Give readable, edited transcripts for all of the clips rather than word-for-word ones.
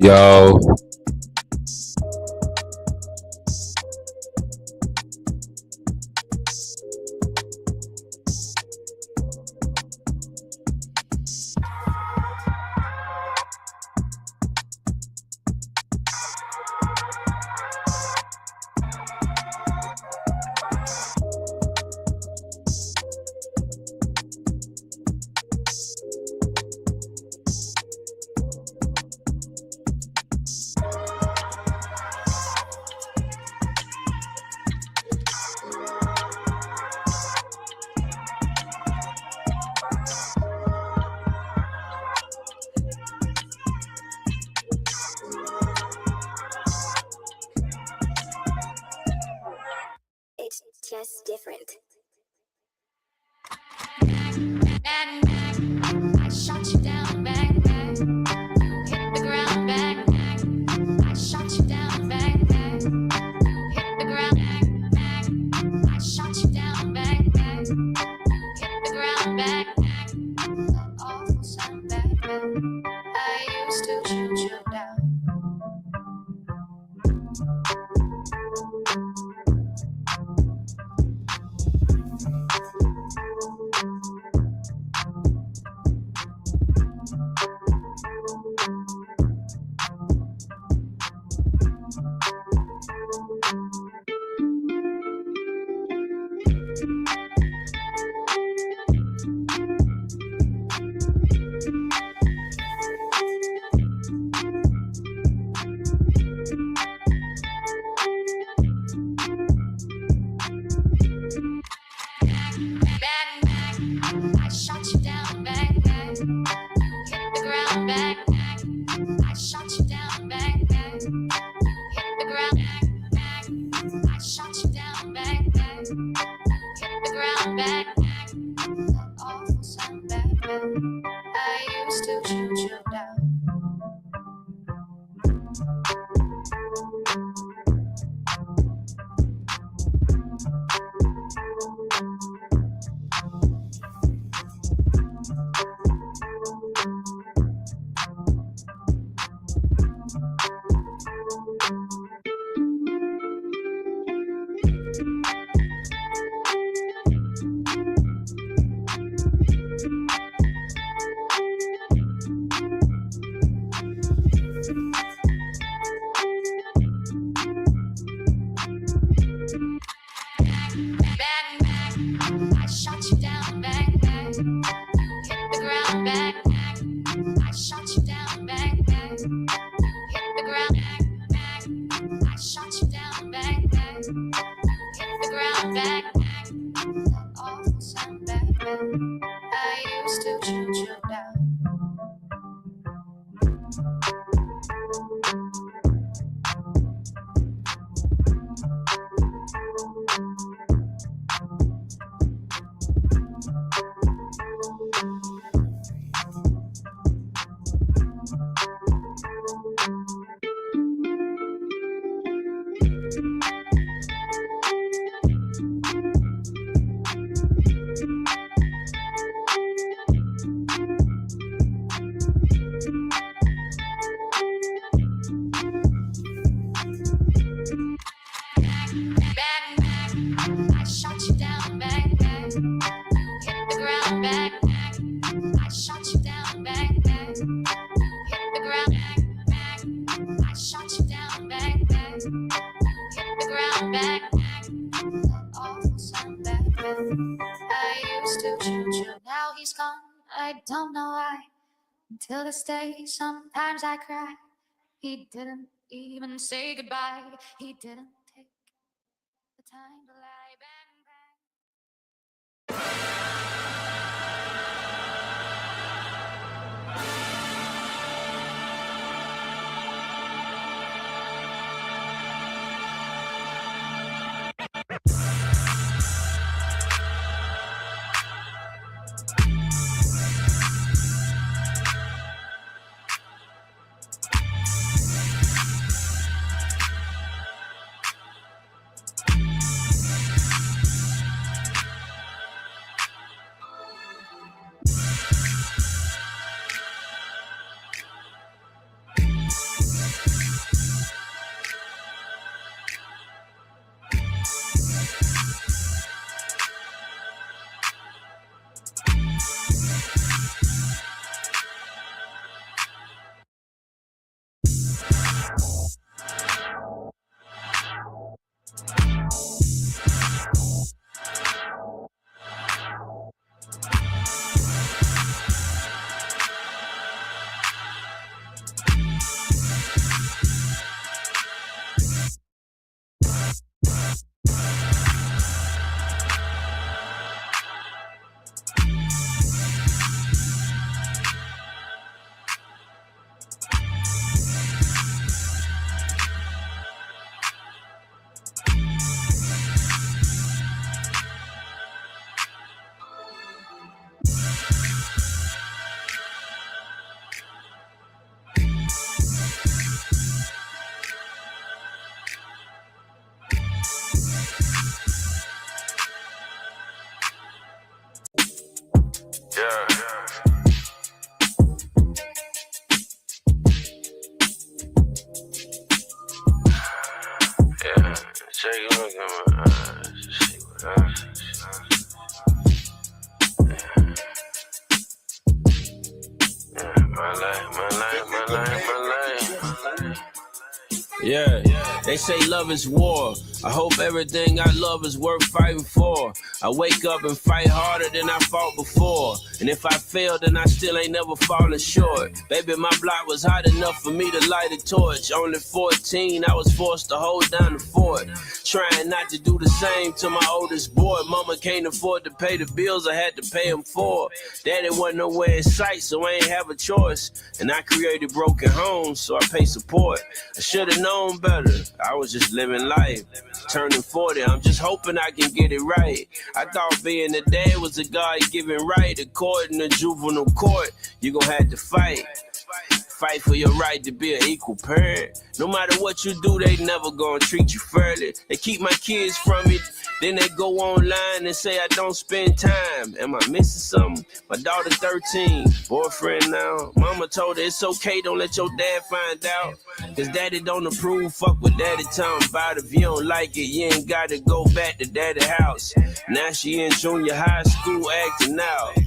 Yo, It's just different. Bang, bang, I shot you down, bang, bang. You hit the ground, bang, bang. I shot you down, bang, bang. You hit the ground, bang, bang. I shot you down, bang, bang. You hit the ground, bang, bang. That awful sound, bang, bang. I used to shoot you down. Bang, bang, I shot you down, bang, bang. You hit the ground, bang, bang. I shot you down, bang, bang. You hit the ground, bang, bang. I shot you down, bang, bang. You hit the ground, bang, bang. That awful sound, bang, bang. I used to shoot you down. Bang, bang, I shot you down, bang, bang. You hit the ground, bang, bang. I shot you down, bang, bang. You hit the ground, bang, bang. I shot you down, bang, bang. You hit the ground, bang, bang. That awful sound, bang, bang. I used to shoot you down. Bang, bang, I shot you down, bang, bang. You hit the ground, bang, bang. I shot you down, bang, bang. You hit the ground, bang, bang. I shot you down, bang, bang. You hit the ground, bang, bang. That awful sound, bang, bang. I used to shoot you. Now he's gone, I don't know why. Until this day, sometimes I cry. He didn't even say goodbye. He didn't take the time to lie, bang, bang. Take a look at my eyes to see what I see. My life. Yeah, they say love is war. I hope everything I love is worth fighting for. I wake up and fight harder than I fought before. And if I fail, then I still ain't never falling short. Baby, my block was hot enough for me to light a torch. Only 14, I was forced to hold down the fort. Trying not to do the same to my oldest boy. Mama can't afford to pay the bills, I had to pay them for. Daddy wasn't nowhere in sight, so I ain't have a choice. And I created broken homes, so I pay support. I should've known better, I was just living life. Turning 40, I'm just hoping I can get it right. I thought being a dad was a God-given right. According to juvenile court, you gon' have to fight. Fight for your right to be an equal parent. No matter what you do, they never gonna treat you fairly. They keep my kids from me, then they go online and say I don't spend time. Am I missing something? My daughter 13, boyfriend now. Mama told her it's okay, don't let your dad find out. Cause daddy don't approve, fuck what daddy talking about. If you don't like it, you ain't gotta go back to daddy's house. Now she in junior high school acting out.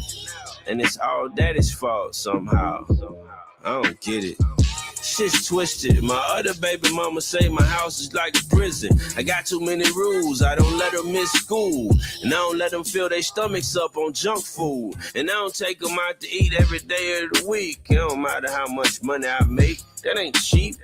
And it's all daddy's fault somehow. I don't get it. Shit's twisted. My other baby mama say my house is like a prison. I got too many rules. I don't let them miss school. And I don't let them fill their stomachs up on junk food. And I don't take them out to eat every day of the week. It don't matter how much money I make. That ain't cheap.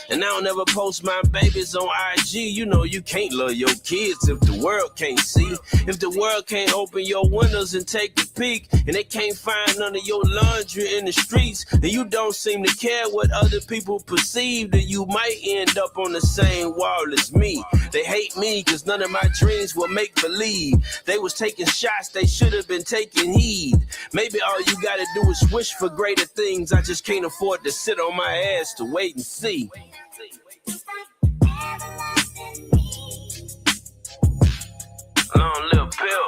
And I don't ever post my babies on IG. You know you can't love your kids if the world can't see. If the world can't open your windows and take a peek, and they can't find none of your laundry in the streets, then you don't seem to care what other people perceive, then you might end up on the same wall as me. They hate me cause none of my dreams were make believe. They was taking shots, they should have been taking heed. Maybe all you gotta do is wish for greater things. I just can't afford to sit on my ass to wait and see. Long little pill.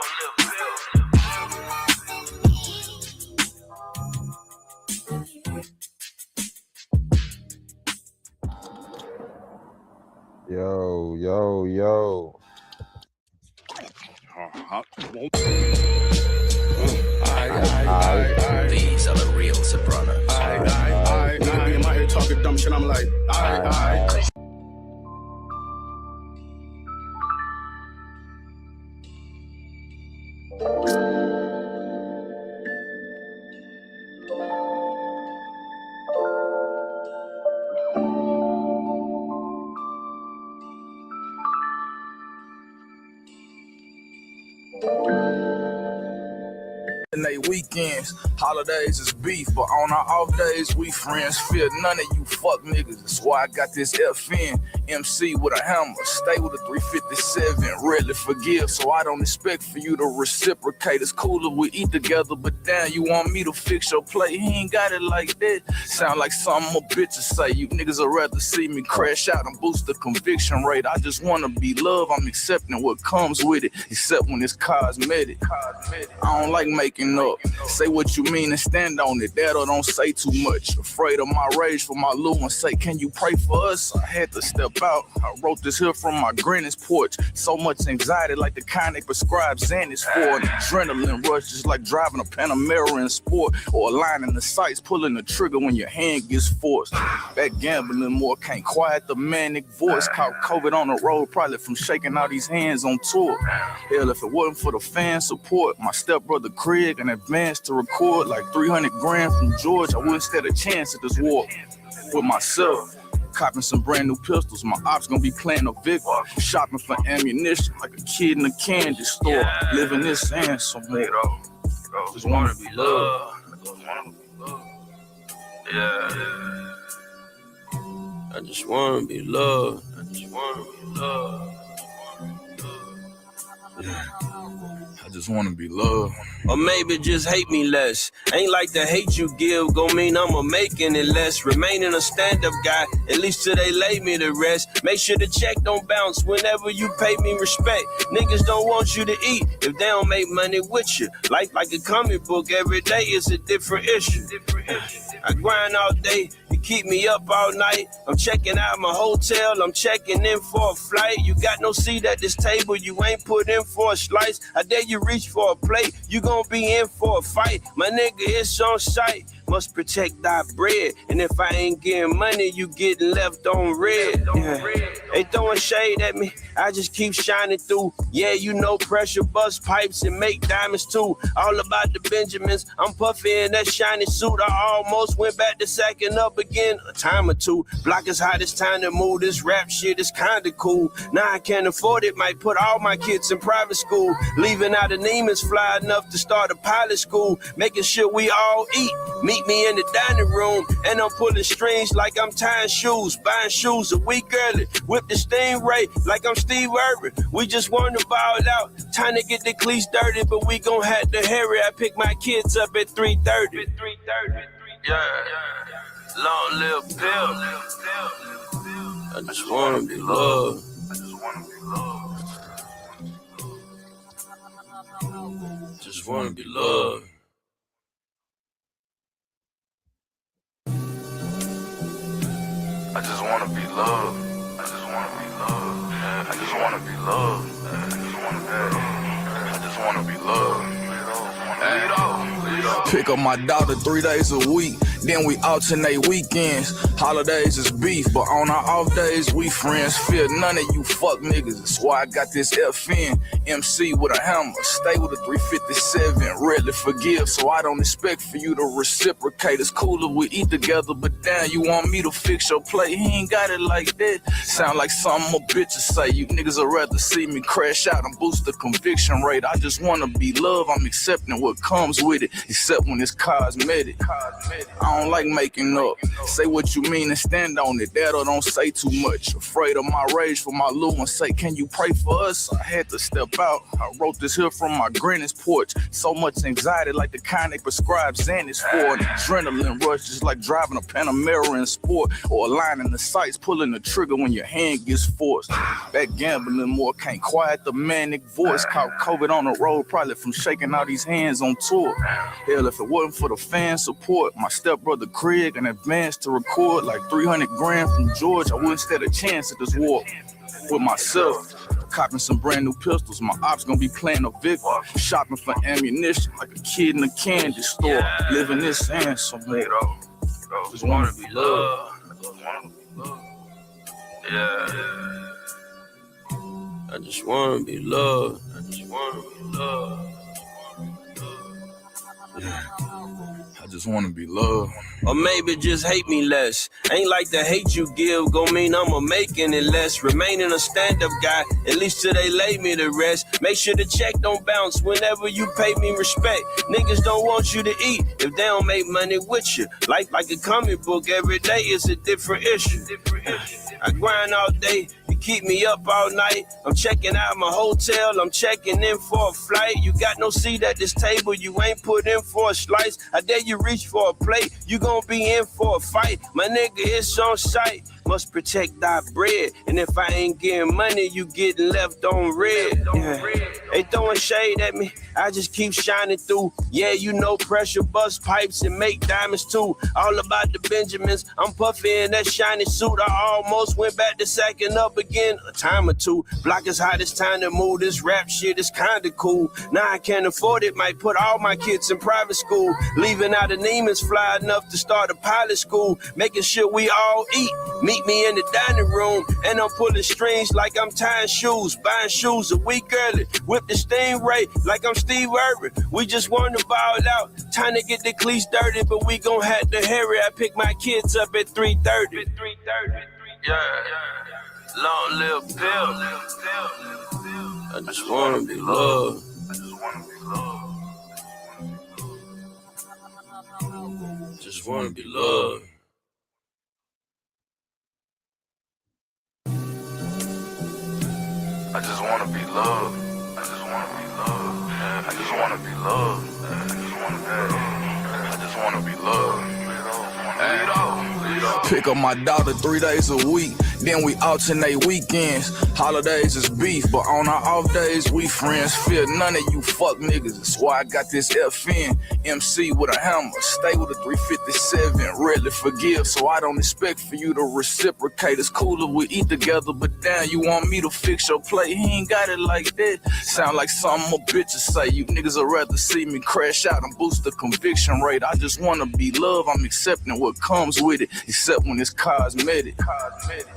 Yo. These are the real Sopranos. Nigga be in my head talking dumb shit. I'm like, And they weekends, holidays is beef, but on our off days, we friends. Fear none of you fuck niggas. That's why I got this FN MC with a hammer. Stay with a 357, rarely forgive, so I don't expect for you to reciprocate. It's cool if we eat together, but damn, you want me to fix your plate? He ain't got it like that. Sound like something a bitch to say. You niggas would rather see me crash out and boost the conviction rate. I just wanna be loved, I'm accepting what comes with it, except when it's cosmetic. I don't like making up. Say what you mean and stand on it. That or don't say too much. Afraid of my rage for my little one. Say, can you pray for us? I had to step out. I wrote this here from my granny's porch. So much anxiety, like the kind they prescribe Xanax for. An adrenaline rush, just like driving a Panamera in sport, or aligning the sights, pulling the trigger when your hand gets forced. Back gambling more, can't quiet the manic voice. Caught COVID on the road, probably from shaking all these hands on tour. Hell, if it wasn't for the fan support, my stepbrother Craig in advance to record like 300 grand from George, I wouldn't stand a chance at this war with myself. Copping some brand new pistols, my ops gonna be playing a victim. Shopping for ammunition like a kid in a candy store. Living this and some more. Just wanna be loved. Yeah. I just wanna be loved. I just wanna be loved. Or maybe just hate me less. Ain't like the hate you give gon' mean I'ma making it less. Remaining a stand-up guy, at least till they lay me to rest. Make sure the check don't bounce whenever you pay me respect. Niggas don't want you to eat if they don't make money with you. Life like a comic book, every day is a different issue. I grind all day, you keep me up all night. I'm checking out my hotel, I'm checking in for a flight. You got no seat at this table, you ain't put in for a slice. I dare you reach for a plate, you gon' be in for a fight. My nigga, it's on sight. Must protect thy bread. And if I ain't getting money, you getting left on red. Yeah. They throwing shade at me, I just keep shining through. Yeah, you know pressure bust pipes and make diamonds too. All about the Benjamins, I'm puffy in that shiny suit. I almost went back to sacking up again a time or two. Block is hot, it's time to move. This rap shit is kinda cool. Now I can't afford it, might put all my kids in private school. Leaving out of Neiman's fly enough to start a pilot school. Making sure we all eat. Meet me in the dining room, and I'm pulling strings like I'm tying shoes. Buying shoes a week early. Whip the Stingray like I'm Steve Irwin. We just want to ball out. Time to get the cleats dirty, but we gon' have to hurry. I pick my kids up at 3:30. Yeah. Long live Bill. I just wanna be loved. Just wanna be loved. I just wanna be loved. I just wanna be loved. I just wanna be loved. I just wanna be loved. Pick up my daughter 3 days a week, then we alternate weekends. Holidays is beef, but on our off days, we friends. Fear none of you fuck niggas. That's why I got this FN MC with a hammer. Stay with a 357, rarely forgive, so I don't expect for you to reciprocate. It's cool if we eat together, but damn, you want me to fix your plate? He ain't got it like that. Sound like something a bitch would say. You niggas would rather see me crash out and boost the conviction rate. I just wanna be loved, I'm accepting what comes with it, except when it's cosmetic. I don't like making up. Say what you mean and stand on it. That or don't say too much. Afraid of my rage for my little one. Say, can you pray for us? I had to step out. I wrote this here from my granny's porch. So much anxiety, like the kind they prescribe Xanax for. An adrenaline rush, just like driving a Panamera in sport, or aligning the sights, pulling the trigger when your hand gets forced. Back gambling more, can't quiet the manic voice. Caught COVID on the road, probably from shaking all these hands on tour. Hell, if it wasn't for the fan support, my stepbrother Craig and advanced to record like 300 grand from George, I wouldn't stand a chance at this war. With myself, copping some brand new pistols, my ops gonna be playing a victim. Shopping for ammunition like a kid in a candy store. Living this sand somewhere. Just wanna be loved. Yeah. I just wanna be loved. I just wanna be loved. Yeah. I just wanna be loved. Or maybe just hate me less. Ain't like the hate you give gon' mean I'ma make any less. Remaining a stand-up guy, at least till they lay me to rest. Make sure the check don't bounce whenever you pay me respect. Niggas don't want you to eat if they don't make money with you. Life like a comic book, every day is a different issue. I grind all day, you keep me up all night. I'm checking out my hotel, I'm checking in for a flight. You got no seat at this table, you ain't put in for a slice. I dare you reach for a plate, you gon' be in for a fight. My nigga, it's on sight. Must protect thy bread. And if I ain't getting money, you getting left on red. Yeah. They throwing shade at me, I just keep shining through. Yeah, you know pressure bust pipes and make diamonds too. All about the Benjamins, I'm puffy in that shiny suit. I almost went back to sacking up again a time or two. Block is hot, it's time to move. This rap shit is kinda cool. Now I can't afford it, might put all my kids in private school. Leaving out of Neiman's fly enough to start a pilot school. Making sure we all eat. Meet me in the dining room, and I'm pulling strings like I'm tying shoes. Buying shoes a week early. Whip the Stingray like I'm Steve Irwin. We just want to ball out. Time to get the cleats dirty, but we gon' have to hurry. I pick my kids up at 3:30. Yeah. Long live Bill. I just wanna be loved. Just wanna be loved. I just wanna be loved. I just wanna be loved. I just wanna be loved. I just wanna be loved. Pick up my daughter 3 days a week, Then we alternate weekends. Holidays is beef, but on our off days, we friends. Fear none of you fuck niggas. That's why I got this FN. MC with a hammer. Stay with a 357. Rarely forgive, so I don't expect for you to reciprocate. It's cool if we eat together, but damn, you want me to fix your plate? He ain't got it like that. Sound like something more bitches say. You niggas would rather see me crash out and boost the conviction rate. I just wanna be loved. I'm accepting what comes with it, except when it's cosmetic.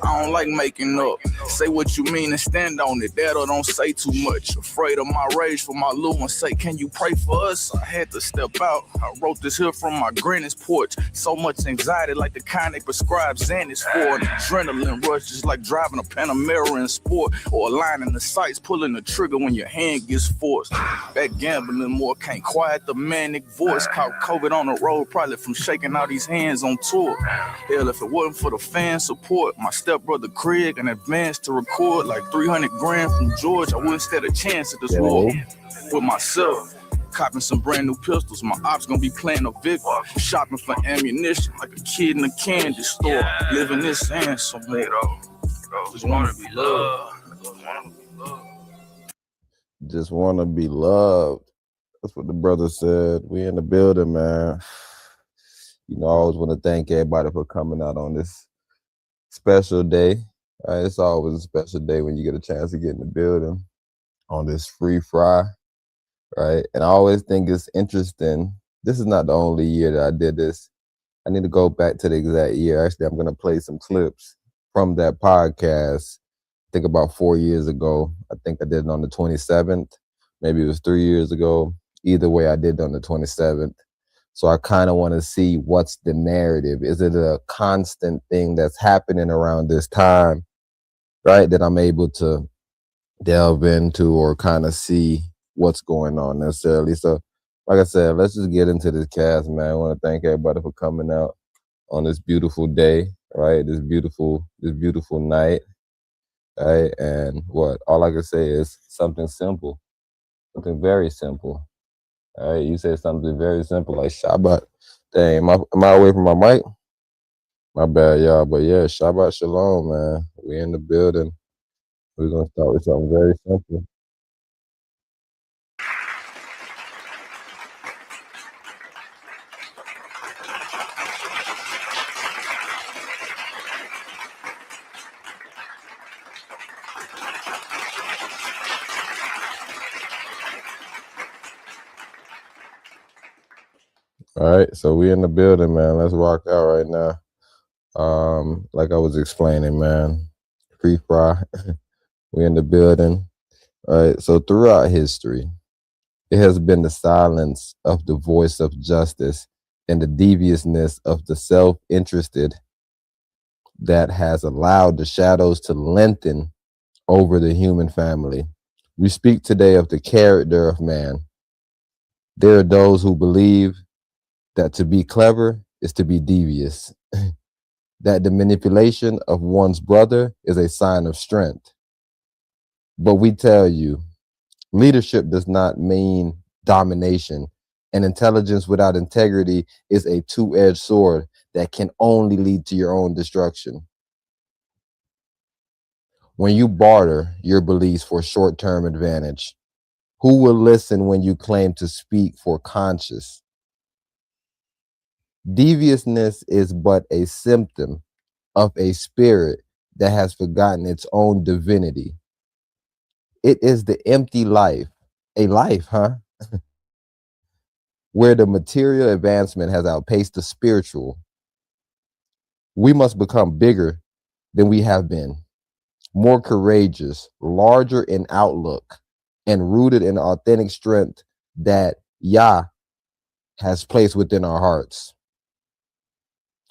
I don't like making up. Say what you mean and stand on it. That or don't say too much. Afraid of my rage for my little one. Say, can you pray for us? I had to step out. I wrote this here from my granny's porch. So much anxiety, like the kind they prescribe Xanax for. An adrenaline rush, just like driving a Panamera in sport, or aligning the sights, pulling the trigger when your hand gets forced. That gambling more can't quiet the manic voice. Caught COVID on the road, probably from shaking all these hands on tour. Hell, if it wasn't for the fan support, my stepbrother Craig and advanced to record like 300 grand from George, I wouldn't stand a chance at this war with myself. Copping some brand new pistols, my ops gonna be playing a victim. Shopping for ammunition like a kid in a candy store. Living this sand somewhere. Just wanna be loved. Just want to be loved. That's what the brother said. We in the building, man. You know, I always want to thank everybody for coming out on this special day. It's always a special day when you get a chance to get in the building on this free fry, right? And I always think it's interesting. This is not the only year that I did this. I need to go back to the exact year. Actually, I'm going to play some clips from that podcast. I think about 4 years ago. I think I did it on the 27th. Maybe it was 3 years ago. Either way, I did it on the 27th. So I kind of want to see what's the narrative. Is it a constant thing that's happening around this time, right, that I'm able to delve into or kind of see what's going on necessarily. So like I said, let's just get into this cast, man. I want to thank everybody for coming out on this beautiful day, right? This beautiful night, right? And what all I can say is something simple, something very simple. All right, you said something very simple like Shabbat. Dang, am I away from my mic? My bad, y'all. But yeah, Shabbat Shalom, man. We in the building. We're gonna start with something very simple. All right, so we in the building, man. Let's rock out right now. Like I was explaining, man, free fry. We in the building. All right, so throughout history, it has been the silence of the voice of justice and the deviousness of the self-interested that has allowed the shadows to lengthen over the human family. We speak today of the character of man. There are those who believe that to be clever is to be devious, that the manipulation of one's brother is a sign of strength. But we tell you, leadership does not mean domination, and intelligence without integrity is a two-edged sword that can only lead to your own destruction. When you barter your beliefs for short-term advantage, who will listen when you claim to speak for conscience? Deviousness is but a symptom of a spirit that has forgotten its own divinity. It is the empty life, a life, where the material advancement has outpaced the spiritual. We must become bigger than we have been, more courageous, larger in outlook, and rooted in authentic strength that Yah has placed within our hearts.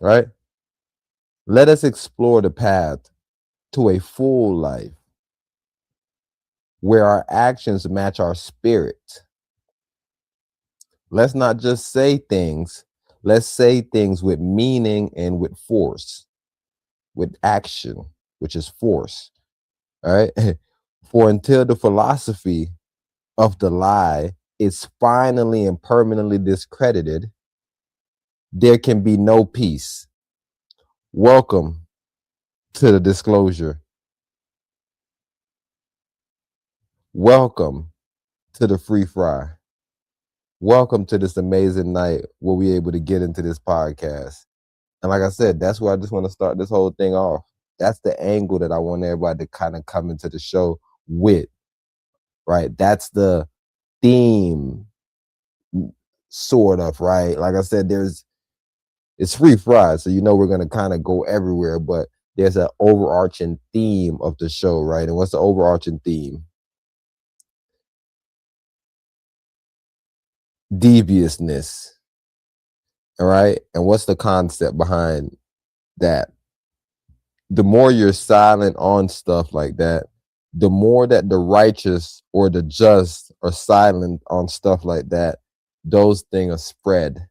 Right? Let us explore the path to a full life where our actions match our spirit. Let's not just say things. Let's say things with meaning and with force, with action, which is force. All right. For until the philosophy of the lie is finally and permanently discredited, there can be no peace. Welcome to the disclosure. Welcome to the Free Fry. Welcome to this amazing night where we're able to get into this podcast. And like I said, that's where I just want to start this whole thing off. That's the angle that I want everybody to kind of come into the show with, right? That's the theme, sort of, right? Like I said, it's Free Fry, so you know we're going to kind of go everywhere, but there's an overarching theme of the show, right? And what's the overarching theme? Deviousness. All right. And what's the concept behind that? The more you're silent on stuff like that, the more that the righteous or the just are silent on stuff like that, those things are spread.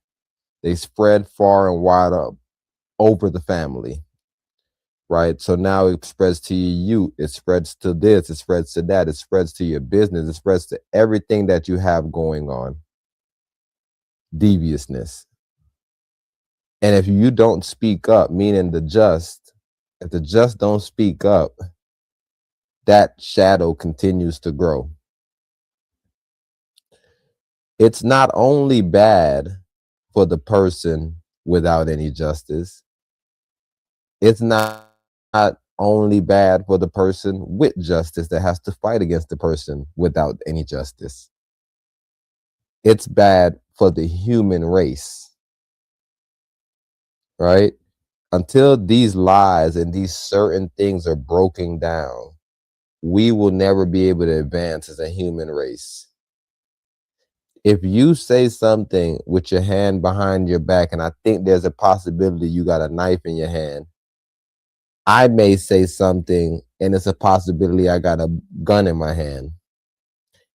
They spread far and wide up over the family. Right. So now it spreads to your youth, it spreads to this, it spreads to that, it spreads to your business, it spreads to everything that you have going on. Deviousness. And if you don't speak up, meaning if the just don't speak up, that shadow continues to grow. It's not only bad for the person without any justice. It's not only bad for the person with justice that has to fight against the person without any justice. It's bad for the human race, right? Until these lies and these certain things are broken down, we will never be able to advance as a human race. If you say something with your hand behind your back, and I think there's a possibility you got a knife in your hand, I may say something and it's a possibility I got a gun in my hand.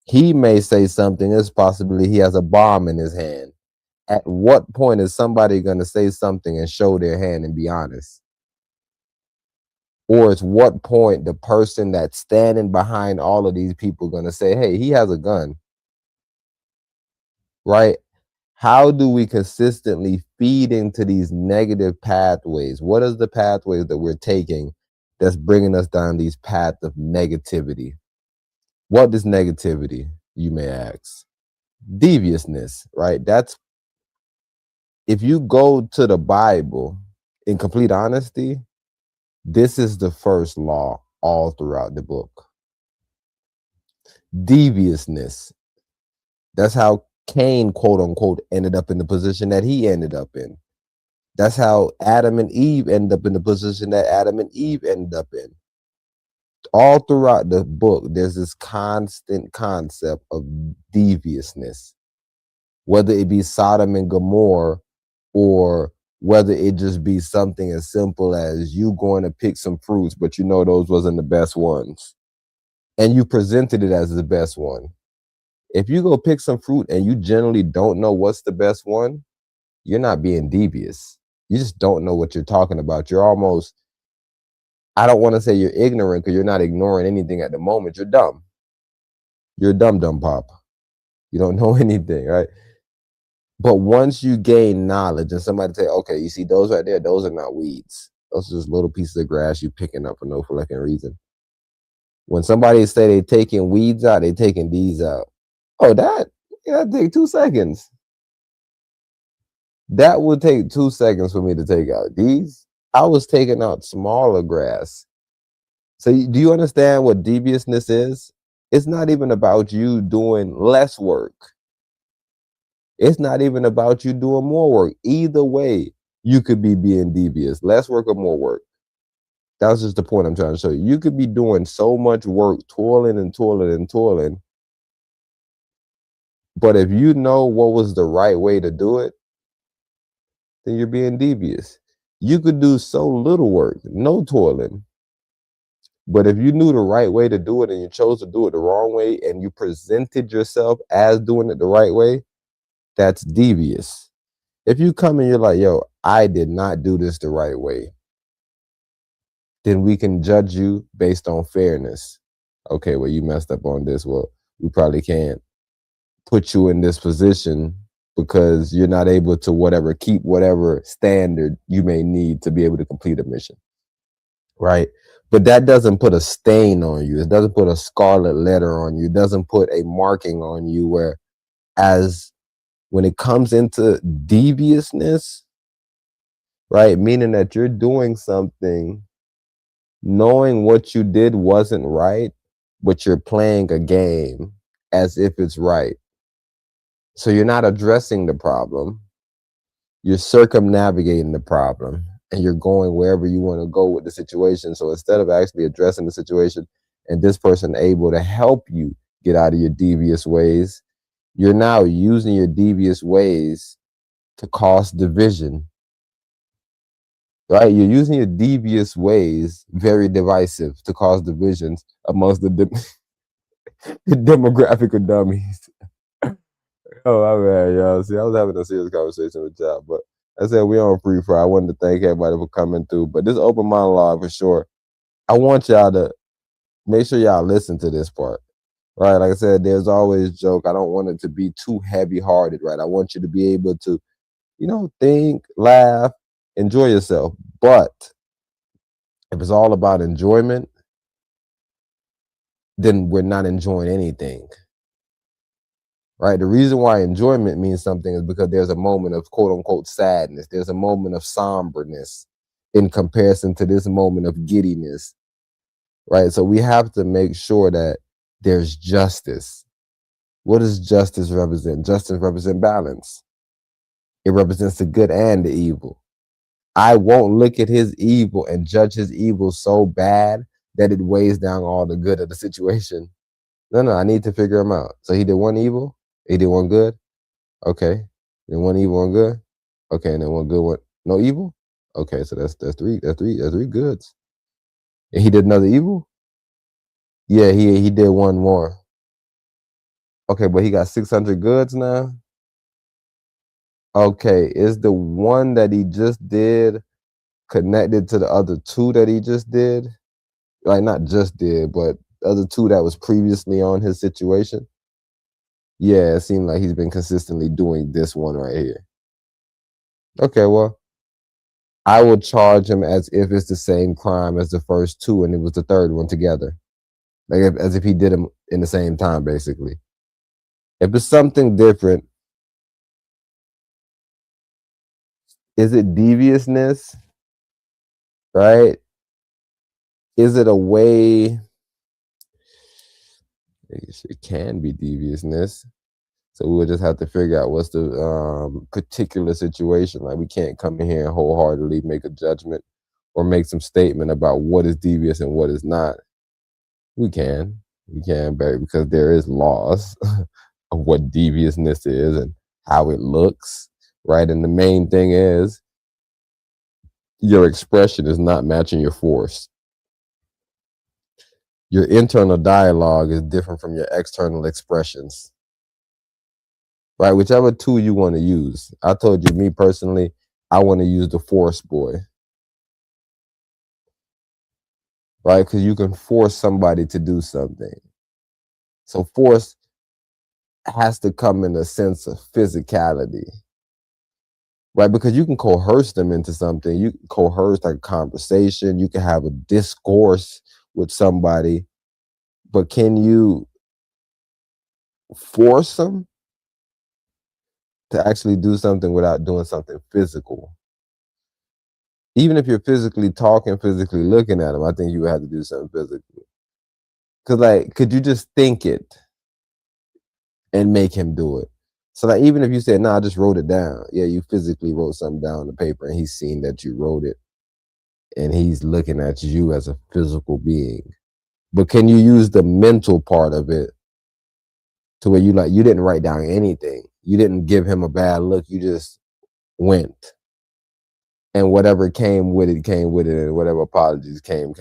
He may say something, it's possibly he has a bomb in his hand. At what point is somebody going to say something and show their hand and be honest? Or at what point the person that's standing behind all of these people going to say, hey, he has a gun, right? How do we consistently feed into these negative pathways? What is the pathways that we're taking that's bringing us down these paths of negativity? What is negativity, you may ask? Deviousness, right? That's, if you go to the Bible in complete honesty, this is the first law all throughout the book. Deviousness. That's how Cain, quote unquote, ended up in the position that he ended up in. That's how Adam and Eve ended up in the position that Adam and Eve ended up in. All throughout the book, there's this constant concept of deviousness, whether it be Sodom and Gomorrah, or whether it just be something as simple as you going to pick some fruits, but you know those wasn't the best ones, and you presented it as the best one. If you go pick some fruit and you generally don't know what's the best one, you're not being devious. You just don't know what you're talking about. You're almost, I don't want to say you're ignorant because you're not ignoring anything at the moment. You're dumb. You're a dumb pop. You don't know anything, right? But once you gain knowledge and somebody say, okay, you see those right there, those are not weeds. Those are just little pieces of grass you picking up for no fucking reason. When somebody say they taking weeds out, they taking these out. Oh, that take 2 seconds. That would take 2 seconds for me to take out these. I was taking out smaller grass. So do you understand what deviousness is? It's not even about you doing less work. It's not even about you doing more work. Either way, you could be being devious. Less work or more work. That's just the point I'm trying to show you. You could be doing so much work, toiling and toiling and toiling. But if you know what was the right way to do it, then you're being devious. You could do so little work, no toiling. But if you knew the right way to do it and you chose to do it the wrong way and you presented yourself as doing it the right way, that's devious. If you come and you're like, yo, I did not do this the right way, then we can judge you based on fairness. Okay, well, you messed up on this. Well, we probably can't put you in this position because you're not able to keep whatever standard you may need to be able to complete a mission. right? But that doesn't put a stain on you. It doesn't put a scarlet letter on you. It doesn't put a marking on you where, as when it comes into deviousness, right? Meaning that you're doing something knowing what you did wasn't right, but you're playing a game as if it's right. So you're not addressing the problem. You're circumnavigating the problem and you're going wherever you want to go with the situation. So instead of actually addressing the situation and this person able to help you get out of your devious ways, you're now using your devious ways to cause division, right? You're using your devious ways, very divisive, to cause divisions amongst the demographic of dummies. Oh, my bad, y'all. See, I was having a serious conversation with y'all, but I said we on free fry. I wanted to thank everybody for coming through. But this open monologue for sure. I want y'all to make sure y'all listen to this part. Right. Like I said, there's always joke. I don't want it to be too heavy hearted, right? I want you to be able to, think, laugh, enjoy yourself. But if it's all about enjoyment, then we're not enjoying anything. Right? The reason why enjoyment means something is because there's a moment of quote unquote sadness. There's a moment of somberness in comparison to this moment of giddiness. Right? So we have to make sure that there's justice. What does justice represent? Justice represents balance. It represents the good and the evil. I won't look at his evil and judge his evil so bad that it weighs down all the good of the situation. No, I need to figure him out. So he did one evil, he did one good. Okay. Then one evil, one good. Okay, and then one good one. No evil? Okay, so that's three goods. And he did another evil? Yeah, he did one more. Okay, but he got 600 goods now. Okay, is the one that he just did connected to the other two that he just did? Like, not just did, but the other two that was previously on his situation? Yeah, it seemed like he's been consistently doing this one right here. Okay, well, I will charge him as if it's the same crime as the first two and it was the third one together. Like as if he did them in the same time, basically. If it's something different, is it deviousness? Right? Is it a way? It can be deviousness. So we'll just have to figure out what's the particular situation. Like, we can't come in here and wholeheartedly make a judgment or make some statement about what is devious and what is not. We can, baby, because there is laws of what deviousness is and how it looks, right? And the main thing is your expression is not matching your force. Your internal dialogue is different from your external expressions. Right, whichever tool you want to use. I told you, me personally, I want to use the force boy. Right, because you can force somebody to do something. So force has to come in a sense of physicality. Right, because you can coerce them into something. You can coerce like a conversation. You can have a discourse with somebody. But can you force them to actually do something without doing something physical? Even if you're physically talking, physically looking at them, I think you would have to do something physically. Because, like, could you just think it and make him do it? So, like, even if you said, I just wrote it down. Yeah, you physically wrote something down on the paper and he's seen that you wrote it. And he's looking at you as a physical being. But can you use the mental part of it to where you didn't write down anything? You didn't give him a bad look. You just went. And whatever came with it, and whatever apologies came.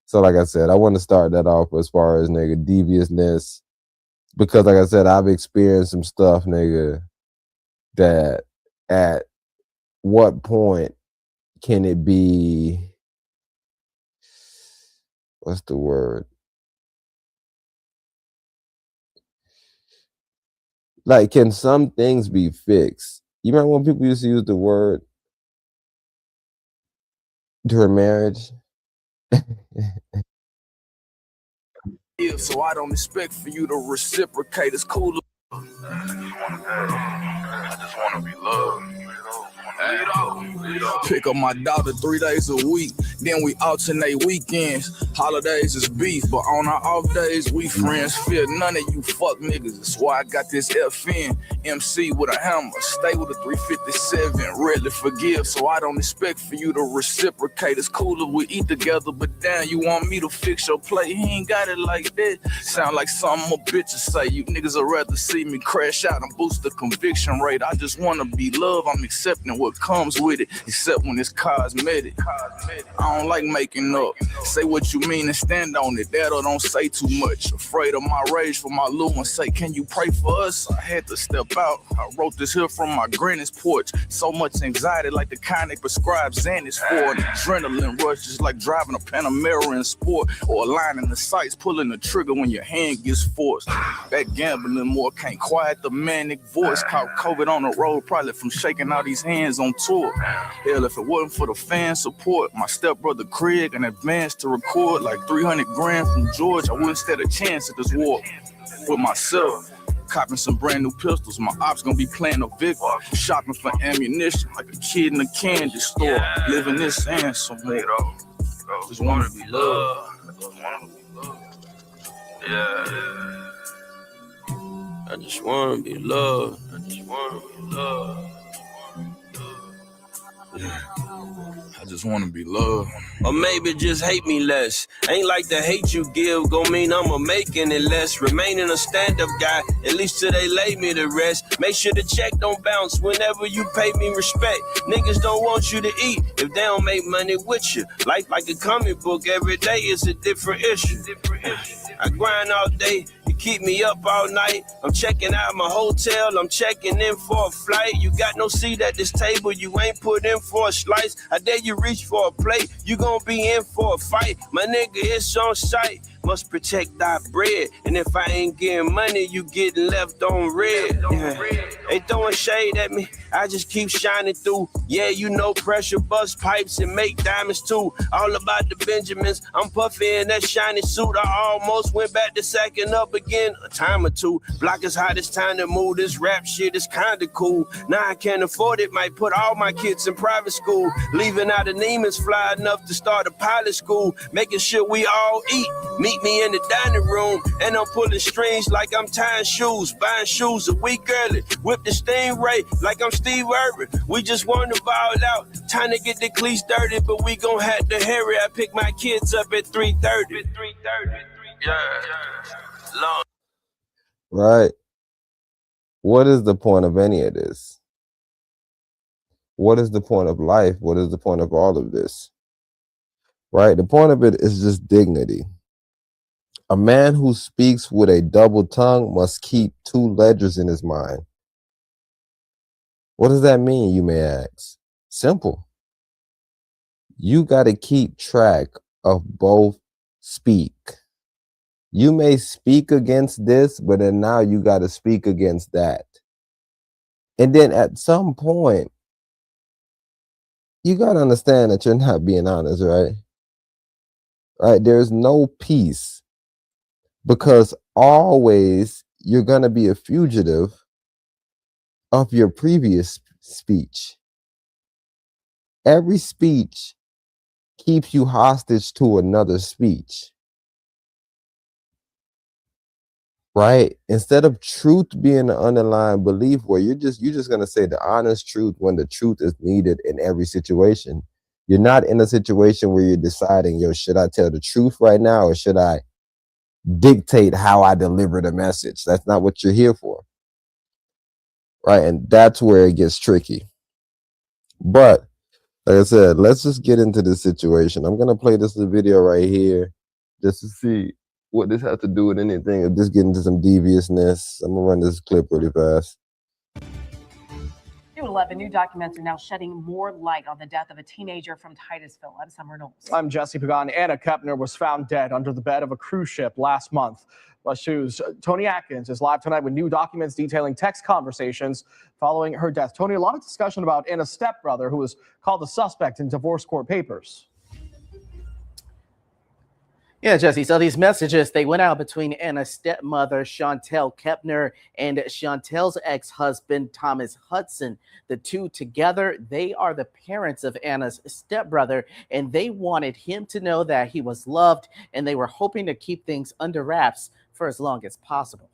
So like I said, I want to start that off as far as, nigga, deviousness. Because like I said, I've experienced some stuff, nigga, that at what point can it be, what's the word? Like, can some things be fixed? You remember when people used to use the word during marriage? Yeah, so I don't expect for you to reciprocate. It's cool. I just wanna be loved. Pick up my daughter 3 days a week, then we alternate weekends. Holidays is beef, but on our off days, we friends. Fear none of you fuck niggas. That's why I got this FN MC with a hammer. Stay with a 357. Rarely forgive, so I don't expect for you to reciprocate. It's cool if we eat together, but damn, you want me to fix your plate? He ain't got it like that. Sound like something a bitch would say. You niggas would rather see me crash out and boost the conviction rate. I just wanna be loved. I'm accepting what comes with it, except when it's cosmetic. I don't like making up. Say what you mean and stand on it. That or don't say too much. Afraid of my rage for my little one. Say, can you pray for us? I had to step out. I wrote this here from my granny's porch. So much anxiety, like the kind they prescribe Xanax for. An adrenaline rush, just like driving a Panamera in sport, or aligning the sights, pulling the trigger when your hand gets forced. That gambling more can't quiet the manic voice. Caught COVID on the road, probably from shaking all these hands on tour. Hell, if it wasn't for the fan support, my stepbrother Craig and advanced to record like 300 grand from George, I wouldn't stand a chance at this war. With myself, copping some brand new pistols, my ops gonna be playing a victim. Shopping for ammunition like a kid in a candy store. Living this and some more. Just wanna be loved. Yeah. I just wanna be loved. I just wanna be loved. Yeah. I just wanna be loved. Or maybe just hate me less. Ain't like the hate you give gon' mean I'ma making it less. Remaining a stand-up guy, at least till they lay me to rest. Make sure the check don't bounce whenever you pay me respect. Niggas don't want you to eat if they don't make money with you. Life like a comic book, every day is a different issue. I grind all day, you keep me up all night. I'm checking out my hotel, I'm checking in for a flight. You got no seat at this table, you ain't put in for a slice. I dare you reach for a plate, you gon' be in for a fight. My nigga, it's on sight. Must protect thy bread, and if I ain't getting money, you getting left on red. Yeah. They throwing shade at me, I just keep shining through. Yeah, you know pressure bust pipes and make diamonds too. All about the Benjamins, I'm puffy in that shiny suit. I almost went back to sacking up again a time or two. Block is hot, it's time to move. This rap shit is kinda cool. Now I can't afford it, might put all my kids in private school. Leaving out of Neiman's, fly enough to start a pilot school. Making sure we all eat. Meet me in the dining room, and I'm pulling strings like I'm tying shoes. Buying shoes a week early. Whip the Stingray like I'm Steve Irwin. We just want to ball out. Time to get the cleats dirty, but we gon' have to hurry. I pick my kids up at 3:30. Yeah. Long. Right. What is the point of any of this? What is the point of life? What is the point of all of this? Right? The point of it is just dignity. A man who speaks with a double tongue must keep two ledgers in his mind. What does that mean, you may ask? Simple. You got to keep track of both speak. You may speak against this, but then now you got to speak against that. And then at some point, you got to understand that you're not being honest, right? Right? There's no peace. Because always you're going to be a fugitive of your previous speech. Every speech keeps you hostage to another speech. Right? Instead of truth being the underlying belief where you're just going to say the honest truth when the truth is needed in every situation. You're not in a situation where you're deciding, yo, should I tell the truth right now or should I dictate how I deliver the message? That's not what you're here for. Right? And that's where it gets tricky. But like I said, let's just get into this situation. I'm going to play this video right here just to see what this has to do with anything. If this get into some deviousness, I'm going to run this clip really fast. 11 new documents are now shedding more light on the death of a teenager from Titusville. I'm Summer Knowles. I'm Jesse Pagan. Anna Kepner was found dead under the bed of a cruise ship last month. West 2's Tony Atkins is live tonight with new documents detailing text conversations following her death. Tony, a lot of discussion about Anna's stepbrother, who was called the suspect in divorce court papers. Yeah, Jesse. So these messages, they went out between Anna's stepmother, Chantel Kepner, and Chantel's ex-husband, Thomas Hudson. The two together, they are the parents of Anna's stepbrother, and they wanted him to know that he was loved, and they were hoping to keep things under wraps for as long as possible.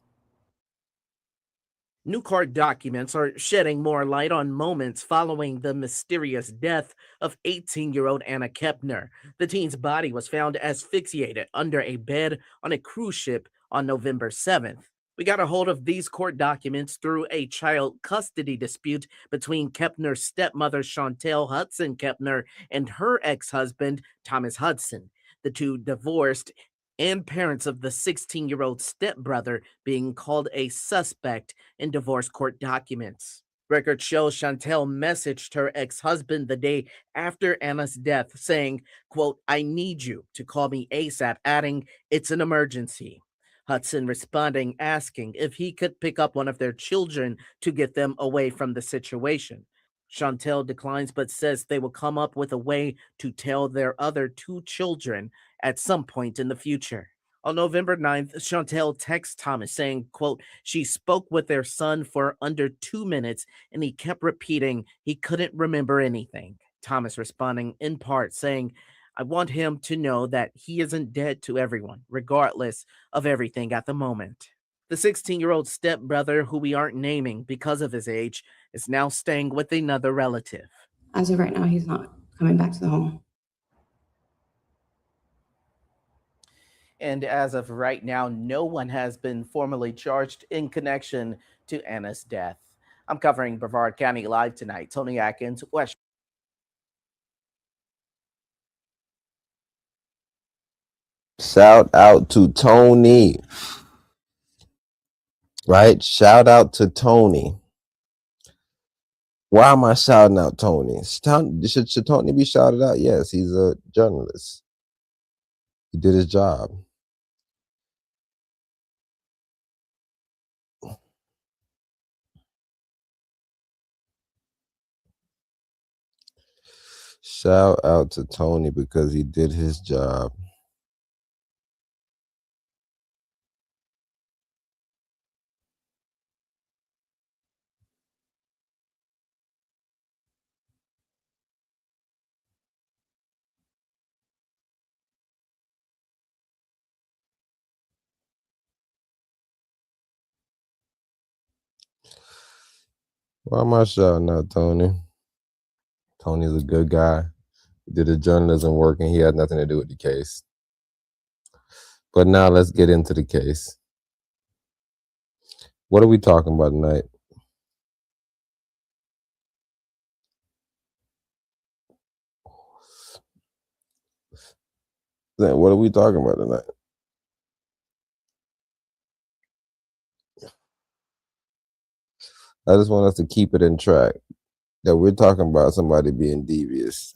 New court documents are shedding more light on moments following the mysterious death of 18-year-old Anna Kepner. The teen's body was found asphyxiated under a bed on a cruise ship on November 7th. We got a hold of these court documents through a child custody dispute between Kepner's stepmother, Chantel Hudson Kepner, and her ex-husband, Thomas Hudson. The two divorced, and parents of the 16-year-old stepbrother being called a suspect in divorce court documents. Records show Chantel messaged her ex-husband the day after Anna's death saying, quote, "I need you to call me ASAP," adding, "It's an emergency." Hudson responding, asking if he could pick up one of their children to get them away from the situation. Chantel declines but says they will come up with a way to tell their other two children at some point in the future. On November 9th, Chantel texts Thomas saying, quote, "She spoke with their son for under 2 minutes and he kept repeating he couldn't remember anything." Thomas responding in part saying, "I want him to know that he isn't dead to everyone, regardless of everything at the moment." The 16-year-old stepbrother, who we aren't naming because of his age, is now staying with another relative. As of right now, he's not coming back to the home. And as of right now, no one has been formally charged in connection to Anna's death. I'm covering Brevard County Live tonight. Tony Atkins, West. Shout out to Tony. Right? Shout out to Tony. Why am I shouting out Tony? Should Tony be shouted out? Yes, he's a journalist. He did his job. Shout out to Tony because he did his job. Why am I shouting out Tony? Tony's a good guy. He did his journalism work and he had nothing to do with the case. But now let's get into the case. What are we talking about tonight? What are we talking about tonight? I just want us to keep it in track that we're talking about somebody being devious.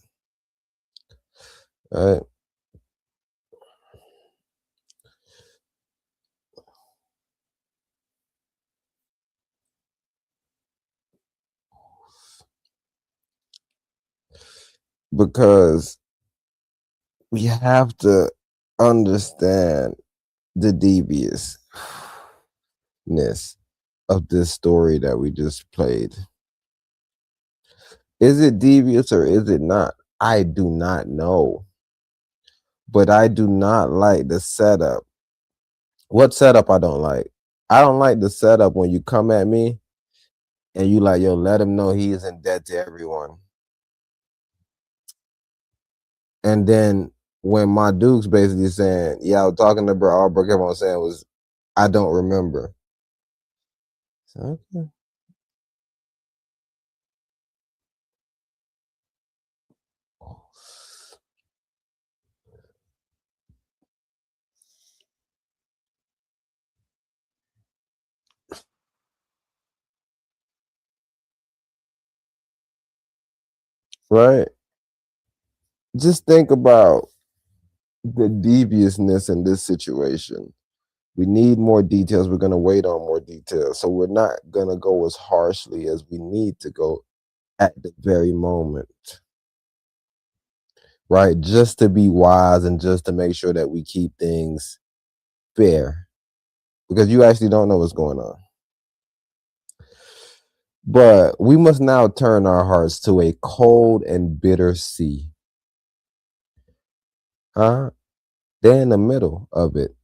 All right? Because we have to understand the deviousness of this story that we just played. Is it devious or is it not? I do not know. But I do not like the setup. What setup I don't like? I don't like the setup when you come at me and you like, yo, let him know he isn't dead to everyone. And then when my Duke's basically saying, yeah, I was talking to bro, all bro kept on saying was, I don't remember. So, okay. Right? Just think about the deviousness in this situation. We need more details. We're going to wait on more details. So we're not going to go as harshly as we need to go at the very moment. right? Just to be wise and just to make sure that we keep things fair, because you actually don't know what's going on. But we must now turn our hearts to a cold and bitter sea. Huh? They're in the middle of it,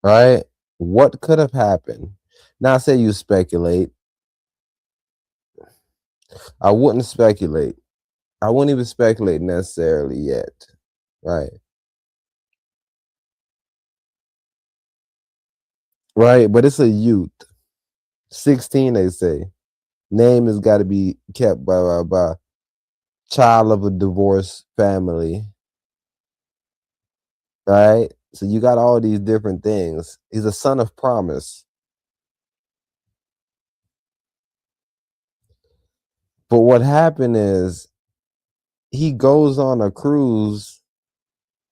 right? What could have happened? Now, say you speculate. I wouldn't speculate. I wouldn't even speculate necessarily yet, right? Right, but it's a youth. 16, they say. Name has got to be kept by child of a divorced family. Right? So you got all these different things. He's a son of promise. But what happened is he goes on a cruise,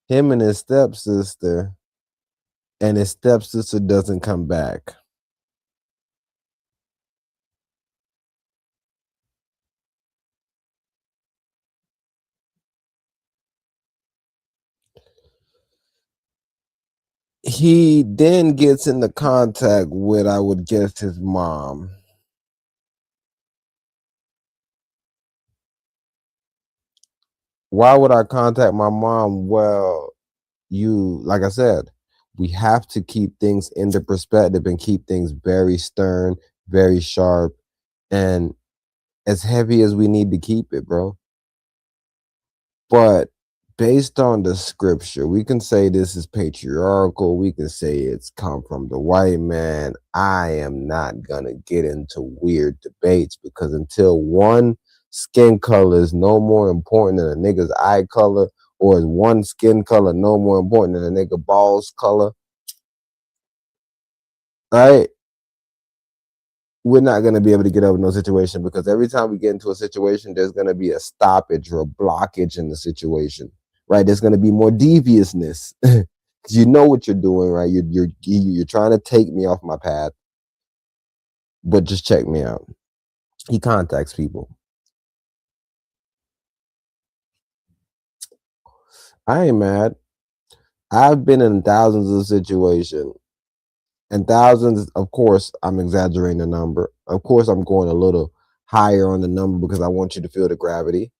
him and his stepsister, and his stepsister doesn't come back. He then gets into contact with, I would guess, his mom. Why would I contact my mom? Well, like I said, we have to keep things into perspective and keep things very stern, very sharp, and as heavy as we need to keep it, bro. But based on the scripture, we can say this is patriarchal. We can say it's come from the white man. I am not gonna get into weird debates, because until one skin color is no more important than a nigga's eye color, or is one skin color no more important than a nigga balls color, right? We're not going to be able to get over no situation, because every time we get into a situation, there's going to be a stoppage or a blockage in the situation, right? There's going to be more deviousness. You know what you're doing, right? You're trying to take me off my path, but just check me out. He contacts people. I ain't mad. I've been in thousands of situations. And thousands, of course, I'm exaggerating the number. Of course, I'm going a little higher on the number because I want you to feel the gravity.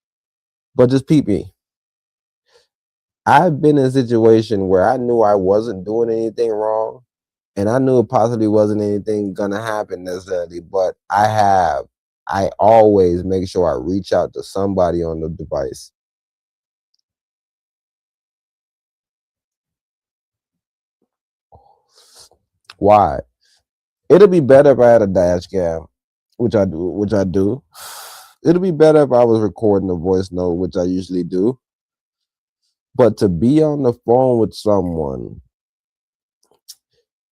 But just peep me. I've been in a situation where I knew I wasn't doing anything wrong, and I knew it possibly wasn't anything gonna happen necessarily, but I always make sure I reach out to somebody on the device. Why? It'll be better if I had a dash cam, which I do. It'll be better if I was recording a voice note, which I usually do. But to be on the phone with someone,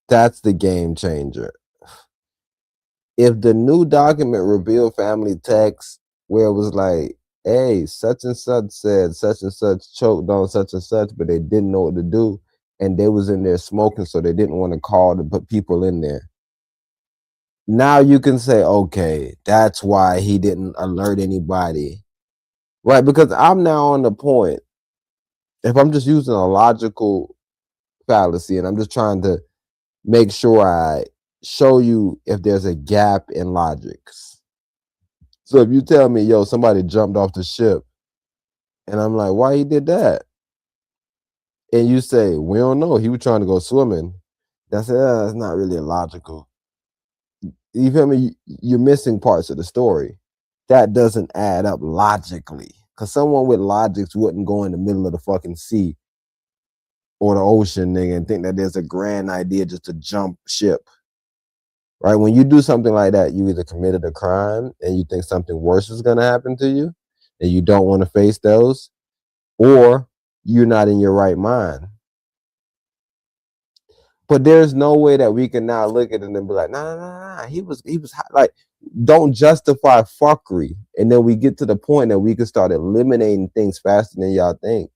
that's the game changer. If the new document revealed family text where it was like, hey, such and such said such and such choked on such and such, but they didn't know what to do, and they was in there smoking, so they didn't want to call to put people in there. Now you can say, okay, that's why he didn't alert anybody, right? Because I'm now on the point, if I'm just using a logical fallacy and I'm just trying to make sure I show you if there's a gap in logics. So if you tell me, yo, somebody jumped off the ship, and I'm like, why he did that? And you say, we don't know, he was trying to go swimming. That's not really illogical. You feel me? You're missing parts of the story. That doesn't add up logically. Because someone with logics wouldn't go in the middle of the fucking sea or the ocean, nigga, and think that there's a grand idea just to jump ship. Right? When you do something like that, you either committed a crime and you think something worse is going to happen to you and you don't want to face those, or you're not in your right mind. But there's no way that we can now look at it and be like, nah, he was like, don't justify fuckery. And then we get to the point that we can start eliminating things faster than y'all think.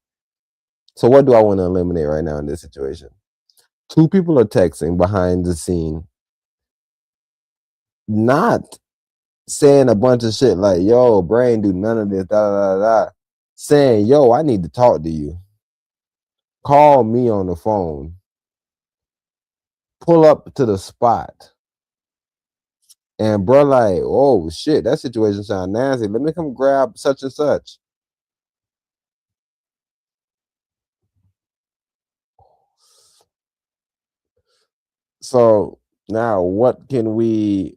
So what do I want to eliminate right now in this situation? Two people are texting behind the scene, not saying a bunch of shit like, yo, brain, do none of this, da da da da. saying, yo, I need to talk to you. Call me on the phone. Pull up to the spot. And bro, like, oh shit, that situation sound nasty. Let me come grab such and such. So now what can we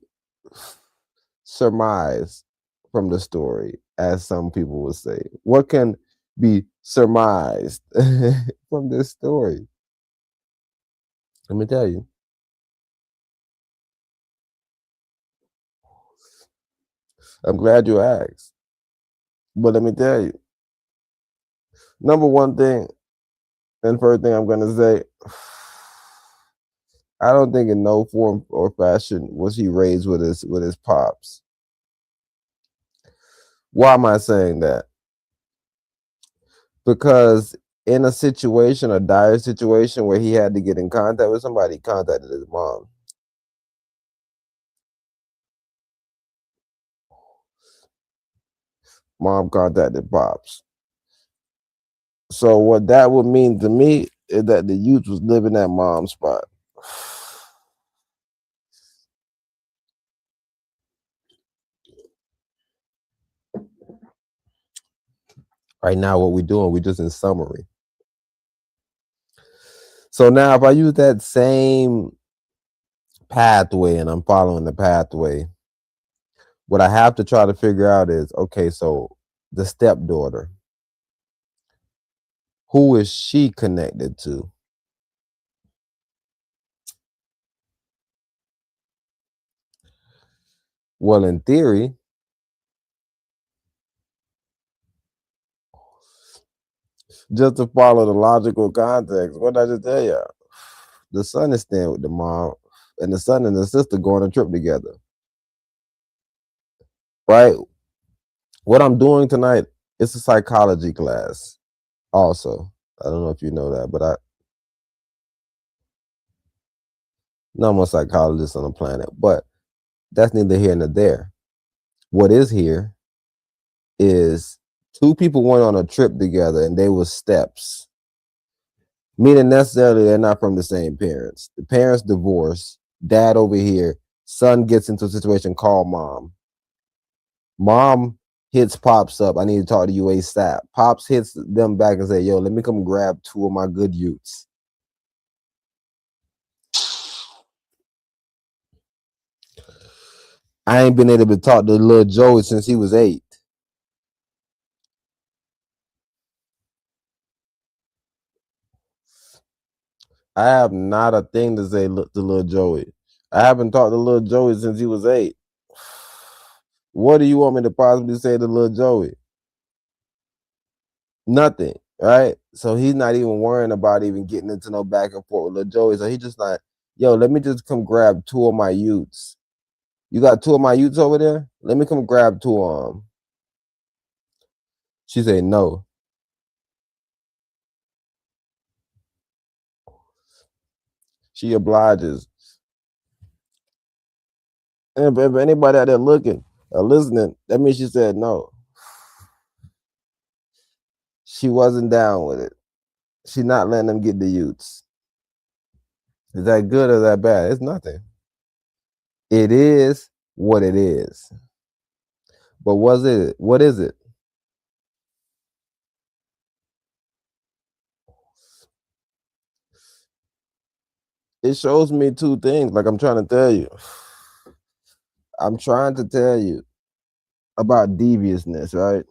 surmise from the story, as some people would say? What can be surmised from this story? Let me tell you. I'm glad you asked. But let me tell you. Number one thing, and first thing I'm gonna say, I don't think in no form or fashion was he raised with his pops. Why am I saying that? Because in a situation, a dire situation where he had to get in contact with somebody, he contacted his mom. Mom contacted pops. So what that would mean to me is that the youth was living at mom's spot. Right now, what we're doing, we're just in summary. So now if I use that same pathway and I'm following the pathway, what I have to try to figure out is, okay, so the stepdaughter, who is she connected to? Well, in theory, just to follow the logical context, what did I just tell you? The son is staying with the mom, and the son and the sister go on a trip together. Right? What I'm doing tonight is a psychology class. Also, I don't know if you know that, but I'm a psychologist on the planet, but that's neither here nor there. What is here is two people went on a trip together and they were steps. Meaning necessarily they're not from the same parents. The parents divorce, dad over here, son gets into a situation called mom. Mom hits Pops up, I need to talk to you ASAP. Pops hits them back and say, yo, let me come grab two of my good youths. I ain't been able to talk to little Joey since he was 8. I have not a thing to say to little Joey. I haven't talked to little Joey since he was 8. What do you want me to possibly say to little Joey? Nothing, right? So he's not even worrying about even getting into no back and forth with little Joey. So he just like, yo, let me just come grab two of my youths. You got two of my youths over there? Let me come grab two of them. She said no. She obliges. And if anybody out there looking or listening, that means she said no. She wasn't down with it. She's not letting them get the youths. Is that good or is that bad? It's nothing. It is what it is. But what is it? It shows me two things, like I'm trying to tell you. I'm trying to tell you about deviousness, right?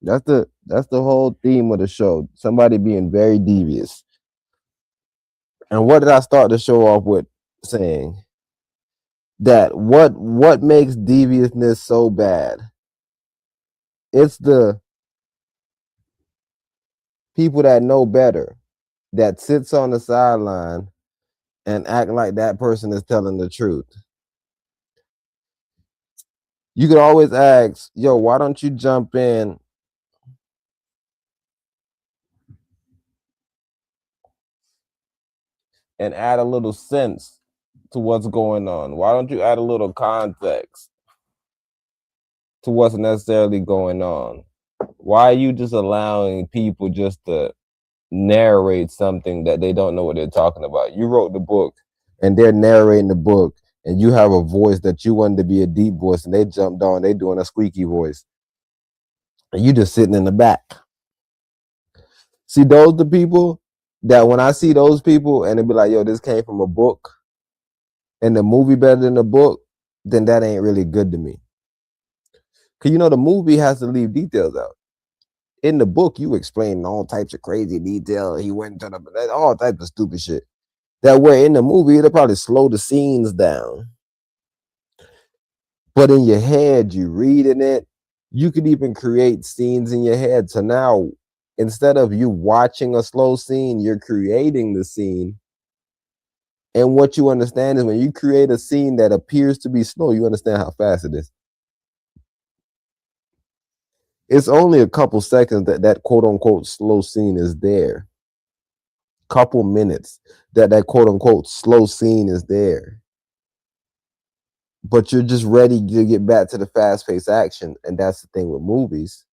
That's the whole theme of the show. Somebody being very devious. And what did I start the show off with saying? That what makes deviousness so bad? It's the people that know better, that sits on the sideline and act like that person is telling the truth. You could always ask, yo, why don't you jump in and add a little sense to what's going on? Why don't you add a little context to what's necessarily going on? Why are you just allowing people just to narrate something that they don't know what they're talking about? You wrote the book and they're narrating the book, and you have a voice that you wanted to be a deep voice, and they jumped on, they doing a squeaky voice. And you just sitting in the back. See, those the people that when I see those people and they be like, yo, this came from a book and the movie better than the book, then that ain't really good to me. Because, you know, the movie has to leave details out. In the book, you explain all types of crazy detail. He went to the, all types of stupid shit. That way in the movie, it'll probably slow the scenes down. But in your head, you reading it, you could even create scenes in your head. So now, instead of you watching a slow scene, you're creating the scene. And what you understand is when you create a scene that appears to be slow, you understand how fast it is. It's only a couple seconds that quote unquote slow scene is there. Couple minutes that quote unquote slow scene is there. But you're just ready to get back to the fast-paced action. And that's the thing with movies.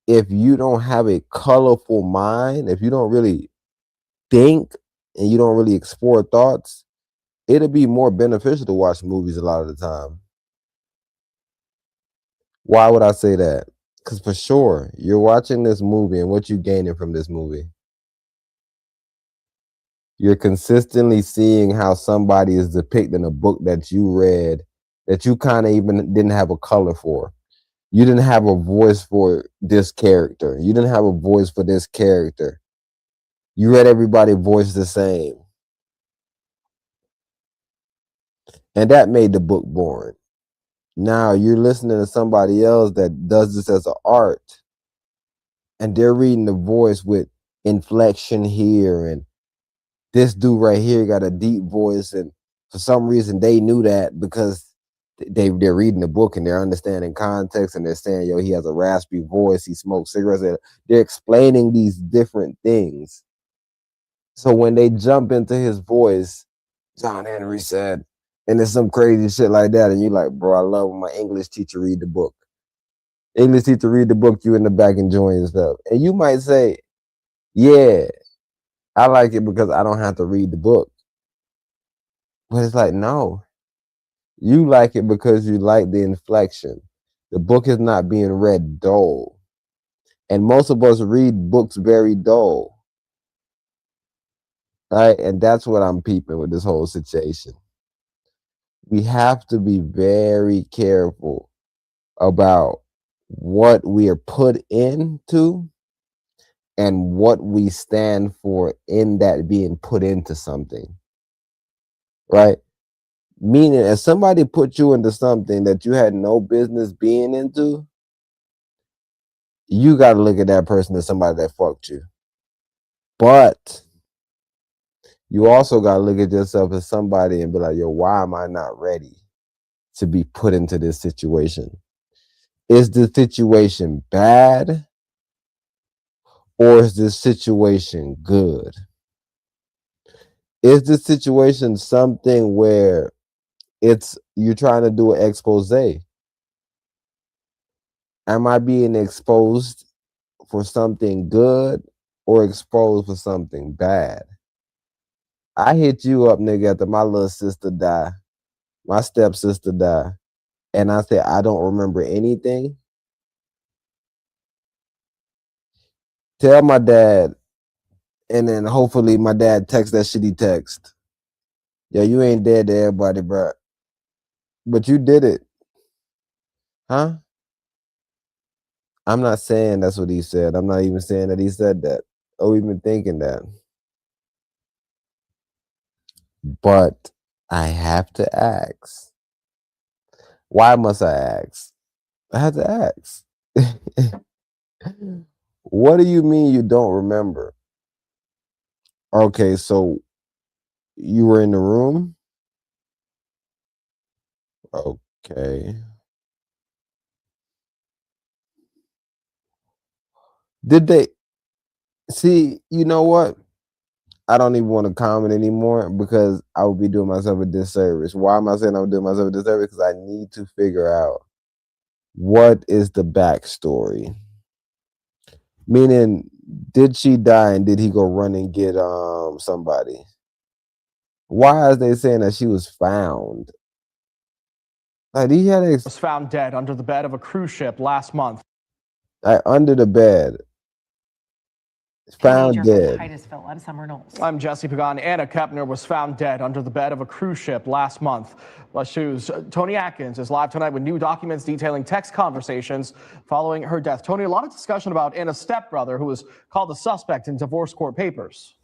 If you don't have a colorful mind, if you don't really think and you don't really explore thoughts, it'll be more beneficial to watch movies a lot of the time. Why would I say that? Because for sure, you're watching this movie and what you gaining from this movie. You're consistently seeing how somebody is depicting a book that you read that you kind of even didn't have a color for. You didn't have a voice for this character. You didn't have a voice for this character. You read everybody's voice the same. And that made the book boring. Now you're listening to somebody else that does this as an art, and they're reading the voice with inflection here, and this dude right here got a deep voice, and for some reason they knew that because they're reading the book and they're understanding context, and they're saying, yo, he has a raspy voice, he smokes cigarettes. They're explaining these different things. So when they jump into his voice, John Henry said, and it's some crazy shit like that, and you're like, bro, I love when my English teacher read the book. English teacher read the book, you in the back enjoying stuff. And you might say, yeah, I like it because I don't have to read the book. But it's like, no. You like it because you like the inflection. The book is not being read dull. And most of us read books very dull. Right? And that's what I'm peeping with this whole situation. We have to be very careful about what we are put into and what we stand for in that being put into something. Right? Meaning, if somebody put you into something that you had no business being into, you got to look at that person as somebody that fucked you. But you also got to look at yourself as somebody and be like, yo, why am I not ready to be put into this situation? Is the situation bad or is this situation good? Is the situation something where you're trying to do an expose? Am I being exposed for something good or exposed for something bad? I hit you up, nigga, after my little sister died, my stepsister died, and I said, I don't remember anything. Tell my dad, and then hopefully my dad texts that shitty text. Yo, you ain't dead to everybody, bro. But you did it. Huh? I'm not saying that's what he said. I'm not even saying that he said that. Or even thinking that. But I have to ask. Why must I ask? I have to ask. What do you mean you don't remember? Okay, so you were in the room? Okay. Did they see? You know what? I don't even want to comment anymore because I would be doing myself a disservice. Why am I saying I'm doing myself a disservice? Because I need to figure out what is the backstory? Meaning, did she die and did he go run and get somebody? Why is they saying that she was found? Like he had Was found dead under the bed of a cruise ship last month. like under the bed. Found Teenager dead. from Titusville out of Summer Knolls. I'm Jesse Pagan. Anna Kepner was found dead under the bed of a cruise ship last month. Les News' Tony Atkins is live tonight with new documents detailing text conversations following her death. Tony, a lot of discussion about Anna's stepbrother, who was called a suspect in divorce court papers.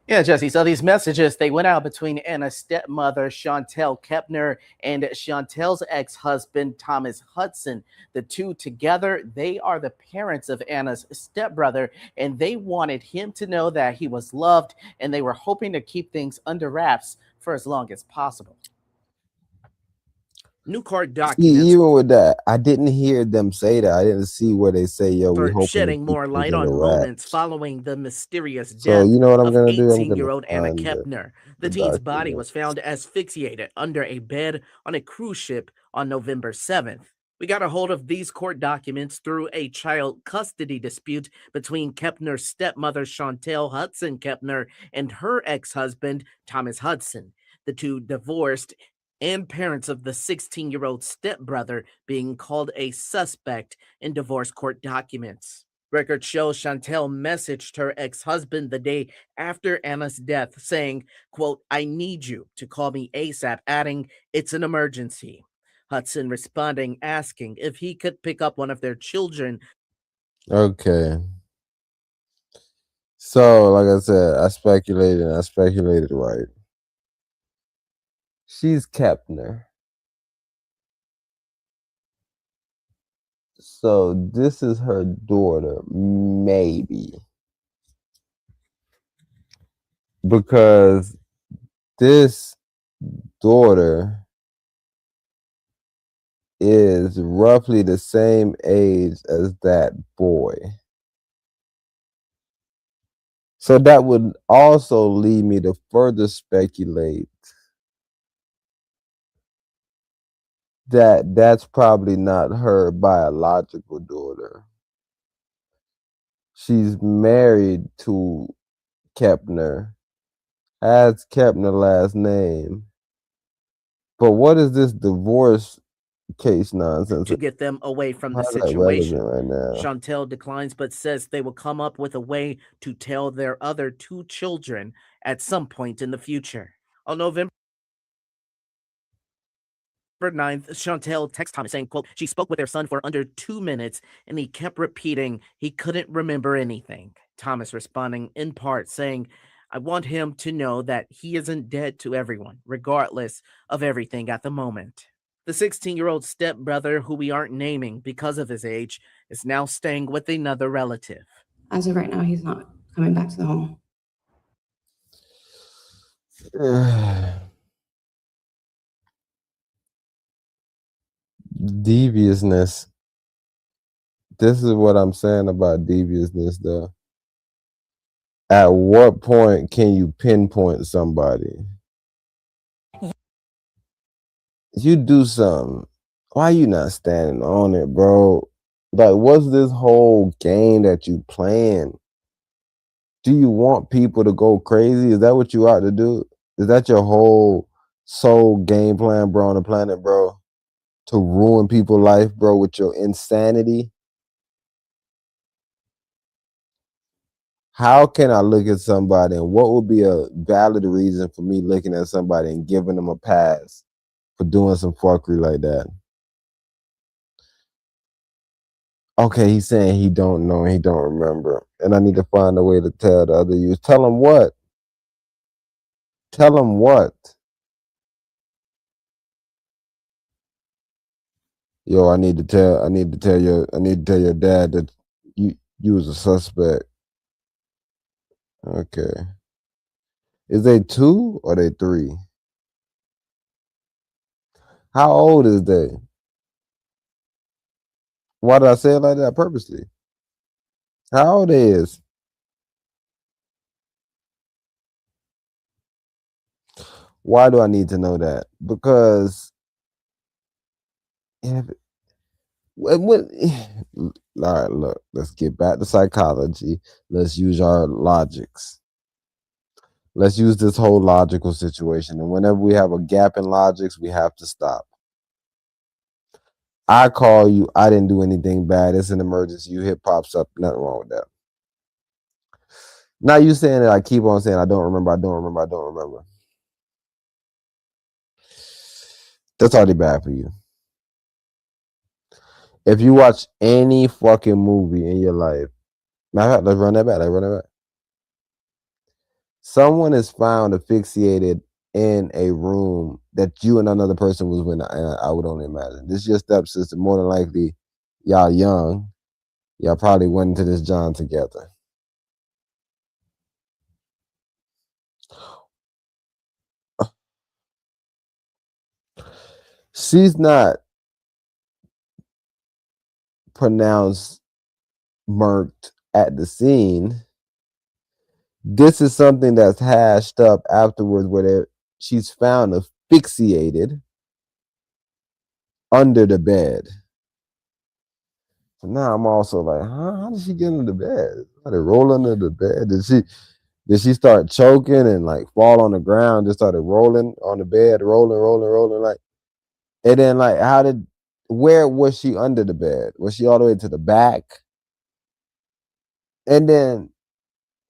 Yeah, Jesse. So these messages, they went out between Anna's stepmother, Chantel Kepner, and Chantel's ex-husband, Thomas Hudson. The two together, they are the parents of Anna's stepbrother, and they wanted him to know that he was loved, and they were hoping to keep things under wraps for as long as possible. New court documents. Even with that, I didn't hear them say that. I didn't see where they say, "Yo, we hope." Shedding more light on moments following the mysterious death So you know what I'm of gonna do? I'm 18-year-old gonna Anna find Kepner. The the teen's body document. was found asphyxiated under a bed on a cruise ship on November 7th. We got a hold of these court documents through a child custody dispute between Kepner's stepmother, Chantel Hudson Kepner, and her ex-husband, Thomas Hudson. The two divorced, and parents of the 16-year-old stepbrother being called a suspect in divorce court documents. Records show Chantel messaged her ex-husband the day after Anna's death saying, quote, "I need you to call me ASAP," adding, "It's an emergency." Hudson responding, asking if he could pick up one of their children. Okay. So, like I said, I speculated right. She's Kepner. So this is her daughter, maybe. Because this daughter is roughly the same age as that boy. So that would also lead me to further speculate that that's probably not her biological daughter. She's married to Kepner, has Kepner last name. But what is this divorce case nonsense? To get them away from the How's that situation. relevant right now? Chantel declines, but says they will come up with a way to tell their other two children at some point in the future. On November 9th, Chantel texts Thomas saying, quote, she spoke with their son for under 2 minutes and he kept repeating he couldn't remember anything. Thomas responding in part saying, I want him to know that he isn't dead to everyone, regardless of everything at the moment. The 16-year-old stepbrother, who we aren't naming because of his age, is now staying with another relative. As of right now, he's not coming back to the home. Deviousness. This is what I'm saying about deviousness, though. At what point can you pinpoint somebody? You do something. Why you not standing on it, bro? Like, what's this whole game that you playing? Do you want people to go crazy? Is that what you ought to do? Is that your whole sole game plan, bro, on the planet, bro? To ruin people's life, bro, with your insanity? How can I look at somebody and what would be a valid reason for me looking at somebody and giving them a pass for doing some fuckery like that? Okay, he's saying he don't know and he don't remember. And I need to find a way to tell the other youth. Tell him what? Tell him what? Yo, I need to tell your dad that you was a suspect. Okay. Is they 2 or they 3? How old is they? Why did I say it like that purposely? How old they is? Why do I need to know that? Because Yeah, what, all right, look, let's get back to psychology. Let's use our logics. Let's use this whole logical situation. And whenever we have a gap in logics, we have to stop. I call you, I didn't do anything bad. It's an emergency. You hit pops up, nothing wrong with that. Now you saying that I keep on saying I don't remember, I don't remember, I don't remember. That's already bad for you. If you watch any fucking movie in your life, matter of fact, let's run that back. Someone is found asphyxiated in a room that you and another person was with. I would only imagine. This is your stepsister. More than likely, y'all young. Y'all probably went into this John together. She's not pronounced murked at the scene. This is something that's hashed up afterwards where she's found asphyxiated under the bed. So now I'm also like, how did she get under the bed? How did roll under the bed? Did she start choking and like fall on the ground? Just started rolling on the bed, rolling like. And then like, where was she under the bed? Was she all the way to the back? And then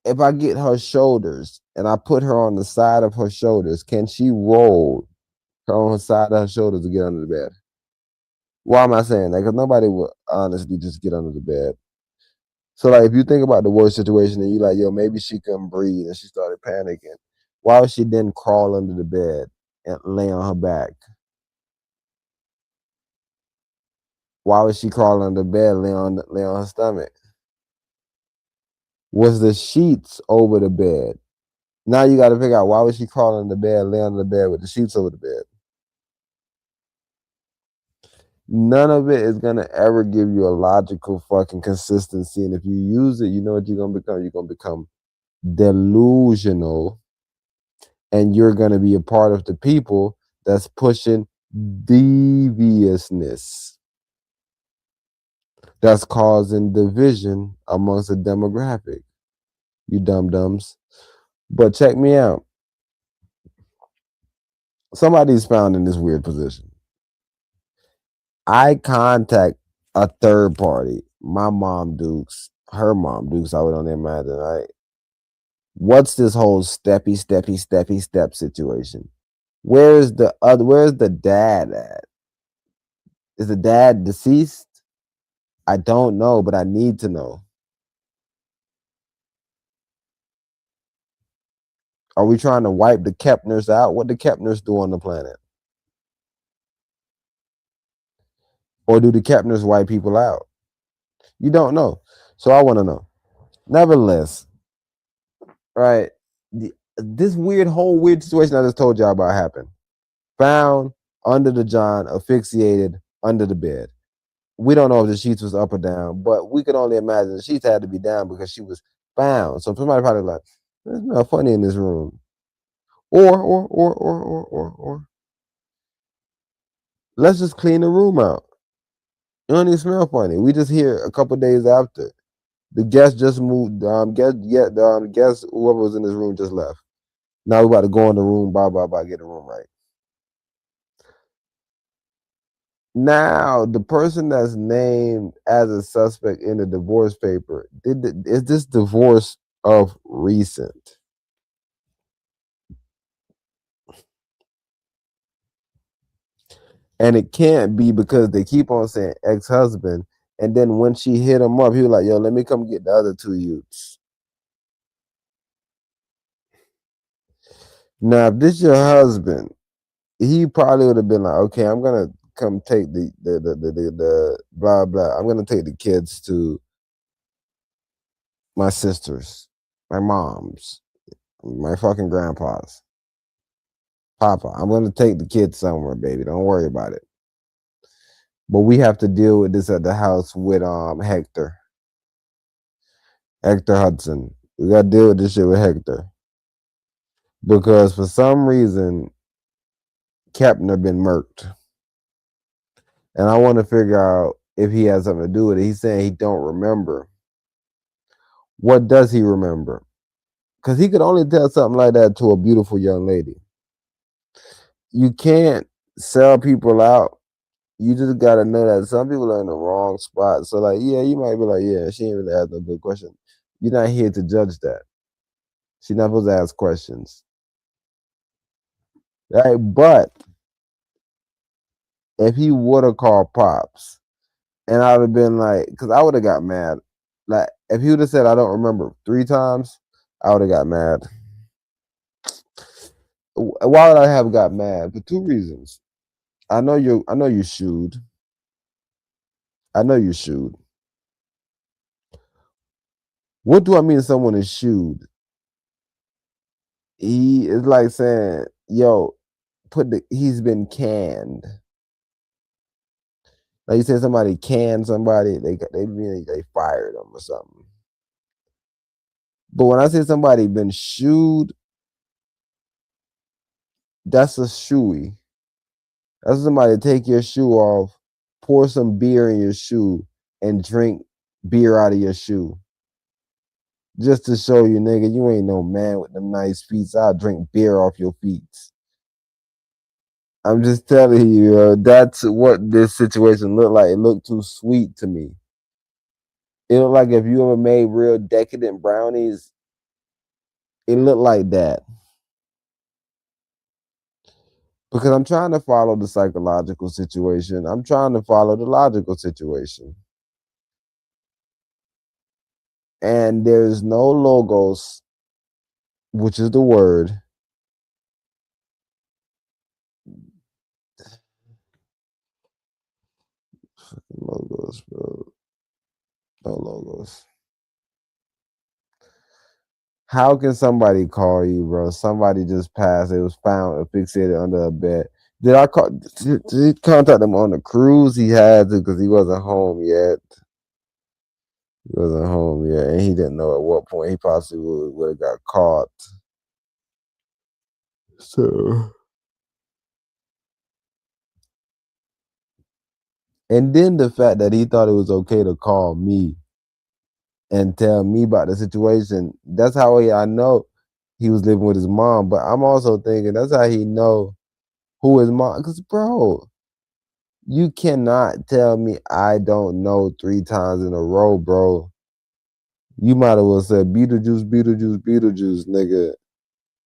if I get her shoulders and I put her on the side of her shoulders, can she roll her on the side of her shoulders to get under the bed? Why am I saying that? Because nobody would honestly just get under the bed. So like if you think about the worst situation and you like, yo, maybe she couldn't breathe and she started panicking, why would she then crawl under the bed and lay on her back? Why would she crawl under the bed, lay on her stomach? Was the sheets over the bed? Now you got to figure out why would she crawl under the bed, lay under the bed with the sheets over the bed? None of it is gonna ever give you a logical fucking consistency. And if you use it, you know what you're gonna become? You're gonna become delusional. And you're gonna be a part of the people that's pushing deviousness. That's causing division amongst a demographic. You dum-dums. But check me out. Somebody's found in this weird position. I contact a third party, my mom Dukes, her mom Dukes, I would only imagine, right? What's this whole steppy step situation? Where's the dad at? Is the dad deceased? I don't know, but I need to know. Are we trying to wipe the Kepners out? What do Kepners do on the planet? Or do the Kepners wipe people out? You don't know. So I want to know. Nevertheless, right, this whole weird situation I just told y'all about happened. Found under the John, asphyxiated under the bed. We don't know if the sheets was up or down, but we could only imagine the sheets had to be down because she was found. So somebody probably like, there's nothing funny in this room. Or let's just clean the room out. It don't even smell funny. We just here a couple days after. The guest just moved. Guest whoever was in this room just left. Now we about to go in the room, get the room right. Now the person that's named as a suspect in the divorce paper, is this divorce of recent? And it can't be because they keep on saying ex-husband. And then when she hit him up, he was like, yo, let me come get the other two youths. Now, if this your husband, he probably would have been like, okay, I'm going to come take the blah, blah. I'm going to take the kids to my sisters, my moms, my fucking grandpas. Papa, I'm going to take the kids somewhere, baby. Don't worry about it. But we have to deal with this at the house with Hector Hudson. We got to deal with this shit with Hector. Because for some reason, Kepner been murked. And I want to figure out if he has something to do with it. He's saying he don't remember. What does he remember? Because he could only tell something like that to a beautiful young lady. You can't sell people out. You just got to know that some people are in the wrong spot. So, like, yeah, you might be like, yeah, she ain't really asked no good question. You're not here to judge that. She's not supposed to ask questions. Right? But if he would have called Pops, and I would have been like, because I would have got mad. Like, if he would have said, I don't remember 3 times, I would have got mad. Why would I have got mad? For 2 reasons. I know you should. I know you should. What do I mean someone is should? He is like saying, yo, he's been canned. Like you said, somebody canned somebody, they mean they fired them or something. But when I say somebody been shooed, that's a shoey. That's somebody take your shoe off, pour some beer in your shoe, and drink beer out of your shoe. Just to show you, nigga, you ain't no man with them nice feet. I'll drink beer off your feet. I'm just telling you, that's what this situation looked like. It looked too sweet to me. It looked like if you ever made real decadent brownies, it looked like that. Because I'm trying to follow the psychological situation. I'm trying to follow the logical situation. And there's no logos, which is the word. Logos, bro. No logos. How can somebody call you, bro? Somebody just passed. It was found fixated under a bed. Did he contact him on the cruise? He had to because he wasn't home yet. He wasn't home yet, and he didn't know at what point he possibly would have got caught. So, and then the fact that he thought it was okay to call me and tell me about the situation. That's how I know he was living with his mom. But I'm also thinking that's how he know who his mom. Because, bro, you cannot tell me I don't know 3 times in a row, bro. You might have well said Beetlejuice, Beetlejuice, Beetlejuice, nigga.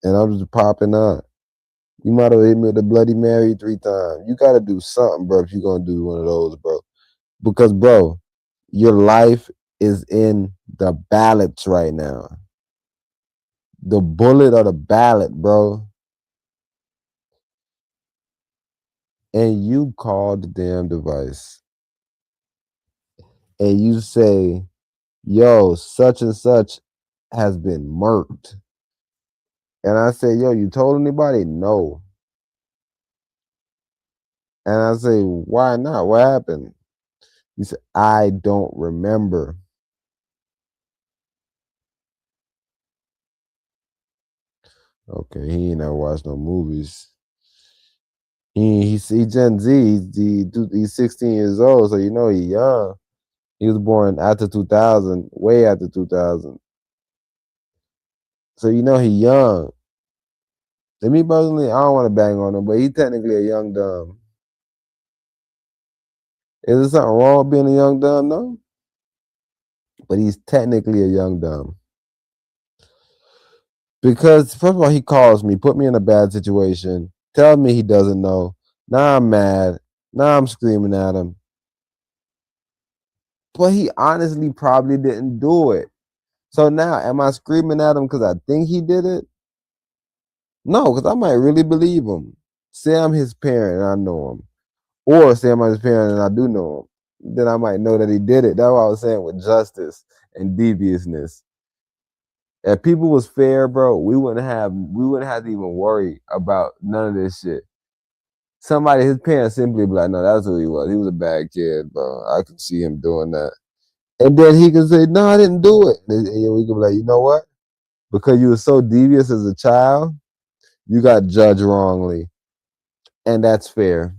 And I'm just popping up. You might have hit me with the Bloody Mary 3 times. You got to do something, bro, if you're going to do one of those, bro. Because, bro, your life is in the ballots right now. The bullet or the ballot, bro. And you call the damn device. And you say, yo, such and such has been murked. And I say, yo, you told anybody? No. And I say, why not? What happened? He said, I don't remember. Okay, he ain't never watched no movies. He's Gen Z. He's 16 years old, so you know he's young. He was born after 2000, way after 2000. So you know he young. To me personally, I don't want to bang on him, but he's technically a young dumb. Is there something wrong with being a young dumb? No. But he's technically a young dumb. Because, first of all, he calls me, put me in a bad situation, tells me he doesn't know. Now I'm mad. Now I'm screaming at him. But he honestly probably didn't do it. So now, am I screaming at him because I think he did it? No, because I might really believe him. Say I'm his parent and I know him. Or say I'm his parent and I do know him. Then I might know that he did it. That's what I was saying with justice and deviousness. If people was fair, bro, we wouldn't have to even worry about none of this shit. Somebody, his parents simply be like, no, that's who he was. He was a bad kid, bro. I could see him doing that. And then he could say, no, I didn't do it. And we could be like, you know what? Because you were so devious as a child, you got judged wrongly. And that's fair.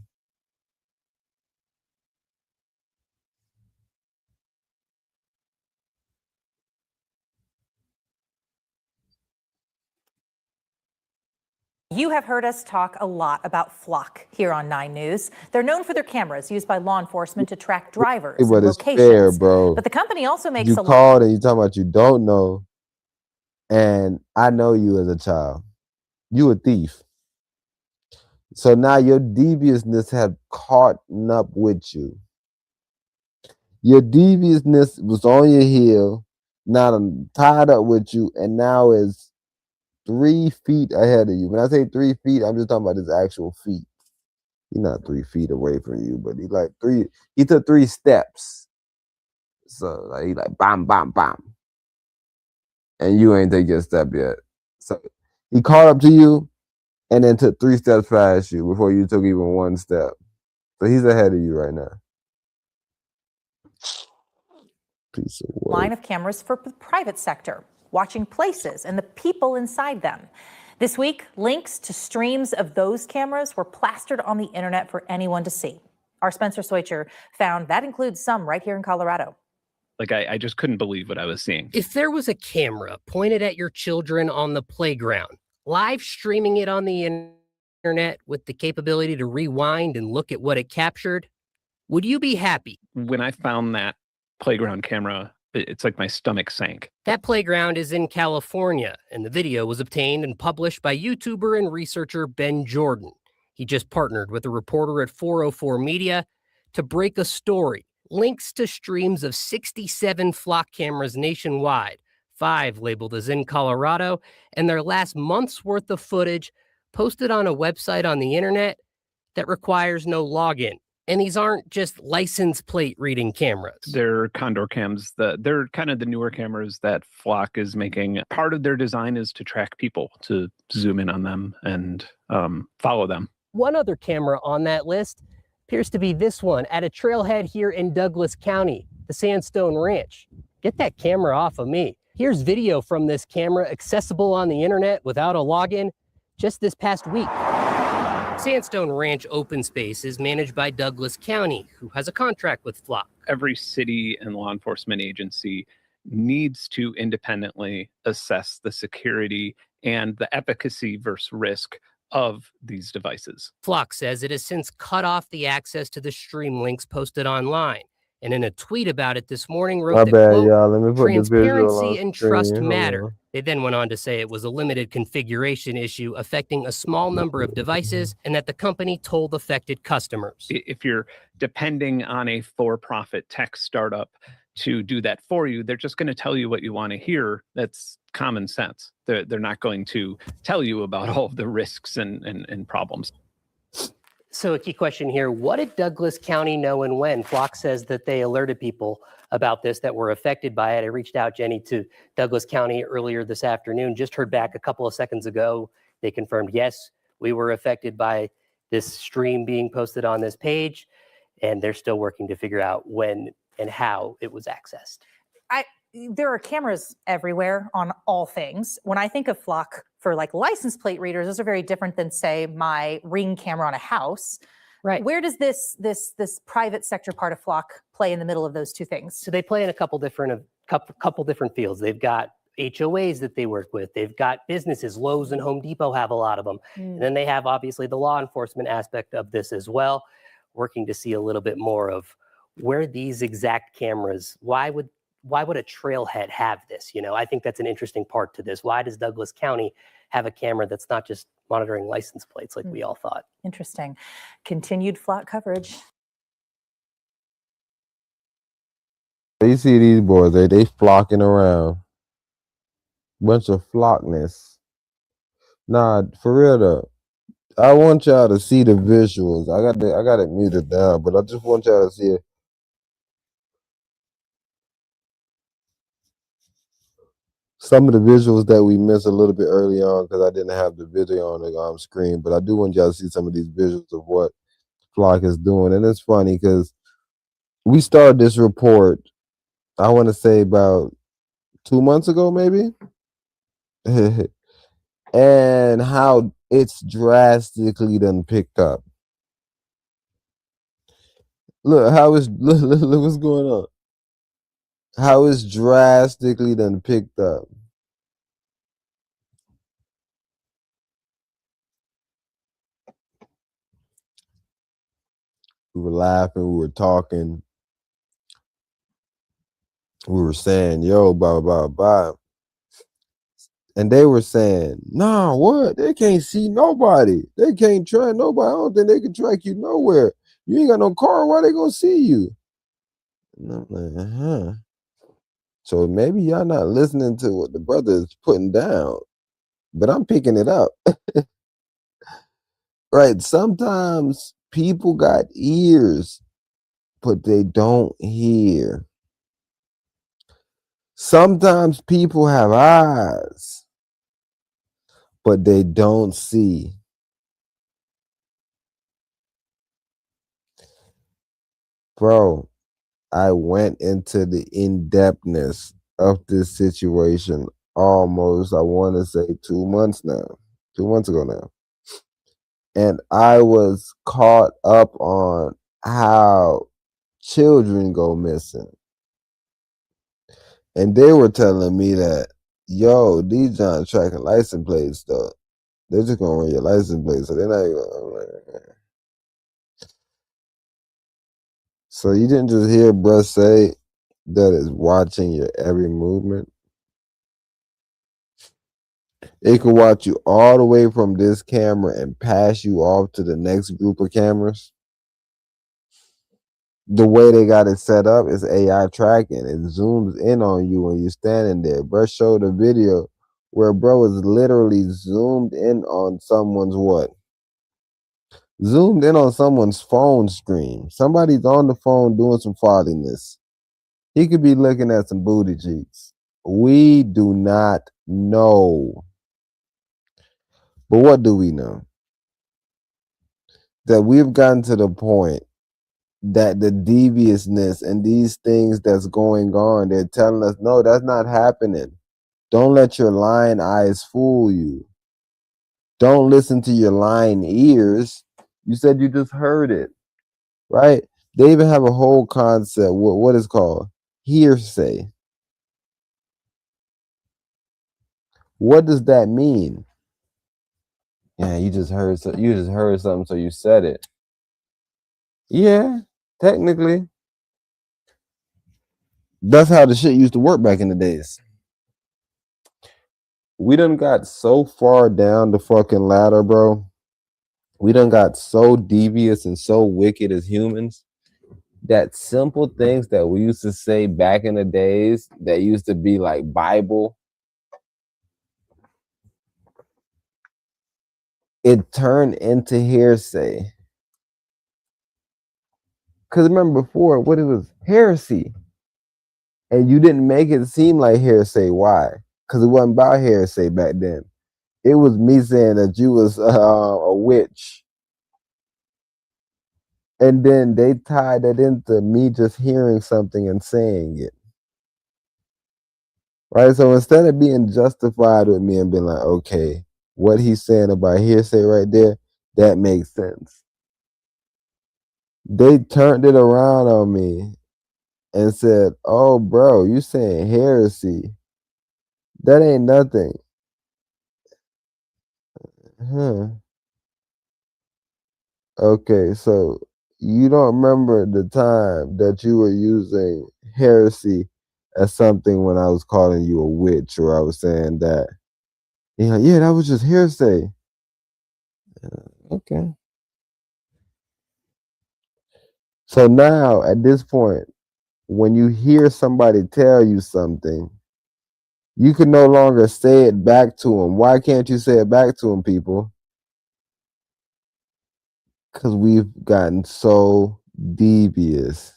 You have heard us talk a lot about Flock here on 9 News. They're known for their cameras used by law enforcement to track drivers and But it's locations. fair, bro. But the company also makes You a lot. called and you talking about you don't know, and I know you as a child. You a thief. So now your deviousness have caught up with you. Your deviousness was on your heel, now I'm tied up with you, and now is 3 feet ahead of you. When I say 3 feet, I'm just talking about his actual feet. He's not 3 feet away from you, but he like 3. He took 3 steps. So like he like bam, bam, bam, and you ain't take your step yet. So he caught up to you, and then took 3 steps past you before you took even 1 step. So he's ahead of you right now. Piece of work. Line of cameras for the private sector, watching places and the people inside them. This week, links to streams of those cameras were plastered on the internet for anyone to see. Our Spencer Soicher found that includes some right here in Colorado. Like, I just couldn't believe what I was seeing. If there was a camera pointed at your children on the playground, live streaming it on the internet with the capability to rewind and look at what it captured, would you be happy? When I found that playground camera, it's like my stomach sank. That playground is in California, and the video was obtained and published by YouTuber and researcher Ben Jordan. He just partnered with a reporter at 404 Media to break a story. Links to streams of 67 Flock cameras nationwide, 5 labeled as in Colorado, and their last month's worth of footage posted on a website on the internet that requires no login. And these aren't just license plate reading cameras. They're Condor cams. They're kind of the newer cameras that Flock is making. Part of their design is to track people, to zoom in on them and follow them. One other camera on that list appears to be this one at a trailhead here in Douglas County, the Sandstone Ranch. Get that camera off of me. Here's video from this camera accessible on the internet without a login just this past week. Sandstone Ranch open space is managed by Douglas County, who has a contract with Flock. Every city and law enforcement agency needs to independently assess the security and the efficacy versus risk of these devices. Flock says it has since cut off the access to the stream links posted online. And in a tweet about it this morning, wrote My that, bad, quote, y'all. Let me put the visual transparency on and trust screen. Hold matter. on. They then went on to say it was a limited configuration issue affecting a small number of devices and that the company told affected customers. If you're depending on a for-profit tech startup to do that for you, they're just going to tell you what you want to hear. That's common sense. They're not going to tell you about all of the risks and problems. So a key question here, what did Douglas County know and when? Flock says that they alerted people about this that were affected by it. I reached out, Jenny, to Douglas County earlier this afternoon, just heard back a couple of seconds ago. They confirmed, yes, we were affected by this stream being posted on this page, and they're still working to figure out when and how it was accessed. There are cameras everywhere on all things. When I think of Flock for like license plate readers, those are very different than, say, my Ring camera on a house. Right. Where does this private sector part of Flock play in the middle of those two things? So they play in a couple different fields. They've got HOAs that they work with. They've got businesses. Lowe's and Home Depot have a lot of them. And then they have obviously the law enforcement aspect of this as well, working to see a little bit more of where these exact cameras, why would a trailhead have this? You know, I think that's an interesting part to this. Why does Douglas County have a camera that's not just monitoring license plates like we all thought? Interesting. Continued Flock coverage. You see these boys, they flocking around. Bunch of flockness. Nah, for real though. I want y'all to see the visuals. I got it muted down, but I just want y'all to see it. Some of the visuals that we missed a little bit early on because I didn't have the video on the screen, but I do want y'all to see some of these visuals of what Flock is doing. And it's funny because we started this report, I want to say about 2 months ago, maybe. And how it's drastically done picked up. Look what's going on. How it's drastically done picked up. We were laughing, we were talking, we were saying, yo, blah, blah, blah. And they were saying, nah, what? They can't see nobody. They can't track nobody. I don't think they can track you nowhere. You ain't got no car. Why they gonna see you? And I'm like, uh-huh. So maybe y'all not listening to what the brother is putting down, but I'm picking it up. Right? Sometimes people got ears, but they don't hear. Sometimes people have eyes, but they don't see. Bro, I went into the in-depthness of this situation almost, I want to say 2 months now, 2 months ago now. And I was caught up on how children go missing. And they were telling me that, yo, these John tracking license plates though. They're just gonna run your license plate, so they're not even gonna. So you didn't just hear bruh say that it's watching your every movement. It can watch you all the way from this camera and pass you off to the next group of cameras. The way they got it set up is AI tracking. It zooms in on you when you're standing there. Bro showed a video where bro was literally zoomed in on someone's what? Zoomed in on someone's phone screen. Somebody's on the phone doing some fathiness. He could be looking at some booty cheeks. We do not know. But what do we know? That we've gotten to the point that the deviousness and these things that's going on, they're telling us, no, that's not happening. Don't let your lying eyes fool you. Don't listen to your lying ears. You said you just heard it, right? They even have a whole concept, what is called hearsay. What does that mean? Yeah, you just heard something, so you said it. Yeah, technically. That's how the shit used to work back in the days. We done got so far down the fucking ladder, bro. We done got so devious and so wicked as humans that simple things that we used to say back in the days that used to be like Bible, it turned into hearsay. Because remember before, what it was heresy. And you didn't make it seem like hearsay. Why? Because it wasn't about hearsay back then. It was me saying that you was a witch. And then they tied that into me just hearing something and saying it. Right? So instead of being justified with me and being like, okay, what he's saying about hearsay right there, that makes sense. They turned it around on me and said, oh, bro, you saying heresy. That ain't nothing. Huh. Okay, so you don't remember the time that you were using heresy as something when I was calling you a witch or I was saying that. Yeah, that was just hearsay. Okay. So now at this point, when you hear somebody tell you something, you can no longer say it back to them. Why can't you say it back to them, people? Because we've gotten so devious.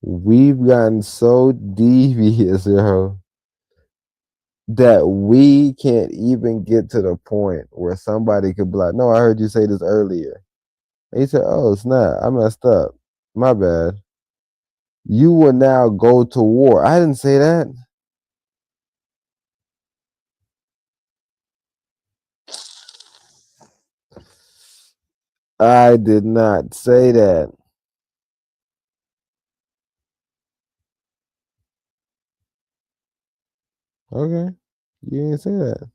We've gotten so devious, yo, that we can't even get to the point where somebody could be like, no, I heard you say this earlier. And he said, oh, snap, I messed up. My bad. You will now go to war. I didn't say that. I did not say that. Okay. You didn't say that.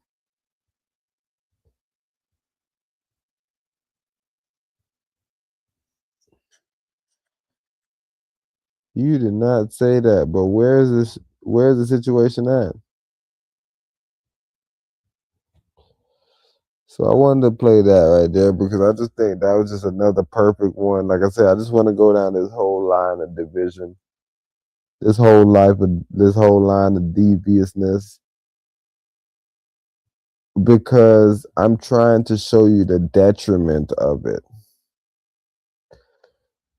You did not say that, but where's the situation at? So I wanted to play that right there because I just think that was just another perfect one. Like I said, I just want to go down this whole line of division, this whole line of deviousness, because I'm trying to show you the detriment of it.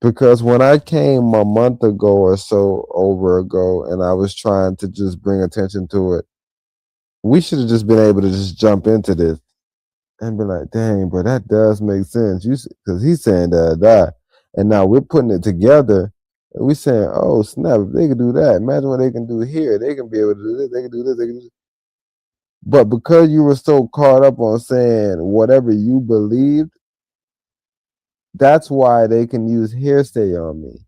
Because when I came a month ago or so over ago and I was trying to just bring attention to it, we should have just been able to just jump into this and be like, dang, bro, that does make sense. Because he's saying that. And now we're putting it together and we're saying, oh, snap, if they can do that, imagine what they can do here. They can be able to do this, they can do this, they can do this. But because you were so caught up on saying whatever you believed, that's why they can use hearsay on me.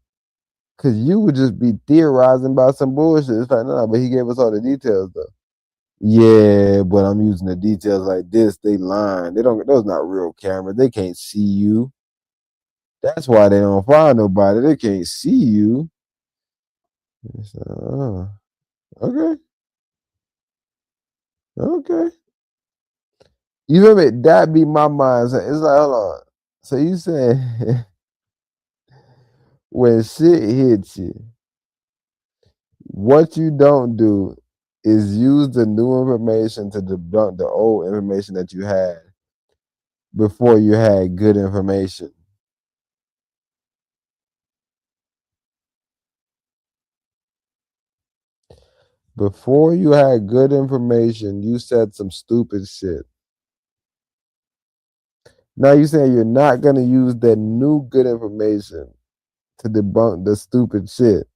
Because you would just be theorizing about some bullshit. It's like, no, but he gave us all the details, though. Yeah, but I'm using the details like this. They lying. Those not real cameras. They can't see you. That's why they don't find nobody. They can't see you. So, okay. Okay. You feel me? That be my mindset. It's like, hold on. So you saying when shit hits you, what you don't do is use the new information to debunk the old information that you had before you had good information. Before you had good information, you said some stupid shit. Now you're saying you're not going to use that new good information to debunk the stupid shit.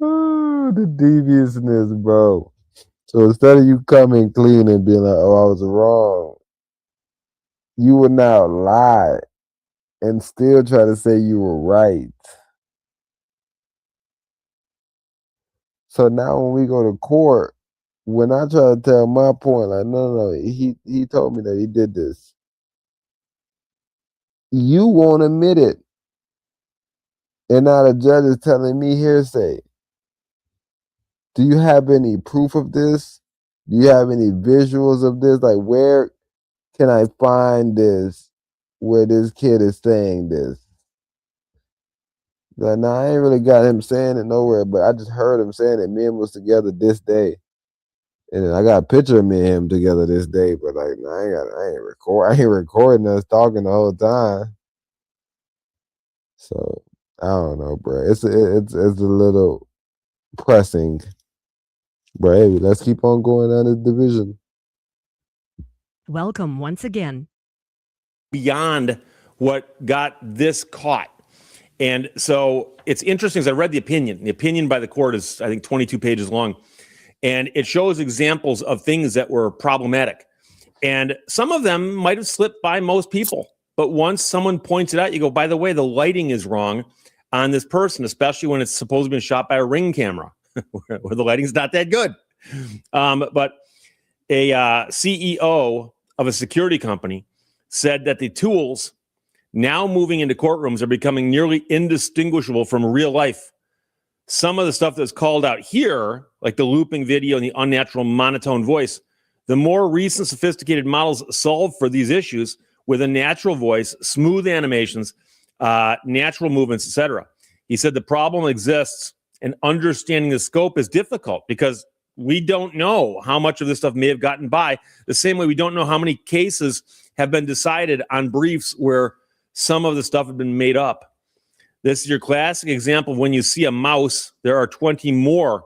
Oh, the deviousness, bro. So instead of you coming clean and being like, oh, I was wrong, you will now lie and still try to say you were right. So now when we go to court, when I try to tell my point, like, no, he told me that he did this. You won't admit it. And now the judge is telling me hearsay. Do you have any proof of this? Do you have any visuals of this? Like, where can I find this where this kid is saying this? Like, nah, I ain't really got him saying it nowhere, but I just heard him saying it. Me and him was together this day. And then I got a picture of me and him together this day, but like, nah, I ain't recording us talking the whole time. So I don't know, bro. It's a little pressing. But hey, let's keep on going down this division. Welcome once again. Beyond what got this caught. And so it's interesting as I read the opinion. The opinion by the court is, I think, 22 pages long. And it shows examples of things that were problematic. And some of them might have slipped by most people. But once someone points it out, you go, by the way, the lighting is wrong on this person, especially when it's supposed to be shot by a Ring camera, where the lighting's not that good. But a CEO of a security company said that the tools now moving into courtrooms are becoming nearly indistinguishable from real life. Some of the stuff that's called out here, like the looping video and the unnatural monotone voice, the more recent sophisticated models solve for these issues with a natural voice, smooth animations, natural movements, etc. He said the problem exists and understanding the scope is difficult because we don't know how much of this stuff may have gotten by. The same way we don't know how many cases have been decided on briefs where some of the stuff had been made up. This is your classic example of when you see a mouse, there are 20 more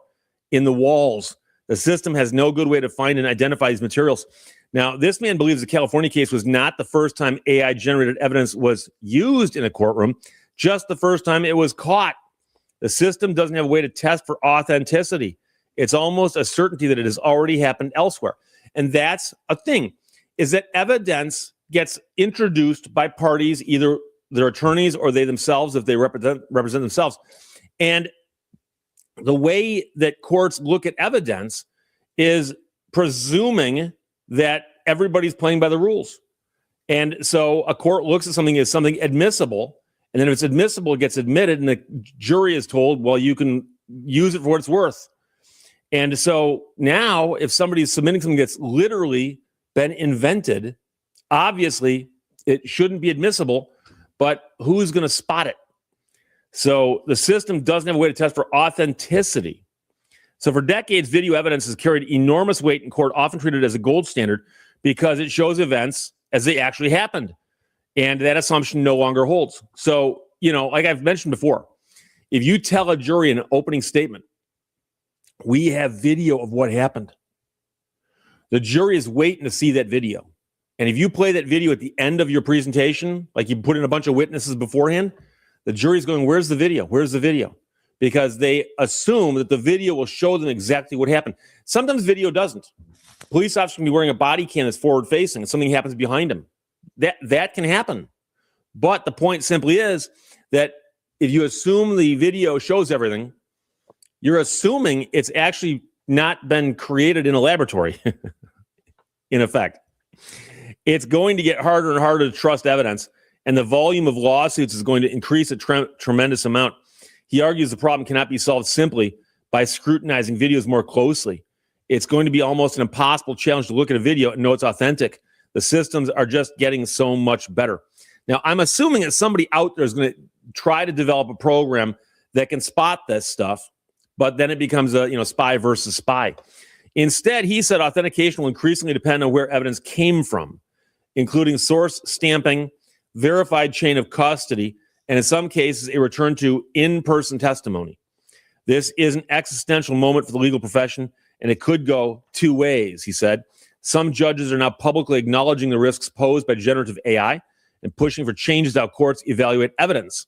in the walls. The system has no good way to find and identify these materials. Now, this man believes the California case was not the first time AI-generated evidence was used in a courtroom, just the first time it was caught. The system doesn't have a way to test for authenticity. It's almost a certainty that it has already happened elsewhere. And that's a thing, is that evidence gets introduced by parties, either their attorneys or they themselves, if they represent themselves. And the way that courts look at evidence is presuming that everybody's playing by the rules. And so a court looks at something as something admissible, and then if it's admissible, it gets admitted, and the jury is told, well, you can use it for what it's worth. And so now if somebody is submitting something that's literally been invented, obviously it shouldn't be admissible, but who's going to spot it? So the system doesn't have a way to test for authenticity. So for decades, video evidence has carried enormous weight in court, often treated as a gold standard because it shows events as they actually happened. And that assumption no longer holds. So, you know, like I've mentioned before, if you tell a jury in an opening statement, we have video of what happened, the jury is waiting to see that video. And if you play that video at the end of your presentation, like you put in a bunch of witnesses beforehand, the jury's going, where's the video? Where's the video? Because they assume that the video will show them exactly what happened. Sometimes video doesn't. Police officers can be wearing a body cam that's forward facing and something happens behind him. That can happen. But the point simply is that if you assume the video shows everything, you're assuming it's actually not been created in a laboratory, in effect. It's going to get harder and harder to trust evidence, and the volume of lawsuits is going to increase a tremendous amount. He argues the problem cannot be solved simply by scrutinizing videos more closely. It's going to be almost an impossible challenge to look at a video and know it's authentic. The systems are just getting so much better. Now, I'm assuming that somebody out there is going to try to develop a program that can spot this stuff, but then it becomes a spy versus spy. Instead, he said authentication will increasingly depend on where evidence came from, including source stamping, verified chain of custody, and in some cases, a return to in-person testimony. This is an existential moment for the legal profession, and it could go two ways, he said. Some judges are now publicly acknowledging the risks posed by generative AI and pushing for changes to how courts evaluate evidence.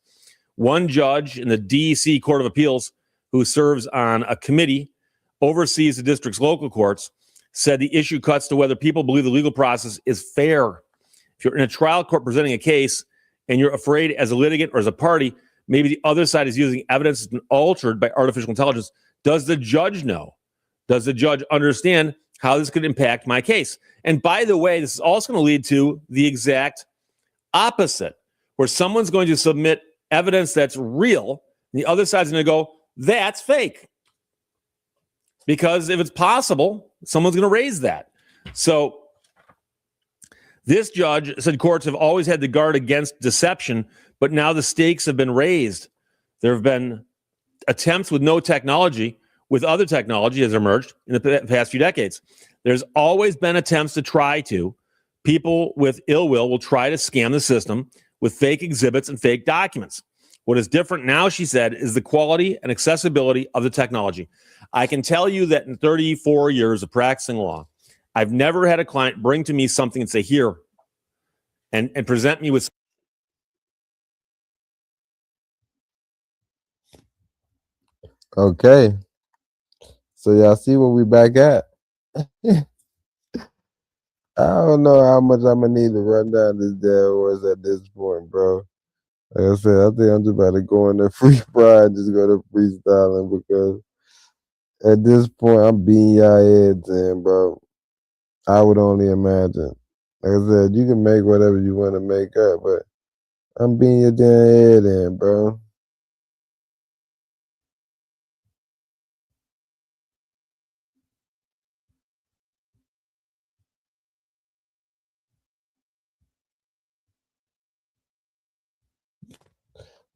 One judge in the D.C. Court of Appeals, who serves on a committee, oversees the district's local courts, said the issue cuts to whether people believe the legal process is fair. If you're in a trial court presenting a case and you're afraid as a litigant or as a party, maybe the other side is using evidence that's been altered by artificial intelligence. Does the judge know? Does the judge understand how this could impact my case? And by the way, this is also going to lead to the exact opposite, where someone's going to submit evidence that's real, and the other side's going to go, that's fake. Because if it's possible, someone's going to raise that. So this judge said courts have always had to guard against deception, but now the stakes have been raised. There have been attempts with no technology, with other technology has emerged in the past few decades. There's always been attempts to try to. People with ill will try to scam the system with fake exhibits and fake documents. What is different now, she said, is the quality and accessibility of the technology. I can tell you that in 34 years of practicing law, I've never had a client bring to me something and say, here, and present me with. Okay. So y'all see where we back at? I don't know how much I'm gonna need to run down this damn horse at this point, bro. Like I said, I think I'm just about to go in there free ride, just go to freestyling, because at this point I'm beating y'all heads in, bro. I would only imagine. Like I said, you can make whatever you want to make up, but I'm beating your damn head in, bro.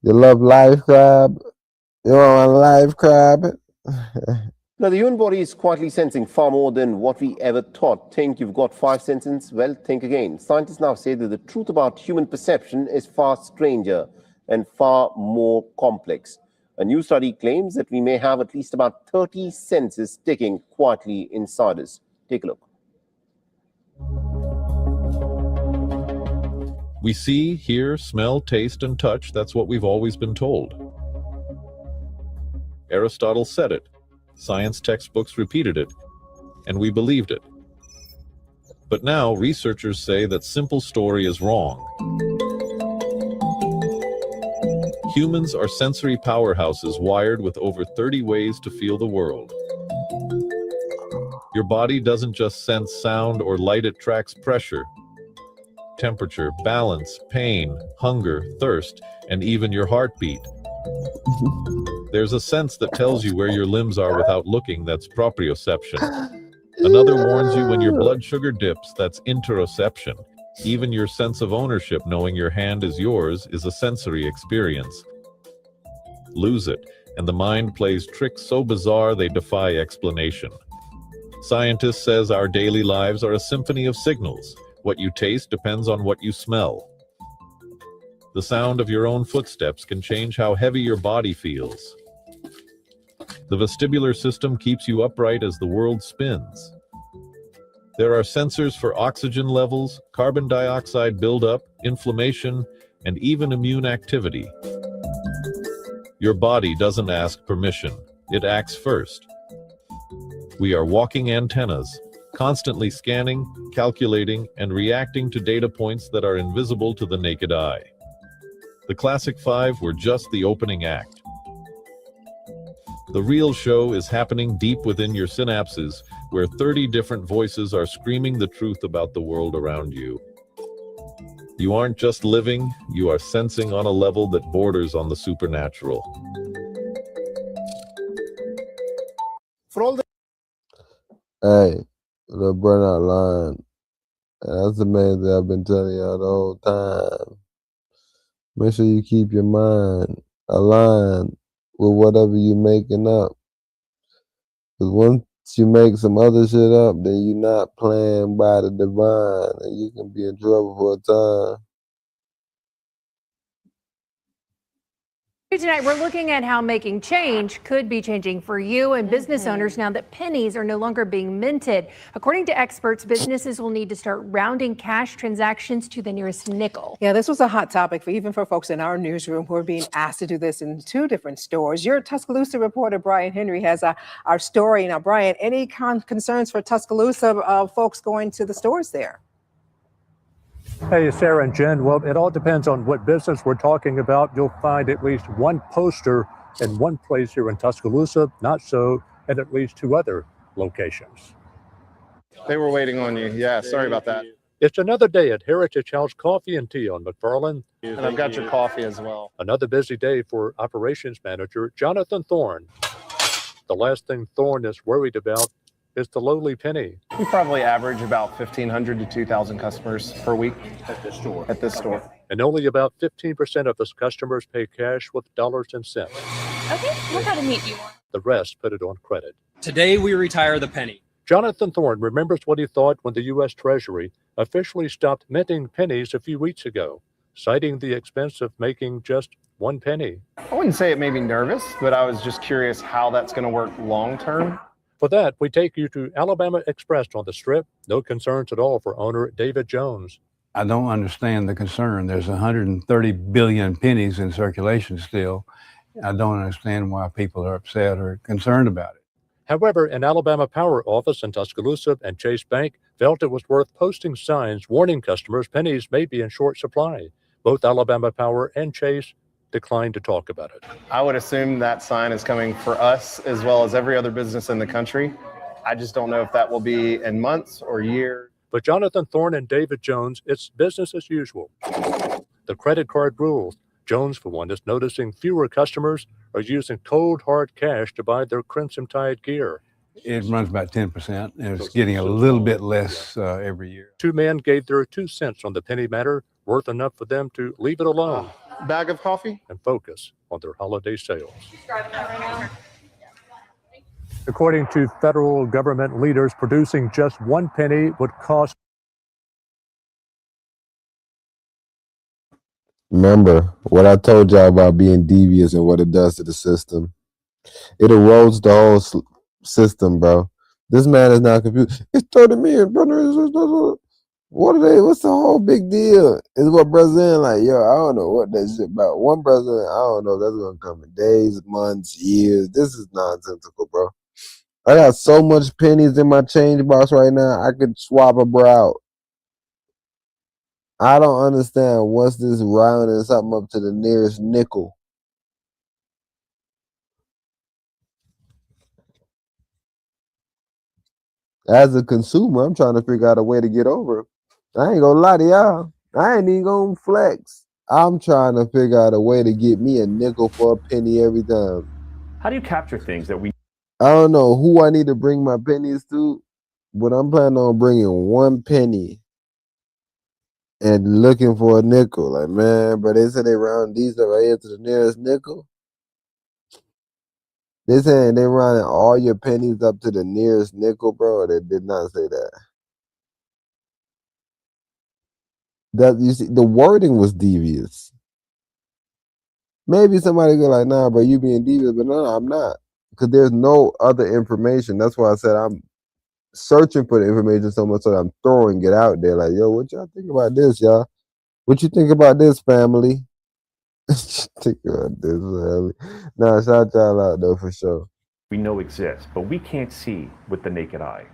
You love life, crab? You want a life, crab? Now, the human body is quietly sensing far more than what we ever thought. Think you've got 5 senses? Well, think again. Scientists now say that the truth about human perception is far stranger and far more complex. A new study claims that we may have at least about 30 senses ticking quietly inside us. Take a look. We see, hear, smell, taste, and touch. That's what we've always been told. Aristotle said it. Science textbooks repeated it. And we believed it. But now researchers say that simple story is wrong. Humans are sensory powerhouses wired with over 30 ways to feel the world. Your body doesn't just sense sound or light, it tracks pressure, temperature, balance, pain, hunger, thirst, and even your heartbeat. There's a sense that tells you where your limbs are without looking, that's proprioception. Another warns you when your blood sugar dips, that's interoception. Even your sense of ownership, knowing your hand is yours, is a sensory experience. Lose it, and the mind plays tricks so bizarre they defy explanation. Scientists says our daily lives are a symphony of signals. What you taste depends on what you smell. The sound of your own footsteps can change how heavy your body feels. The vestibular system keeps you upright as the world spins. There are sensors for oxygen levels, carbon dioxide buildup, inflammation, and even immune activity. Your body doesn't ask permission, it acts first. We are walking antennas, constantly scanning, calculating, and reacting to data points that are invisible to the naked eye. The Classic Five were just the opening act. The real show is happening deep within your synapses, where 30 different voices are screaming the truth about the world around you. You aren't just living, you are sensing on a level that borders on the supernatural. Hey, the burnout line. That's the main thing I've been telling y'all the whole time. Make sure you keep your mind aligned with whatever you're making up. Because once you make some other shit up, then you're not playing by the divine, and you can be in trouble for a time. Tonight, we're looking at how making change could be changing for you and business owners now that pennies are no longer being minted. According to experts, businesses will need to start rounding cash transactions to the nearest nickel. Yeah, this was a hot topic for folks in our newsroom who are being asked to do this in 2 different stores. Your Tuscaloosa reporter, Brian Henry, has our story. Now, Brian, any concerns for Tuscaloosa folks going to the stores there? Hey, Sarah and Jen. Well, it all depends on what business we're talking about. You'll find at least one poster in one place here in Tuscaloosa, not so at least 2 other locations. They were waiting on you. Yeah, sorry about that. It's another day at Heritage House Coffee and Tea on McFarland. And I've got your coffee as well. Another busy day for operations manager Jonathan Thorne. The last thing Thorne is worried about is the lowly penny. We probably average about 1,500 to 2,000 customers per week at this store. And only about 15% of his customers pay cash with dollars and cents. Okay, what kind of meat do you want? The rest put it on credit. Today we retire the penny. Jonathan Thorne remembers what he thought when the U.S. Treasury officially stopped minting pennies a few weeks ago, citing the expense of making just 1 penny. I wouldn't say it made me nervous, but I was just curious how that's going to work long term. For that, we take you to Alabama Express on the Strip. No concerns at all for owner David Jones. I don't understand the concern. There's 130 billion pennies in circulation still. I don't understand why people are upset or concerned about it. However, an Alabama Power office in Tuscaloosa and Chase Bank felt it was worth posting signs warning customers pennies may be in short supply. Both Alabama Power and Chase declined to talk about it. I would assume that sign is coming for us as well as every other business in the country. I just don't know if that will be in months or years. But Jonathan Thorne and David Jones, it's business as usual. The credit card rules. Jones, for one, is noticing fewer customers are using cold, hard cash to buy their Crimson Tide gear. It runs about 10%, and it's getting a little bit less every year. 2 men gave their 2 cents on the penny matter, worth enough for them to leave it alone. Bag of coffee? And focus on their holiday sales. According to federal government leaders, producing just 1 penny would cost. Remember what I told y'all about being devious and what it does to the system. It erodes the whole system, bro. This man is not confused. It's 30 million, brother. What's the whole big deal? Is what brother's in like, yo, I don't know what that shit about. One brother, I don't know if that's gonna come in days, months, years. This is nonsensical, bro. I got so much pennies in my change box right now, I could swap a bro out. I don't understand what's this rounding something up to the nearest nickel. As a consumer, I'm trying to figure out a way to get over it. I ain't gonna lie to y'all. I ain't even gonna flex. I'm trying to figure out a way to get me a nickel for a penny every time. How do you capture things that we I don't know who I need to bring my pennies to, but I'm planning on bringing 1 penny and looking for a nickel. Like, man, but they said they round these up right here to the nearest nickel. They saying they rounding all your pennies up to the nearest nickel, bro. They did not say that. That you see, the wording was devious. Maybe somebody go like, nah, bro, you being devious, but no, I'm not. Because there's no other information. That's why I said I'm searching for the information so much that I'm throwing it out there. Like, yo, what y'all think about this, y'all? What you think about this, family? Think about this, family. Nah, shout y'all out though for sure. know exist, but we can't see with the naked eye.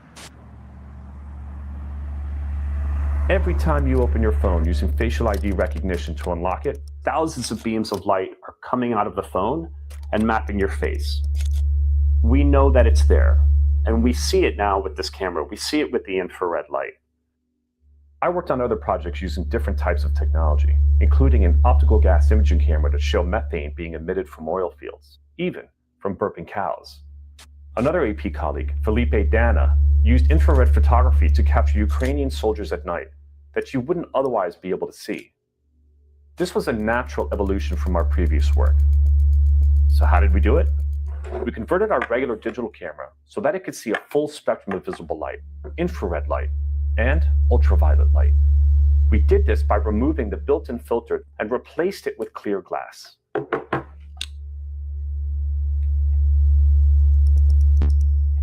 Every time you open your phone using facial ID recognition to unlock it, thousands of beams of light are coming out of the phone and mapping your face. We know that it's there, and we see it now with this camera. We see it with the infrared light. I worked on other projects using different types of technology, including an optical gas imaging camera to show methane being emitted from oil fields, even from burping cows. Another AP colleague, Felipe Dana, used infrared photography to capture Ukrainian soldiers at night that you wouldn't otherwise be able to see. This was a natural evolution from our previous work. So how did we do it? We converted our regular digital camera so that it could see a full spectrum of visible light, infrared light, and ultraviolet light. We did this by removing the built-in filter and replaced it with clear glass.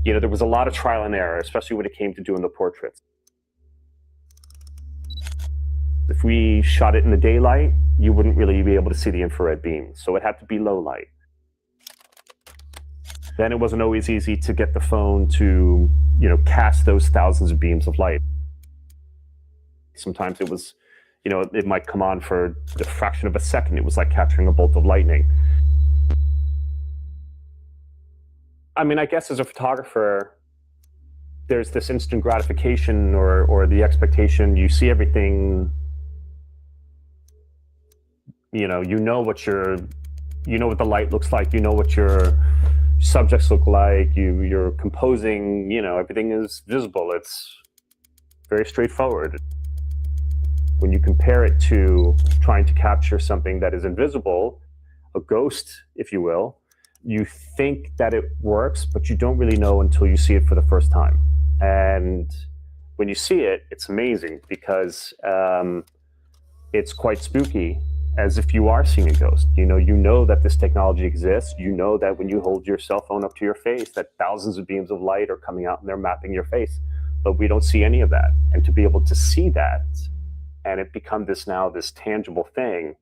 You know, there was a lot of trial and error, especially when it came to doing the portraits. If we shot it in the daylight, you wouldn't really be able to see the infrared beam, so it had to be low light. Then it wasn't always easy to get the phone to, cast those thousands of beams of light. Sometimes it was, it might come on for a fraction of a second. It was like capturing a bolt of lightning. I mean, I guess as a photographer, there's this instant gratification or the expectation. You see everything, you know what the light looks like, you know what your subjects look like, you're composing, everything is visible. It's very straightforward. When you compare it to trying to capture something that is invisible, a ghost, if you will, you think that it works, but you don't really know until you see it for the first time. And when you see it, it's amazing because it's quite spooky, as if you are seeing a ghost. You know that this technology exists. You know that when you hold your cell phone up to your face, that thousands of beams of light are coming out and they're mapping your face. But we don't see any of that. And to be able to see that, and it become this tangible thing,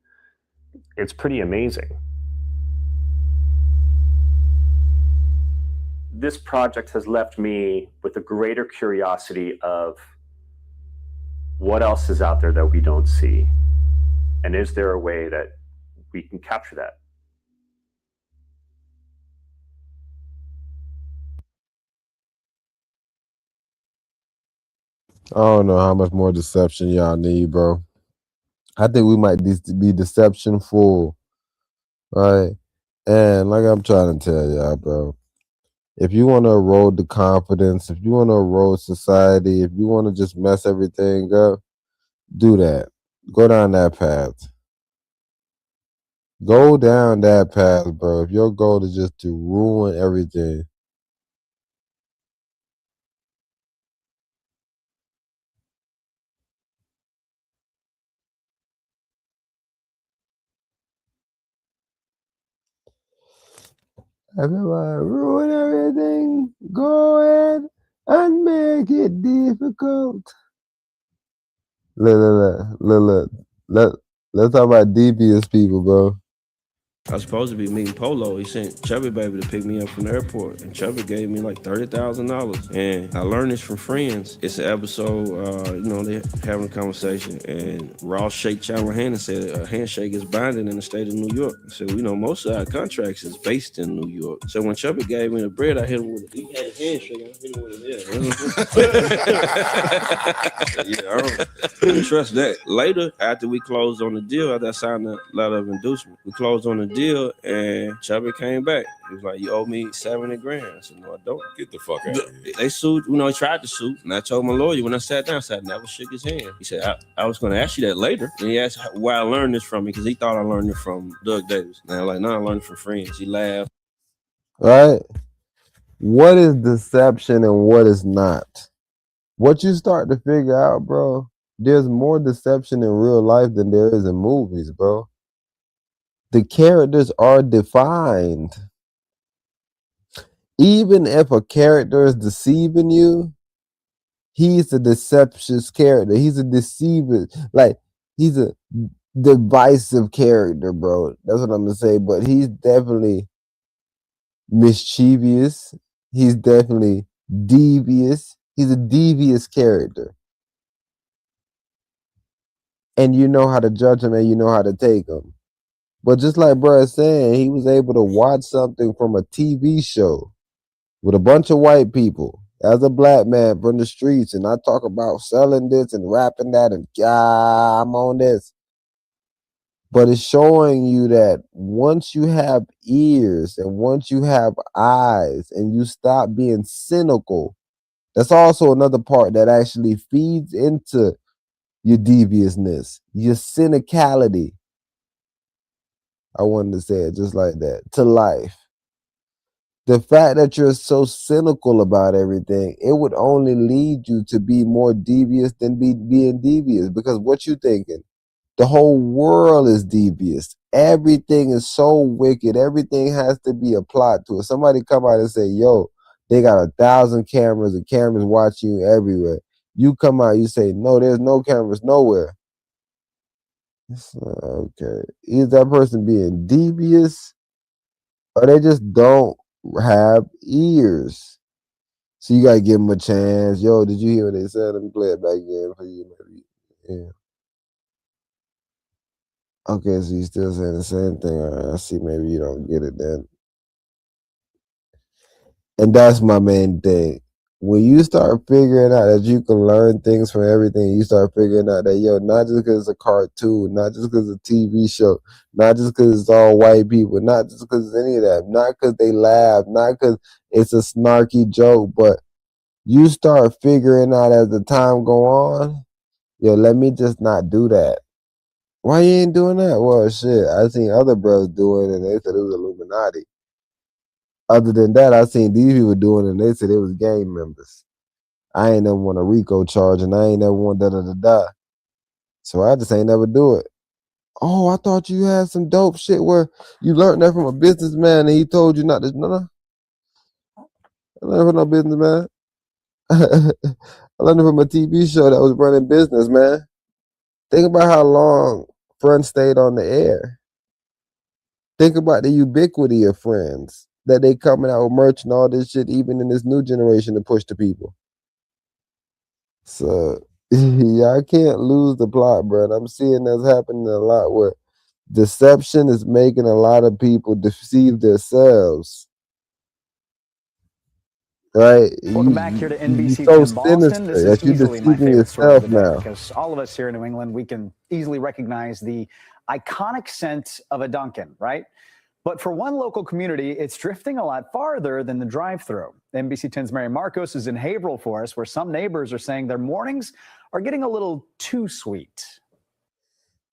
it's pretty amazing. This project has left me with a greater curiosity of what else is out there that we don't see, and is there a way that we can capture that? I don't know how much more deception y'all need, bro. I think we might be deception full, right? And like I'm trying to tell y'all, bro, if you want to erode the confidence, if you want to erode society, if you want to just mess everything up, do that. Go down that path. Go down that path, bro. If your goal is just to ruin everything. I feel like ruin everything. Go ahead and make it difficult. Look. Let's talk about devious people, bro. I was supposed to be meeting Polo. He sent Chubby Baby to pick me up from the airport, and Chubby gave me like $30,000. And I learned this from friends. It's an episode, they having a conversation, and Ross Shake Chandler hand and said a handshake is binding in the state of New York. I said, most of our contracts is based in New York. So when Chubby gave me the bread, I hit him with it. He had a handshake. I hit him with it. I don't trust that. Later, after we closed on the deal, after I signed the letter of inducement, we closed on the deal, and Chubby came back. He was like, "You owe me $70,000." I said, "No, I don't." Get the fuck out of here. They sued. He tried to sue, and I told my lawyer when I sat down, I never shook his hand. He said, "I was going to ask you that later." And he asked where I learned this from me, because he thought I learned it from Doug Davis. And I was like, "No, I learned it from friends." He laughed. Right? What is deception and what is not? What you start to figure out, bro, there's more deception in real life than there is in movies, bro. The characters are defined. Even if a character is deceiving you, he's a deceptious character. He's a deceiver. Like, he's a divisive character, bro. That's what I'm gonna say. But he's definitely mischievous. He's definitely devious. He's a devious character. And you know how to judge him and you know how to take him. But just like bro is saying, he was able to watch something from a TV show with a bunch of white people as a black man from the streets, and I talk about selling this and rapping that, and I'm on this. But it's showing you that once you have ears and once you have eyes and you stop being cynical, that's also another part that actually feeds into your deviousness, your cynicality. I wanted to say it just like that, to life. The fact that you're so cynical about everything, it would only lead you to be more devious than being devious. Because what you thinking? The whole world is devious. Everything is so wicked. Everything has to be a plot to it. Somebody come out and say, yo, they got 1,000 cameras and cameras watching you everywhere. You come out, you say, no, there's no cameras nowhere. Okay. Is that person being devious, or they just don't have ears? So you gotta give them a chance. Yo, did you hear what they said? Let me play it back again for you. Yeah. Okay, so you still saying the same thing. All right, I see. Maybe you don't get it then. And that's my main thing. When you start figuring out that you can learn things from everything, you start figuring out that, yo, not just because it's a cartoon, not just because it's a TV show, not just because it's all white people, not just because it's any of that, not because they laugh, not because it's a snarky joke, but you start figuring out as the time go on, yo, let me just not do that. Why you ain't doing that? Well, shit, I seen other brothers doing it, and they said it was Illuminati. Other than that, I seen these people doing it, and they said it was gang members. I ain't never want a RICO charge, and I ain't never want da-da-da-da. So I just ain't never do it. Oh, I thought you had some dope shit where you learned that from a businessman, and he told you not to. No. I learned from no businessman. I learned it from a TV show that was running business, man. Think about how long Friends stayed on the air. Think about the ubiquity of Friends, that they coming out with merch and all this shit, even in this new generation, to push the people. So, yeah, I can't lose the plot, bro. I'm seeing that's happening a lot where deception is making a lot of people deceive themselves. Right? Welcome back here to NBC so 10 Boston. This is you're easily my deceiving favorite story of yourself the day now. because all of us here in New England, we can easily recognize the iconic scent of a Dunkin', right? But for one local community, it's drifting a lot farther than the drive-thru. NBC 10's Mary Marcos is in Haverhill for us, where some neighbors are saying their mornings are getting a little too sweet.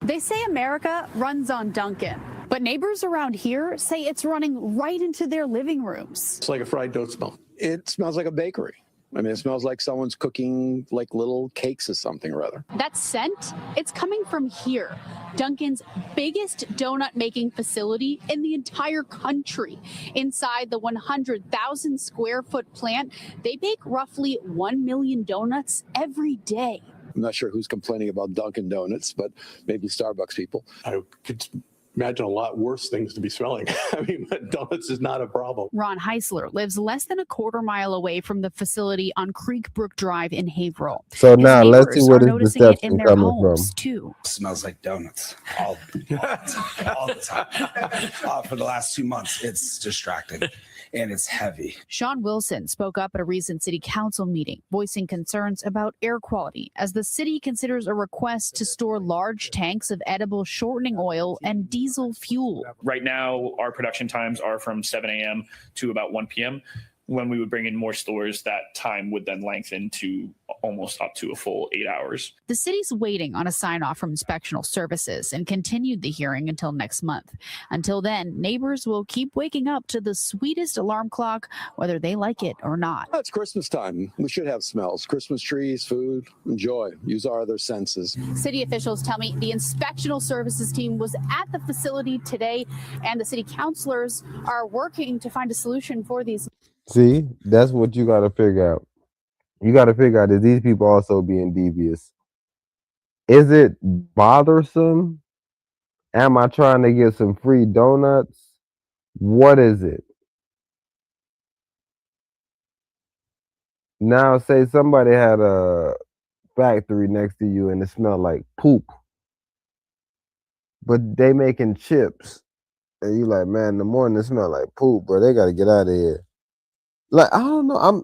They say America runs on Dunkin', but neighbors around here say it's running right into their living rooms. It's like a fried dough smell. It smells like a bakery. I mean, it smells like someone's cooking like little cakes or something or other. That scent, it's coming from here, Dunkin's biggest donut making facility in the entire country. Inside the 100,000 square foot plant, they bake roughly 1 million donuts every day. I'm not sure who's complaining about Dunkin' Donuts, but maybe Starbucks people. I could imagine a lot worse things to be smelling. I mean, but donuts is not a problem. Ron Heisler lives less than a quarter mile away from the facility on Creek Brook Drive in Haverhill. So His now let's see neighbors where are this noticing it in deception their coming homes from. too. Smells like donuts all the time. For the last 2 months, it's distracting and it's heavy. Sean Wilson spoke up at a recent city council meeting, voicing concerns about air quality as the city considers a request to store large tanks of edible shortening oil and diesel fuel. Right now, our production times are from 7 a.m. to about 1 p.m. When we would bring in more stores, that time would then lengthen to almost up to a full 8 hours. The city's waiting on a sign-off from inspectional services and continued the hearing until next month. Until then, neighbors will keep waking up to the sweetest alarm clock, whether they like it or not. It's Christmas time. We should have smells. Christmas trees, food, enjoy. Use our other senses. City officials tell me the inspectional services team was at the facility today, and the city councilors are working to find a solution for these. See, that's what you got to figure out. You got to figure out, is these people also being devious? Is it bothersome? Am I trying to get some free donuts? What is it? Now, say somebody had a factory next to you and it smelled like poop, but they making chips. And you like, man, in the morning it smell like poop, bro. They got to get out of here. Like, I don't know. I'm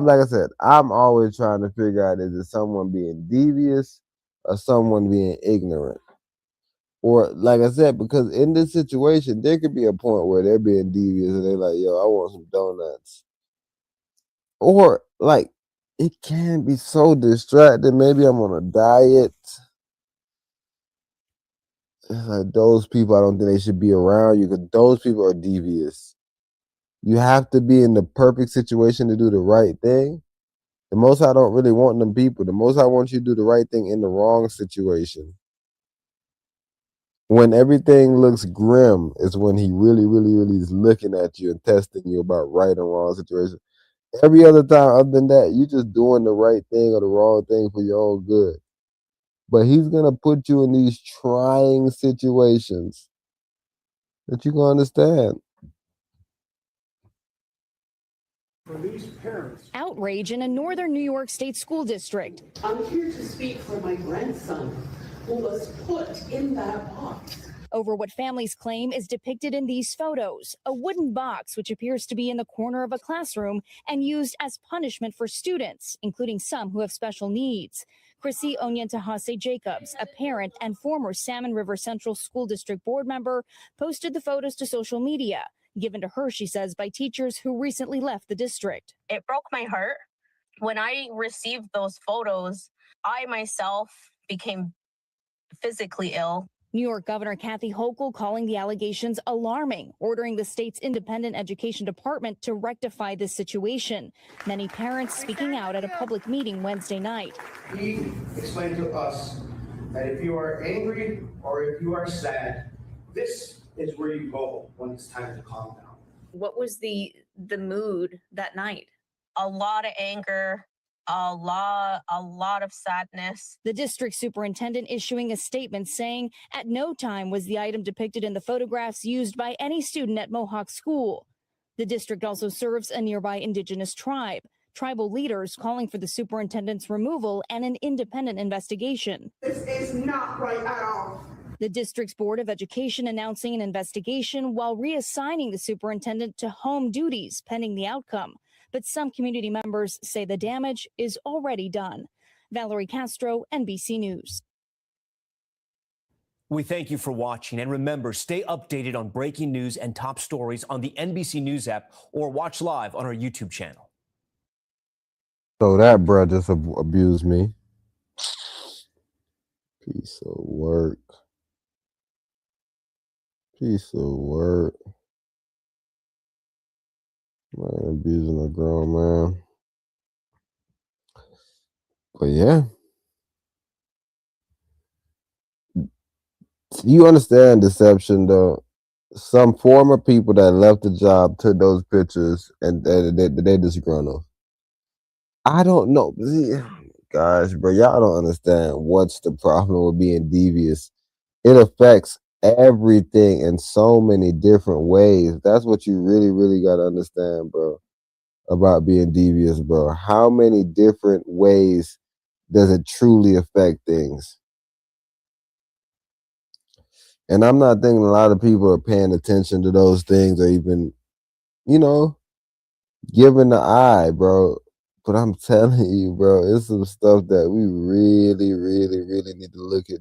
like I said, I'm always trying to figure out, is it someone being devious or someone being ignorant? Or like I said, because in this situation, there could be a point where they're being devious and they're like, yo, I want some donuts. Or like, it can be so distracting. Maybe I'm on a diet. It's like, those people, I don't think they should be around you because those people are devious. You have to be in the perfect situation to do the right thing. The Most High don't really want them people. The Most High wants you to do the right thing in the wrong situation. When everything looks grim is when he really, really, really is looking at you and testing you about right and wrong situation. Every other time other than that, you're just doing the right thing or the wrong thing for your own good. But he's going to put you in these trying situations that you can understand. For these parents. Outrage in a northern New York State school district. I'm here to speak for my grandson who was put in that box. Over what families claim is depicted in these photos, a wooden box which appears to be in the corner of a classroom and used as punishment for students, including some who have special needs. Chrissy Onyentahase Jacobs, a parent and former Salmon River Central School District board member, posted the photos to social media, given to her, she says, by teachers who recently left the district. It broke my heart. When I received those photos, I myself became physically ill. New York Governor Kathy Hochul calling the allegations alarming, ordering the state's independent education department to rectify this situation. Many parents speaking out at a public meeting Wednesday night. He explained to us that if you are angry or if you are sad, this is where you go when it's time to calm down. What was the mood that night? A lot of anger, a lot of sadness. The district superintendent issuing a statement saying at no time was the item depicted in the photographs used by any student at Mohawk School. The district also serves a nearby indigenous tribe. Tribal leaders calling for the superintendent's removal and an independent investigation. This is not right at all. The district's Board of Education announcing an investigation while reassigning the superintendent to home duties pending the outcome. But some community members say the damage is already done. Valerie Castro, NBC News. We thank you for watching, and remember, stay updated on breaking news and top stories on the NBC News app or watch live on our YouTube channel. So that bruh just abused me. Piece of work. Piece of work. Man, abusing a grown man. But yeah. You understand deception though. Some former people that left the job took those pictures and they disgruntled. I don't know. See, gosh, bro, y'all don't understand what's the problem with being devious. it affects everything in so many different ways. That's what you really, really got to understand, bro, about being devious, bro. How many different ways does it truly affect things? And I'm not thinking a lot of people are paying attention to those things or even, giving the eye, bro. But I'm telling you, bro, it's some stuff that we really, really, really need to look at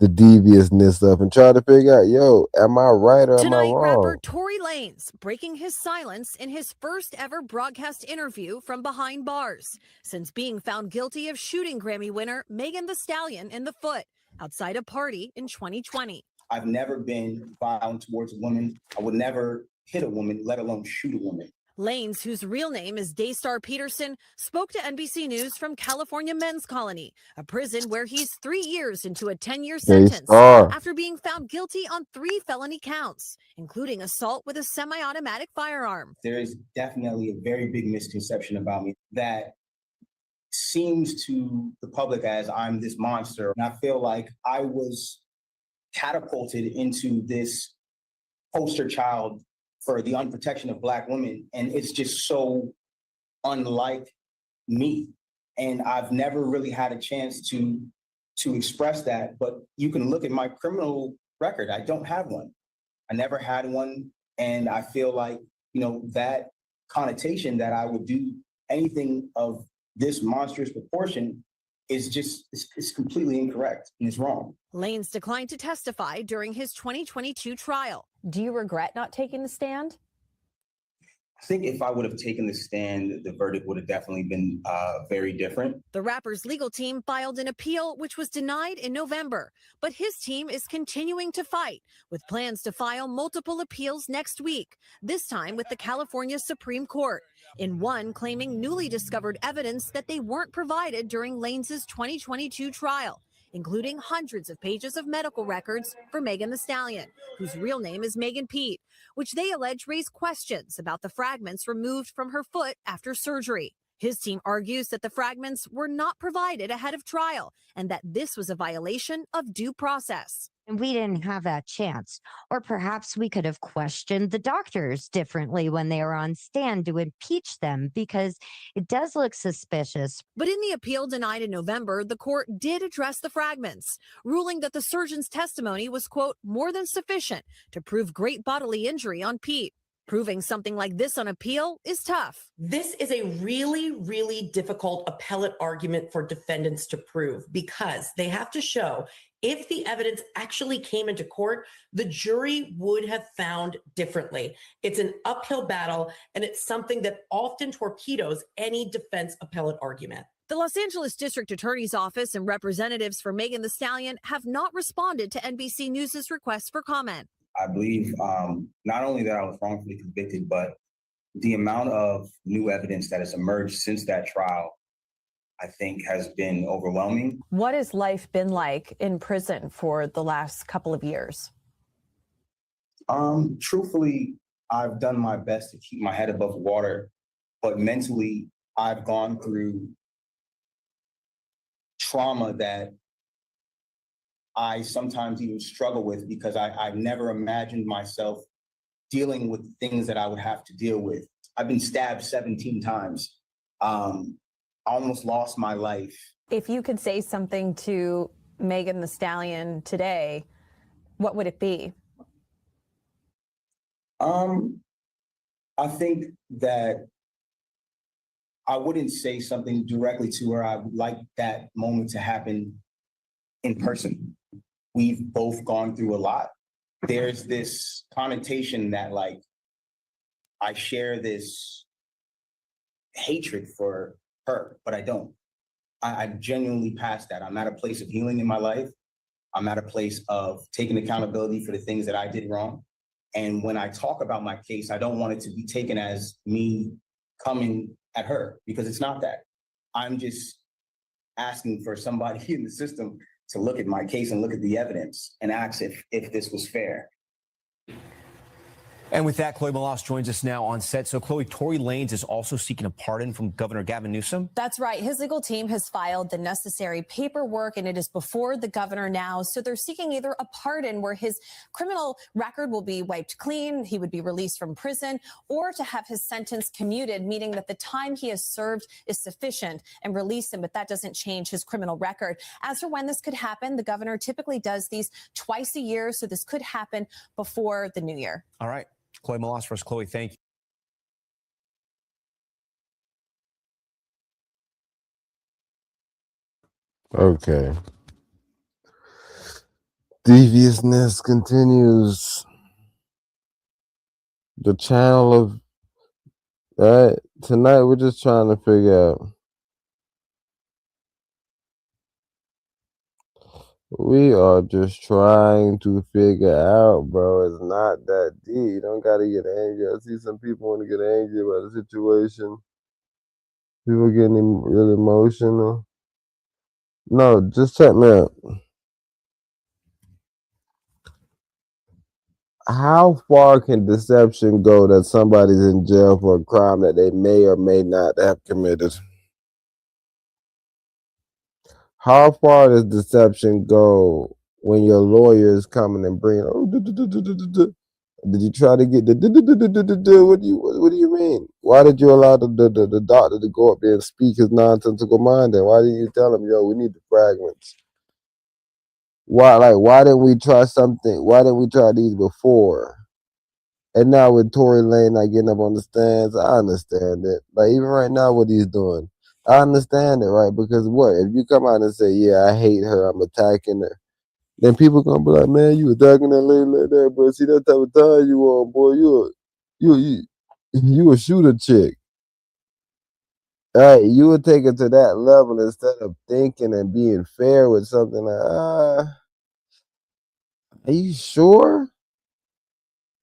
the deviousness of and try to figure out, yo, am I right or am I Tonight, rapper wrong? Tory Lanez breaking his silence in his first ever broadcast interview from behind bars since being found guilty of shooting Grammy winner Megan Thee Stallion in the foot outside a party in 2020. I've never been violent towards a woman. I would never hit a woman, let alone shoot a woman. Lanez, whose real name is Daystar Peterson, spoke to NBC News from California Men's Colony, a prison where he's 3 years into a 10-year sentence Daystar. after being found guilty on 3 felony counts, including assault with a semi-automatic firearm. There is definitely a very big misconception about me that seems to the public as I'm this monster. And I feel like I was catapulted into this poster child for the unprotection of Black women. And it's just so unlike me. And I've never really had a chance to express that. But you can look at my criminal record. I don't have one. I never had one. And I feel like, that connotation that I would do anything of this monstrous proportion is just, it's completely incorrect and it's wrong. Lanez declined to testify during his 2022 trial. Do you regret not taking the stand? I think if I would have taken the stand, the verdict would have definitely been very different. The rapper's legal team filed an appeal, which was denied in November. But his team is continuing to fight, with plans to file multiple appeals next week, this time with the California Supreme Court, in one claiming newly discovered evidence that they weren't provided during Lanez's 2022 trial, including hundreds of pages of medical records for Megan Thee Stallion, whose real name is Megan Pete, which they allege raise questions about the fragments removed from her foot after surgery. His team argues that the fragments were not provided ahead of trial and that this was a violation of due process. And we didn't have that chance. Or perhaps we could have questioned the doctors differently when they were on stand to impeach them, because it does look suspicious. But in the appeal denied in November, the court did address the fragments, ruling that the surgeon's testimony was, quote, more than sufficient to prove great bodily injury on Pete. Proving something like this on appeal is tough. This is a really, really difficult appellate argument for defendants to prove, because they have to show if the evidence actually came into court, the jury would have found differently. It's an uphill battle, and it's something that often torpedoes any defense appellate argument. The Los Angeles District Attorney's Office and representatives for Megan Thee Stallion have not responded to NBC News' request for comment. I believe not only that I was wrongfully convicted, but the amount of new evidence that has emerged since that trial, I think, has been overwhelming. What has life been like in prison for the last couple of years? Truthfully, I've done my best to keep my head above water, but mentally, I've gone through trauma that I sometimes even struggle with, because I've never imagined myself dealing with things that I would have to deal with. I've been stabbed 17 times. I almost lost my life. If you could say something to Megan Thee Stallion today, what would it be? I think that I wouldn't say something directly to her. I would like that moment to happen in person. We've both gone through a lot. There's this connotation that, like, I share this hatred for her, but I don't. I'm genuinely past that. I'm at a place of healing in my life. I'm at a place of taking accountability for the things that I did wrong. And when I talk about my case, I don't want it to be taken as me coming at her, because it's not that. I'm just asking for somebody in the system to look at my case and look at the evidence and ask if this was fair. And with that, Chloe Malas joins us now on set. So, Chloe, Tory Lanez is also seeking a pardon from Governor Gavin Newsom. That's right. His legal team has filed the necessary paperwork, and it is before the governor now. So they're seeking either a pardon where his criminal record will be wiped clean, he would be released from prison, or to have his sentence commuted, meaning that the time he has served is sufficient, and release him, but that doesn't change his criminal record. As for when this could happen, the governor typically does these twice a year, so this could happen before the new year. All right. Chloe Malas for us. Chloe, thank you. Okay. Deviousness continues. The channel of tonight we're just trying to figure out. We are just trying to figure out, bro. It's not that deep. You don't gotta get angry. I see some people want to get angry about the situation. People getting really emotional. No, just check me out. How far can deception go that somebody's in jail for a crime that they may or may not have committed? How far does deception go when your lawyer is coming and bringing, did you try to get the, what do you mean? Why did you allow the doctor to go up there and speak his nonsensical mind? And why didn't you tell him, yo, we need the fragments? Why didn't we try something? Why didn't we try these before? And now with Tory Lanez not getting up on the stands, I understand it. Like, even right now, what he's doing, I understand it, right? Because what? If you come out and say, yeah, I hate her, I'm attacking her, then people gonna be like, man, you attacking that lady like that, but see that type of time you on, boy, you a shooter chick. All right, you would take it to that level instead of thinking and being fair with something like, are you sure?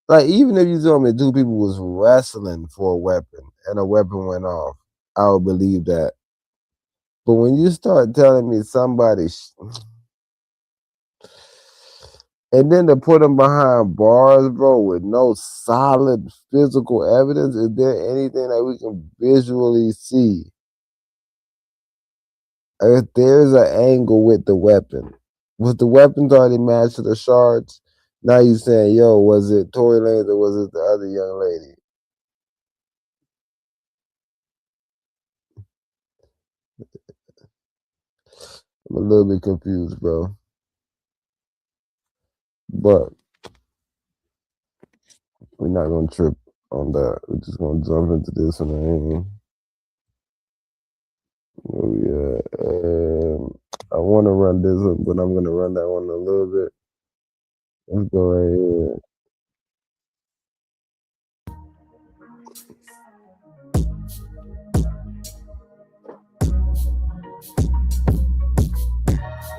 Like, even if you told me two people was wrestling for a weapon and a weapon went off, I would believe that. But when you start telling me somebody, and then to put them behind bars, bro, with no solid physical evidence, is there anything that we can visually see? If there's an angle with the weapon, was the weapons already matched to the shards? Now you saying, yo, was it Tory Lanez or was it the other young lady? I'm a little bit confused, bro. But we're not gonna trip on that. We're just gonna jump into this one. Oh yeah. I want to run this one, but I'm gonna run that one a little bit. Let's go right here.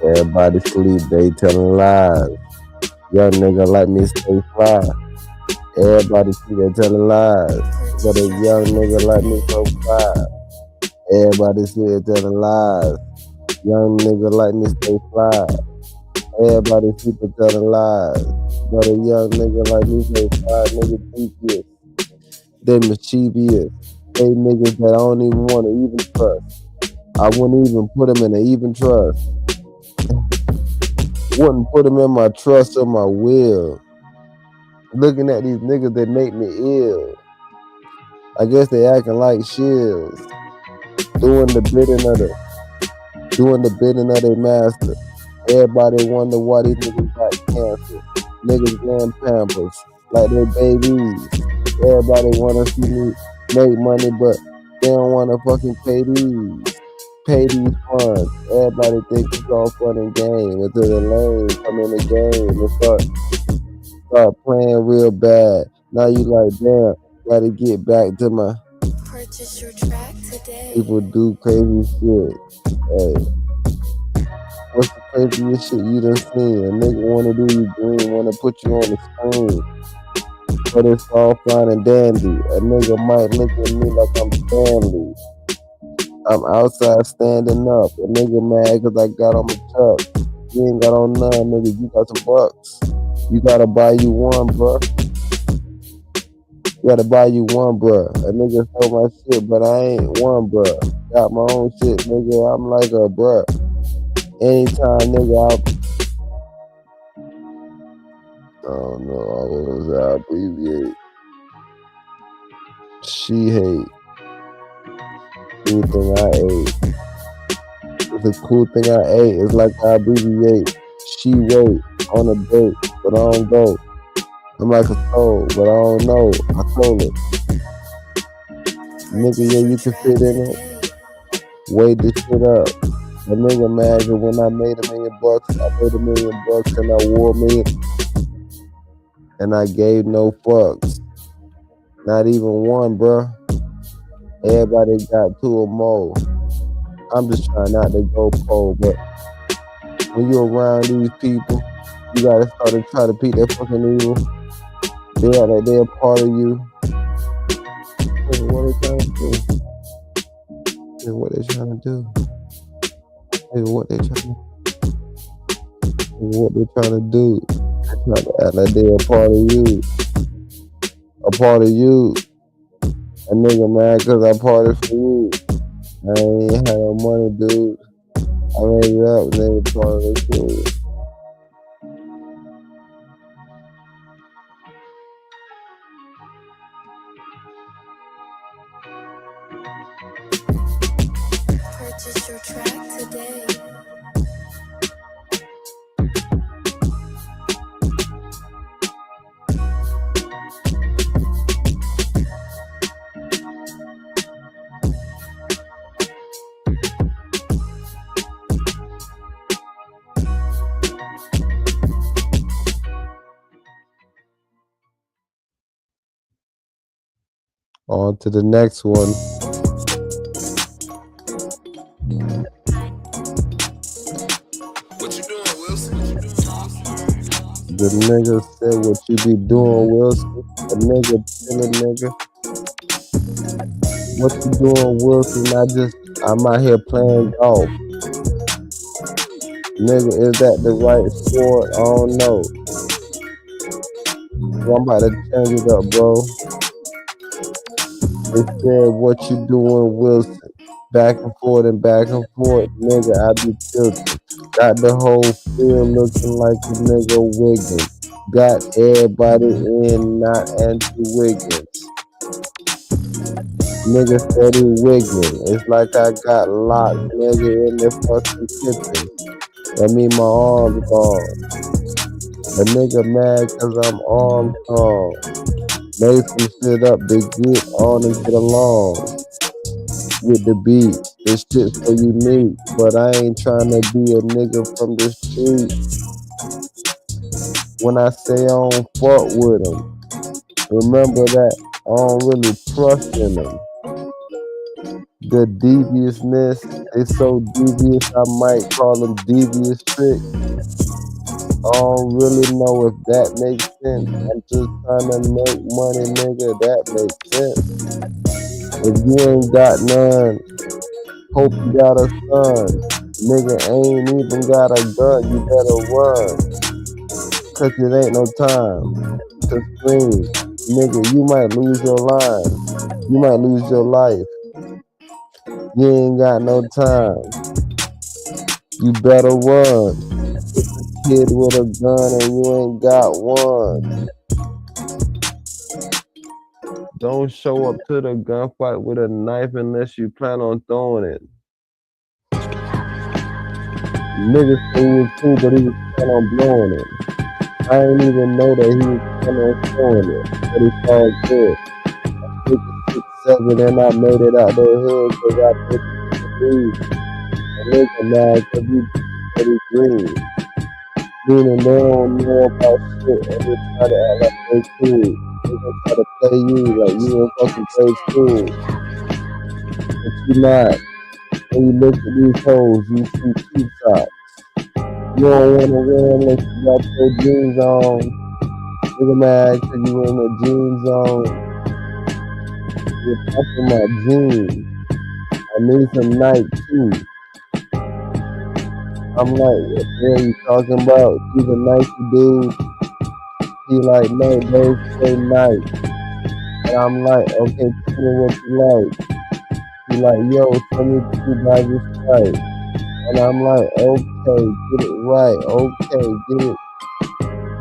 Everybody sleep, they telling lies. Young nigga like me stay fly. Everybody sleep, they telling lies. But a young nigga like me so fly. Everybody sleep, they telling lies. Young nigga like me stay fly. Everybody sleep, they telling lies. But a young nigga like me stay fly. Nigga devious. They mischievous. They niggas that I don't even want to even trust. I wouldn't even put them in an even trust. Wouldn't put them in my trust or my will. Looking at these niggas, they make me ill. I guess they acting like shills. Doing the bidding of their master. Everybody wonder why these niggas got cancer. Niggas wearing Pampers like they're babies. Everybody wanna see me make money, but they don't wanna fucking pay these funds. Everybody think it's all fun and game until the lane come in the game and start playing real bad. Now you like, damn, gotta get back to my purchase your track today. People do crazy shit. Hey, what's the craziest shit you done seen? A nigga wanna do you green, wanna put you on the screen, but it's all fine and dandy. A nigga might look at me like I'm Stanley. I'm outside standing up. A nigga mad cause I got on my truck. You ain't got on none, nigga. You got some bucks. You gotta buy you one, bro. Gotta buy you one, bruh. A nigga stole my shit, but I ain't one, bruh. Got my own shit, nigga. I'm like a bruh. Anytime, nigga, I don't know. What was I abbreviate? She hate. Cool thing I ate. It's a cool thing I ate. It's like I abbreviate. She wait on a date, but I don't go. I'm like a soul, but I don't know. I told it. Nigga, yeah, you can fit in it. Weigh this shit up. A nigga mad 'cause when I made $1 million, I made $1 million and I wore $1 million. And I gave no fucks. Not even one, bruh. Everybody got 2 or more. I'm just trying not to go cold, but when you're around these people, you gotta start to try to beat their fucking evil. They're a part of you. What they trying to do? What they trying to do? What they trying to do? They're trying to act like they're a part of you. A part of you. A nigga mad 'cause I parted for you. I ain't had no money, dude. I made it up and they were part of the shit. Purchase your track today. On to the next one. The nigga said, what you be doing, Wilson? A nigga, nigga. What you doing, Wilson? I'm out here playing golf. Nigga, is that the right sport? I don't know. I'm about to change it up, bro. They said, what you doing, Wilson? Back and forth, nigga, I be tilted. Got the whole field looking like a nigga Wiggins. Got everybody in, not Andrew Wiggins. Nigga steady wiggling. It's like I got locked, nigga, in the fucking kitchen. That mean my arms gone. A nigga mad 'cause I'm armed strong. Made some shit up to get on and get along with the beat. This shit so unique, but I ain't trying to be a nigga from the street. When I say I don't fuck with them, remember that I don't really trust in them. The deviousness is so devious, I might call them devious tricks. I don't really know if that makes sense. I'm just trying to make money, nigga, that makes sense. If you ain't got none, hope you got a son. Nigga ain't even got a gun, you better run. 'Cause it ain't no time to scream. Nigga, you might lose your line. You might lose your life. You ain't got no time. You better run. Kid with a gun and you ain't got one. Don't show up to the gunfight with a knife unless you plan on throwing it. Niggas say he was cool, but he was planning on blowing it. I ain't even know that he was planning on throwing it, but it's all good. I took a 6'7" and I made it out the hood 'cause I put it to breathe. A nigga mad 'cause he pretty green. Meaning they don't know about shit and they try to act like they cool. They gonna try to play you like you in fucking grade school. But you not. When you look at these hoes, you see two socks. You don't wanna win unless you got your jeans on. Nigga mad 'cause you in the jeans on. You're popping my jeans. I need some Nike too. I'm like, what the hell you talking about? He's a Nike dude. He like, no, those say Nike. And I'm like, okay, tell me what you like. She like, yo, tell me what you guys is right. And I'm like, okay, get it right. Okay, get it.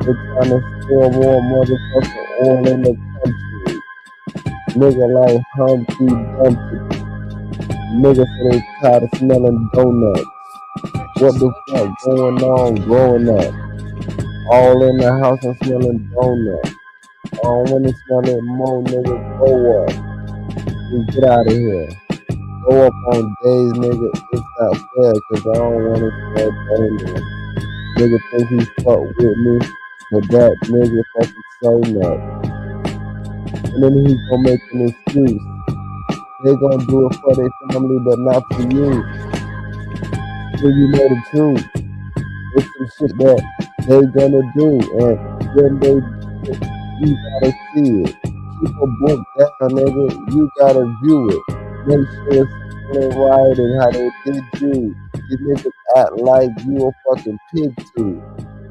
They're trying to sell more motherfucking oil in the country. Nigga like Humpty Dumpty. Nigga say they tired of smelling donuts. What the fuck going on growing up? All in the house and smelling donuts. I don't wanna smell it more, nigga. Go up. Just get out of here. Go up on days, nigga. It's not fair, cause I don't wanna smell donuts. Nigga think he fuck with me, but that nigga fucking say no. And then he's gonna make an excuse. They gonna do it for their family, but not for you. So you know the truth. It's some shit that they gonna do, and when they do it, you gotta see it. Keep a book down, nigga. You gotta view it. Make sure it's something right and how they did you. These niggas act like you a fucking pig too.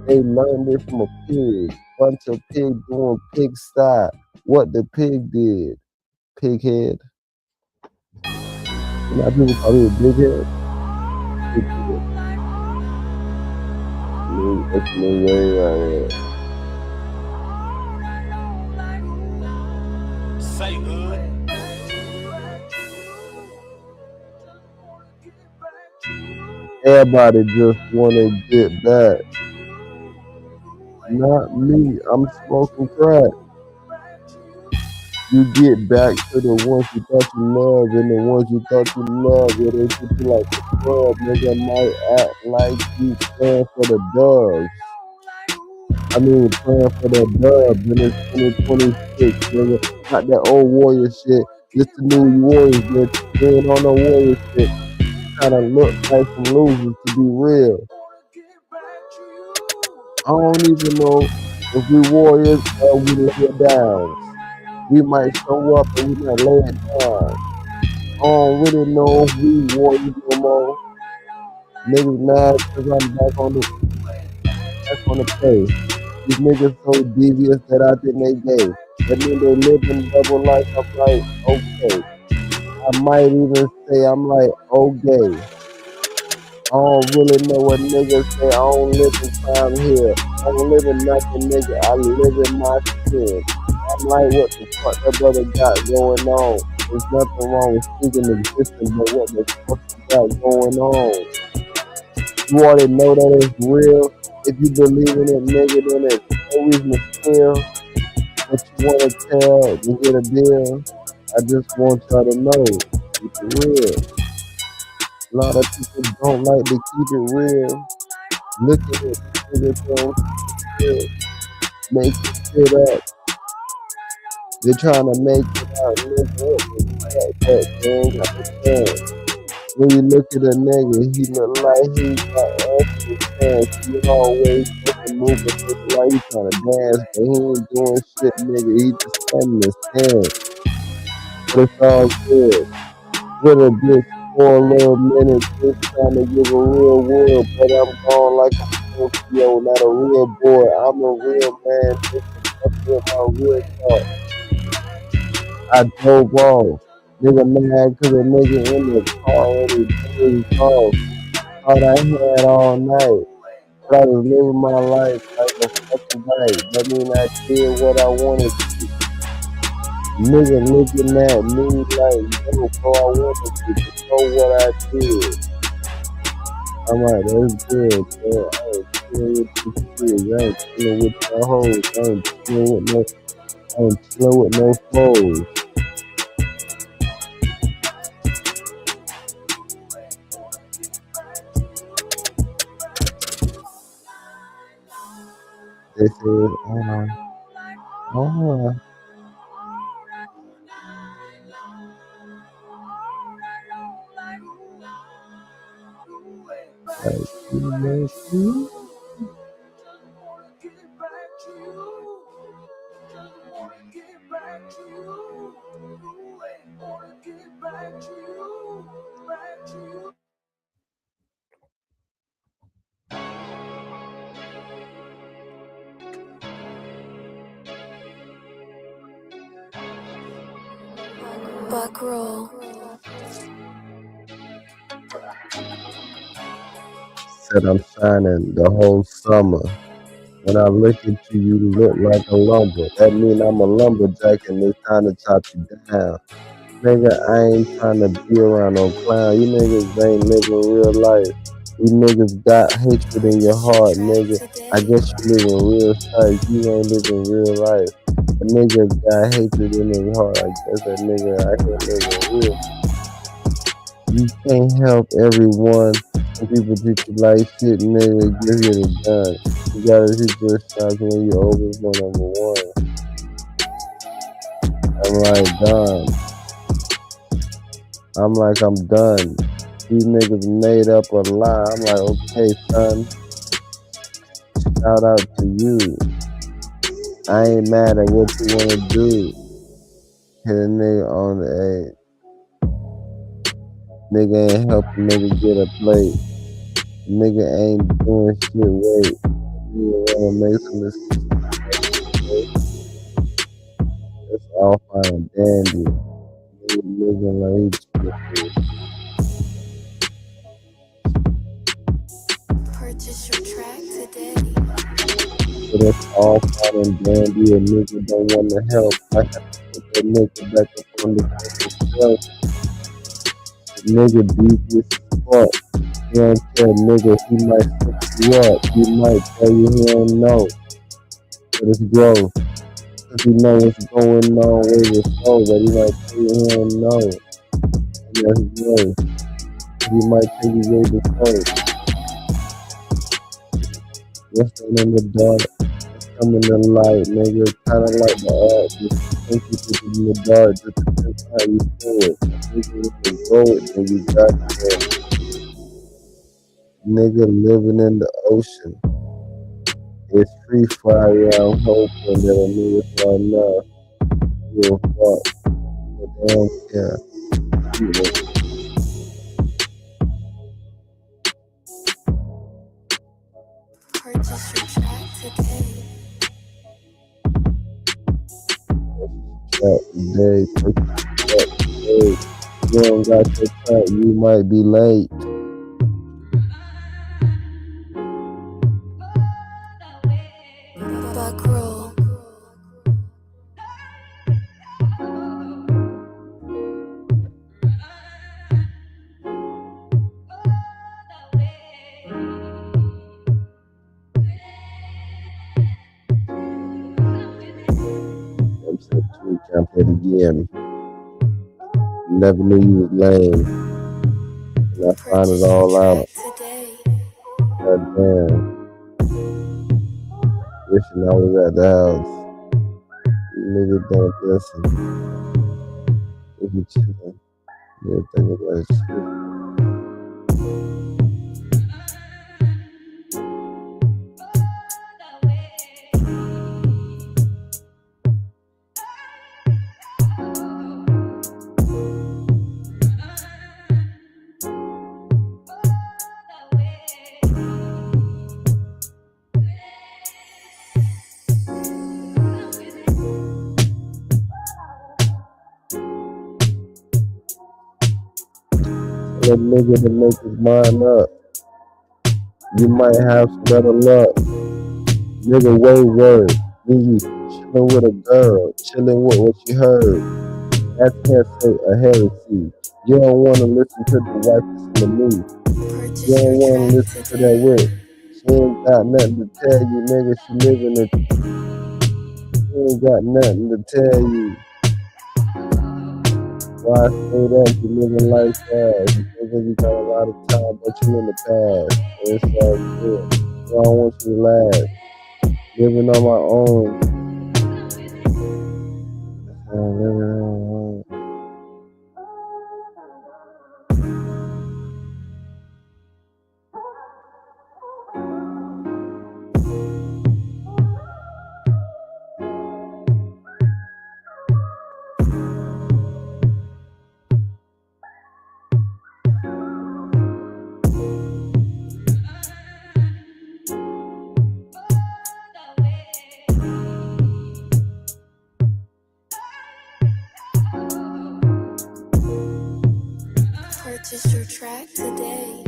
They learned it from a pig. Bunch of pig doing pig style. What the pig did. Pig head. You know how people call it a big head? Pig head. That's no way right here. Say hood. Everybody just wanna get back. Not me. I'm smoking crack. You get back to the ones you thought you loved, and the ones you thought you loved, where they treat you like a scrub, nigga might act like you playing for the Dubs. I mean, playing for the Dubs, and it's 2026, nigga. Not that old Warrior shit. Just the new Warriors, bitch. You ain't on no Warrior shit. Kinda look like some losers, to be real. I don't even know if we Warriors or we lay it down. We might show up and we might lay it down. I don't really know if we Warriors no more. Niggas mad because I'm back on the play. These niggas so devious that I think they gay. That mean they live in double life. I'm like, okay. I might even say I'm like, okay. I don't really know what niggas say. I don't live in crime here. I don't live in nothing, nigga. I live in my skin. I'm like, what the fuck that brother got going on? There's nothing wrong with speaking existence, but what the fuck you got going on? You already know that it's real. If you believe in it, nigga, then it's no reason to steal. What you want to tell to get a deal, I just want y'all to know it's real. A lot of people don't like to keep it real. Look at it, nigga, don't shit. Make it shit up. They're trying to make it out, nigga. But they ain't got the chance. When you look at a nigga, he look like he got extra chance. He always fucking moving, looking like he trying to dance, but he ain't doing shit, nigga. He just standing the stand. But it's all good. With a bitch for a little minute, just trying to give a real word, but I'm gone like a Scorpio, not a real boy. I'm a real man, just with my real talk. I drove off. Nigga mad cause a nigga in the car and he did his off. Thought I had all night. But I was living my life like a fucking bike. That mean I did what I wanted to. Nigga looking at me like, yo, bro, I wanted to know what I did. I'm like, that's good, bro. I ain't chilling with these kids. I ain't chilling with my hoes. I ain't chilling with no foes. They said, Backroll. Said I'm shining the whole summer. When I look at you, you look like a lumber. That mean I'm a lumberjack and it's time to chop you down. Nigga, I ain't trying to be around no clown. You niggas ain't living real life. You niggas got hatred in your heart, nigga. I guess you living real life. You ain't living real life. A nigga got hatred in his heart. I guess that nigga out here living real. You can't help everyone. Some people treat you like shit, nigga. Give you the gun. You gotta shoot your shots when you're over for number one. I'm like, done. I'm like, I'm done. These niggas made up a lie. I'm like, okay, son. Shout out to you. I ain't mad at what you wanna do. Hit a nigga on the A. Nigga ain't helping nigga get a plate. Nigga ain't doing shit, wait. You wanna make some mistakes. It's all fine and dandy. Nigga living like he Purchase your track today. But it's all fine and dandy. A nigga don't wanna help. I have to put that nigga back up on the fucking shelf. Nigga deep as fuck. He don't care, nigga. He might fuck you up. He might tell you he don't know. But it's growth. Cause he know what's going on way before. But he might tell you he don't know. And that's growth. He might tell you way before. What's in the dark? It's coming to light, nigga. Kinda like the art. Just think you put it in the dark. Just depends how you feel it. Nigga with the gold, nigga, you got it. Nigga living in the ocean. It's free fire. I'm hoping that a nigga fly enough. Give a fuck. But they don't care. Purchase your track today. Today, today. You don't got your track, you might be late. Backroll. I'm saying we can't play the game. Never knew you was lame. And I found it all out. God damn. Wishing I was at the house. You niggas don't listen. If you chillin', you think about shit. That nigga to make his mind up. You might have some better luck. Nigga, way word. Nigga, chillin' with a girl, chillin' with what you heard. That's a heresy. You don't wanna listen to the wife in the news. You don't wanna listen to that witch. She ain't got nothing to tell you, nigga. She living it. She ain't got nothing to tell you. Why say that? You living life fast. You think you got a lot of time, but you in the past. It's all good. So I don't want you to last. Living on my own. I'm living on my own. Purchase your track today.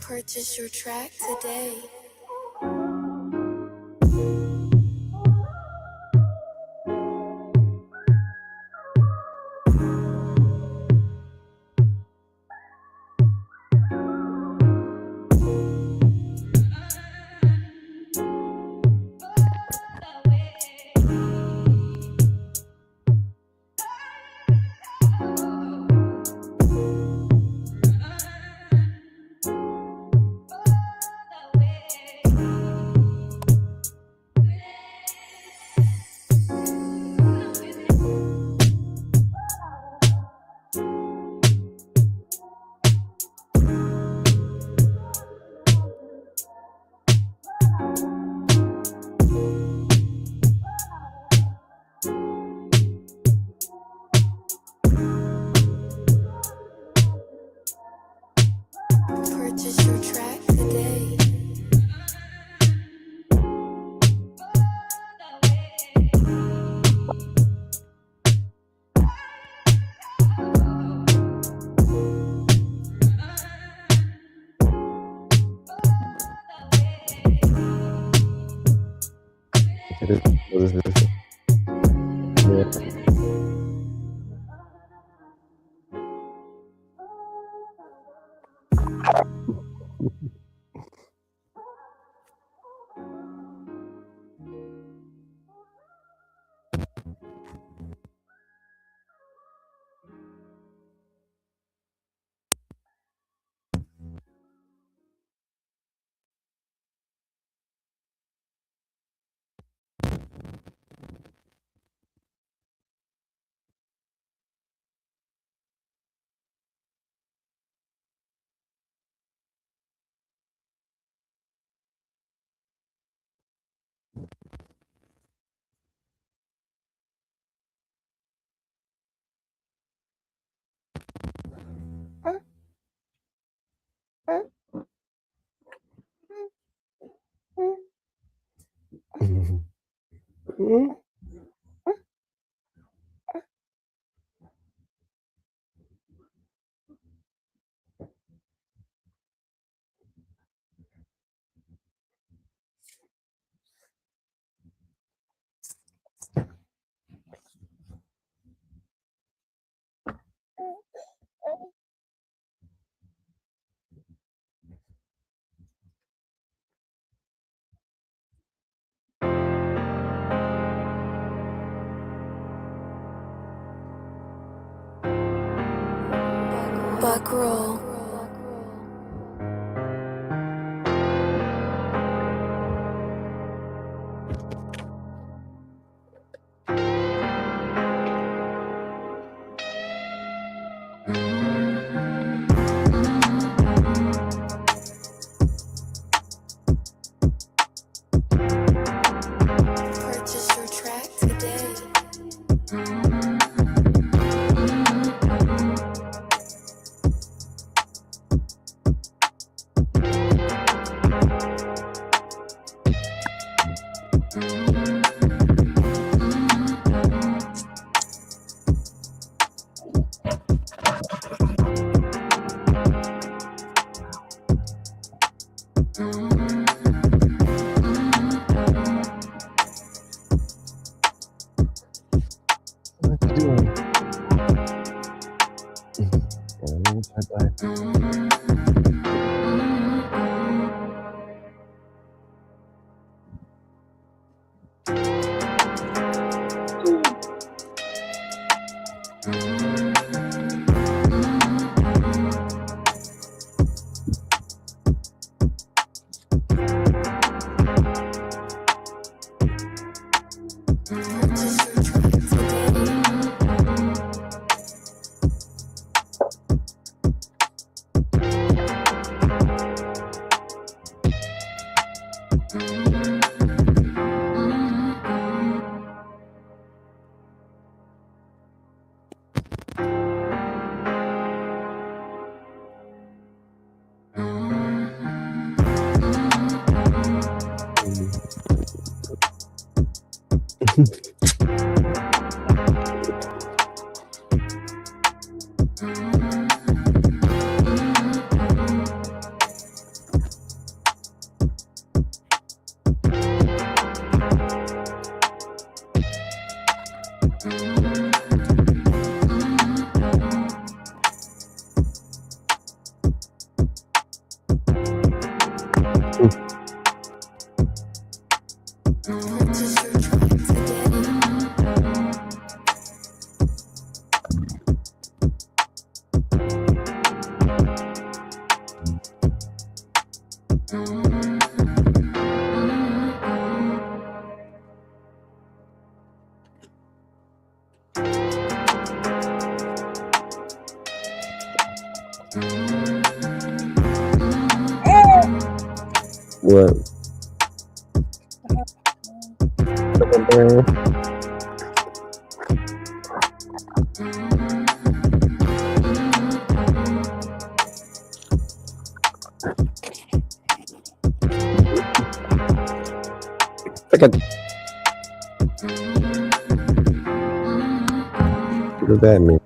Purchase your track today. Purchase your track today. What is this? Yeah. Buckroll. Purchase your track today. What? What does that mean?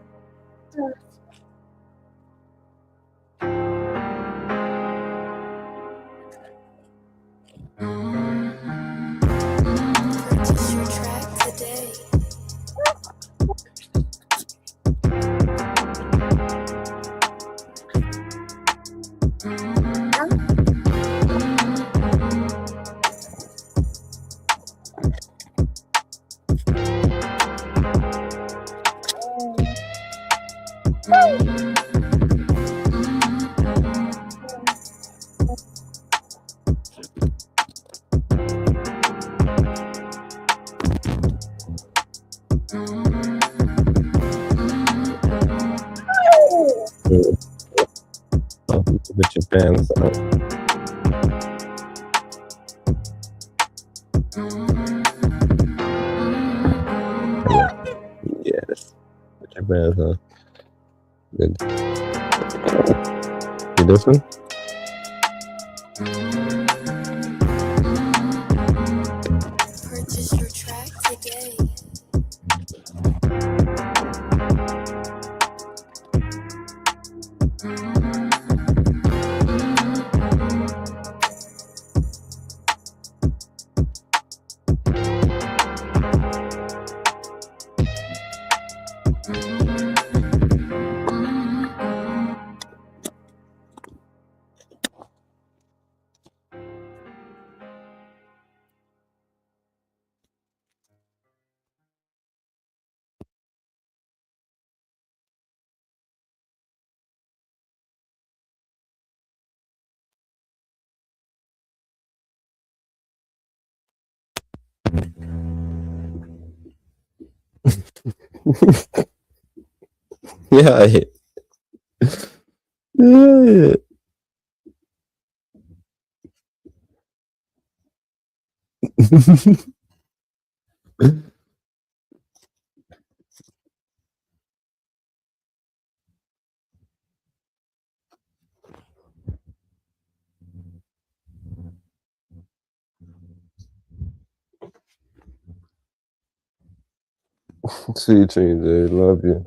Purchase your track today. Put your pants on. Yes. Put your pants on. Good. See this one? Purchase your track today. Yeah. Yeah. See you, TJ. Love you.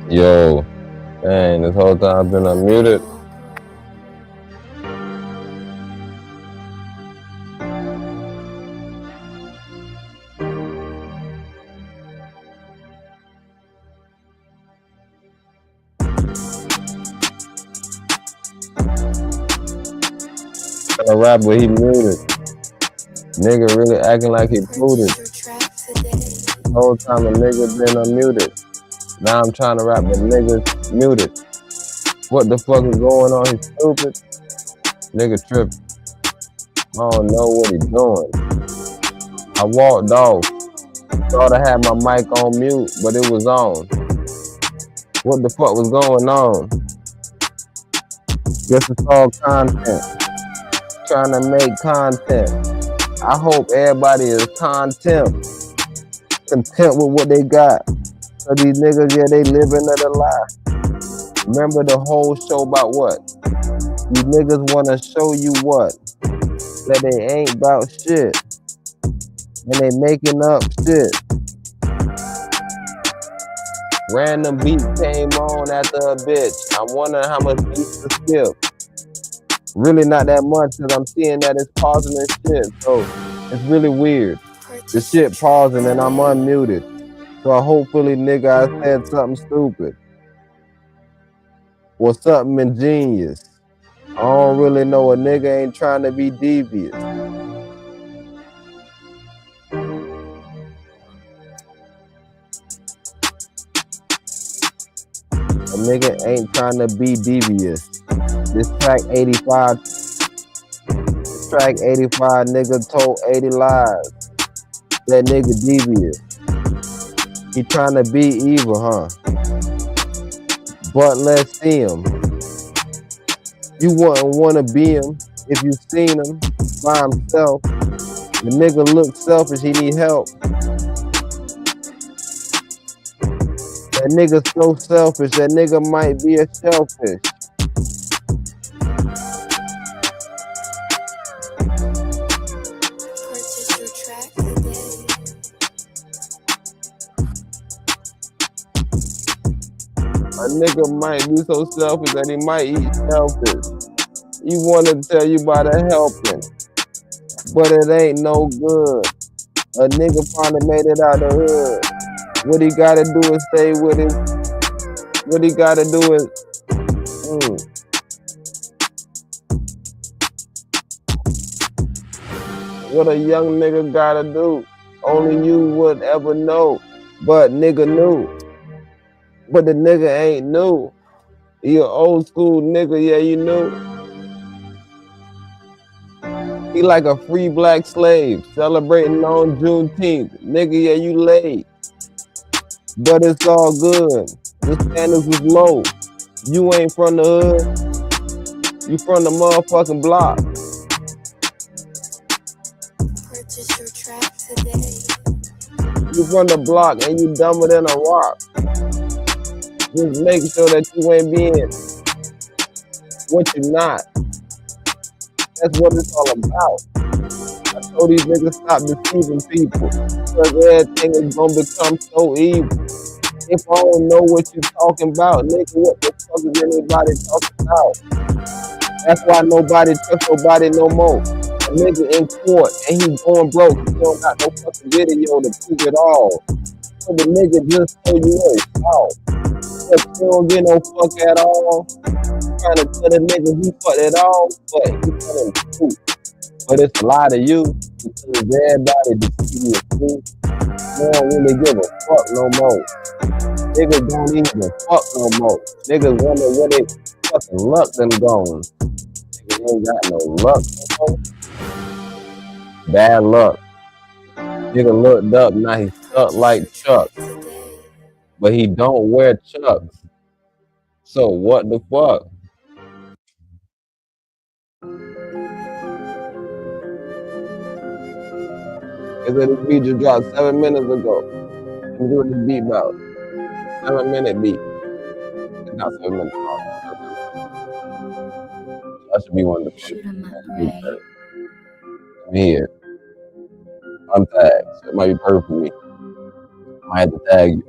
Yo, dang, this whole time I've been unmuted. A rap but he muted. Nigga really acting like he muted. The whole time a nigga been unmuted. Now I'm trying to rap but nigga's muted. What the fuck is going on? He's stupid. Nigga tripping. I don't know what he doing. I walked off. Thought I had my mic on mute, but it was on. What the fuck was going on? Guess it's all content. Trying to make content. I hope everybody is content with what they got. So these niggas, yeah, they living another life. Remember the whole show about what? These niggas wanna show you what? That they ain't about shit. And they making up shit. Random beat came on after a bitch. I'm wondering how much beats to skip. Really not that much because I'm seeing that it's pausing and shit. So it's really weird. The shit pausing and I'm unmuted. So hopefully nigga I said something stupid. Or something ingenious. I don't really know, a nigga ain't trying to be devious. A nigga ain't trying to be devious. This track 85, nigga told 80 lies. That nigga devious. He trying to be evil, huh? But let's see him. You wouldn't want to be him if you seen him by himself. The nigga look selfish, he need help. That nigga so selfish, that nigga might be a shellfish. A nigga might be so selfish that he might eat shellfish. He wanted to tell you about the helping, but it ain't no good. A nigga finally made it out the hood. What he gotta do is stay with it. What he gotta do is what a young nigga gotta do. Only you would ever know. But nigga knew. But the nigga ain't new. He an old school nigga, yeah, you knew. He like a free black slave celebrating on Juneteenth. Nigga, yeah, you late. But it's all good. The standards was low. You ain't from the hood. You from the motherfucking block. Purchase your track today. You from the block and you dumber than a rock. Just make sure that you ain't being what you not. That's what it's all about. I told these niggas stop deceiving people. Because everything is gonna become so evil. If I don't know what you talking about, nigga, what the fuck is anybody talking about? That's why nobody trusts nobody no more. A nigga in court and he going broke. He don't got no fucking video to prove it all. So the nigga just told you what it's all. But you don't get no fuck at all. Trying to tell the nigga he fucked it all, but he telling the truth. But it's a lie to you because everybody deceiving you too. They don't really give a fuck no more. Niggas don't even fuck no more. Niggas wonder where they fucking luck done gone. Niggas ain't got no luck no more. Bad luck. Nigga looked up, now he stuck like Chuck. but he don't wear Chucks. So what the fuck? Is it a beat just dropped 7 minutes ago? I'm doing the beat about 7-minute beat. It's not 7 minutes long. That should be one of the first. I'm here. I'm tagged, so it might be perfect for me. I might have to tag you.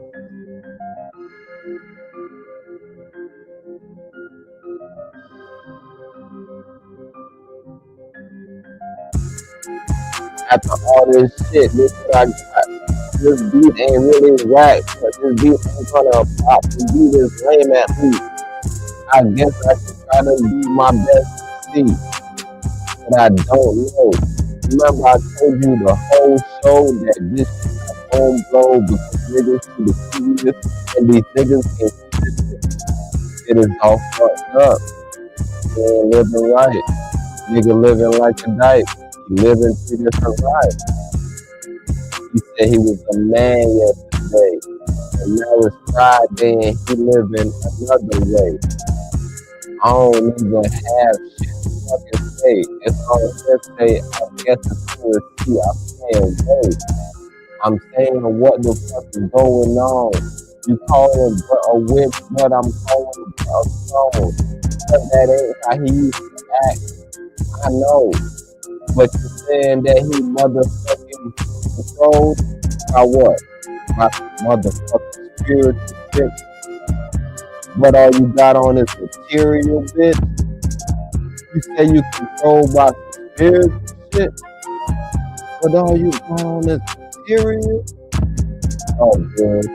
After all this shit, this is what I got. This beat ain't really whack, but this beat ain't gonna pop. This beat is lame at me. I guess I should try to do my best to see, but I don't know. Remember I told you the whole show that this shit got home blow because niggas too the serious and these niggas can't see this shit. It is all fucked up. He ain't living right. Nigga living like a dyke. He living 2 different lives. He said he was a man yesterday, and now it's Friday and he living another way. I don't even have shit to fucking say. It's on Wednesday, I guess it's still see. I'm saying wait. I'm saying what the fuck is going on. You calling a witch, but I'm calling a stone. But that ain't how he used to act. I know. But you're saying that he motherfucking controlled by what? By motherfucking spiritual shit. But all you got on is material, bitch. You say you controlled by spiritual shit. But all you got on is material. Oh, good.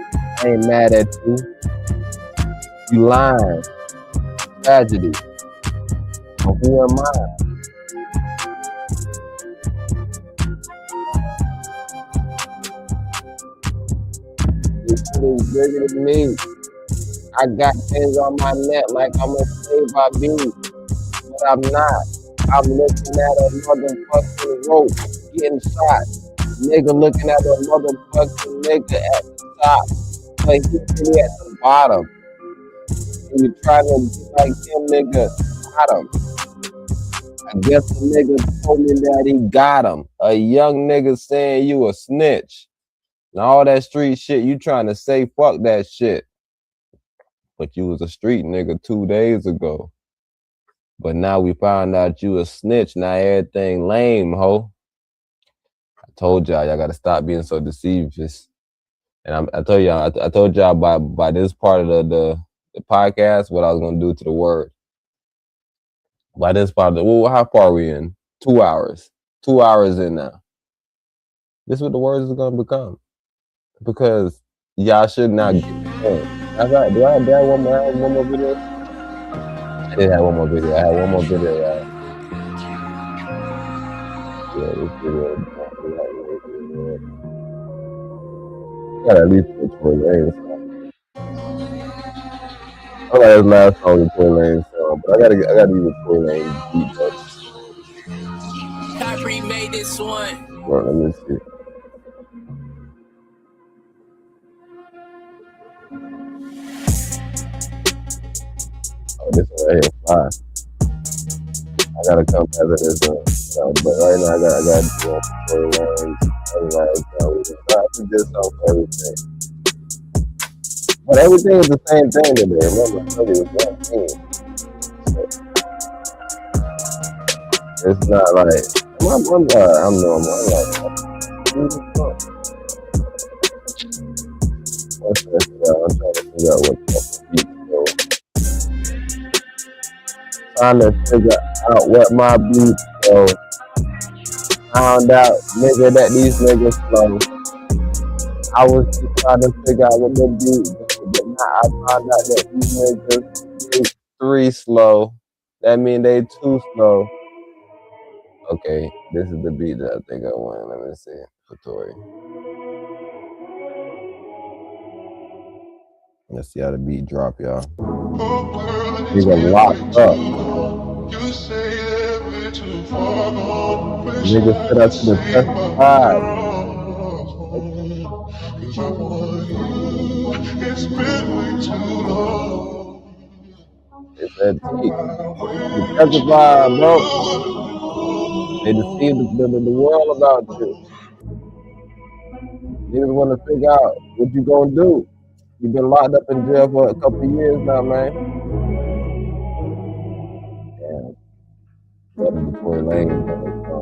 I ain't mad at you. You lying. Tragedy. But who am I? This shit is bigger than me. I got things on my neck like I'm a slave by bees, but I'm not. I'm looking at a motherfucking rope getting shot. Nigga looking at a motherfucking nigga at the top, but he really at the bottom. And you trying to be like him, nigga, got him. I guess the nigga told me that he got him. A young nigga saying you a snitch. And all that street shit you trying to say, fuck that shit. But you was a street nigga 2 days ago. But now we found out you a snitch. Now everything lame, ho. I told y'all gotta stop being so deceivers. And I told y'all by this part of the podcast what I was gonna do to the word. By this part of how far are we in? 2 hours. 2 hours in now. This is what the words is gonna become. Because y'all should not get it. Do I have one more video? I did have one more video. I had one more video, y'all. Yeah, this video. I got at least put Tory Lanez song. I like his last song with Tory Lanez song, but I gotta use a Tory Lanez beat though. Kyrie made this one. Well, let me see. This one right here, fine. I gotta come as it is, but right now I got to do Tory Lanez. I can do something for everything. But everything is the same thing today. Remember, I told you it was one thing. It's not like I'm normal. I'm like, what's this? I'm trying to figure out what the beat is. Trying to figure out what my beats go. Found out, nigga, that these niggas slow. I was just trying to figure out what the beat go, but now I found out that these niggas 3 slow. That mean they 2 slow. Okay, this is the beat that I think I want. Let me see for Tory. Let's see how the beat drop, y'all. He's locked up. Niggas put us to the test of time. It's been way too long. It's that T. You testify, bro. They deceive the world about you. Niggas want to figure out what you gonna do. You've been locked up in jail for a couple of years now, man. Damn. Brother Tory Lanez, man. Shout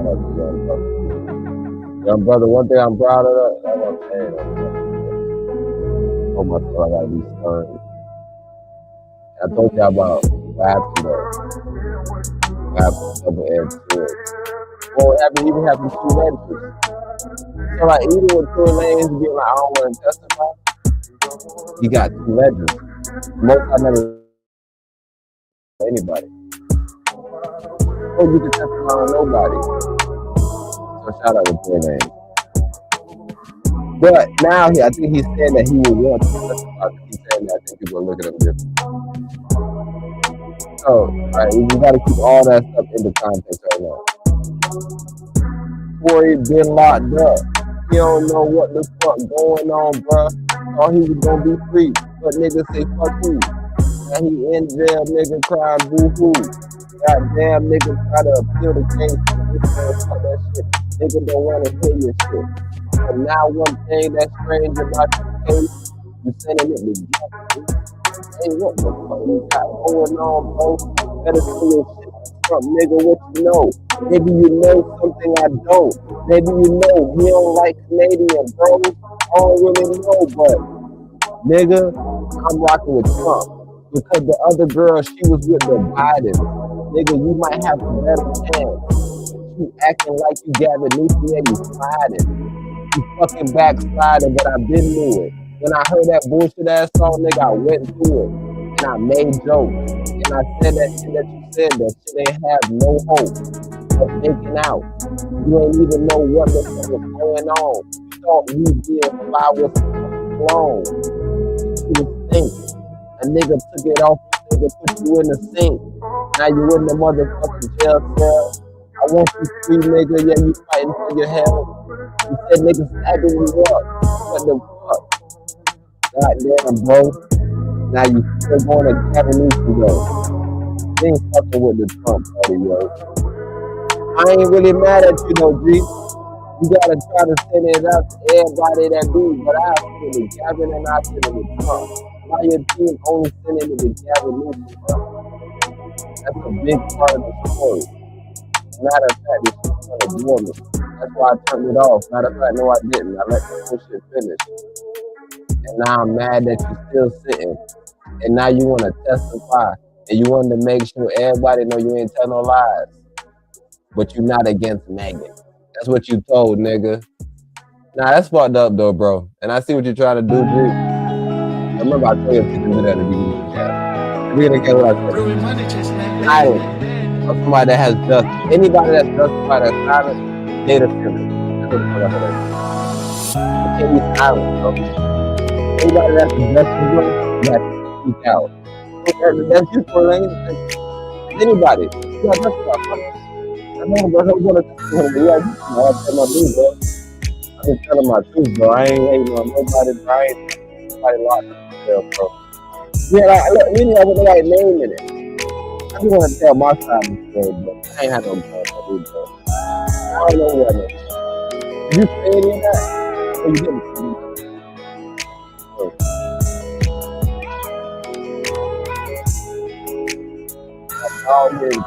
out to Young Brother. Young Brother, one thing I'm proud of, that's what I'm saying. Oh my God, I gotta be stern. I told y'all about what happened though. What happened to Double Edge Sword. Well, it even happened to two legends. So like even with Tory Lanez being like, I don't want to testify, you got two legends. Most I never anybody. Or you can testify on nobody. So shout out to Tory Lanez. But now I think he's saying that he will want to testify. He's saying that I think people are looking at him different. So, alright, we gotta keep all that stuff into context right now. Tory been locked up. He don't know what the fuck going on, bruh. Thought he was gonna be free, but niggas say fuck you. Now he in jail, nigga crying boo-hoo. Goddamn, nigga try to appeal the case. Fuck that shit. Nigga don't wanna hear your shit. But now one thing that's strange about your case, you sending it to jail. Hey, what the fuck you got going on, bro? Better see your shit up, nigga, what you know? Maybe you know something I don't. Maybe you know he don't like Canadian, bro. I don't really know, but nigga, I'm rocking with Trump. Because the other girl, she was with the Biden. Nigga, you might have a better chance. You acting like you Gavin Newsom and you sliding. You fucking backsliding, but I been knew it. When I heard that bullshit ass song, nigga, I went through it. And I made jokes. And I said that shit that you said, that shit ain't have no hope of making out. You don't even know what the fuck was going on. You thought you being fly was blown. You was thinking. A nigga took it off, nigga put you in the sink. Now you in the motherfucking jail cell. I want you free, nigga. Yeah, you fighting for your health. You said niggas stabbing you up. What the fuck? Goddamn, bro. Now you still going to Gavin Newsom, though. You ain't fucking with the Trump party, yo. I ain't really mad at you, though, G. You gotta try to send it out to everybody that do, but I send it to Gavin and I send it to Trump. Why your team only sending it to Gavin Newsom, bro? That's a big part of the story. Matter of fact, this shit's kind of dormant. That's why I turned it off. Matter of fact, no, I didn't. I let the whole shit finish. And now I'm mad that you're still sitting. And now you want to testify. And you want to make sure everybody know you ain't telling no lies. But you're not against Megan. That's what you told, nigga. Nah, that's fucked up, though, bro. And I see what you're trying to do, G. I remember I told you to do that at the beginning of the chat. We're going to get what I said. Silence. Or somebody that has justice. Anybody that's justified as silent, they the sinner. That's what the fuck I said. You can't be silent, bro. Anybody that's a justice, bro, you have to speak out. That's you, Tory Lanez. Anybody. You got to justify, bro. I know, bro. I'm going to testify. Yeah, I tell my dude, bro. I'm just telling my truth, bro. I ain't hating on nobody, bro. I ain't nobody locked up in jail, bro. Yeah, like, look, we didn't have the right name in it. I just want to tell my side of the story, bro. I ain't had no blood, bro. I don't know what it is. Did you say any of that? Or you didn't say any of that? All year, his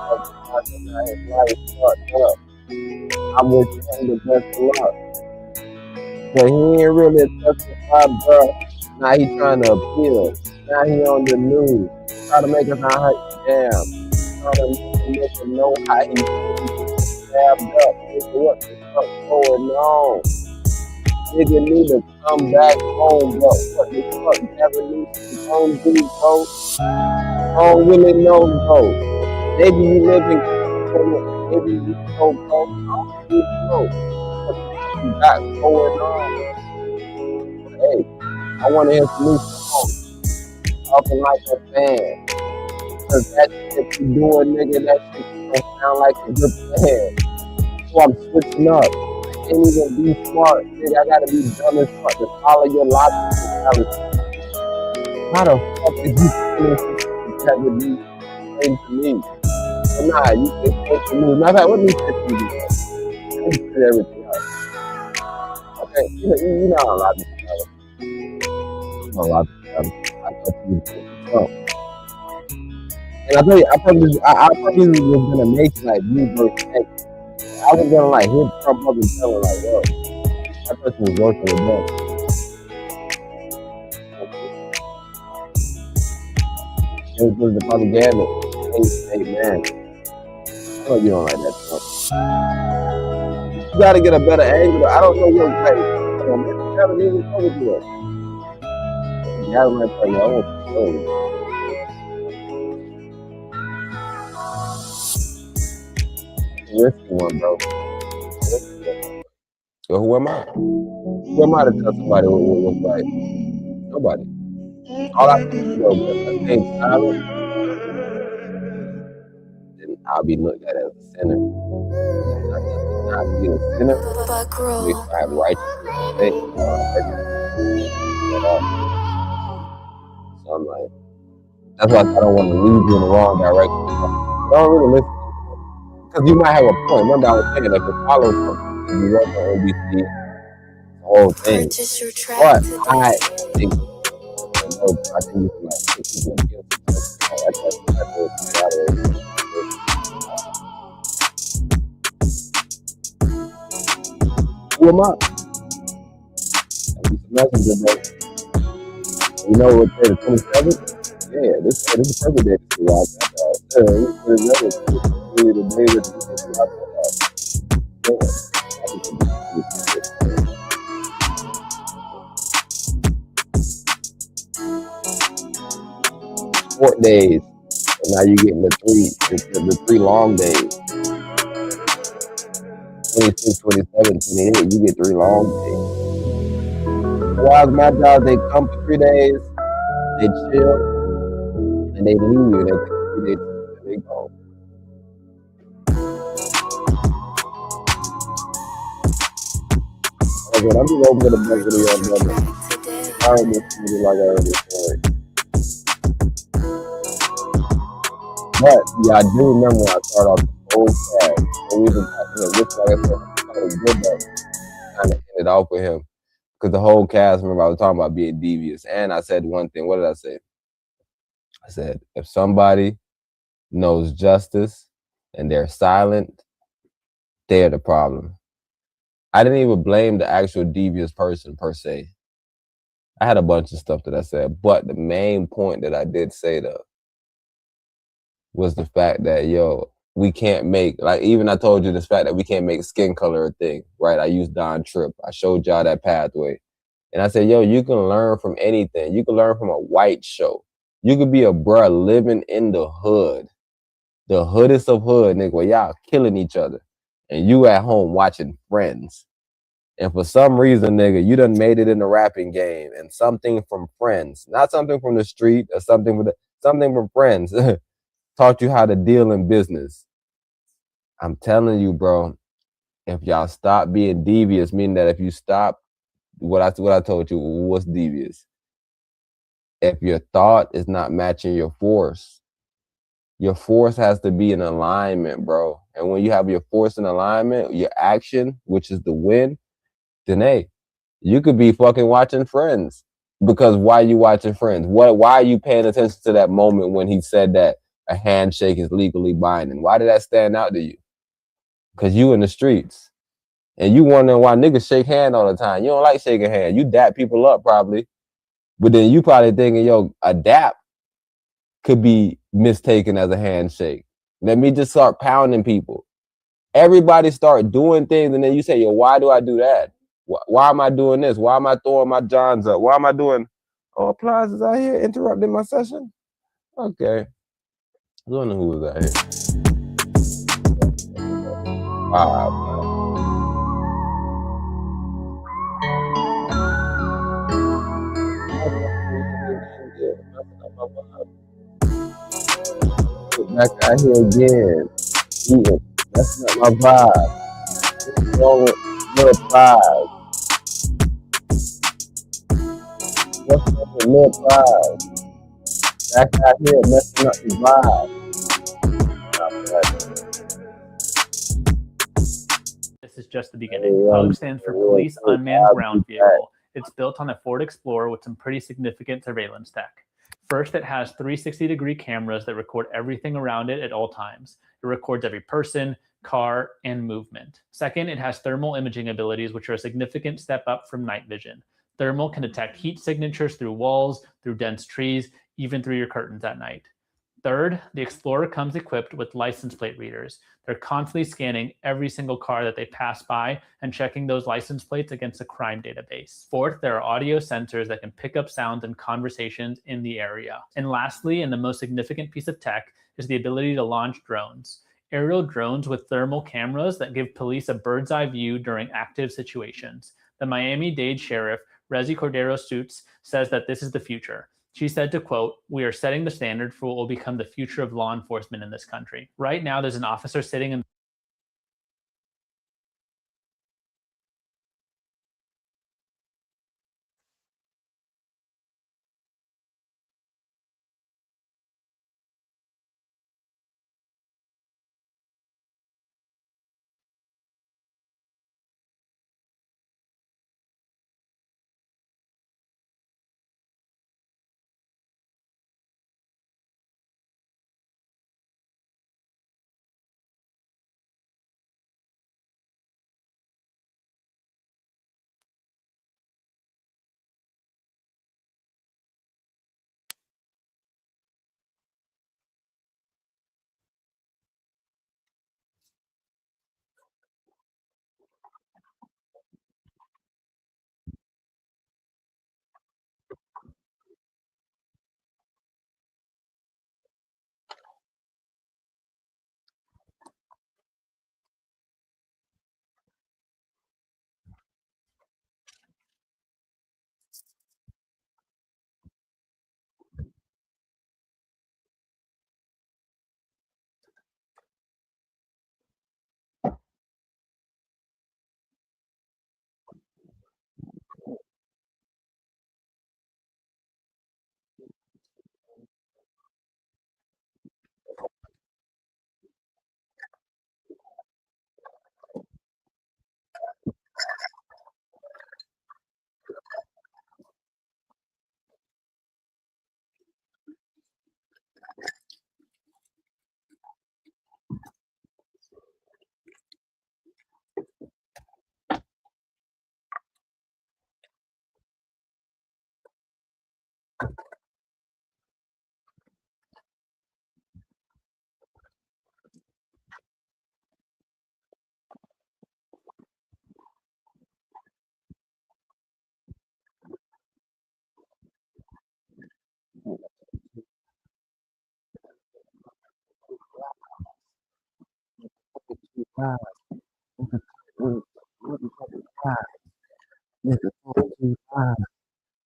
life fucked up. I wish him the best of luck. But he ain't really testified, bro. Now he trying to appeal. Now he on the news. Try to make us not hurt. Damn. Try to make us know how he stabbed up. Nigga, what the fuck going on? Nigga need to come back home, bro. What the fuck Gavin Newsom gonna do, bro? I don't really know, bro. Maybe you live in California. Maybe you know, bro. I don't really know what the fuck you got going on. But hey, I want to hear some new songs. Talking like a fan. Cause that shit you doing, nigga, that shit don't sound like a good plan. So I'm switching up. can't even be smart. Nigga, I gotta be dumb and smart to follow your logic and fallacy. How the fuck is you saying that would be same to me? But nah, you say same to me. Matter of fact, what do you say to me? Let me figure everything out. Okay, you know how logic is fallacy. You know logic is fallacy. I thought you was and I tell you, I thought this was gonna make like me versus X. I was gonna like hit Trump up and tell her like, yo, that person was working with them. It was the propaganda. Hey man, I know you don't like that stuff. You gotta get a better angle. I don't know what like. You gotta really know what you are. You gotta like, I want to show you. Risky one, bro. So who am I? Who am I to tell somebody what's right? Nobody. All I can do is if I stay silent, then I'll be looked at as a sinner. Not being a sinner, if I have righteousness, so I'm like, that's why I don't want to lead you in the wrong direction. Don't really listen. Because you might have a point. Remember, I was saying if you follow something, if you work on NBC, the whole thing. But I think you can like take people guilty. Who am I? I'm messenger, bro. You know what day the 27th? Yeah, this is the perfect day to see why the day that Sport days, and now you're getting the three long days. 26, 27, 28, you get 3 long days. While my job, they come for 3 days, they chill, and they leave you. They take 3 days and they go. Okay, I'm just open to the back of the yard, brother. I don't listen like I heard this story. But yeah, I do remember when I started off the old cast. And we was, like I said, I was good though. Kind of ended off with him. Because the whole cast, remember I was talking about being devious. And I said one thing. What did I say? I said, if somebody knows justice and they're silent, they're the problem. I didn't even blame the actual devious person per se. I had a bunch of stuff that I said. But the main point that I did say though was the fact that, yo, we can't make, like, even I told you this fact that we can't make skin color a thing, right? I used Don Tripp. I showed y'all that pathway. And I said, yo, you can learn from anything. You can learn from a white show. You could be a bruh living in the hood. The hoodest of hood, nigga, where y'all killing each other. And you at home watching Friends. And for some reason, nigga, you done made it in the rapping game. And something from Friends, not something from the street or something from Friends, taught you how to deal in business. I'm telling you, bro, if y'all stop being devious, meaning that if you stop what I told you, what's devious? If your thought is not matching your force has to be in alignment, bro. And when you have your force in alignment, your action, which is the win, then hey, you could be fucking watching Friends. Because why are you watching Friends? Why are you paying attention to that moment when he said that a handshake is legally binding? Why did that stand out to you? Because you in the streets. And you wondering why niggas shake hand all the time. You don't like shaking hand. You dap people up probably. But then you probably thinking, yo, a dap could be mistaken as a handshake. Let me just start pounding people. Everybody start doing things and then you say, yo, why do I do that? Why am I doing this? Why am I throwing my Johns up? Why am I doing, Plies is out here interrupting my session? Okay. I don't know who was out here. Wow. Back out here again, eating. That's not my vibe. What's wrong with little prize? What's up with little prize? That guy here messing up his vibe. This is just the beginning. PUG stands for Police Unmanned Ground Vehicle. It's built on a Ford Explorer with some pretty significant surveillance tech. First, it has 360-degree cameras that record everything around it at all times. It records every person, car, and movement. Second, it has thermal imaging abilities, which are a significant step up from night vision. Thermal can detect heat signatures through walls, through dense trees, even through your curtains at night. Third, the Explorer comes equipped with license plate readers. They're constantly scanning every single car that they pass by and checking those license plates against a crime database. Fourth, there are audio sensors that can pick up sounds and conversations in the area. And lastly, and the most significant piece of tech, is the ability to launch drones. Aerial drones with thermal cameras that give police a bird's eye view during active situations. The Miami-Dade sheriff, Resi Cordero Suits, says that this is the future. She said to quote, "We are setting the standard for what will become the future of law enforcement in this country." Right now, there's an officer sitting in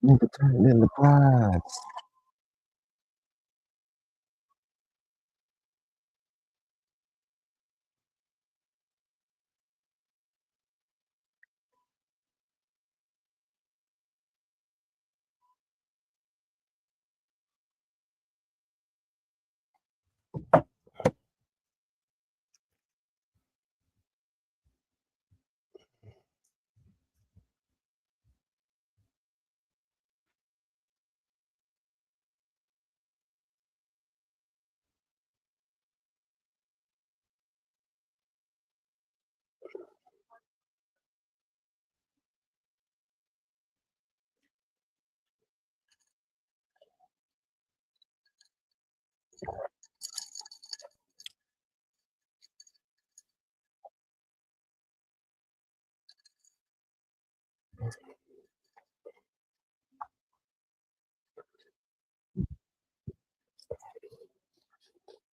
Nigga turned into prize.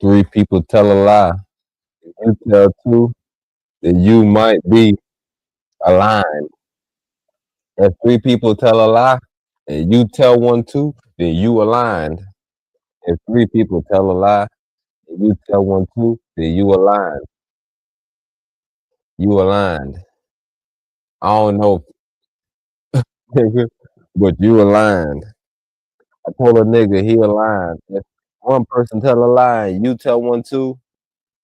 Three people tell a lie. You tell two, then you might be aligned. If three people tell a lie, and you tell one too, then you aligned. If three people tell a lie, and you tell one too, then you aligned. You aligned. I don't know, nigga, but you aligned. I told a nigga he aligned. If one person tell a lie and you tell one too,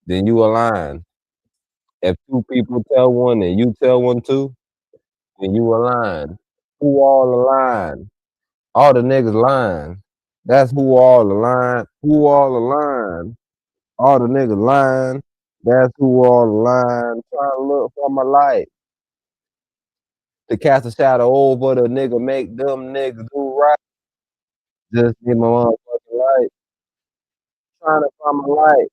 then you align. If two people tell one and you tell one too, then you align. Who all align? All the niggas lying. That's who all align. Who all align? All the niggas lying. That's who all align. Trying to look for my light. To cast a shadow over the nigga, make them niggas do right. Just need my motherfucking light. Trying to find my light.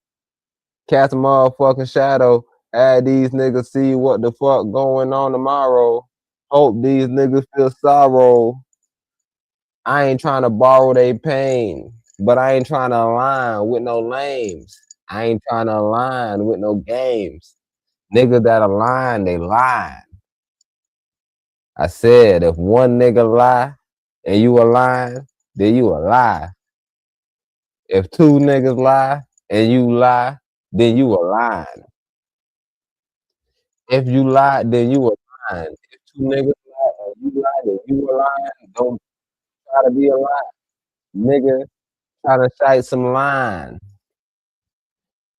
Cast a motherfucking shadow. Add these niggas see what the fuck going on tomorrow. Hope these niggas feel sorrow. I ain't trying to borrow their pain, but I ain't trying to align with no lames. I ain't trying to align with no games. Niggas that align, they lie. I said, if one nigga lie and you align, then you a lie. If two niggas lie and you lie, then you a lie. If you lie, then you a lie. If two niggas lie and you lie, then you a lie. Don't try to be a lie. Nigga, try to cite some line.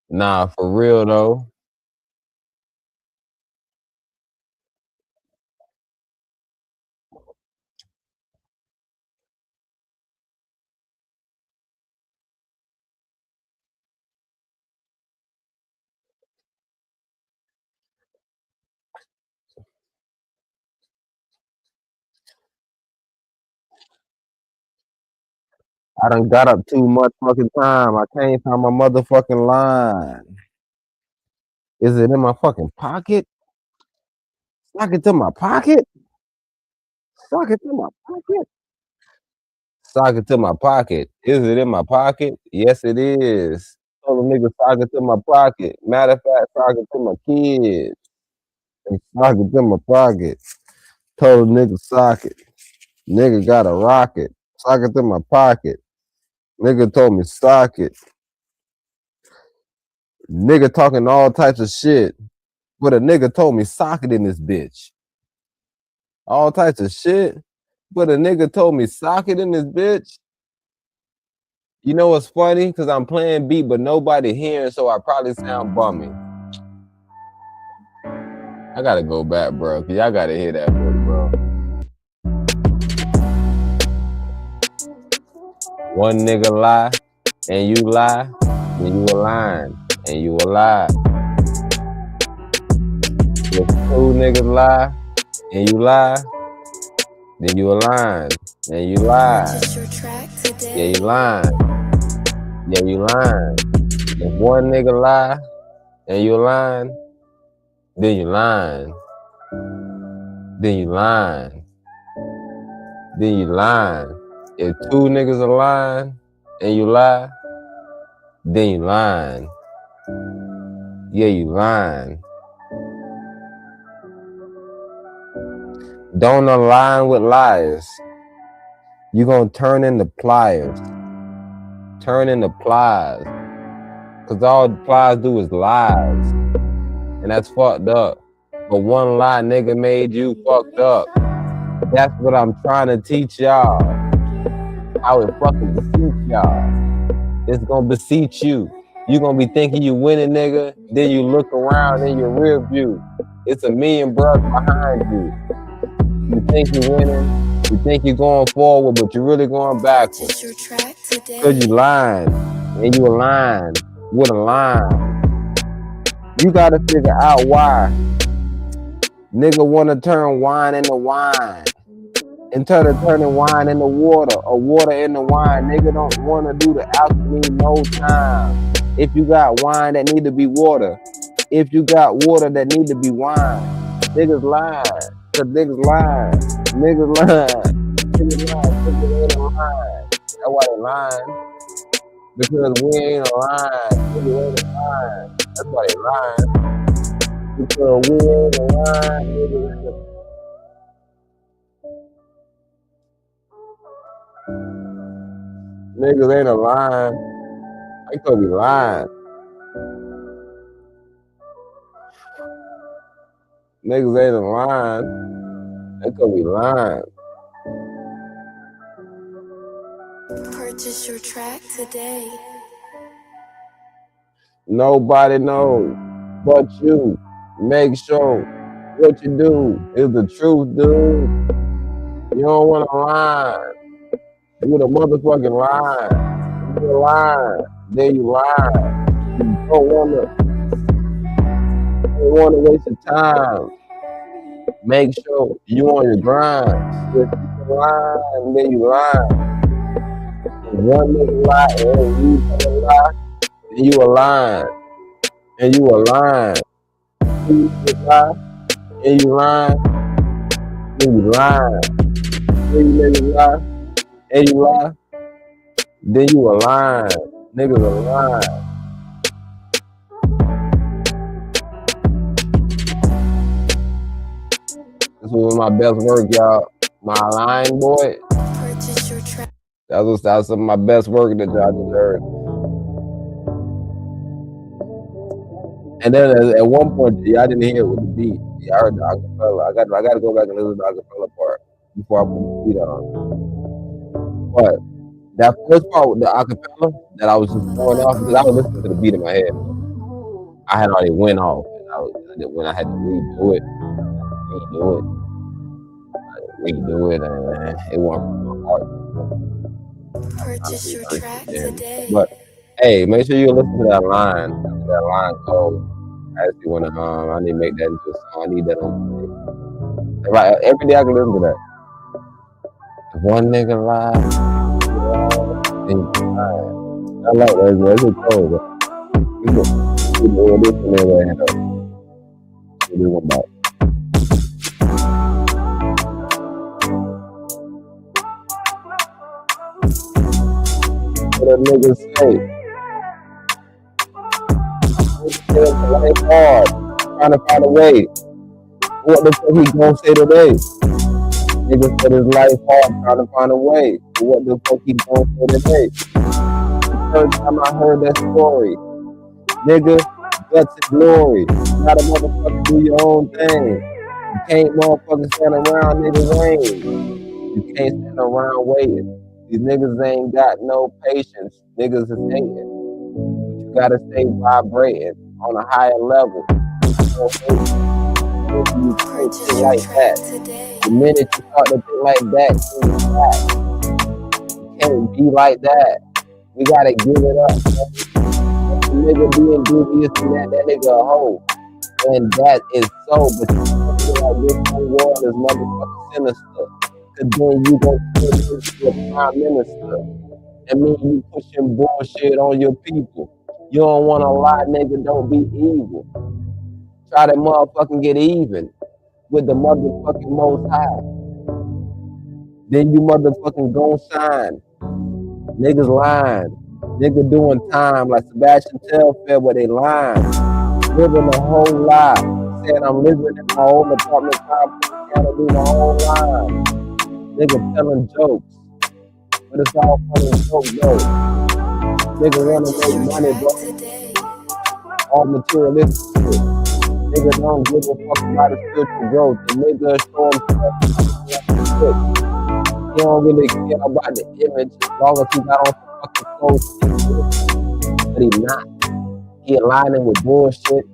Nah, for real though. I done got up too much fucking time. I can't find my motherfucking line. Is it in my fucking pocket? Sock it to my pocket? Sock it to my pocket? Sock it to my pocket. Is it in my pocket? Yes, it is. Told the nigga sock it to my pocket. Matter of fact, sock it to my kids. And sock it to my pocket. Told the nigga sock it. Nigga got a rocket. Sock it to my pocket. Nigga told me sock it. Nigga talking all types of shit. But a nigga told me sock it in this bitch. All types of shit. But a nigga told me sock it in this bitch. You know what's funny? Because I'm playing beat, but nobody hearing, so I probably sound bummy. I gotta go back, bro. Cause y'all gotta hear that, bro. One nigga lie, and you lie, then you a lying, and you a lie. If two niggas lie, and you lie, then you a lying, and you lie. Yeah, you lying. Yeah, you lying. If one nigga lie, and you lying, then you lying. Then you lying. Then you lying. If two niggas are lying and you lie, then you lying. Yeah, you lying. Don't align with liars. You gonna turn into pliers. Turn into plies. Cause all plies do is lies. And that's fucked up. But one lie nigga made you fucked up. That's what I'm trying to teach y'all. How it fucking beseech y'all. It's gonna beseech you. You gonna be thinking you winning, nigga. Then you look around in your rear view. It's a million brothers behind you. You think you're winning. You think you're going forward, but you're really going backwards. Cause you lying. And you align with a line. You gotta figure out why. Nigga wanna turn wine into wine. Instead of turning wine into water or water into wine, nigga don't wanna do the alchemy no time. If you got wine that need to be water, if you got water that need to be wine, niggas lying. Cause niggas lying. Niggas lying. Niggas lying. Niggas ain't lying. That's why they lying. Because we ain't aligned. Niggas ain't aligned. That's why they lying. Because we ain't aligned. Niggas ain't aligned. Niggas ain't aligned. They could be lying. Niggas ain't aligned. They could be lying. Purchase your track today. Nobody knows but you. Make sure what you do is the truth, dude. You don't want to lie. You the motherfucking lie. You lie. Then you lie. You don't want to waste your time. Make sure you on your grind. If you lie, and then you lie. If one nigga lie and you lie, then you a lying. And you a lying. You lie, and you lying, and you lying. Then you niggas lie, and you lie, then you a lying. Niggas a lying. This was my best work, y'all. My lying boy. Purchase your track. That was some of my best work that y'all just heard. And then at one point, y'all didn't hear it with the beat. Y'all heard the acapella. I got to go back and listen to the acapella part before I put the beat on. But that first part with the acapella that I was just throwing off, because I was listening to the beat in my head. I had already went off. When I had to redo it, and it wasn't from my heart. Purchase your track today. But hey, make sure you listen to that line. That line called. Actually, when I need to make that into a song, I need that on. Right, every day I can listen to that. If one nigga lie, then you lie. I like that. It's a cold. You know this one there right now. This one back. What a nigga say? Life hard, trying to find a way. What the fuck he gonna say today? Nigga said his life hard, trying to find a way. What the fuck he gonna say today? The first time I heard that story, nigga, guts and glory. You gotta motherfucker do your own thing. You can't motherfucking stand around niggas waiting. You can't stand around waiting. These niggas ain't got no patience. Niggas is hating. But you gotta stay vibrating on a higher level. You can't think like that. The minute you start to think like that, you can't be like that. We gotta give it up. The nigga being dubious and that nigga a hoe. And that is so, but you feel like this whole world is motherfucking sinister. Cause then you gon' turn into a prime minister. That means you pushing bullshit on your people. You don't wanna lie, nigga, don't be evil. Try to motherfucking get even with the motherfucking Most High. Then you motherfucking gon' shine. Niggas lying. Nigga doing time like Sebastian Telfair where they lying. Living a whole lie. Saying I'm living in my own apartment complex. Gotta do my own lie. Nigga telling jokes. But it's all funny jokes though. Nigga wanna make money, bro. All materialistic shit. Nigga don't give a fuck about his spiritual growth. The nigga show himself shit. He don't really care about the image as long as he got on some fucking clothes. But he not. He aligning with bullshit.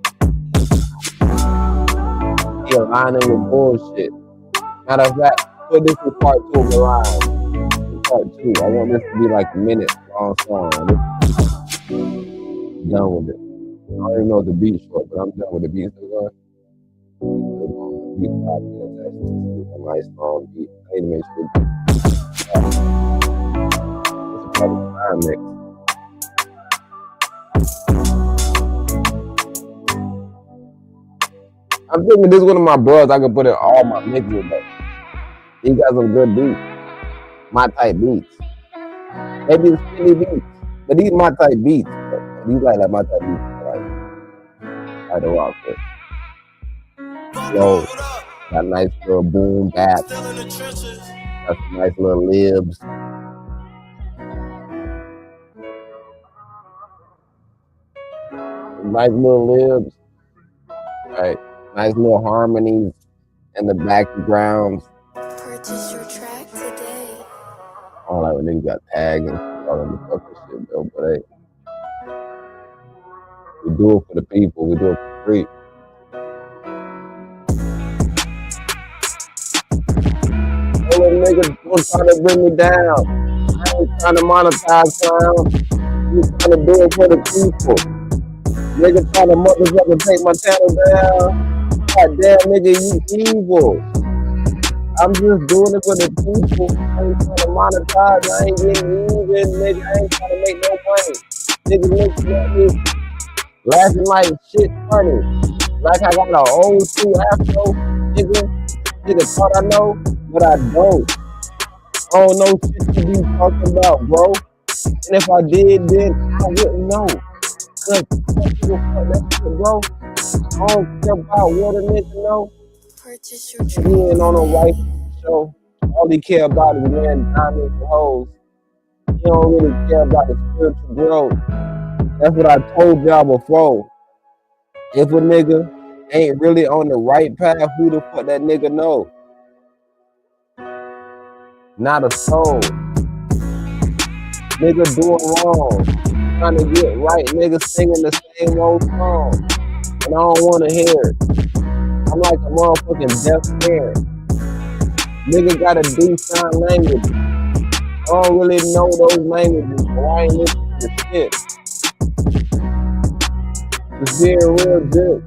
He aligning with bullshit. Matter of fact, put this in part 2 of the line. Part 2. I want this to be like a minute long song. I'm done with it. I don't even know if the beat's short, but I'm done with the beat. Still going. Beat 5 minutes actually. A nice long beat. I need to make sure. It's a part of the time mix. I'm thinking this is one of my bros. I can put in all my mixes, but he got some good beats. My type beats. Maybe it's silly beats, but these my type beats. These like my type beats. Like the rock with. Yo, got nice little boom bap. Got some nice little libs. Nice little libs. Right. Nice little harmonies in the backgrounds. don't like when niggas got tagged and all that fucking shit, though. But hey, we do it for the people. We do it for free. All them niggas don't try to bring me down. I ain't trying to monetize, clown. You trying to do it for the people. Nigga trying to motherfucker take my channel down. God damn, nigga, you evil. I'm just doing it for the people. I ain't trying to monetize. I ain't getting even, nigga. I ain't trying to make no money. Nigga looking at me, laughing like shit funny. Like I got an old school afro, nigga. Nigga thought I know, but I don't. I don't know shit you be talking about, bro. And if I did, then I wouldn't know. Cause that shit, bro. I don't care about what a nigga know. He ain't on a wife show. All he care about is wearing diamonds and hoes. He don't really care about the spiritual growth. That's what I told y'all before. If a nigga ain't really on the right path, who the fuck that nigga know? Not a soul. Nigga doing wrong. Trying to get right. Nigga singing the same old song. And I don't want to hear it. I'm like a motherfucking deaf parent. Nigga gotta do sign language. I don't really know those languages, so I ain't listening to shit. Just being real good.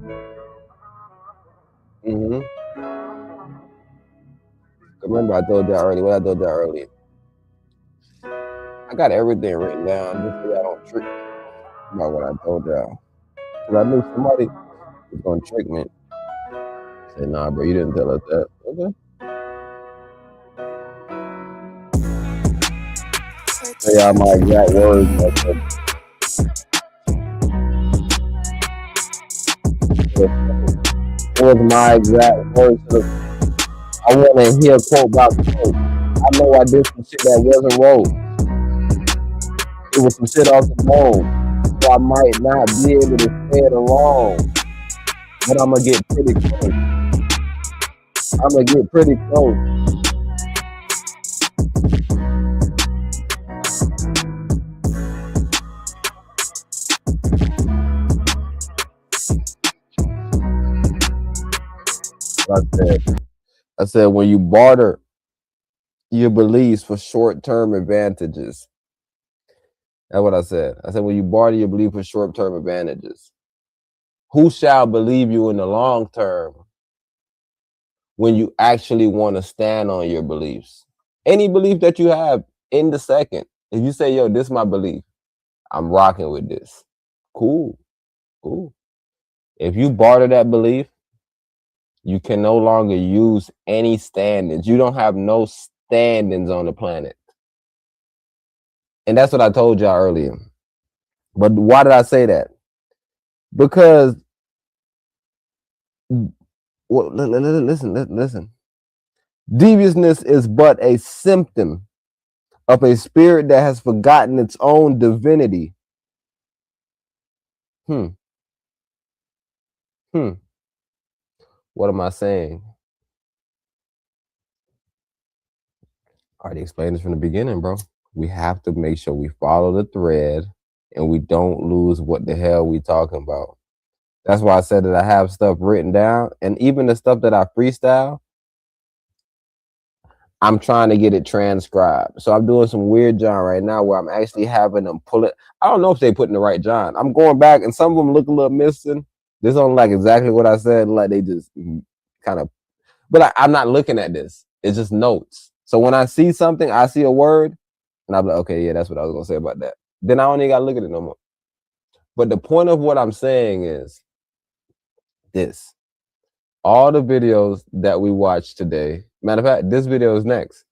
Remember, I told y'all earlier. What I told y'all earlier. I got everything written down just so y'all don't trick me about what I told y'all. Cause I knew somebody was gonna trick me. Say, nah, bro, you didn't tell us that. Okay. Say y'all my exact words. It was my exact words. I want to hear a quote by quote. I know I did some shit that wasn't wrote. It was some shit off the bone. So I might not be able to say it along. But I'm going to get pretty close. I'm going to get pretty close. I said, when you barter your beliefs for short-term advantages. That's what I said. I said, when you barter your belief for short-term advantages, who shall believe you in the long term when you actually want to stand on your beliefs? Any belief that you have in the second, if you say, yo, this is my belief, I'm rocking with this. Cool. Cool. If you barter that belief, you can no longer use any standings. You don't have no standings on the planet. And that's what I told y'all earlier. But why did I say that? Because, well, listen. Deviousness is but a symptom of a spirit that has forgotten its own divinity. What am I saying? I already explained this from the beginning, bro. We have to make sure we follow the thread and we don't lose what the hell we talking about. That's why I said that I have stuff written down, and even the stuff that I freestyle, I'm trying to get it transcribed. So I'm doing some weird John right now where I'm actually having them pull it. I don't know if they put in the right John. I'm going back and some of them look a little missing. This don't like exactly what I said. Like they just kind of, but I'm not looking at this. It's just notes. So when I see something, I see a word and I'm like, okay, yeah, that's what I was gonna say about that. Then I don't even gotta look at it no more. But the point of what I'm saying is this. All the videos that we watched today, matter of fact, this video is next.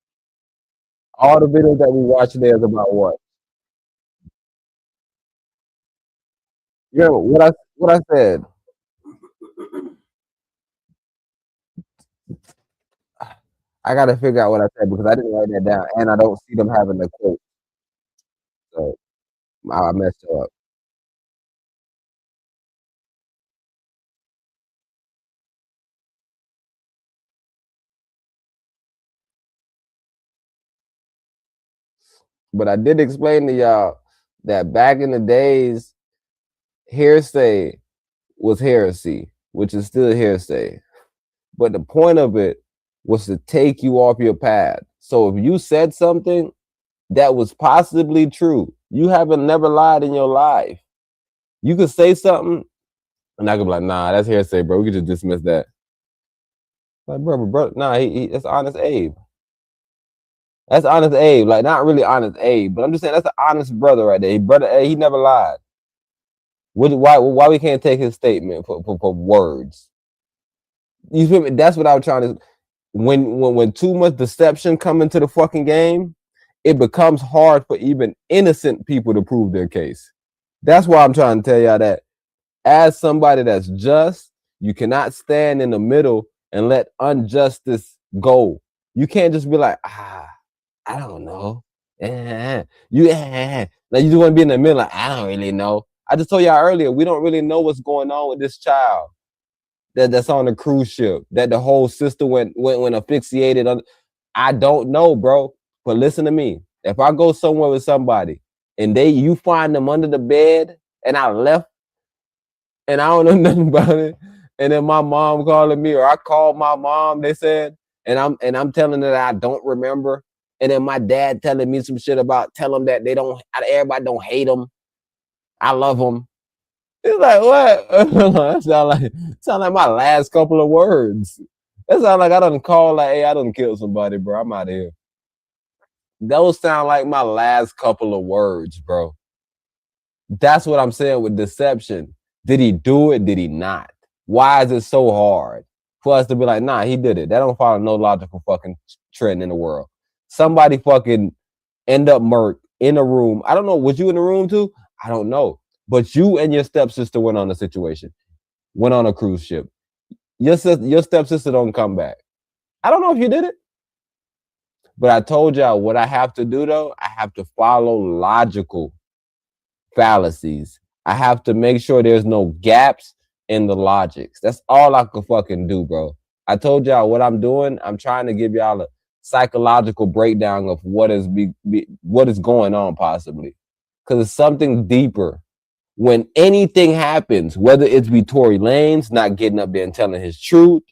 All the videos that we watched today is about what? You know what I said? I gotta figure out what I said because I didn't write that down and I don't see them having the quote. So I messed up. But I did explain to y'all that back in the days, hearsay was heresy, which is still hearsay. But the point of it was to take you off your path. So if you said something that was possibly true, you haven't never lied in your life. You could say something, and I could be like, nah, that's hearsay, bro. We could just dismiss that. Like, bro, nah, that's Honest Abe. That's Honest Abe. Like, not really Honest Abe, but I'm just saying that's an honest brother right there. He never lied. Why we can't take his statement for words? You feel me? That's what I was trying to. When too much deception come into the fucking game, it becomes hard for even innocent people to prove their case. That's why I'm trying to tell y'all that as somebody that's just, you cannot stand in the middle and let injustice go. You can't just be like, I don't know. Like you just want to be in the middle, like, I don't really know. I just told y'all earlier, we don't really know what's going on with this child that's on the cruise ship, that the whole sister went asphyxiated on. I don't know, bro. But listen to me. If I go somewhere with somebody and you find them under the bed and I left and I don't know nothing about it, and then my mom calling me or I called my mom, they said, and I'm telling her that I don't remember, and then my dad telling me some shit about tell them that everybody don't hate them. I love them. It's like, what? That sound like my last couple of words. That sound like I done called like, hey, I done killed somebody, bro. I'm out of here. Those sound like my last couple of words, bro. That's what I'm saying with deception. Did he do it? Did he not? Why is it so hard for us to be like, nah, he did it? That don't follow no logical fucking trend in the world. Somebody fucking end up murked in a room. I don't know. Was you in the room too? I don't know. But you and your stepsister went on a situation, went on a cruise ship. Your stepsister don't come back. I don't know if you did it. But I told y'all what I have to do, though. I have to follow logical fallacies. I have to make sure there's no gaps in the logics. That's all I could fucking do, bro. I told y'all what I'm doing. I'm trying to give y'all a psychological breakdown of what is going on possibly. Because it's something deeper. When anything happens, whether it's be Tory Lanez not getting up there and telling his truth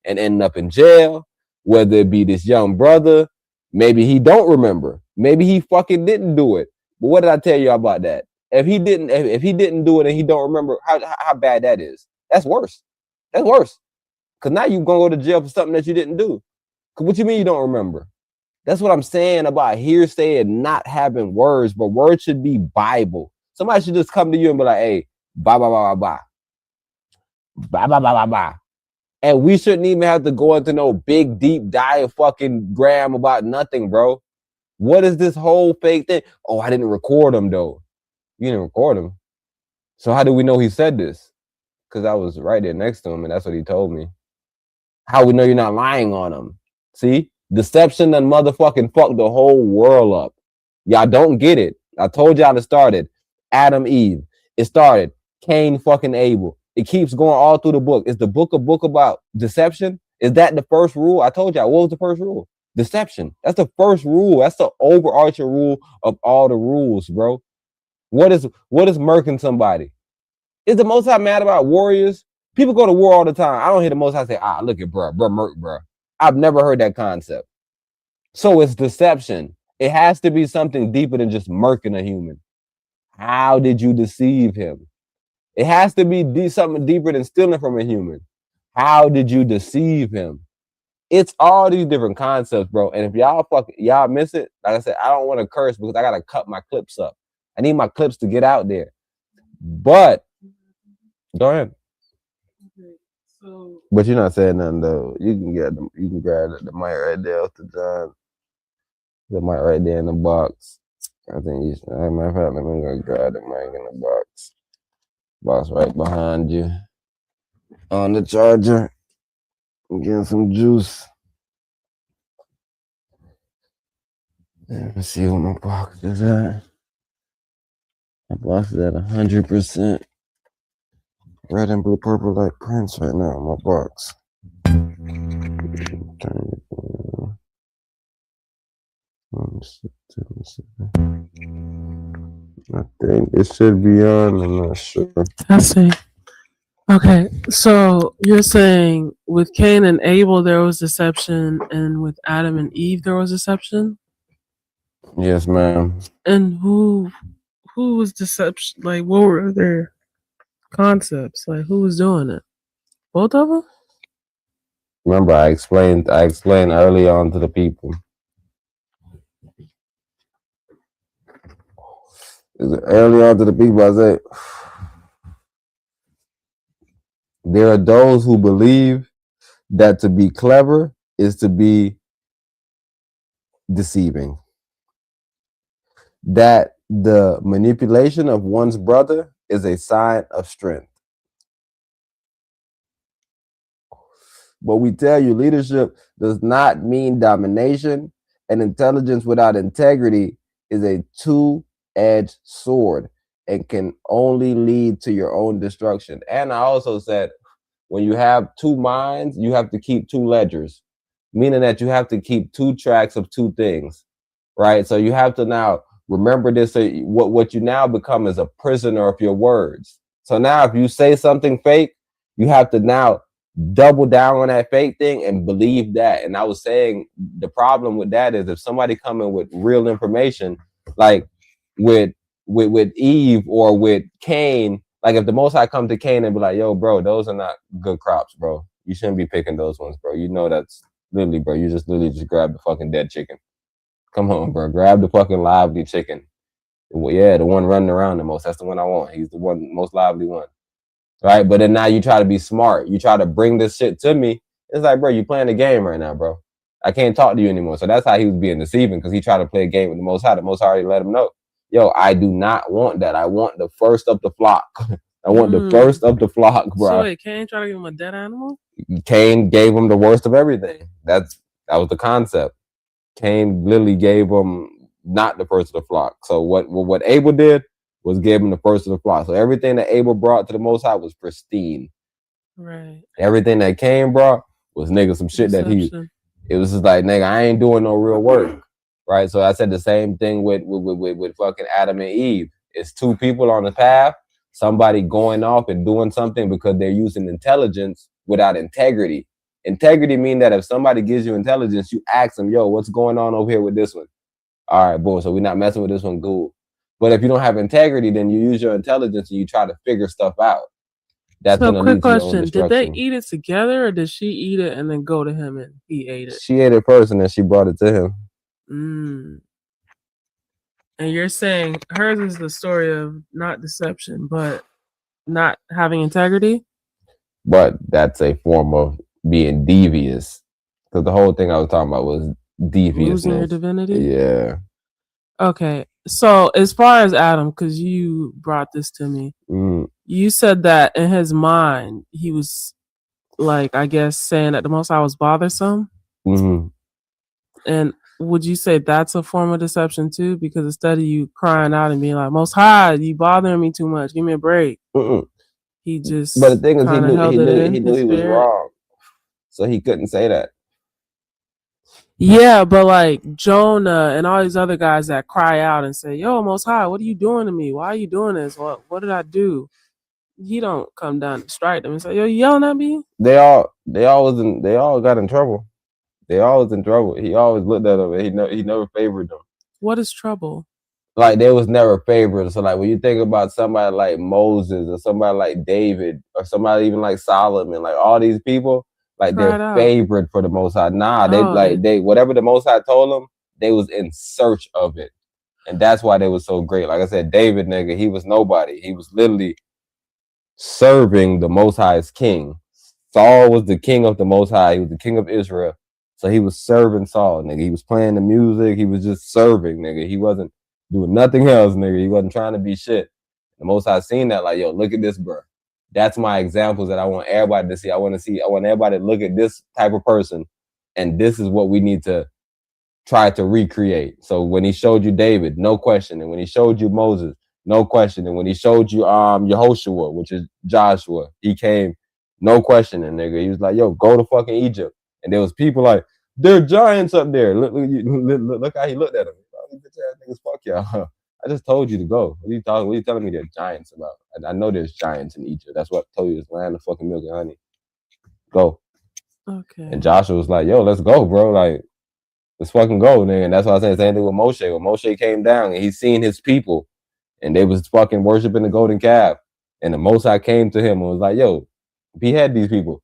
and ending up in jail, whether it be this young brother, maybe he don't remember, maybe he fucking didn't do it. But what did I tell you about that? If he didn't do it and he don't remember, how bad that is. That's worse. That's worse. Because now you're gonna go to jail for something that you didn't do. What you mean you don't remember? That's what I'm saying about hearsay and not having words, but words should be Bible. Somebody should just come to you and be like, hey, blah, blah, blah, blah, blah, blah, blah, blah, blah, blah. And we shouldn't even have to go into no big, deep dive fucking gram about nothing, bro. What is this whole fake thing? Oh, I didn't record him, though. You didn't record him. So how do we know he said this? Because I was right there next to him, and that's what he told me. How we know you're not lying on him? See? Deception and motherfucking fuck the whole world up. Y'all don't get it. I told y'all it started. Adam, Eve. It started Cain, fucking Abel. It keeps going all through the book. Is the book a book about deception? Is that the first rule? I told y'all, what was the first rule? Deception. That's the first rule. That's the overarching rule of all the rules, bro. What is murking somebody? Is the Most High mad about warriors? People go to war all the time. I don't hear the Most High say, look at bro, murk, bro. I've never heard that concept. So it's deception. It has to be something deeper than just murking a human. How did you deceive him? It has to be something deeper than stealing from a human. How did you deceive him? It's all these different concepts, bro. And if y'all miss it, like I said, I don't want to curse because I gotta cut my clips up. I need my clips to get out there. But go ahead. But you're not saying nothing though. You can grab the mic right there off the John. The mic right there in the box. I think you should. As a matter of fact, let me go grab the mic in the box. Box right behind you. On the charger. I'm getting some juice. Let me see what my box is at. My box is at 100%. Red and blue, purple like Prince right now in my box. I think it should be on. I'm not sure. I see. Okay, so you're saying with Cain and Abel there was deception, and with Adam and Eve there was deception? Yes, ma'am. And who was deception? Like, what were their concepts? Like, who was doing it? Both of them? Remember, I explained early on to the people. Early on to the people, I said, there are those who believe that to be clever is to be deceiving. That the manipulation of one's brother is a sign of strength. But we tell you, leadership does not mean domination, and intelligence without integrity is a two-edged sword and can only lead to your own destruction. And I also said, when you have two minds, you have to keep two ledgers, meaning that you have to keep two tracks of two things, right? So you have to now remember this. So what you now become is a prisoner of your words. So now if you say something fake, you have to now double down on that fake thing and believe that. And I was saying the problem with that is if somebody come in with real information, like with Eve or with Cain, like if the Most High come to Cain and be like, yo, bro, those are not good crops, bro. You shouldn't be picking those ones, bro. You know that's literally, bro. You just literally just grab the fucking dead chicken. Come on, bro. Grab the fucking lively chicken. Well, yeah, the one running around the most. That's the one I want. He's the one most lively one. Right? But then now you try to be smart. You try to bring this shit to me. It's like, bro, you playing a game right now, bro. I can't talk to you anymore. So that's how he was being deceiving, because he tried to play a game with the Most High. The Most High already let him know. Yo, I do not want that. I want the first of the flock. I want the first of the flock, bro. So wait, Cain tried to give him a dead animal? Cain gave him the worst of everything. That was the concept. Cain literally gave him not the first of the flock. So what Abel did was give him the first of the flock. So everything that Abel brought to the Most High was pristine. Right. Everything that Cain brought was some shit that it was just like, nigga, I ain't doing no real work. Right. So I said the same thing with fucking Adam and Eve. It's two people on the path, somebody going off and doing something because they're using intelligence without integrity. Integrity means that if somebody gives you intelligence, you ask them, yo, what's going on over here with this one? All right, boom. So we're not messing with this one. Good. But if you don't have integrity, then you use your intelligence and you try to figure stuff out. That's so gonna quick lead to your own question. Did they destruction. eat it together, or did she eat it and then go to him and he ate it? She ate it first and then she brought it to him. And you're saying hers is the story of not deception, but not having integrity? But that's a form of being devious. Because the whole thing I was talking about was deviousness. Losing your divinity? Yeah. Okay. So as far as Adam, because you brought this to me, you said that in his mind, he was like, I guess, saying that the Most High was bothersome. Mm-hmm. And would you say that's a form of deception too? Because instead of you crying out and being like, Most High, you bothering me too much, give me a break. He just, But the thing is, he knew he was spirit. wrong. So he couldn't say that. Yeah, but like Jonah and all these other guys that cry out and say, yo, Most High, what are you doing to me? Why are you doing this? What did I do? He don't come down and strike them and say, yo, you yelling at me? They all got in trouble. They always in trouble. He always looked at them and he never favored them. What is trouble? Like they was never favored. So like when you think about somebody like Moses or somebody like David or somebody even like Solomon, like all these people, like they're favored for the Most High. Nah, they whatever the Most High told them, they was in search of it. And that's why they was so great. Like I said, David, nigga, he was nobody. He was literally serving the Most High as king. Saul was the king of the Most High. He was the king of Israel. So he was serving Saul, nigga. He was playing the music. He was just serving, nigga. He wasn't doing nothing else, nigga. He wasn't trying to be shit. The Most High seen that, like, yo, look at this, bro. That's my examples that I want everybody to see. I want everybody to look at this type of person, and this is what we need to try to recreate. So when he showed you David, no question. And when he showed you Moses, no question. And when he showed you Yehoshua, which is Joshua, he came, no question. And nigga, he was like, yo, go to fucking Egypt. And there was people like, There are giants up there. Look how he looked at him. Oh, you bitch ass niggas, fuck y'all. I just told you to go. What are you telling me there's giants about? I know there's giants in Egypt. That's what I told you. It's land of fucking milk and honey. Go. Okay. And Joshua was like, yo, let's go, bro. Like, let's fucking go, nigga. And that's why I said same thing with Moshe. When Moshe came down and he seen his people and they was fucking worshiping the golden calf. And the Most High came to him and was like, yo, behead these people.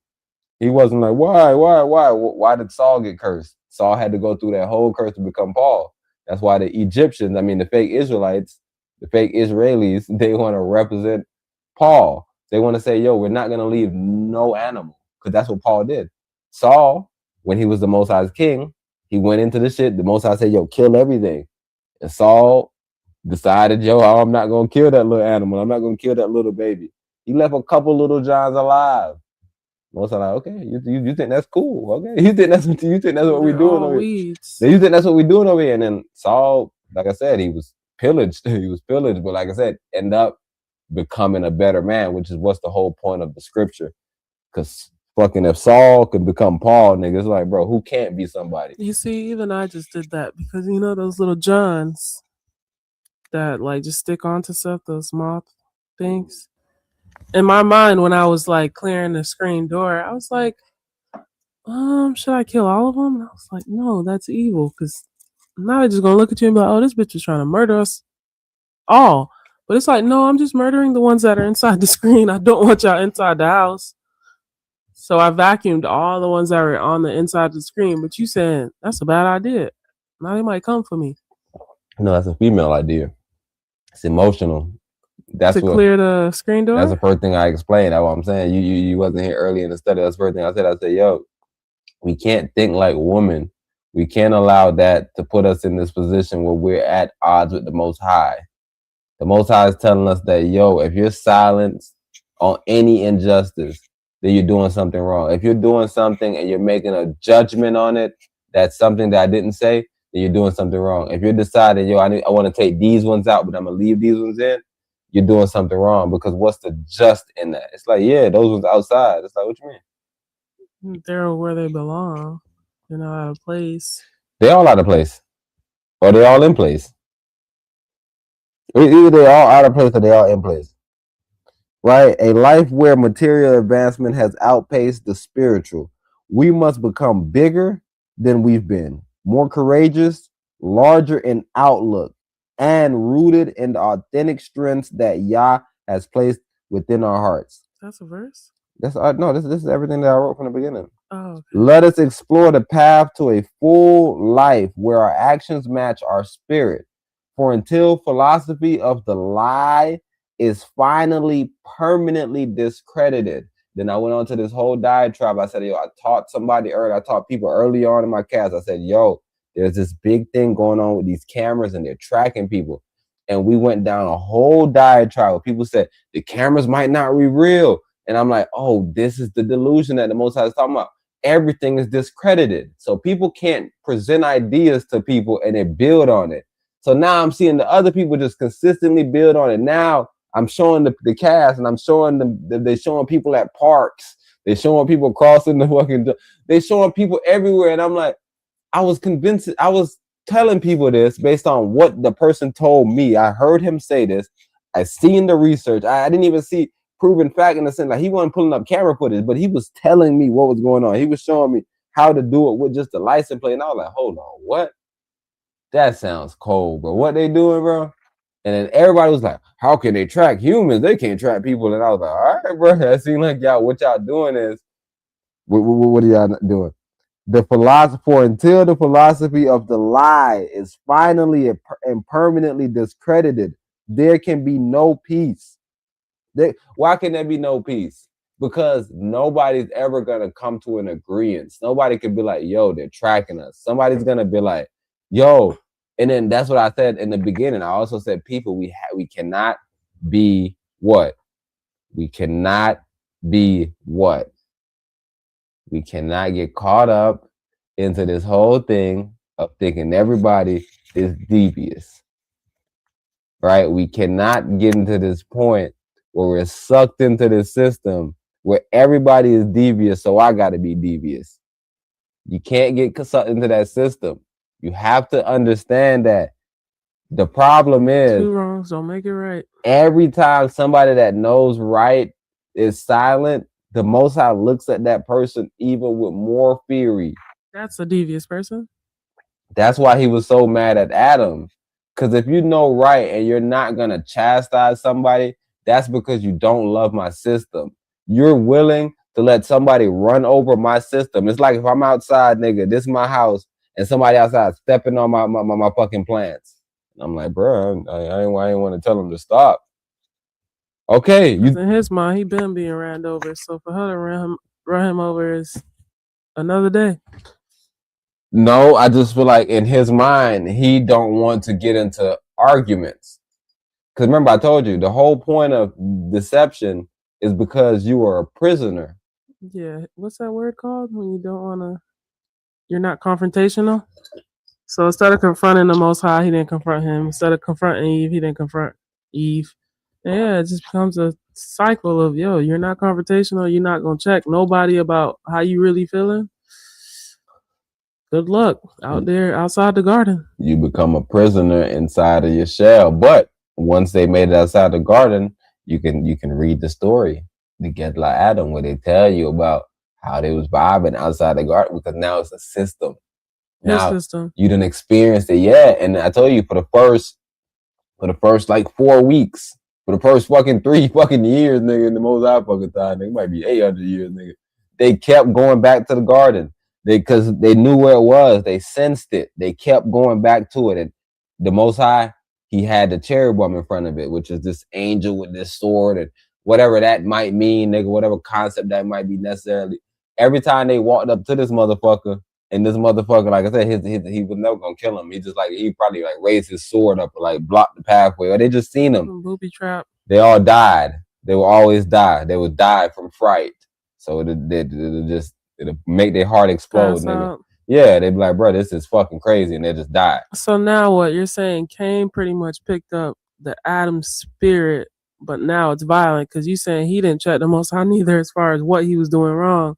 He wasn't like, why did Saul get cursed? Saul had to go through that whole curse to become Paul. That's why the Egyptians, I mean, the fake Israelites, the fake Israelis, they want to represent Paul. They want to say, yo, we're not going to leave no animal. Because that's what Paul did. Saul, when he was the Most High's king, he went into the shit. The Most High said, yo, kill everything. And Saul decided, yo, I'm not going to kill that little animal. I'm not going to kill that little baby. He left a couple little Johns alive. Most are like, okay, you think that's cool? Okay, you think that's what we're doing over here? You think that's what we're doing over here? And then Saul, like I said, he was pillaged. But like I said, end up becoming a better man, which is what's the whole point of the scripture. Because fucking if Saul could become Paul, nigga, it's like, bro, who can't be somebody? You see, even I just did that because you know those little Johns that like just stick onto stuff, those moth things. In my mind, when I was like clearing the screen door, I was like, should I kill all of them? And I was like, no, that's evil. Because now they're just going to look at you and be like, oh, this bitch is trying to murder us all. But it's like, no, I'm just murdering the ones that are inside the screen. I don't want y'all inside the house. So I vacuumed all the ones that were on the inside of the screen. But you saying that's a bad idea. Now they might come for me. No, that's a female idea. It's emotional. That's to clear the screen door? That's the first thing I explained. That's what I'm saying. You wasn't here early in the study. That's the first thing I said. I said, yo, we can't think like women. We can't allow that to put us in this position where we're at odds with the Most High. The Most High is telling us that, yo, if you're silent on any injustice, then you're doing something wrong. If you're doing something and you're making a judgment on it, that's something that I didn't say, then you're doing something wrong. If you're deciding, yo, I want to take these ones out, but I'm going to leave these ones in, you're doing something wrong, because what's the just in that? It's like, yeah, those ones outside. It's like, what you mean? They're where they belong. They're not out of place. They're all out of place. Or they're all in place. Either they're all out of place or they're all in place. Right? A life where material advancement has outpaced the spiritual. We must become bigger than we've been, more courageous, larger in outlook, and rooted in the authentic strengths that Yah has placed within our hearts. That's a verse? That's no, this is everything that I wrote from the beginning. Oh, okay. Let us explore the path to a full life where our actions match our spirit. For until philosophy of the lie is finally permanently discredited. Then I went on to this whole diatribe. I said, yo, I taught people early on in my class. I said, yo, there's this big thing going on with these cameras and they're tracking people. And we went down a whole diatribe. People said the cameras might not be real. And I'm like, oh, this is the delusion that the Most High is talking about. Everything is discredited. So people can't present ideas to people and they build on it. So now I'm seeing the other people just consistently build on it. Now I'm showing the cast and I'm showing them, they're showing people at parks. They're showing people crossing the fucking, they're showing people everywhere. And I'm like, I was convinced, I was telling people this based on what the person told me. I heard him say this. I seen the research. I didn't even see proven fact in the sense like he wasn't pulling up camera footage, but he was telling me what was going on. He was showing me how to do it with just the license plate. And I was like, hold on, what? That sounds cold, bro. What they doing, bro? And then everybody was like, how can they track humans? They can't track people. And I was like, all right, bro. That seems like what y'all doing is, what are y'all doing? The philosopher, until the philosophy of the lie is finally and permanently discredited, there can be no peace. Why can there be no peace? Because nobody's ever gonna come to an agreement. Nobody can be like, yo, they're tracking us. Somebody's gonna be like, yo, and then that's what I said in the beginning. I also said, people, we cannot be what? We cannot be what? We cannot get caught up into this whole thing of thinking everybody is devious, right? We cannot get into this point where we're sucked into this system where everybody is devious, so I got to be devious. You can't get sucked into that system. You have to understand that the problem is Two wrongs don't make it right. every time somebody that knows right is silent, the Most High looks at that person even with more fury. That's a devious person. That's why he was so mad at Adam. Because if you know right and you're not going to chastise somebody, that's because you don't love my system. You're willing to let somebody run over my system. It's like if I'm outside, nigga, this is my house, and somebody outside stepping on my fucking plants. And I'm like, bro, I ain't want to tell him to stop. Okay. In his mind, he been being ran over. So for her to run him over is another day. No, I just feel like in his mind, he don't want to get into arguments. Because remember, I told you, the whole point of deception is because you are a prisoner. Yeah. What's that word called when you don't want to, you're not confrontational? So instead of confronting the Most High, he didn't confront him. Instead of confronting Eve, he didn't confront Eve. Yeah, it just becomes a cycle of, yo, you're not confrontational. You're not going to check nobody about how you really feeling. Good luck out there outside the garden. You become a prisoner inside of your shell. But once they made it outside the garden, you can read the story to get like Adam, where they tell you about how they was vibing outside the garden, because now it's a system. Now you done experienced it, yeah. And I told you for the first like 4 weeks, for the first fucking 3 fucking years, nigga, in the Most High fucking time, nigga, it might be 800 years, nigga. They kept going back to the garden. Because they knew where it was. They sensed it. They kept going back to it. And the Most High, he had the cherubim in front of it, which is this angel with this sword and whatever that might mean, nigga, whatever concept that might be necessarily. Every time they walked up to this motherfucker, and this motherfucker, like I said, he was never gonna kill him. He probably like raised his sword up and like blocked the pathway, or they just seen him. Booby trap. They all died. They will always die. They would die from fright. So it'll make their heart explode, nigga. Yeah, they'd be like, bro, this is fucking crazy, and they just die. So now what you're saying, Cain pretty much picked up the Adam spirit, but now it's violent because you saying he didn't check the Most High neither as far as what he was doing wrong.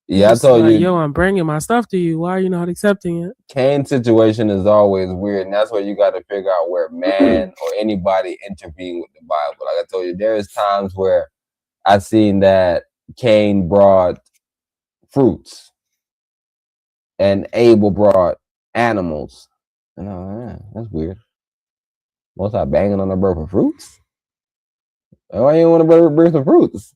Yeah, I told you. Yo, I'm bringing my stuff to you. Why are you not accepting it? Cain's situation is always weird, and that's where you got to figure out where man or anybody intervene with the Bible. Like I told you, there is times where I've seen that Cain brought fruits and Abel brought animals. And that's weird. Most I banging on the bird for fruits. Why you want to bring some fruits?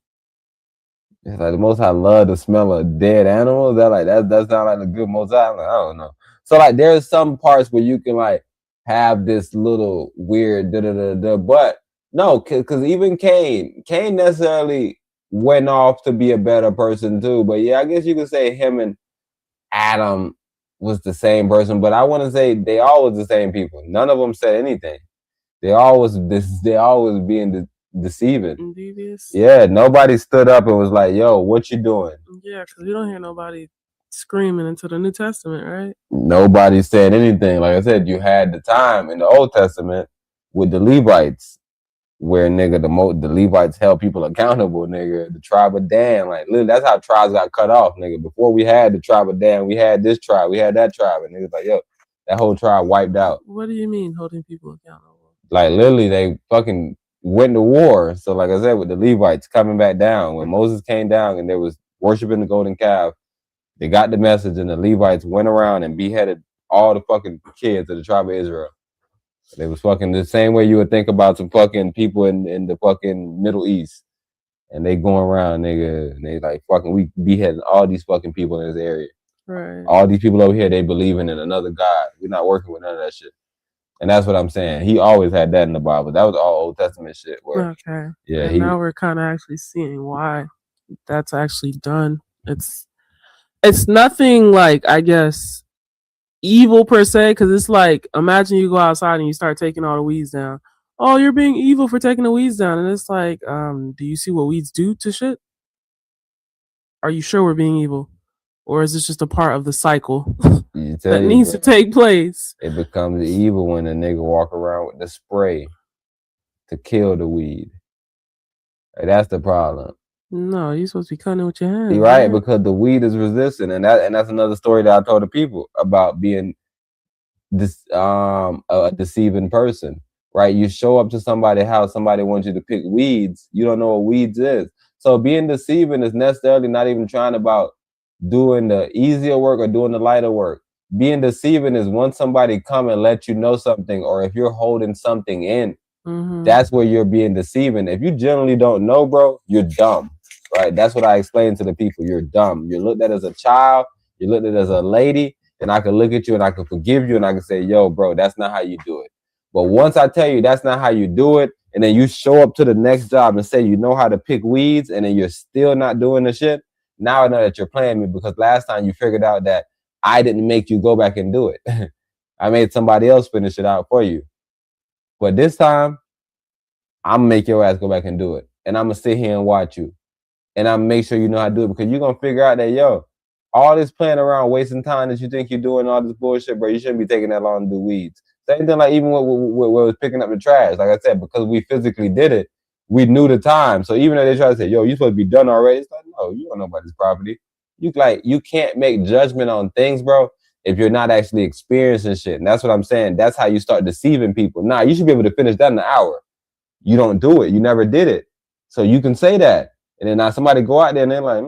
It's like the Most High love the smell of dead animals. That sound like the good Most High. I don't know. So like there's some parts where you can like have this little weird but no, because even Cain necessarily went off to be a better person too. But yeah, I guess you could say him and Adam was the same person, but I want to say they all was the same people. None of them said anything. They always being deceiving. Devious. Yeah, nobody stood up and was like, yo, what you doing? Yeah, because you don't hear nobody screaming into the New Testament, right? Nobody said anything. Like I said, you had the time in the Old Testament with the Levites, where nigga the Levites held people accountable, nigga. The tribe of Dan, like literally, that's how tribes got cut off, nigga. Before we had the tribe of Dan, we had this tribe, we had that tribe, and niggas like, yo, that whole tribe wiped out. What do you mean holding people accountable? Like literally, they fucking went to war. So like I said, with the Levites coming back down, when Moses came down and they was worshiping the golden calf, they got the message, and the Levites went around and beheaded all the fucking kids of the tribe of Israel. They was fucking the same way you would think about some fucking people in the fucking Middle East. And they going around, nigga, and they like fucking, we beheading all these fucking people in this area. Right. All these people over here, they believing in another God. We're not working with none of that shit. And that's what I'm saying. He always had that in the Bible. That was all Old Testament shit. Okay. Yeah. And now we're kind of actually seeing why that's actually done. It's nothing like, I guess, evil per se, because it's like, imagine you go outside and you start taking all the weeds down. Oh, you're being evil for taking the weeds down. And it's like, do you see what weeds do to shit? Are you sure we're being evil? Or is this just a part of the cycle that needs to take place? It becomes evil when a nigga walk around with the spray to kill the weed. Like, that's the problem. No, you're supposed to be cutting it with your hands. You're right, man. because the weed is resistant, and that's another story that I told the people about being this a deceiving person. Right? You show up to somebody's house, somebody wants you to pick weeds, you don't know what weeds is. So being deceiving is necessarily not even trying about doing the easier work or doing the lighter work. Being deceiving is once somebody come and let you know something, or if you're holding something in, that's where you're being deceiving. If you generally don't know, bro, you're dumb, right? That's what I explain to the people. You're dumb. You're looked at as a child. You're looked at as a lady, and I can look at you and I can forgive you and I can say, yo, bro, that's not how you do it. But once I tell you that's not how you do it, and then you show up to the next job and say you know how to pick weeds, and then you're still not doing the shit, now I know that you're playing me, because last time you figured out that I didn't make you go back and do it. I made somebody else finish it out for you. But this time, I'm gonna make your ass go back and do it. And I'm gonna sit here and watch you. And I'm gonna make sure you know how to do it, because you're gonna figure out that, yo, all this playing around, wasting time that you think you're doing, all this bullshit, bro, you shouldn't be taking that long to do weeds. Same thing like even when we was picking up the trash. Like I said, because we physically did it, we knew the time. So even though they try to say, yo, you're supposed to be done already, it's like, no, you don't know about this property. You can't make judgment on things, bro, if you're not actually experiencing shit. And that's what I'm saying. That's how you start deceiving people. Nah, you should be able to finish that in an hour. You don't do it. You never did it. So you can say that. And then now somebody go out there and they're like,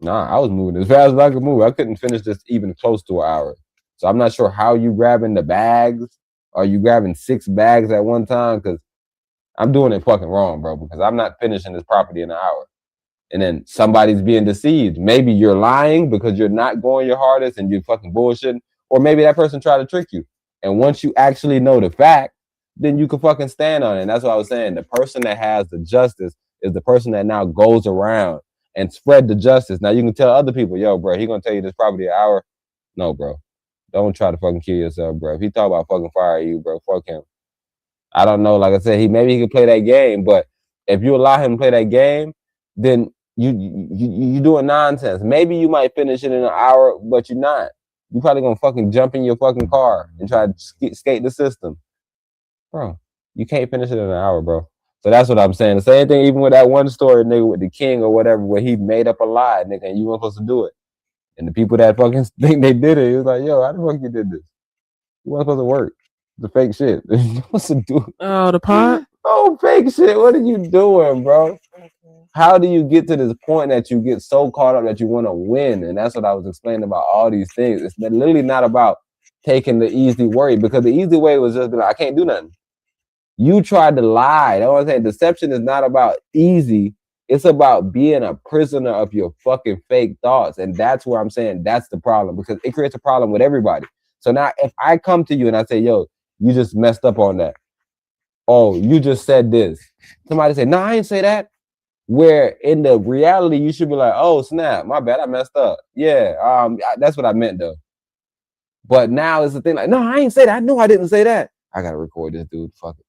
nah, I was moving as fast as I could move. I couldn't finish this even close to an hour. So I'm not sure how you grabbing the bags. Are you grabbing 6 bags at one time? Because I'm doing it fucking wrong, bro, because I'm not finishing this property in an hour. And then somebody's being deceived. Maybe you're lying because you're not going your hardest and you're fucking bullshitting. Or maybe that person tried to trick you. And once you actually know the fact, then you can fucking stand on it. And that's what I was saying. The person that has the justice is the person that now goes around and spread the justice. Now you can tell other people, yo, bro, he gonna tell you this property an hour. No, bro. Don't try to fucking kill yourself, bro. If he talk about fucking fire you, bro, fuck him. I don't know. Like I said, maybe he could play that game, but if you allow him to play that game, then you doing nonsense. Maybe you might finish it in an hour, but you're not. You probably gonna fucking jump in your fucking car and try to skate the system. Bro, you can't finish it in an hour, bro. So that's what I'm saying. The same thing even with that one story, nigga, with the king or whatever, where he made up a lie, nigga, and you weren't supposed to do it. And the people that fucking think they did it, it was like, yo, how the fuck you did this? You weren't supposed to work. The fake shit. You're supposed to do it. Oh, the pot? Oh, fake shit. What are you doing, bro? How do you get to this point that you get so caught up that you want to win? And that's what I was explaining about all these things. It's literally not about taking the easy way, because the easy way was just like, I can't do nothing. You tried to lie. That's what I'm saying. Deception is not about easy. It's about being a prisoner of your fucking fake thoughts. And that's where I'm saying that's the problem, because it creates a problem with everybody. So now if I come to you and I say, yo, you just messed up on that. Oh, you just said this. Somebody say, no, I ain't say that. Where in the reality, you should be like, oh, snap, my bad, I messed up. Yeah, that's what I meant, though. But now it's the thing like, no, I ain't say that. I know I didn't say that. I got to record this dude. Fuck it.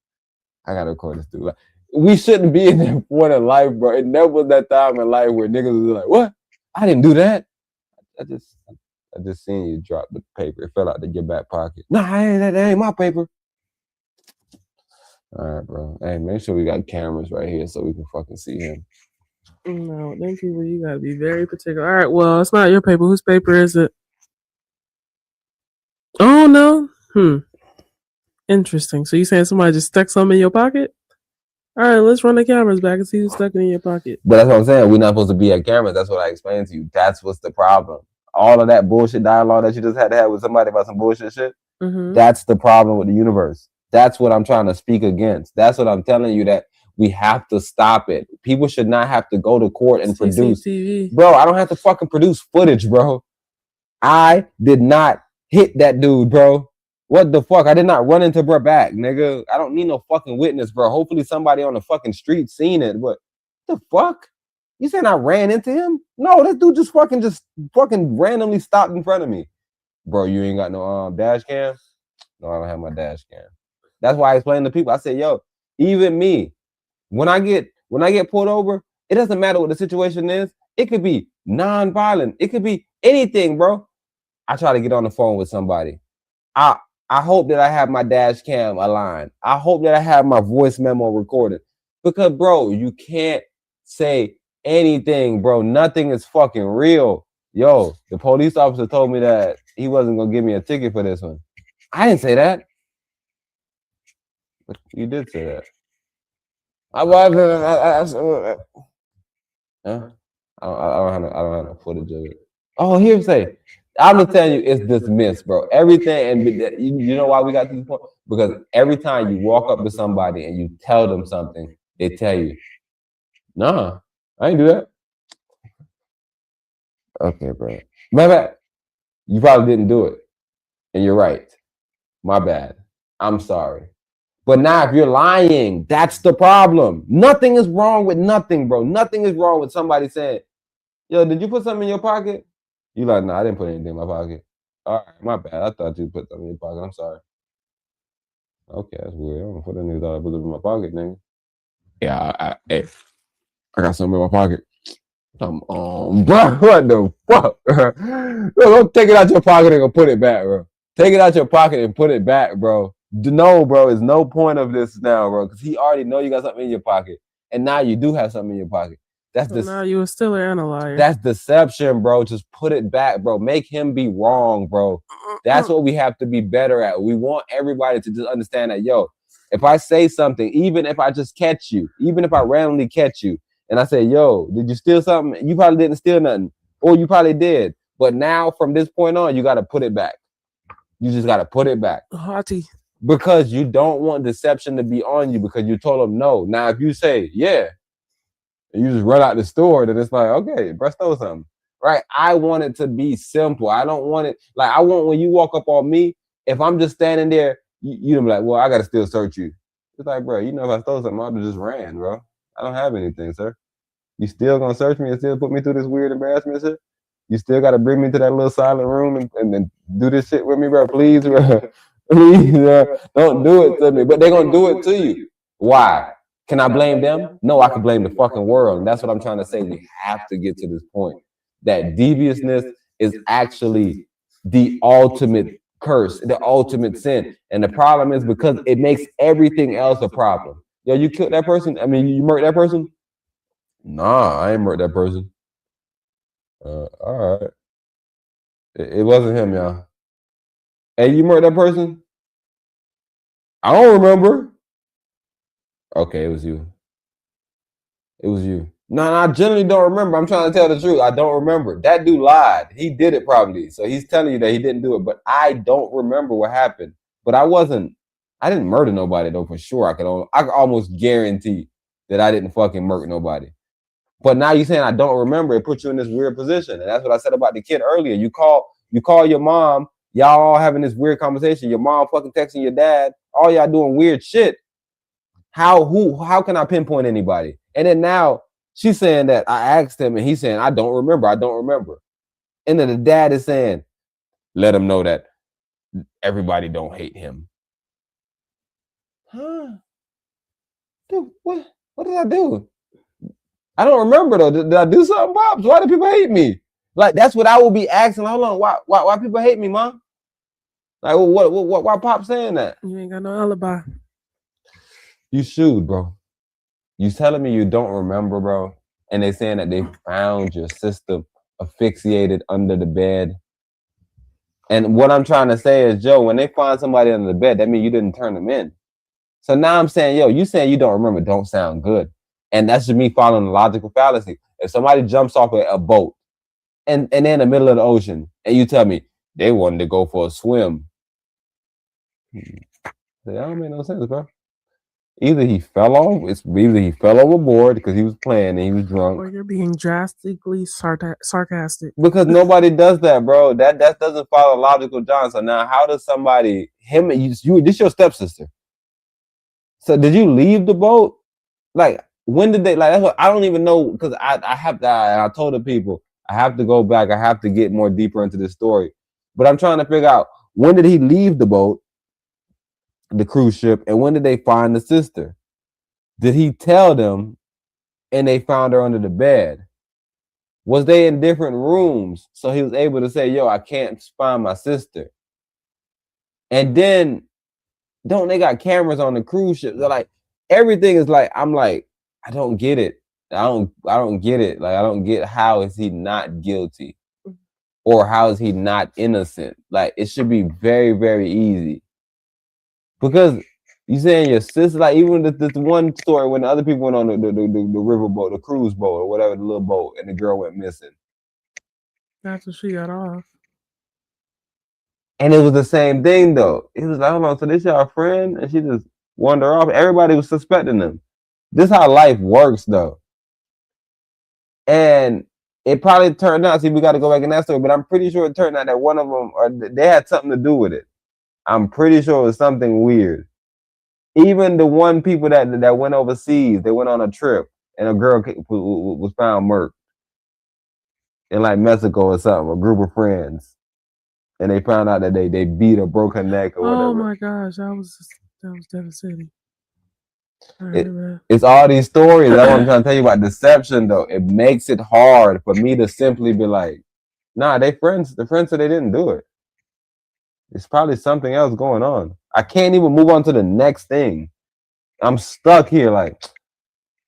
I got to record this dude. Like, we shouldn't be in that point in life, bro. It never was that time in life where niggas was like, what? I didn't do that. I just seen you drop the paper. It fell out of your back pocket. No, that ain't my paper. All right, bro. Hey, make sure we got cameras right here so we can fucking see him. No, them people, you gotta be very particular. All right, well, it's not your paper. Whose paper is it? Oh, no? Interesting. So you saying somebody just stuck something in your pocket? All right, let's run the cameras back and see who's stuck it in your pocket. But that's what I'm saying. We're not supposed to be at cameras. That's what I explained to you. That's what's the problem. All of that bullshit dialogue that you just had to have with somebody about some bullshit shit, that's the problem with the universe. That's what I'm trying to speak against. That's what I'm telling you, that we have to stop it. People should not have to go to court and produce. Bro, I don't have to fucking produce footage, bro. I did not hit that dude, bro. What the fuck? I did not run into bro back, nigga. I don't need no fucking witness, bro. Hopefully somebody on the fucking street seen it. What the fuck? You saying I ran into him? No, that dude just fucking randomly stopped in front of me. Bro, you ain't got no dash cam? No, I don't have my dash cam. That's why I explained to people. I said, yo, even me, when I get pulled over, it doesn't matter what the situation is. It could be non-violent. It could be anything, bro. I try to get on the phone with somebody. I hope that I have my dash cam aligned. I hope that I have my voice memo recorded. Because, bro, you can't say anything, bro. Nothing is fucking real. Yo, the police officer told me that he wasn't gonna give me a ticket for this one. I didn't say that. But you did say that. I don't have no footage of it. Oh, hearsay. I'm just telling you, it's dismissed, bro. Everything, and you know why we got to this point? Because every time you walk up to somebody and you tell them something, they tell you, nah, I ain't do that. Okay, bro. My bad. You probably didn't do it. And you're right. My bad. I'm sorry. But now if you're lying, that's the problem. Nothing is wrong with nothing, bro. Nothing is wrong with somebody saying, yo, did you put something in your pocket? You like, nah, I didn't put anything in my pocket. All right, my bad. I thought you put something in your pocket. I'm sorry. Okay, that's weird. I don't know what that nigga thought I put it in my pocket, nigga. Yeah, I got something in my pocket. Bro, what the fuck? Don't take it out your pocket and go put it back, bro. Take it out your pocket and put it back, bro. No, bro, there's no point of this now, bro, because he already know you got something in your pocket, and now you do have something in your pocket. That's now you were still a liar. That's deception, bro. Just put it back, bro. Make him be wrong, bro. That's what we have to be better at. We want everybody to just understand that, yo, if I say something, even if I just catch you, even if I randomly catch you, and I say, yo, did you steal something? You probably didn't steal nothing, or you probably did. But now, from this point on, you got to put it back. You just got to put it back. Haughty. Because you don't want deception to be on you because you told them no. Now, if you say, yeah, and you just run out the store, then it's like, okay, bro stole something, right? I want it to be simple. I don't want it, like, I want when you walk up on me, if I'm just standing there, you'd be like, well, I got to still search you. It's like, bro, you know, if I stole something, I'd have just ran, bro. I don't have anything, sir. You still gonna search me and still put me through this weird embarrassment shit? You still got to bring me to that little silent room and do this shit with me, bro? Please, bro. Please, don't do it to me. But they're going to do it to you. Why? Can I blame them? No, I can blame the fucking world. And that's what I'm trying to say. We have to get to this point. That deviousness is actually the ultimate curse, the ultimate sin. And the problem is because it makes everything else a problem. Yo, you killed that person? I mean, you murdered that person? Nah, I ain't murdered that person. All right. It wasn't him, y'all. Hey, you murdered that person? I don't remember. Okay, it was you. It was you. No, I generally don't remember. I'm trying to tell the truth. I don't remember. That dude lied. He did it probably. So he's telling you that he didn't do it. But I don't remember what happened. But I didn't murder nobody though, for sure. I could almost guarantee that I didn't fucking murder nobody. But now you're saying I don't remember. It puts you in this weird position. And that's what I said about the kid earlier. You call your mom. Y'all all having this weird conversation. Your mom fucking texting your dad. All y'all doing weird shit. How can I pinpoint anybody? And then now she's saying that I asked him and he's saying, I don't remember. And then the dad is saying, let him know that everybody don't hate him. Huh? Dude, what did I do? I don't remember though. Did I do something, Pops? Why do people hate me? Like, that's what I will be asking. Hold on, why people hate me, Mom? Like, why Pop saying that? You ain't got no alibi. You should, bro. You telling me you don't remember, bro? And they saying that they found your sister asphyxiated under the bed. And what I'm trying to say is, Joe, when they find somebody under the bed, that means you didn't turn them in. So now I'm saying, yo, you saying you don't remember don't sound good. And that's just me following the logical fallacy. If somebody jumps off a boat and they're in the middle of the ocean and you tell me they wanted to go for a swim, that don't make no sense, bro. Either he fell overboard because he was playing and he was drunk. Or you're being drastically sarcastic. Because nobody does that, bro. That doesn't follow logical, John. So now how does somebody, this your stepsister. So did you leave the boat? Like, when did they, like, that's what I don't even know, because I told the people, I have to go back. I have to get more deeper into this story. But I'm trying to figure out, when did he leave the boat, the cruise ship, and when did they find the sister? Did he tell them and they found her under the bed? Was they in different rooms so he was able to say, yo, I can't find my sister? And then, don't they got cameras on the cruise ship? They're like, everything is like, I'm like, I don't get it. I don't get it. Like, I don't get how is he not guilty, or how is he not innocent? Like, it should be very, very easy. Because you saying your sister, like, even this one story when the other people went on the river boat, the cruise boat, or whatever, the little boat, and the girl went missing. After she got off. And it was the same thing though. It was like, hold on, so this y'all friend, and she just wandered off. Everybody was suspecting them. This is how life works though. And it probably turned out, see, we got to go back in that story, but I'm pretty sure it turned out that one of them, or they had something to do with it. I'm pretty sure it was something weird. Even the one people that went overseas, they went on a trip, and a girl was found murked in like Mexico or something, a group of friends. And they found out that they beat or broke her neck or whatever. Oh my gosh, that was devastating. It's all these stories. That's what I'm trying to tell you about deception, though. It makes it hard for me to simply be like, nah, they friends. The friends said they didn't do it. It's probably something else going on. I can't even move on to the next thing. I'm stuck here like,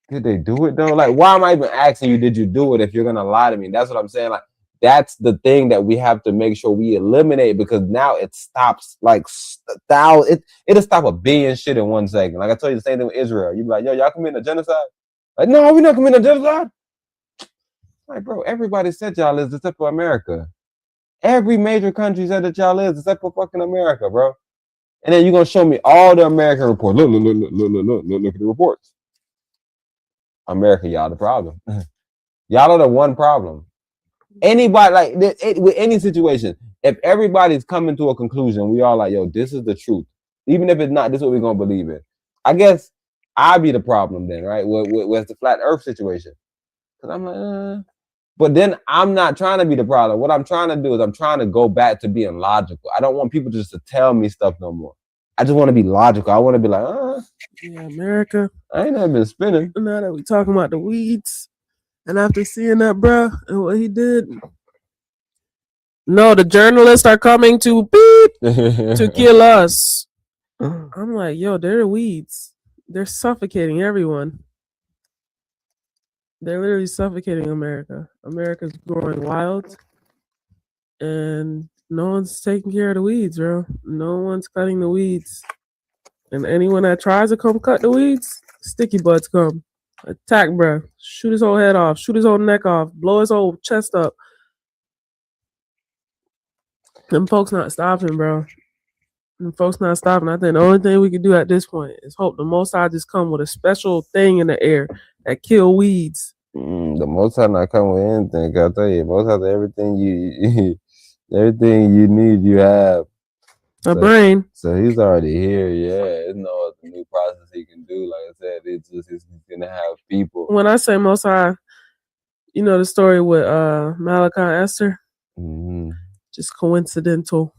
did they do it though? Like, why am I even asking you, did you do it if you're gonna lie to me? That's what I'm saying. Like, that's the thing that we have to make sure we eliminate, because now it stops like it'll stop a billion shit in 1 second. Like I told you the same thing with Israel. You be like, yo, y'all committing a genocide? Like, no, we're not committing a genocide. Like, bro, everybody said y'all is except for America. Every major country said that y'all is except for fucking America, bro. And then you're gonna show me all the American reports. Look at the reports. America, y'all the problem. Y'all are the one problem. Anybody, like, with any situation, if everybody's coming to a conclusion, we all like, yo, this is the truth. Even if it's not, this is what we're gonna believe in. I guess I'll be the problem then, right? With the flat earth situation. Because I'm like, but then I'm not trying to be the problem. What I'm trying to do is I'm trying to go back to being logical. I don't want people just to tell me stuff no more. I just want to be logical. I want to be like, yeah, America. I ain't never been spinning. Now that we talking about the weeds, and after seeing that, bruh, and what he did, no, the journalists are coming to beep to kill us. I'm like, yo, they're the weeds. They're suffocating everyone. They're literally suffocating America. America's growing wild, and no one's taking care of the weeds, bro. No one's cutting the weeds. And anyone that tries to come cut the weeds, sticky butts come. Attack, bro. Shoot his whole head off. Shoot his whole neck off. Blow his whole chest up. Them folks not stopping, bro. Them folks not stopping. I think the only thing we can do at this point is hope the Most High just come with a special thing in the air that kill weeds. The Most High not come with anything. I tell you, Most High, everything you need, you have. A brain. So he's already here. Yeah, there's no other new process he can do. Like I said, it's just he's gonna have people. When I say Most High, you know the story with Malachi and Esther. Just coincidental.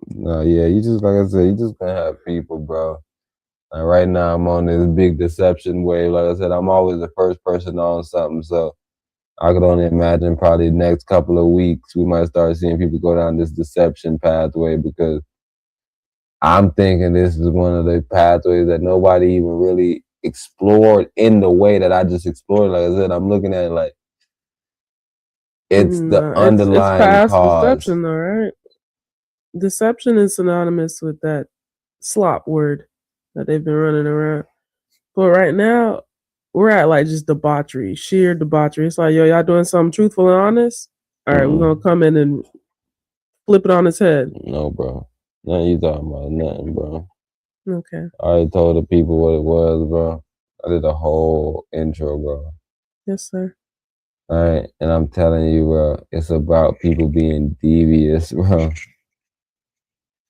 No, yeah, you just, like I said, you just gonna have people, bro. Like right now, I'm on this big deception wave. Like I said, I'm always the first person on something, so I could only imagine probably the next couple of weeks we might start seeing people go down this deception pathway, because I'm thinking this is one of the pathways that nobody even really explored in the way that I just explored. Like I said, I'm looking at it like it's the underlying it's past cause. Deception, though, right? Deception is synonymous with that slop word that they've been running around. But right now, we're at like just debauchery, sheer debauchery. It's like, yo, y'all doing something truthful and honest? All right, we're gonna come in and flip it on its head. No, bro. Nothing you talking about, nothing, bro. Okay. I already told the people what it was, bro. I did a whole intro, bro. Yes, sir. All right, and I'm telling you, bro, it's about people being devious, bro.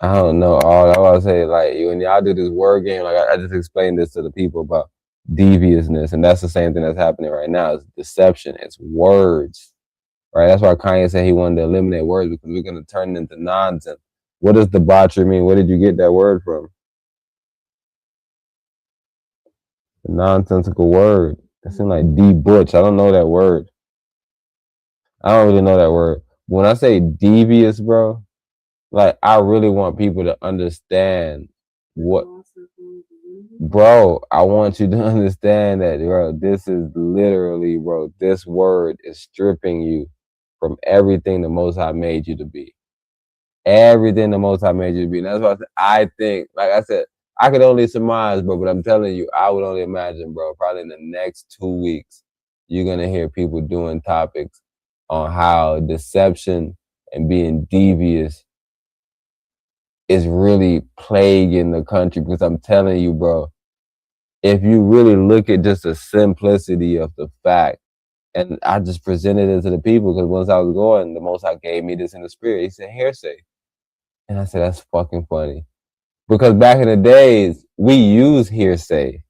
I don't know. All I want to say, like, when y'all do this word game, like I just explained this to the people about deviousness, and that's the same thing that's happening right now. It's deception. It's words, right? That's why Kanye said he wanted to eliminate words, because we're gonna turn it into nonsense. What does debauchery mean? Where did you get that word from? A nonsensical word. It seems like debutch. I don't know that word. I don't really know that word. When I say devious, bro, like I really want people to understand what. Bro, I want you to understand that, bro. This is literally, bro. This word is stripping you from everything the Most High made you to be. Everything the Most High made you to be. And that's why I think, like I said, I could only surmise, bro. But I'm telling you, I would only imagine, bro. Probably in the next 2 weeks, you're gonna hear people doing topics on how deception and being devious is really plaguing the country. Because I'm telling you, bro, if you really look at just the simplicity of the fact, and I just presented it to the people because once I was going, the Most High gave me this in the spirit. He said, hearsay. And I said, that's fucking funny. Because back in the days, we used hearsay.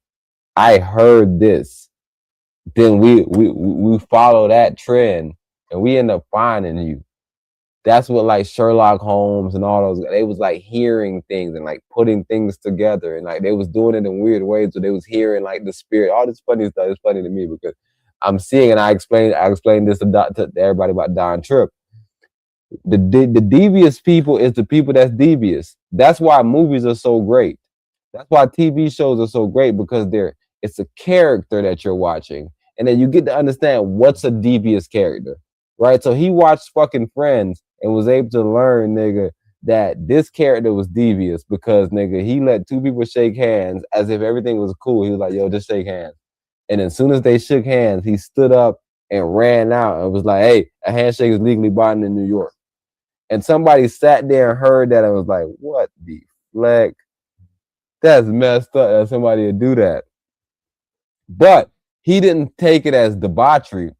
I heard this. Then we follow that trend and we end up finding you. That's what like Sherlock Holmes and all those, they was like hearing things and like putting things together, and like they was doing it in weird ways. So they was hearing like the spirit, all this funny stuff. It's funny to me because I'm seeing, and I explained this to everybody about Don Tripp. The devious people is the people that's devious. That's why movies are so great. That's why TV shows are so great, because it's a character that you're watching, and then you get to understand what's a devious character, right? So he watched fucking Friends and was able to learn, nigga, that this character was devious because, nigga, he let two people shake hands as if everything was cool. He was like, yo, just shake hands. And as soon as they shook hands, he stood up and ran out and was like, hey, a handshake is legally binding in New York. And somebody sat there and heard that and was like, what the fleck? That's messed up that somebody would do that. But he didn't take it as debauchery.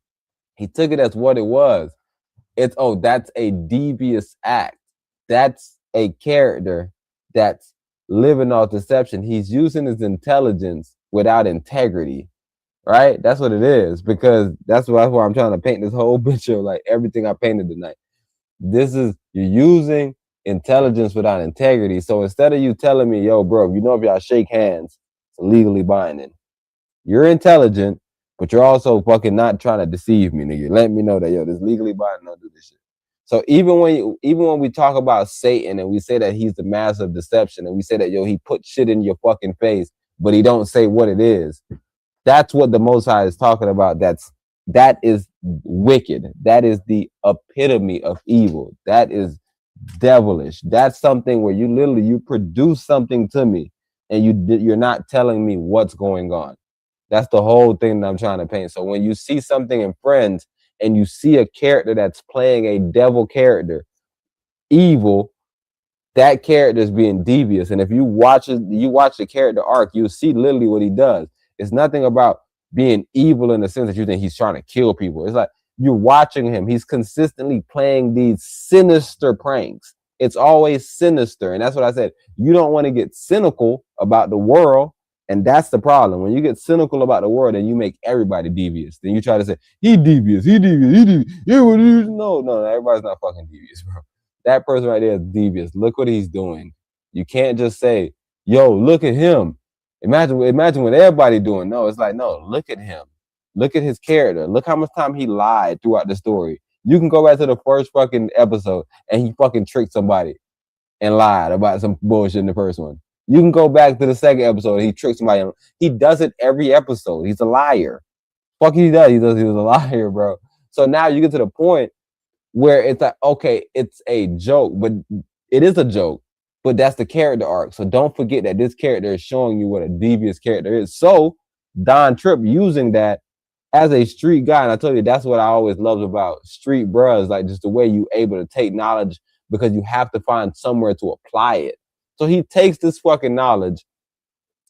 He took it as what it was. It's, oh, that's a devious act. That's a character that's living off deception. He's using his intelligence without integrity, right? That's what it is, because that's why I'm trying to paint this whole picture of like everything I painted tonight. This is, you're using intelligence without integrity. So instead of you telling me, yo, bro, you know, if y'all shake hands, it's legally binding. You're intelligent, but you're also fucking not trying to deceive me, nigga. Let me know that, yo, this legally binding, don't do this shit. So even when we talk about Satan and we say that he's the master of deception, and we say that, yo, he put shit in your fucking face, but he don't say what it is, that's what the Most High is talking about. That is wicked. That is the epitome of evil. That is devilish. That's something where you produce something to me and you're not telling me what's going on. That's the whole thing that I'm trying to paint. So when you see something in Friends and you see a character that's playing a devil character, evil, that character is being devious. And if you watch the character arc, you'll see literally what he does. It's nothing about being evil in the sense that you think he's trying to kill people. It's like you're watching him. He's consistently playing these sinister pranks. It's always sinister. And that's what I said. You don't want to get cynical about the world. And that's the problem. When you get cynical about the world and you make everybody devious, then you try to say, he devious. No, everybody's not fucking devious, bro. That person right there is devious. Look what he's doing. You can't just say, yo, look at him. Imagine what everybody doing. No, it's like, no, look at him. Look at his character. Look how much time he lied throughout the story. You can go back to the first fucking episode and he fucking tricked somebody and lied about some bullshit in the first one. You can go back to the second episode and he tricked somebody. He does it every episode. He's a liar. Fuck he does. He was a liar, bro. So now you get to the point where it's like, okay, it's a joke, but it is a joke. But that's the character arc. So don't forget that this character is showing you what a devious character is. So Don Tripp using that as a street guy, and I told you that's what I always loved about street bros, like just the way you able to take knowledge, because you have to find somewhere to apply it. So he takes this fucking knowledge.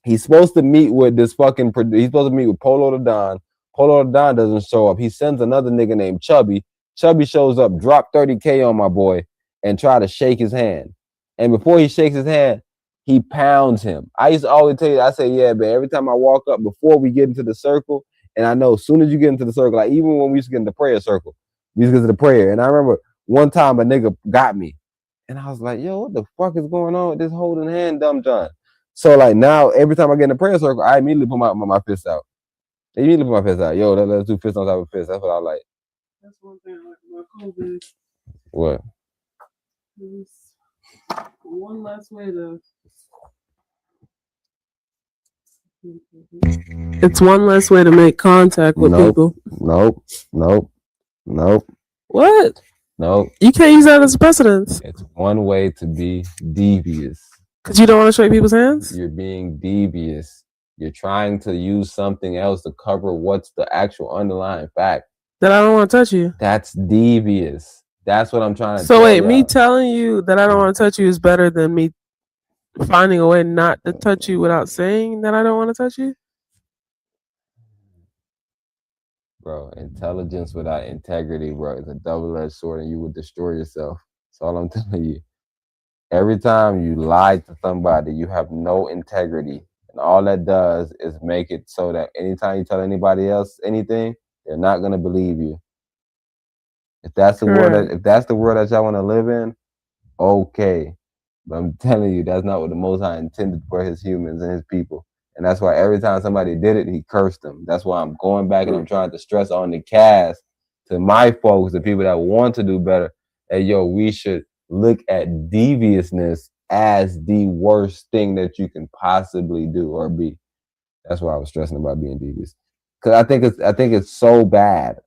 He's supposed to meet with this fucking, he's supposed to meet with Polo the Don. Polo the Don doesn't show up. He sends another nigga named Chubby. Chubby shows up, drop 30K on my boy, and try to shake his hand. And before he shakes his hand, he pounds him. I used to always tell you, I say, yeah, man, every time I walk up, before we get into the circle, and I know as soon as you get into the circle, like even when we used to get in the prayer circle, we used to get to the prayer. And I remember one time a nigga got me. And I was like, yo, what the fuck is going on with this holding hand, dumb John? So like now, every time I get in the prayer circle, I immediately put my fists out. I immediately put my fists out. Yo, let's do fists on top of fists. That's what I like. That's one thing I like about COVID. What? One last way to It's one less way to make contact with people. Nope. What? Nope. You can't use that as a precedent. It's one way to be devious. Because you don't want to shake people's hands? You're being devious. You're trying to use something else to cover what's the actual underlying fact. That I don't want to touch you. That's devious. That's what I'm trying to So tell wait, y'all. me telling you that I don't want to touch you is better than me finding a way not to touch you without saying that I don't want to touch you? Bro, intelligence without integrity, bro, is a double-edged sword and you would destroy yourself. That's all I'm telling you. Every time you lie to somebody, you have no integrity. And all that does is make it so that anytime you tell anybody else anything, they're not gonna believe you. If that's the world if that's the world that y'all want to live in, okay. But I'm telling you, that's not what the Most High intended for his humans and his people. And that's why every time somebody did it, he cursed them. That's why I'm going back and I'm trying to stress on the cast to my folks, the people that want to do better. Hey, yo, we should look at deviousness as the worst thing that you can possibly do or be. That's why I was stressing about being devious. Because I think it's so bad.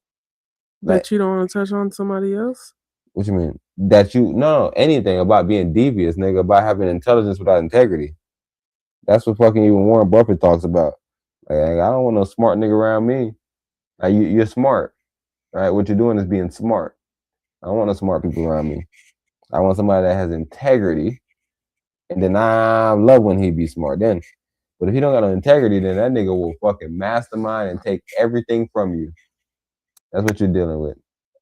That you don't want to touch on somebody else? What you mean? That you no anything about being devious, nigga, about having intelligence without integrity. That's what fucking even Warren Buffett talks about. Like, I don't want no smart nigga around me. Like, you're smart, right? What you're doing is being smart. I don't want no smart people around me. I want somebody that has integrity, and then I love when he be smart then. But if he don't got no integrity, then that nigga will fucking mastermind and take everything from you. That's what you're dealing with.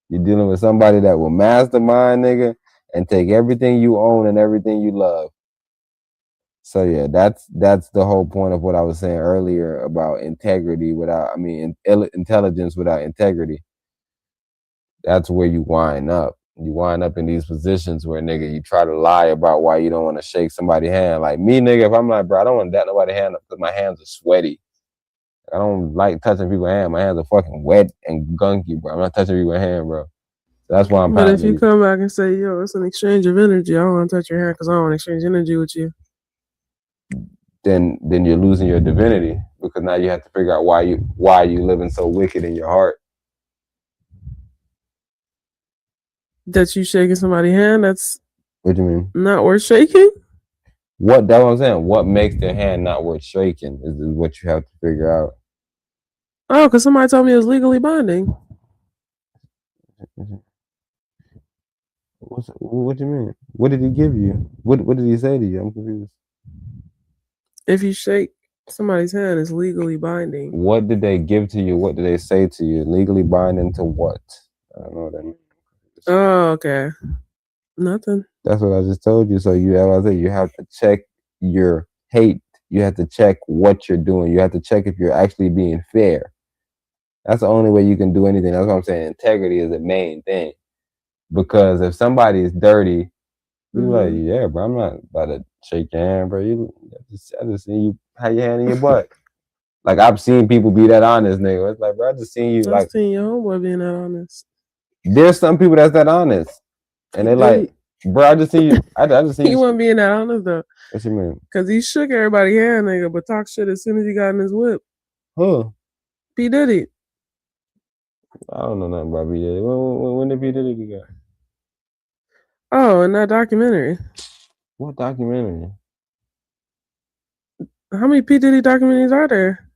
You're dealing with somebody that will mastermind, nigga, and take everything you own and everything you love. So yeah, that's the whole point of what I was saying earlier about integrity without, intelligence without integrity. That's where you wind up. You wind up in these positions where, nigga, you try to lie about why you don't want to shake somebody's hand. Like me, nigga, if I'm like, bro, I don't want to dap nobody's hand up because my hands are sweaty. I don't like touching people's hands. My hands are fucking wet and gunky, bro. I'm not touching people's hand, bro. That's why I'm. But if you come back and say, yo, it's an exchange of energy, I don't want to touch your hand because I don't want to exchange energy with you. Then you're losing your divinity because now you have to figure out why you living so wicked in your heart. That you shaking somebody's hand, that's what do you mean? Not worth shaking? That's what I'm saying. What makes their hand not worth shaking is what you have to figure out. Oh, because somebody told me it was legally binding. What do you mean? What did he give you? What did he say to you? I'm confused. If you shake somebody's hand, it's legally binding. What did they give to you? What did they say to you? Legally binding to what? I don't know what that means. Oh, okay. Nothing. That's what I just told you. So you have to check your hate. You have to check what you're doing. You have to check if you're actually being fair. That's the only way you can do anything. That's what I'm saying. Integrity is the main thing. Because if somebody is dirty, you're like, yeah, bro, I'm not about to shake your hand, bro. I just seen you have your hand in your butt. Like, I've seen people be that honest, nigga. It's like, bro, I just seen you. I've seen your homeboy being that honest. There's some people that's that honest. And they're like, bro, I just seen you. I just seen you. He wasn't being that honest, though. What you mean? Because he shook everybody's hand, nigga, but talk shit as soon as he got in his whip. Who? P. Diddy. I don't know nothing about P. Diddy. When did P. Diddy get? Oh, in that documentary. What documentary? How many P. Diddy documentaries are there?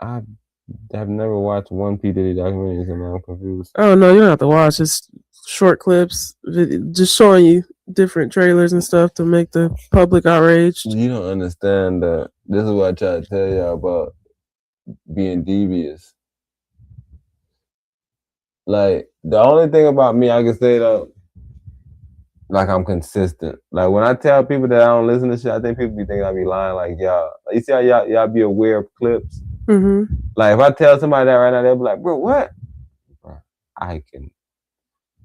I have never watched one P. Diddy documentary, so now I'm confused. Oh, no, you don't have to watch. It's short clips, just showing you different trailers and stuff to make the public outraged. You don't understand that. This is what I try to tell y'all about being devious. Like, the only thing about me I can say, though, like, I'm consistent. Like, when I tell people that I don't listen to shit, I think people be thinking I be lying. Like, y'all, you see how y'all be aware of clips? Mm-hmm. Like, if I tell somebody that right now, they'll be like, bro, what? Bro, I can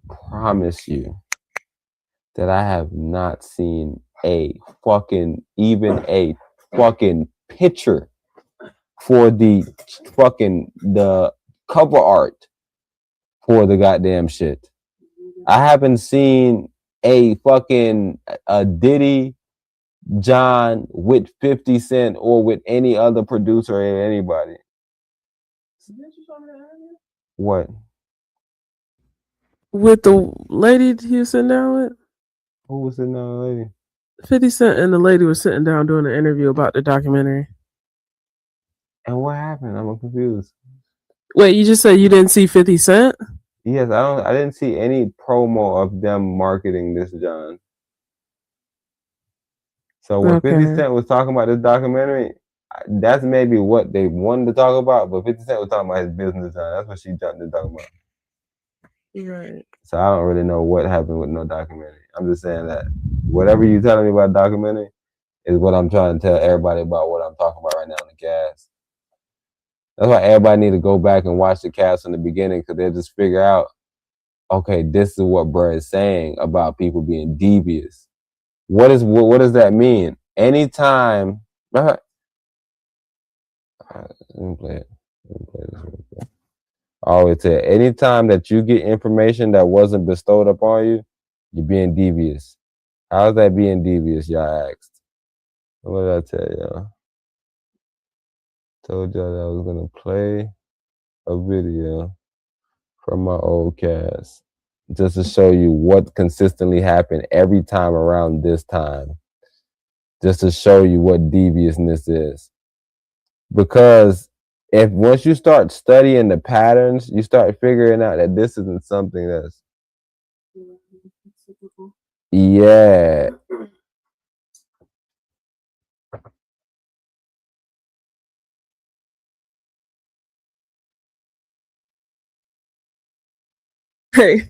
promise you that I have not seen a fucking picture for the cover art for the goddamn shit. I haven't seen a Diddy John with 50 Cent or with any other producer or anybody. What? With the lady he was sitting down with? Who was sitting down with the lady? 50 Cent and the lady was sitting down doing an interview about the documentary. And what happened? I'm confused. Wait, you just said you didn't see 50 Cent? Yes, I didn't see any promo of them marketing this John. So when 50 Cent was talking about this documentary, that's maybe what they wanted to talk about, but 50 Cent was talking about his business John. That's what she jumped in talking about. Right. So I don't really know what happened with no documentary. I'm just saying that whatever you're telling me about documentary is what I'm trying to tell everybody about what I'm talking about right now on the cast. That's why everybody need to go back and watch the cast from the beginning, because they'll just figure out, okay, this is what bro is saying about people being devious. What does that mean? Anytime, let me play it. I always say, anytime that you get information that wasn't bestowed upon you, you're being devious. How's that being devious, y'all asked? What did I tell y'all? Told y'all that I was gonna play a video from my old cast just to show you what consistently happened every time around this time. Just to show you what deviousness is. Because if once you start studying the patterns, you start figuring out that this isn't something that's yeah. Hey.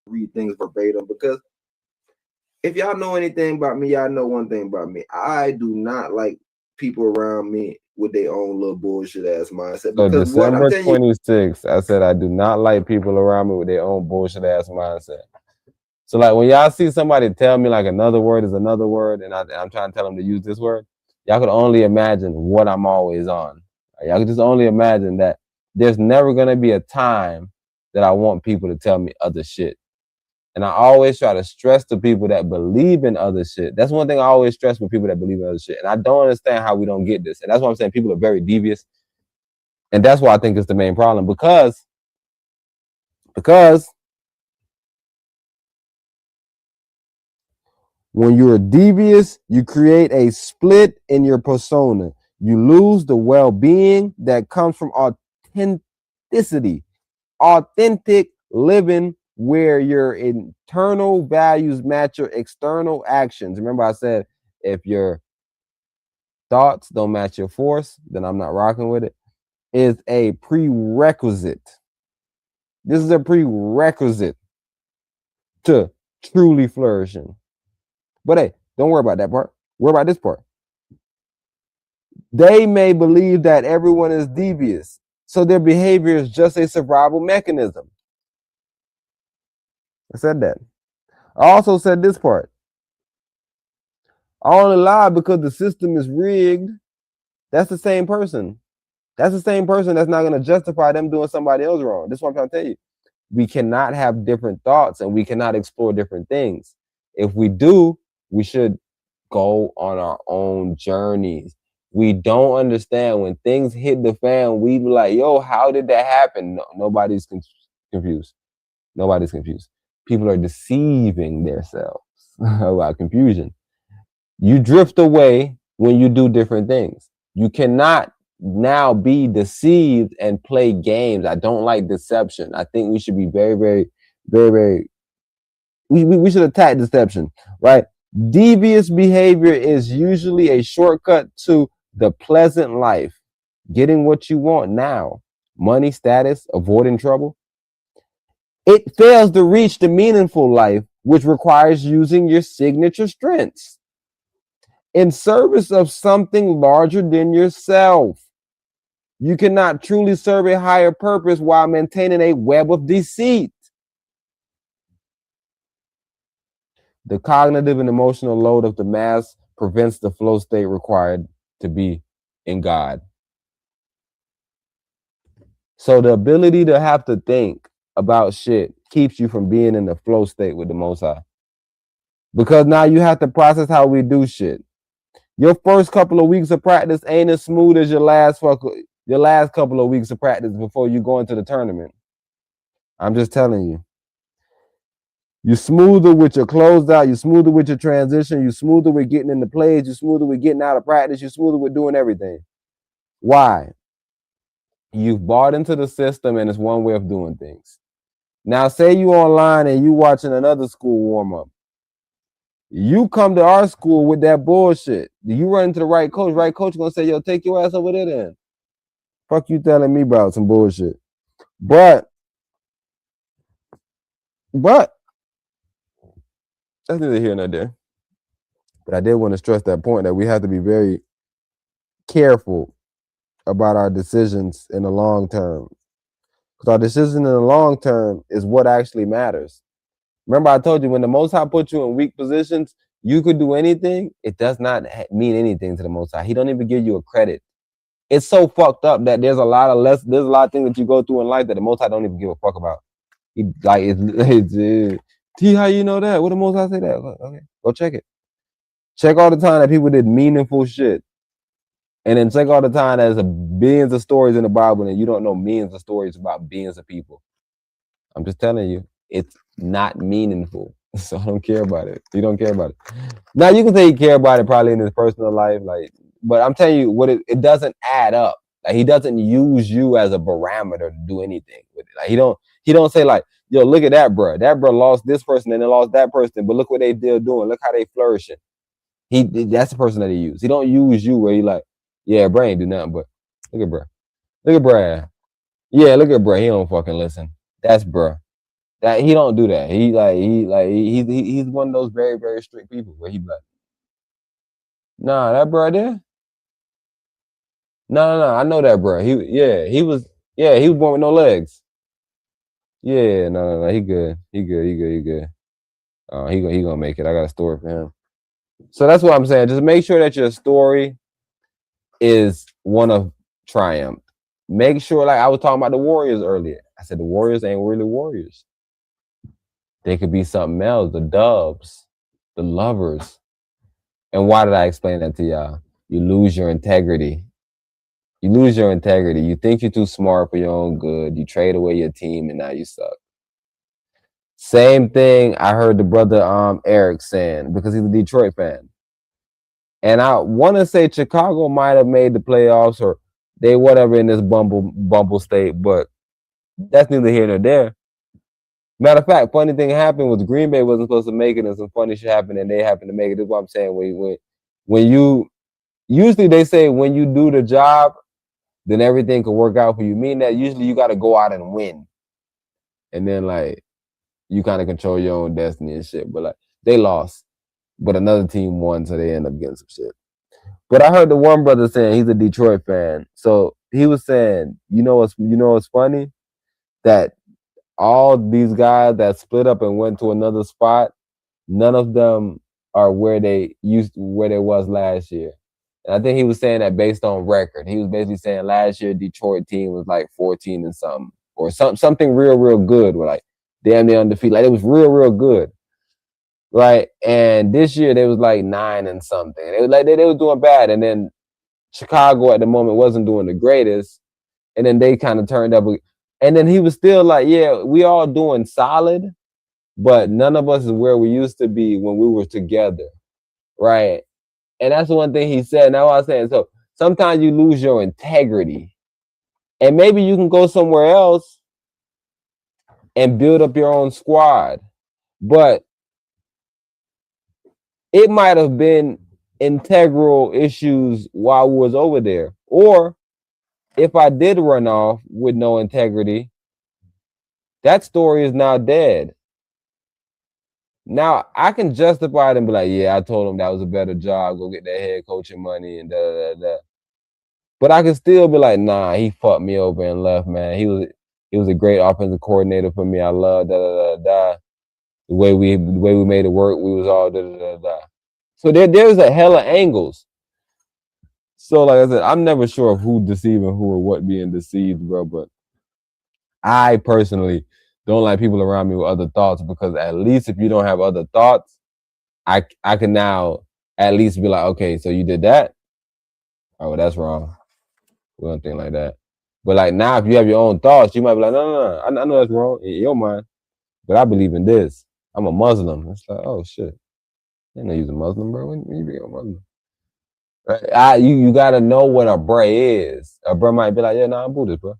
Read things verbatim, because if y'all know anything about me, y'all know one thing about me. I do not like people around me with their own little bullshit ass mindset. So Because December 26th, I said I do not like people around me with their own bullshit ass mindset. So like when y'all see somebody tell me like another word is another word, and I'm trying to tell them to use this word, y'all could only imagine what I'm always on. Y'all could just only imagine that there's never gonna be a time that I want people to tell me other shit. And I always try to stress to people that believe in other shit. That's one thing I always stress with people that believe in other shit. And I don't understand how we don't get this. And that's why I'm saying people are very devious. And that's why I think it's the main problem. Because when you're devious, you create a split in your persona. You lose the well-being that comes from authenticity, authentic living, where your internal values match your external actions. Remember I said, if your thoughts don't match your force, then I'm not rocking with it. Is a prerequisite. This is a prerequisite to truly flourishing. But hey, don't worry about that part. Worry about this part. They may believe that everyone is devious, so their behavior is just a survival mechanism. I said that. I also said this part. I only lie because the system is rigged. That's the same person. That's the same person that's not going to justify them doing somebody else wrong. This is what I'm trying to tell you. We cannot have different thoughts and we cannot explore different things. If we do, we should go on our own journeys. We don't understand when things hit the fan, we be like, yo, how did that happen? No, nobody's confused. Nobody's confused. People are deceiving themselves about confusion. You drift away when you do different things. You cannot now be deceived and play games. I don't like deception. I think we should be very we should attack deception, right? Devious behavior is usually a shortcut to the pleasant life, getting what you want now, money, status, avoiding trouble. It fails to reach the meaningful life, which requires using your signature strengths in service of something larger than yourself. You cannot truly serve a higher purpose while maintaining a web of deceit. The cognitive and emotional load of the mass prevents the flow state required to be in God. So the ability to have to think about shit keeps you from being in the flow state with the Most High. Because now you have to process how we do shit. Your first couple of weeks of practice ain't as smooth as your last couple of weeks of practice before you go into the tournament. I'm just telling you. You're smoother with your closeout. You're smoother with your transition. You're smoother with getting into plays. You're smoother with getting out of practice. You're smoother with doing everything. Why? You've bought into the system, and it's one way of doing things. Now, say you online and you watching another school warm up. You come to our school with that bullshit. You run into the right coach gonna say, yo, take your ass over there then. Fuck you telling me about some bullshit. But that's neither here nor there. But I did want to stress that point that we have to be very careful about our decisions in the long term. Because our decision in the long term is what actually matters. Remember, I told you when the Most High put you in weak positions, you could do anything. It does not mean anything to the Most High. He don't even give you a credit. It's so fucked up that there's a lot of things that you go through in life that the Most High don't even give a fuck about. T, how you know that? What the Most High say that? Okay, go check it. Check all the time that people did meaningful shit. And then check all the time that there's billions of stories in the Bible and you don't know millions of stories about billions of people. I'm just telling you, it's not meaningful. So I don't care about it. You don't care about it. Now you can say you care about it probably in his personal life, but I'm telling you what it doesn't add up. Like he doesn't use you as a barometer to do anything with it. Like he don't say like, yo, look at that bro. That bro lost this person and then lost that person, but look what they still doing. Look how they flourishing. That's the person that he used. He don't use you where he like, yeah, bro ain't do nothing, but look at bro. Look at bro. Yeah, look at bro. He don't fucking listen. That's bro. That he don't do that. He's one of those very, very strict people where he be like, nah, that bro there. No, I know that bro. He was born with no legs. Yeah, no, he good. He good. He gonna make it. I got a story for him. So that's what I'm saying. Just make sure that your story is one of triumph. Make sure, like I was talking about the Warriors earlier. I said the Warriors ain't really Warriors. They could be something else, the Dubs, the Lovers. And why did I explain that to y'all? You lose your integrity. You lose your integrity. You think you're too smart for your own good. You trade away your team and now you suck. Same thing I heard the brother Eric saying because he's a Detroit fan. And I want to say Chicago might have made the playoffs or they whatever in this bumble state, but that's neither here nor there. Matter of fact, funny thing happened was Green Bay wasn't supposed to make it and some funny shit happened and they happened to make it. That's what I'm saying. When you usually they say when you do the job, then everything can work out for you. Meaning that usually you got to go out and win. And then like you kind of control your own destiny and shit. But like they lost. But another team won, so they end up getting some shit. But I heard the one brother saying he's a Detroit fan. So he was saying, you know what's funny? That all these guys that split up and went to another spot, none of them are where they was last year. And I think he was saying that based on record. He was basically saying last year Detroit team was like 14 and something. Or something real good. Like damn near undefeated. Like it was real good. Right. And this year they was like 9 and something. They were doing bad. And then Chicago at the moment wasn't doing the greatest. And then they kind of turned up. And then he was still like, yeah, we all doing solid, but none of us is where we used to be when we were together. Right. And that's the one thing he said. Now I was saying, so sometimes you lose your integrity. And maybe you can go somewhere else and build up your own squad. But it might have been integral issues while we was over there. Or if I did run off with no integrity, that story is now dead. Now I can justify it and be like, yeah, I told him that was a better job. Go get that head coaching money and da. But I can still be like, nah, he fucked me over and left, man. He was a great offensive coordinator for me. I love da. The way we made it work, we was all da. So there's a hella angles. So like I said, I'm never sure of who deceiving who or what being deceived, bro. But I personally don't like people around me with other thoughts, because at least if you don't have other thoughts, I can now at least be like, okay, so you did that? Oh, well, that's wrong. We don't think like that. But like now, if you have your own thoughts, you might be like, no. I know that's wrong in your mind, but I believe in this. I'm a Muslim. It's like, oh shit. I didn't know you was a Muslim, bro. When you became a Muslim? You gotta know what a bro is. A bro might be like, yeah, I'm Buddhist, bro.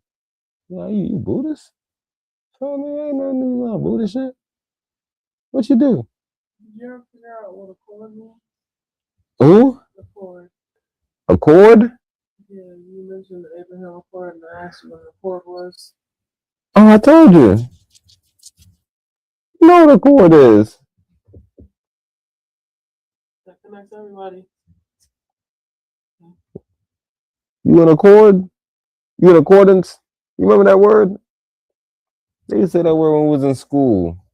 You Buddhist? Oh, man, ain't nothing Buddhist shit. What you do? Did you ever figure out what a chord means? Who? A chord. A chord? Yeah, you mentioned the Abraham Accord, and I asked you what an accord was. Oh, I told you. You know what a chord is. That connects everybody. You in accord? You in accordance? You remember that word? They used to say that word when we was in school.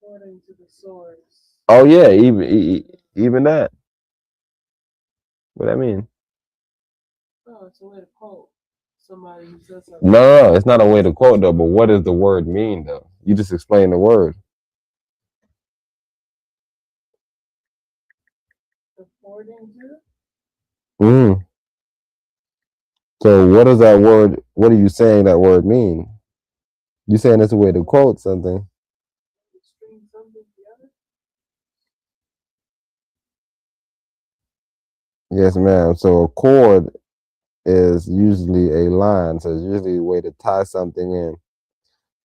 According to the source. Oh yeah, even that. What that mean? Oh, it's a way to quote somebody who says something. No, it's not a way to quote though. But what does the word mean though? You just explain the word. According to? Mm. So what does that word? What are you saying that word mean? You saying it's a way to quote something? String something together? Yes, ma'am. So a chord is usually a line. So it's usually a way to tie something in.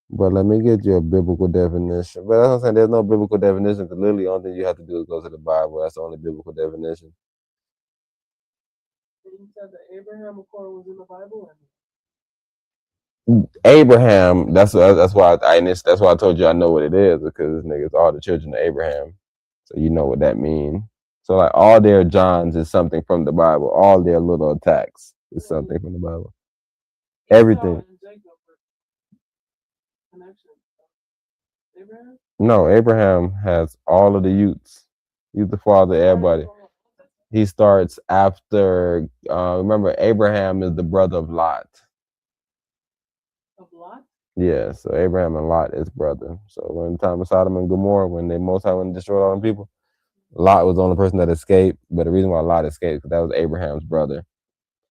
But let me get you a biblical definition. But that's what I'm saying. There's no biblical definition, because literally the only thing you have to do is go to the Bible. That's the only biblical definition. You said the Abraham Accord was in the Bible? Abraham, that's why I told you I know what it is, because this nigga's all the children of Abraham. So you know what that means. So like all their Johns is something from the Bible. All their little attacks is something from the Bible. Everything. Abraham? No, Abraham has all of the youths. He's the father of everybody. He starts after, remember, Abraham is the brother of Lot. Of Lot? Yeah, so Abraham and Lot is brother. So when the time of Sodom and Gomorrah, when they most time went to destroy all them people, Lot was the only person that escaped. But the reason why Lot escaped, because that was Abraham's brother.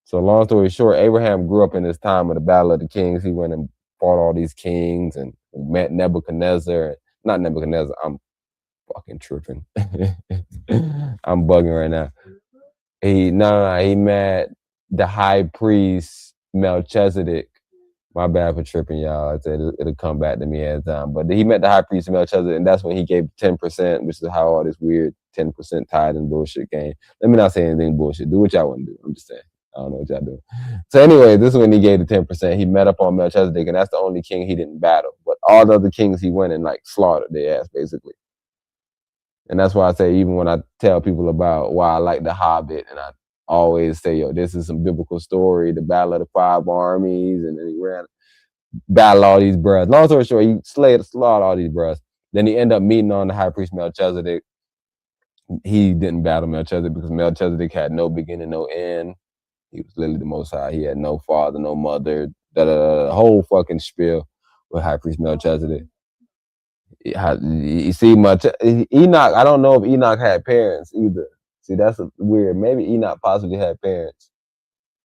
So long story short, Abraham grew up in this time of the Battle of the Kings. He went and fought all these kings and met Nebuchadnezzar. Not Nebuchadnezzar, I'm fucking tripping. I'm bugging right now. He met the high priest Melchizedek. My bad for tripping, y'all. I said it'll come back to me as time. But he met the high priest Melchizedek, and that's when he gave 10%, which is how all this weird 10% tithe and bullshit came. Let me not say anything bullshit. Do what y'all want to do. I'm just saying. I don't know what y'all doing. So anyway, this is when he gave the 10%. He met up on Melchizedek, and that's the only king he didn't battle. But all the other kings he went and like slaughtered their ass, basically. And that's why I say, even when I tell people about why I like The Hobbit, and I always say, yo, this is some biblical story, the Battle of the Five Armies, and then he ran, battle all these brothers. Long story short, he slaughtered all these brothers. Then he ended up meeting on the high priest Melchizedek. He didn't battle Melchizedek because Melchizedek had no beginning, no end. He was literally the Most High. He had no father, no mother, the whole fucking spiel with high priest Melchizedek. You see, Enoch, I don't know if Enoch had parents either. See, that's weird. Maybe Enoch possibly had parents.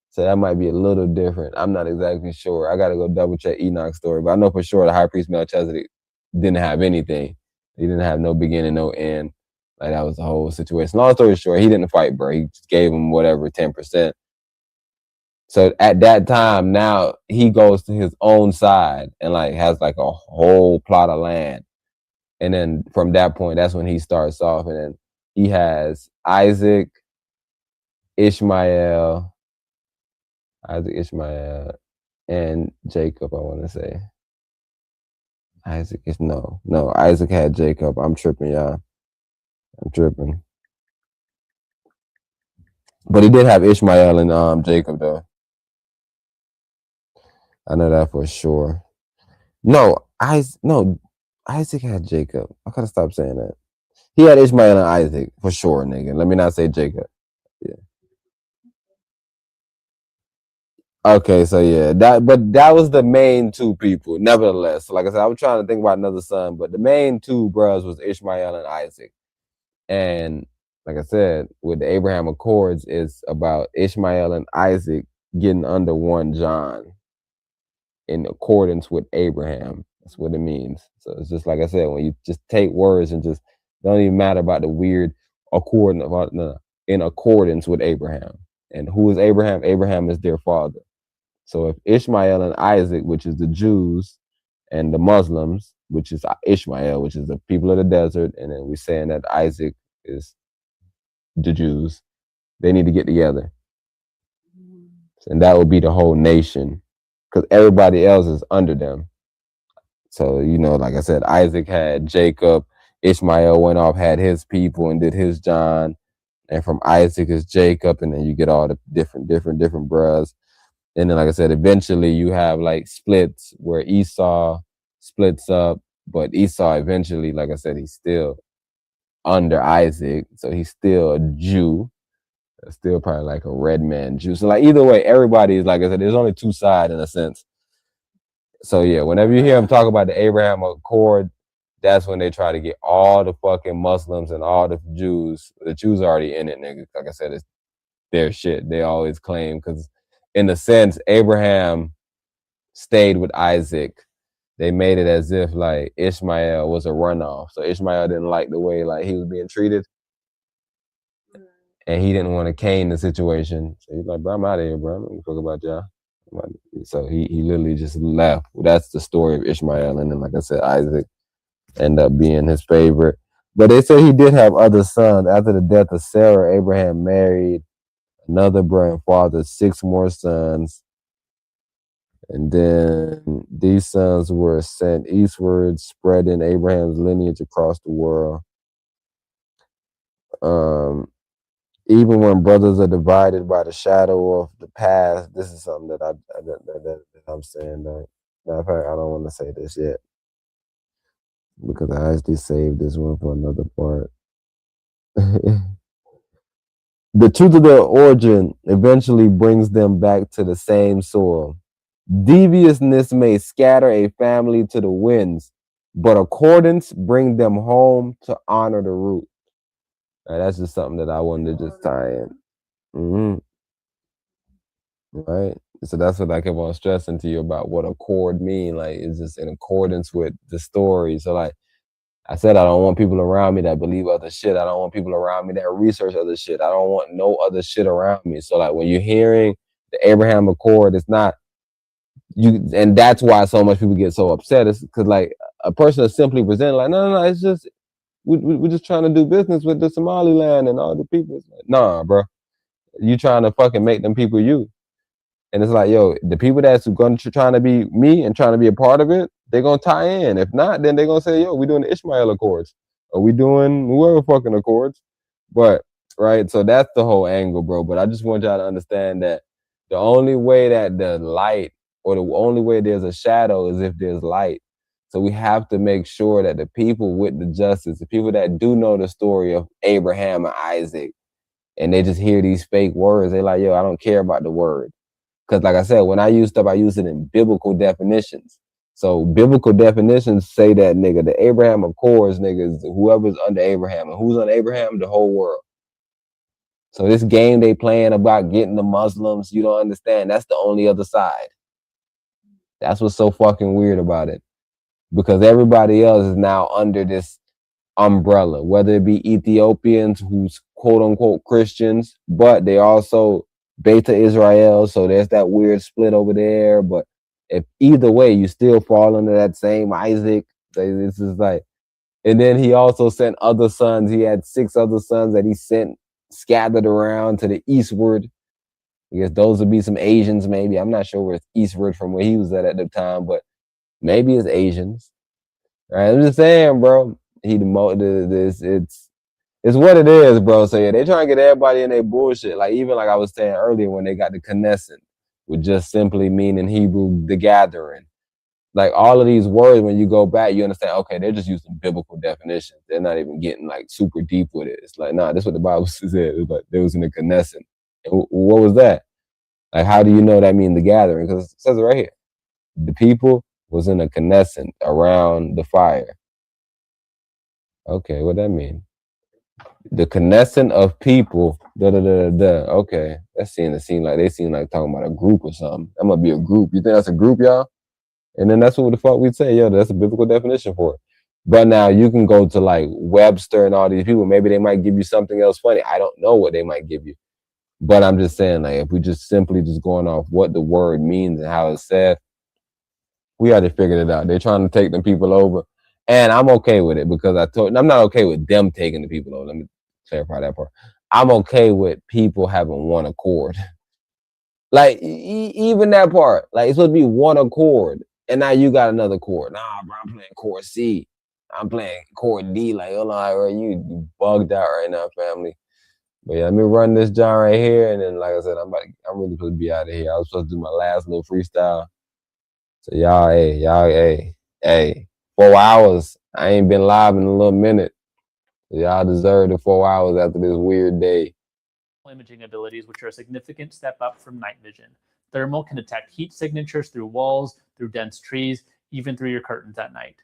So that might be a little different. I'm not exactly sure. I got to go double check Enoch's story. But I know for sure the high priest Melchizedek didn't have anything. He didn't have no beginning, no end. Like, that was the whole situation. Long story short, he didn't fight, bro. He just gave him whatever, 10%. So at that time, now he goes to his own side and like has like a whole plot of land. And then from that point, that's when he starts off. And then he has Isaac, Ishmael, and Jacob, I want to say. Isaac had Jacob. I'm tripping, y'all. I'm tripping. But he did have Ishmael and Jacob, though. I know that for sure. Isaac had Jacob. I gotta stop saying that. He had Ishmael and Isaac for sure, nigga. Let me not say Jacob. Yeah. Okay, so yeah, that was the main two people. Nevertheless, so like I said, I was trying to think about another son, but the main two bros was Ishmael and Isaac. And like I said, with the Abraham Accords, it's about Ishmael and Isaac getting under 1 John in accordance with Abraham. That's what it means. So it's just like I said, when you just take words and just don't even matter about the weird in accordance with Abraham. And who is Abraham? Abraham is their father. So if Ishmael and Isaac, which is the Jews, and the Muslims, which is Ishmael, which is the people of the desert, and then we're saying that Isaac is the Jews, they need to get together. And that would be the whole nation, because everybody else is under them. So, you know, like I said, Isaac had Jacob, Ishmael went off, had his people and did his John, and from Isaac is Jacob, and then you get all the different bros. And then, like I said, eventually you have like splits where Esau splits up, but Esau eventually, like I said, he's still under Isaac, so he's still a Jew, still probably like a red man Jew. So like either way, everybody is, like I said, there's only two sides in a sense. So yeah, whenever you hear him talk about the Abraham Accord, that's when they try to get all the fucking Muslims and all the Jews. The Jews are already in it, nigga. Like I said, it's their shit. They always claim, because in a sense, Abraham stayed with Isaac. They made it as if like Ishmael was a runoff. So Ishmael didn't like the way like he was being treated. And he didn't want to cane the situation. So he's like, bro, I'm out of here, bro. I don't talk about y'all. So he literally just left. That's the story of Ishmael. And then, like I said, Isaac ended up being his favorite. But they say he did have other sons. After the death of Sarah, Abraham married another brother and fathered 6 more sons. And then these sons were sent eastward, spreading Abraham's lineage across the world. Even when brothers are divided by the shadow of the past, this is something that I'm saying. Matter of fact, I don't want to say this yet, because I actually saved this one for another part. The truth of their origin eventually brings them back to the same soil. Deviousness may scatter a family to the winds, but accordance bring them home to honor the root. That's just something that I wanted to just tie in. Right? So that's what I kept on stressing to you about what accord mean. Like, it's just in accordance with the story. So like I said, I don't want people around me that believe other shit. I don't want people around me that research other shit. I don't want no other shit around me. So like when you're hearing the Abraham Accord, it's not you, and that's why so much people get so upset. It's because like a person is simply presenting like, no, it's just we're just trying to do business with the Somaliland and all the people. Like, nah, bro, you trying to fucking make them people you. And it's like, yo, the people that's going to trying to be me and trying to be a part of it, they're going to tie in. If not, then they're going to say, yo, we're doing the Ishmael Accords. Or we doing whoever fucking Accords. But, right, so that's the whole angle, bro. But I just want y'all to understand that the only way that the light, or the only way there's a shadow, is if there's light. So we have to make sure that the people with the justice, the people that do know the story of Abraham and Isaac, and they just hear these fake words, they're like, yo, I don't care about the word. Because like I said, when I use stuff, I use it in biblical definitions. So biblical definitions say that, nigga, the Abraham Accords, nigga, is whoever's under Abraham. And who's under Abraham? The whole world. So this game they playing about getting the Muslims, you don't understand. That's the only other side. That's what's so fucking weird about it. Because everybody else is now under this umbrella, whether it be Ethiopians who's quote unquote Christians, but they also Beta Israel, so there's that weird split over there. But if either way, you still fall under that same Isaac. This is like, and then he also sent other sons. He had 6 other sons that he sent scattered around to the eastward. I guess those would be some Asians, maybe. I'm not sure where it's eastward from where he was at the time, but maybe it's Asians. Right? I'm just saying, bro. He demoted this. It's what it is, bro. So yeah, they trying to get everybody in their bullshit. Like even like I was saying earlier when they got the Knesset, with just simply meaning Hebrew, the gathering. like all of these words, when you go back, you understand, okay, they're just using biblical definitions. They're not even getting like super deep with it. It's like, nah, this is what the Bible says. It's like they was in a Knesset. What was that? Like, how do you know that means the gathering? Because it says it right here. The people was in a Knesset around the fire. Okay, what that mean? The Knesset of people, Okay, that seem like talking about a group or something. That might be a group. You think that's a group, y'all? And then that's what the fuck we say. Yo, that's a biblical definition for it. But now you can go to like Webster and all these people. Maybe they might give you something else funny. I don't know what they might give you. But I'm just saying, like, if we just simply just going off what the word means and how it's said, we already figured it out. They're trying to take them people over. And I'm okay with it because I'm not okay with them taking the people over. Let me clarify that part. I'm okay with people having one accord. Like, even that part. Like, it's supposed to be one accord. And now you got another chord. Nah, bro, I'm playing chord C. I'm playing chord D. Like, hold on, you bugged out right now, family. But yeah, let me run this John right here. And then, like I said, I'm really supposed to be out of here. I was supposed to do my last little freestyle. So hey, 4 hours. I ain't been live in a little minute. So y'all deserve the 4 hours after this weird day. Imaging abilities, which are a significant step up from night vision. Thermal can detect heat signatures through walls, through dense trees, even through your curtains at night.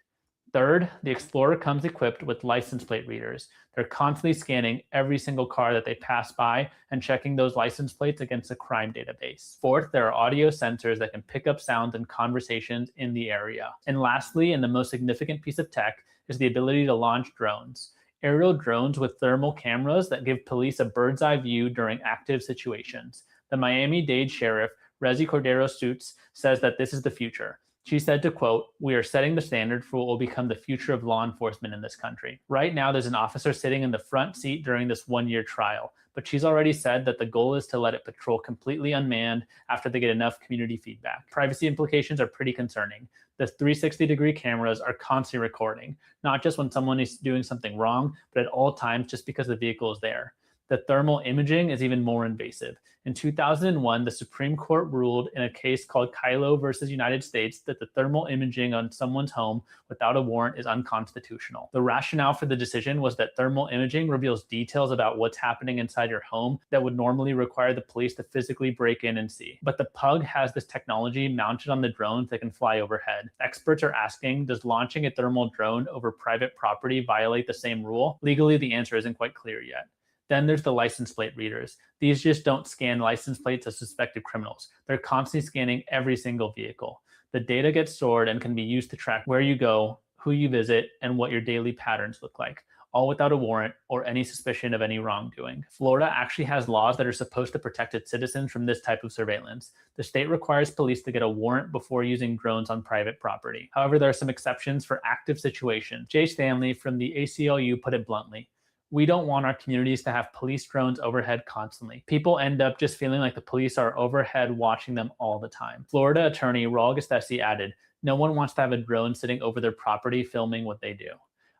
Third, the Explorer comes equipped with license plate readers. They're constantly scanning every single car that they pass by and checking those license plates against a crime database. Fourth, there are audio sensors that can pick up sounds and conversations in the area. And lastly, and the most significant piece of tech, is the ability to launch drones. Aerial drones with thermal cameras that give police a bird's eye view during active situations. The Miami-Dade sheriff, Resi Cordero Suits, says that this is the future. She said to quote, "We are setting the standard for what will become the future of law enforcement in this country. Right now, there's an officer sitting in the front seat during this one-year trial, but she's already said that the goal is to let it patrol completely unmanned after they get enough community feedback." Privacy implications are pretty concerning. The 360-degree cameras are constantly recording, not just when someone is doing something wrong, but at all times just because the vehicle is there. The thermal imaging is even more invasive. In 2001, the Supreme Court ruled in a case called Kylo versus United States that the thermal imaging on someone's home without a warrant is unconstitutional. The rationale for the decision was that thermal imaging reveals details about what's happening inside your home that would normally require the police to physically break in and see. But the Pug has this technology mounted on the drones that can fly overhead. Experts are asking, does launching a thermal drone over private property violate the same rule? Legally, the answer isn't quite clear yet. Then there's the license plate readers. These just don't scan license plates of suspected criminals. They're constantly scanning every single vehicle. The data gets stored and can be used to track where you go, who you visit, and what your daily patterns look like, all without a warrant or any suspicion of any wrongdoing. Florida actually has laws that are supposed to protect its citizens from this type of surveillance. The state requires police to get a warrant before using drones on private property. However, there are some exceptions for active situations. Jay Stanley from the ACLU put it bluntly: "We don't want our communities to have police drones overhead constantly. People end up just feeling like the police are overhead watching them all the time." Florida attorney Raul Gastesi added, "No one wants to have a drone sitting over their property filming what they do.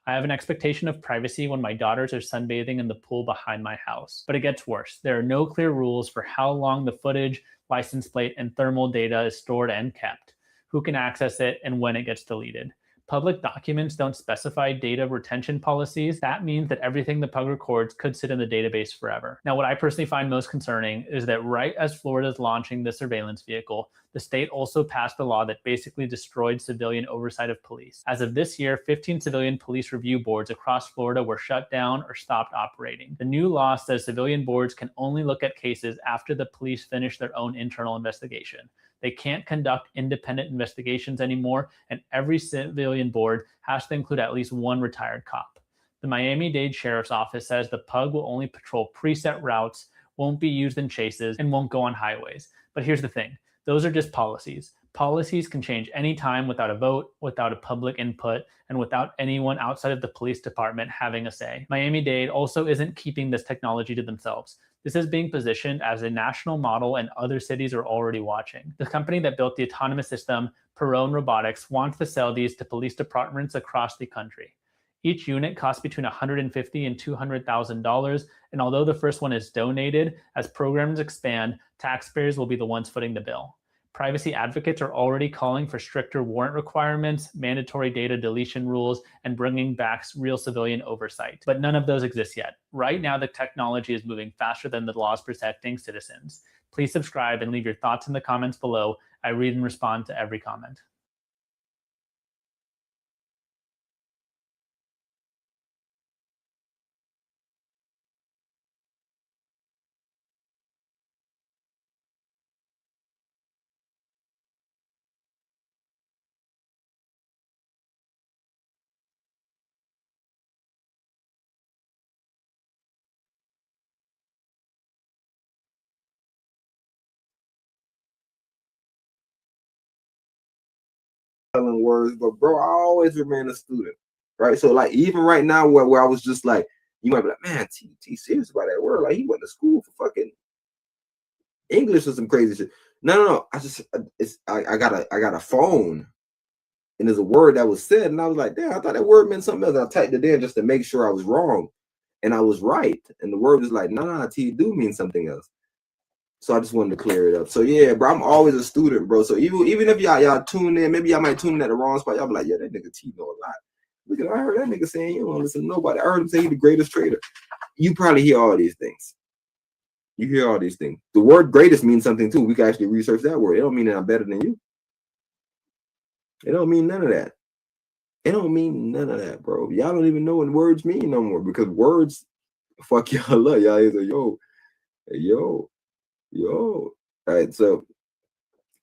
I have an expectation of privacy when my daughters are sunbathing in the pool behind my house." But it gets worse. There are no clear rules for how long the footage, license plate, and thermal data is stored and kept, who can access it, and when it gets deleted. Public documents don't specify data retention policies. That means that everything the Pug records could sit in the database forever. Now, what I personally find most concerning is that right as Florida is launching the surveillance vehicle, the state also passed a law that basically destroyed civilian oversight of police. As of this year, 15 civilian police review boards across Florida were shut down or stopped operating. The new law says civilian boards can only look at cases after the police finish their own internal investigation. They can't conduct independent investigations anymore, and every civilian board has to include at least one retired cop. The Miami-Dade Sheriff's Office says the Pug will only patrol preset routes, won't be used in chases, and won't go on highways. But here's the thing. Those are just policies. Policies can change anytime without a vote, without a public input, and without anyone outside of the police department having a say. Miami-Dade also isn't keeping this technology to themselves. This is being positioned as a national model, and other cities are already watching. The company that built the autonomous system, Perrone Robotics, wants to sell these to police departments across the country. Each unit costs between $150,000 and $200,000, and although the first one is donated, as programs expand, taxpayers will be the ones footing the bill. Privacy advocates are already calling for stricter warrant requirements, mandatory data deletion rules, and bringing back real civilian oversight. But none of those exist yet. Right now, the technology is moving faster than the laws protecting citizens. Please subscribe and leave your thoughts in the comments below. I read and respond to every comment. Telling words, but bro, I always remain a student, right? So like even right now, where I was just like, you might be like, man, T serious about that word? Like he went to school for fucking English or some crazy shit. No. I got a phone, and there's a word that was said, and I was like, damn, I thought that word meant something else. And I typed it in just to make sure I was wrong, and I was right. And the word was like, nah, T do mean something else. So I just wanted to clear it up. So yeah, bro, I'm always a student, bro. So even if y'all tune in, maybe y'all might tune in at the wrong spot. Y'all be like, yeah, that nigga T know a lot. Because I heard that nigga saying you don't listen to nobody. I heard him say he's the greatest trader. You probably hear all these things. You hear all these things. The word greatest means something too. We can actually research that word. It don't mean that I'm better than you. It don't mean none of that. It don't mean none of that, bro. Y'all don't even know what words mean no more because words fuck y'all up. Y'all is like, yo. All right, so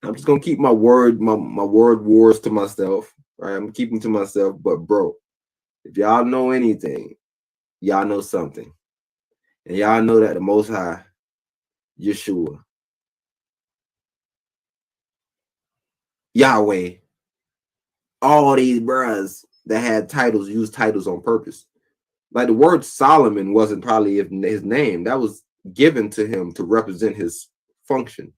I'm just gonna keep my word wars to myself. Right, I'm keeping to myself. But bro, if y'all know anything, y'all know something, and y'all know that the Most High, Yeshua, Yahweh, all these bruhs that had titles use titles on purpose. Like the word Solomon wasn't probably his name. That was given to him to represent his function.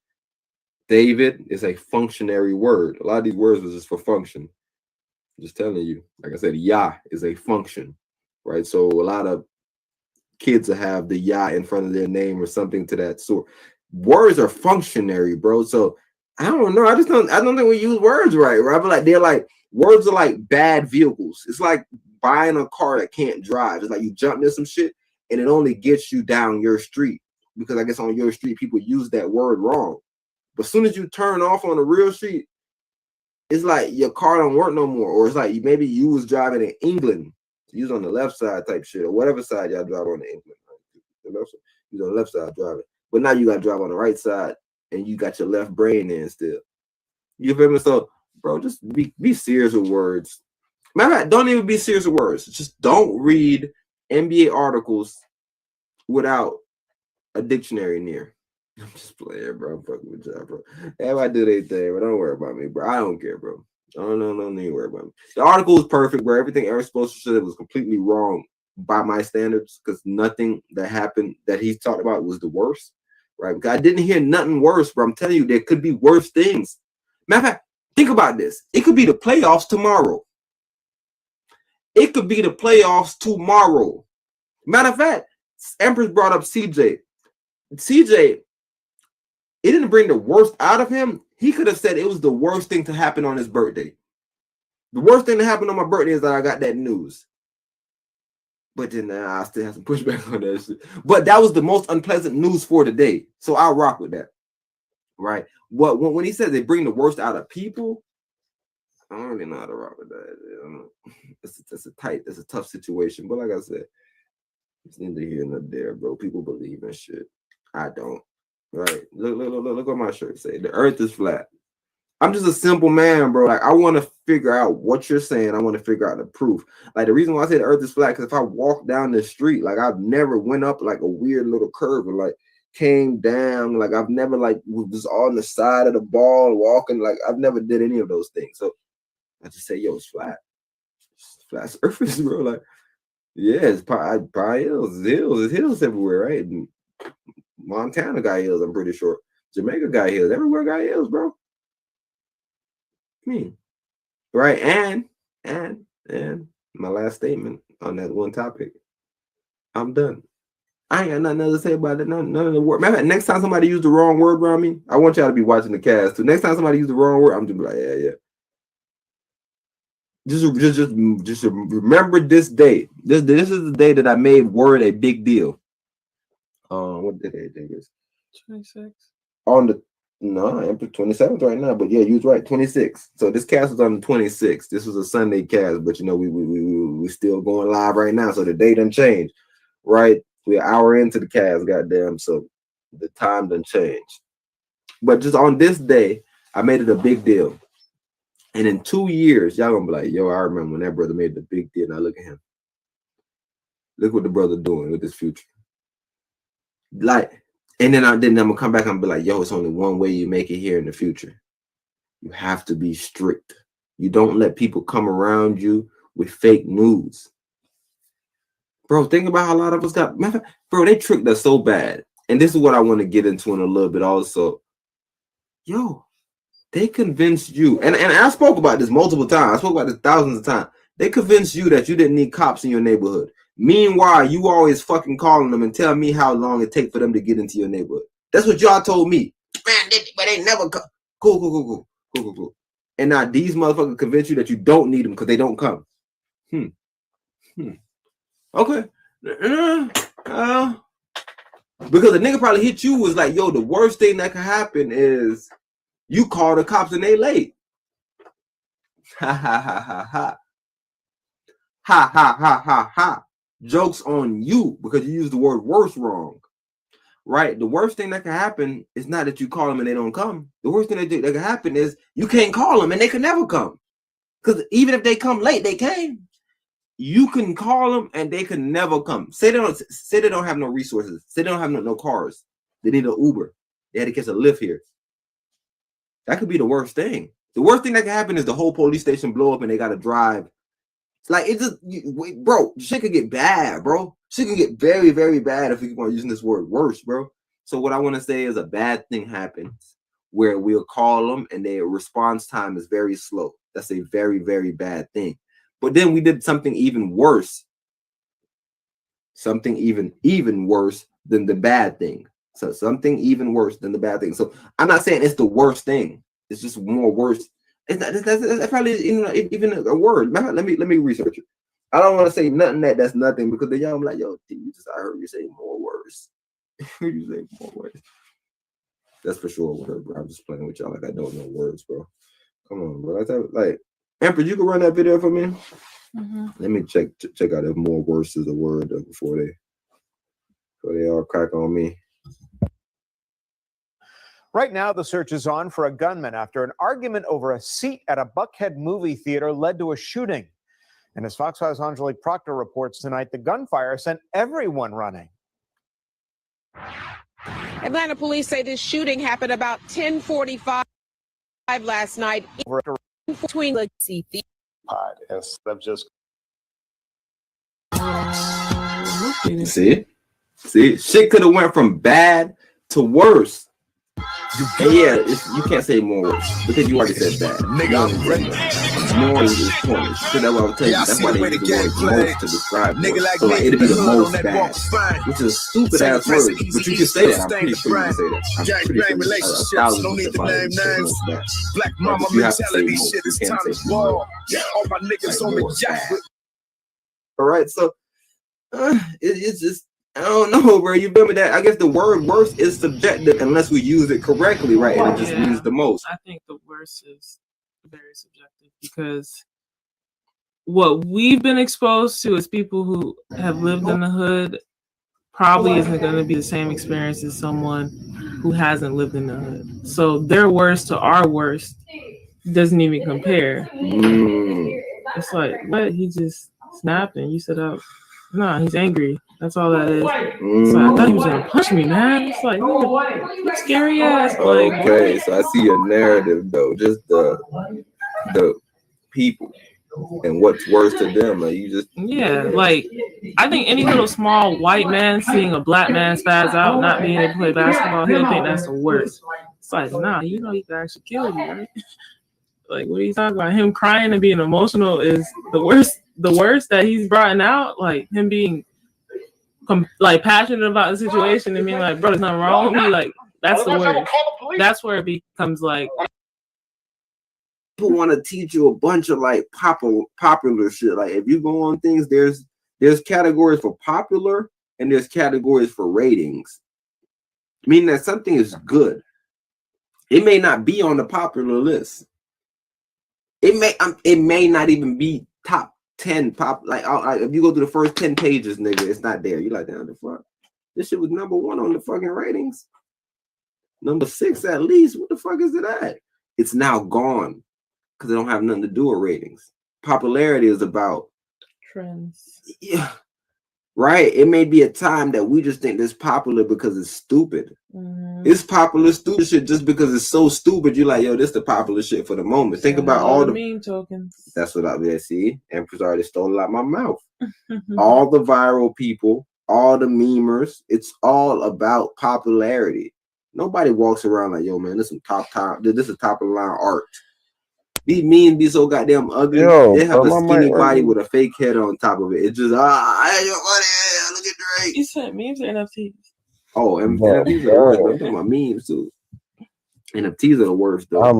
David is a functionary word. A lot of these words was just for function. I'm just telling you. Like I said, Yah is a function, right? So a lot of kids will have the Yah in front of their name or something to that sort. Words are functionary, bro. So I don't know. I don't think we use words right? But like they're like words are like bad vehicles. It's like buying a car that can't drive. It's like you jump into some shit and it only gets you down your street because I guess on your street people use that word wrong. But as soon as you turn off on the real street, it's like your car don't work no more. Or it's like maybe you was driving in England, you was on the left side type shit, or whatever side y'all drive on in England. The left side, you was on the left side driving. But now you got to drive on the right side and you got your left brain in still. You feel me? So, bro, just be serious with words. Matter of fact, don't even be serious with words. Just don't read NBA articles without a dictionary near. I'm just playing, bro. I'm fucking with y'all, bro. Everybody do their thing, but don't worry about me, bro. I don't care, bro. No, don't need to worry about me. The article was perfect, bro. Everything Eric Spoelstra said was completely wrong by my standards because nothing that happened that he talked about was the worst, right? Because I didn't hear nothing worse, bro. I'm telling you, there could be worse things. Matter of fact, think about this. It could be the playoffs tomorrow. It could be the playoffs tomorrow. Matter of fact, Empress brought up CJ. CJ, it didn't bring the worst out of him. He could have said it was the worst thing to happen on his birthday. The worst thing that happened on my birthday is that I got that news. But then I still have some pushback on that shit. But that was the most unpleasant news for today. So I'll rock with that. Right? When he says they bring the worst out of people, I don't really know how to rock with that. It's a tough situation. But like I said, it's neither here nor there, bro. People believe in shit. I don't. Right? Look what my shirt say. The earth is flat. I'm just a simple man, bro. Like I want to figure out what you're saying. I want to figure out the proof. Like the reason why I say the earth is flat, because if I walk down the street, like I've never went up like a weird little curve and like came down. Like I've never like was on the side of the ball walking. Like I've never did any of those things. So I just say, yo, it's flat. It's flat surface, bro. Like, yeah, it's probably hills. It's hills everywhere, right? And Montana got hills, I'm pretty sure. Jamaica got hills. Everywhere got hills, bro. Right? And my last statement on that one topic. I'm done. I ain't got nothing else to say about it. None of the word. Matter of fact, next time somebody use the wrong word around me, I want y'all to be watching the cast too. Next time somebody use the wrong word, I'm just be like, yeah. Just remember this day. This is the day that I made word a big deal. What day I think is 26. on the I'm 27th right now, but yeah, you was right, 26. So this cast was on the 26th. This was a Sunday cast, but you know we still going live right now, so the day done changed, right? We're an hour into the cast, goddamn. So the time done changed. But just on this day, I made it a big deal. And in 2 years, y'all gonna be like, yo, I remember when that brother made the big deal. Now look at him. Look what the brother doing with his future. Like, and then I'm gonna come back and be like, yo, it's only one way you make it here in the future. You have to be strict. You don't let people come around you with fake news. Bro, think about how a lot of us got, bro, they tricked us so bad. And this is what I want to get into in a little bit also. Yo, they convinced you, and I spoke about this multiple times. I spoke about this thousands of times. They convinced you that you didn't need cops in your neighborhood. Meanwhile, you always fucking calling them and tell me how long it takes for them to get into your neighborhood. That's what y'all told me. Man, but they never come. Cool. And now these motherfuckers convince you that you don't need them because they don't come. Okay. Because the nigga probably hit you was like, yo, the worst thing that can happen is you call the cops and they late. Ha ha ha ha ha. Ha ha ha ha ha. Joke's on you because you used the word worse wrong. Right? The worst thing that can happen is not that you call them and they don't come. The worst thing that can happen is you can't call them and they can never come. Because even if they come late, they came. You can call them and they can never come. Say they don't have no resources. Say they don't have no cars. They need an Uber. They had to catch a lift here. That could be the worst thing. The worst thing that can happen is the whole police station blow up and they got to drive. It's like, it just, bro, shit could get bad, bro. Shit can get very, very bad if we keep on using this word worse, bro. So what I want to say is a bad thing happens where we'll call them and their response time is very slow. That's a very, very bad thing. But then we did something even worse. Something even worse than the bad thing. So something even worse than the bad thing. So I'm not saying it's the worst thing. It's just more worse. It's not, that's probably even a word. Let me research it. I don't want to say nothing that's nothing because then y'all like, yo, I heard you say more words. You say more words. That's for sure a word, bro. I'm just playing with y'all like I don't know words, bro. Come on, bro. Like, Empress, you can run that video for me. Mm-hmm. Let me check out if more worse is a word before they all crack on me. Right now, the search is on for a gunman after an argument over a seat at a Buckhead movie theater led to a shooting. And as Fox 5's Angelique Proctor reports tonight, the gunfire sent everyone running. Atlanta police say this shooting happened about 10:45 last night between the instead of just see, shit could have went from bad to worse. And yeah, you can't say more worse because you already said bad. Nigga, I'm ready. More is point. So that's what I'm telling you. That's why they use the word most to describe it. So like, it'll be the most bad, which is a stupid ass word. But you can say that. I'm pretty sure you can say that. I'm pretty sure 1,000% bad. Black mama mentality shit is time to war. All my niggas on the jack. All right, so it's just. I don't know, bro. You remember that? I guess the word worse is subjective unless we use it correctly, right? And it just means the most. I think the worst is very subjective because what we've been exposed to as people who have lived in the hood probably isn't going to be the same experience as someone who hasn't lived in the hood. So their worst to our worst doesn't even compare. It's like, what? He just snapped and you said, oh, nah, he's angry. That's all that is. So I thought he was gonna punch me, man. It's like, what scary ass. Like, okay, so I see a narrative though, just the people and what's worse to them. Like you just like I think any little small white man seeing a black man spaz out, not being able to play basketball, he'll think that's the worst. It's like, nah, you know he could actually kill you, right? Like, what are you talking about? Him crying and being emotional is the worst that he's brought out. Like him being like passionate about the situation and being like, bro, there's nothing wrong with me. Like that's the word. That's where it becomes like. People want to teach you a bunch of like popular shit. Like if you go on things, there's categories for popular and there's categories for ratings. Meaning that something is good. It may not be on the popular list. It may not even be top 10 pop. Like if you go through the first 10 pages, nigga, it's not there. You like, damn, the fuck? This shit was number 1 on the fucking ratings. Number 6 at least. What the fuck is it at? It's now gone because they don't have nothing to do with ratings. Popularity is about trends. Yeah. Right? It may be a time that we just think this popular because it's stupid. It's popular stupid shit just because it's so stupid. You're like, yo, this the popular shit for the moment. Think about all the meme tokens. That's what I see. Empress already stole it out my mouth. All the viral people, all the memers, it's all about popularity. Nobody walks around like, yo, man, this is top. This is top of the line art. These memes be so goddamn ugly. Yo, they have a skinny body working. with a fake head on top of it. It's just I had your money. Look at Drake. You said memes or NFTs? Oh, NFTs are the worst. I'm talking about memes too. NFTs are the worst though. I'm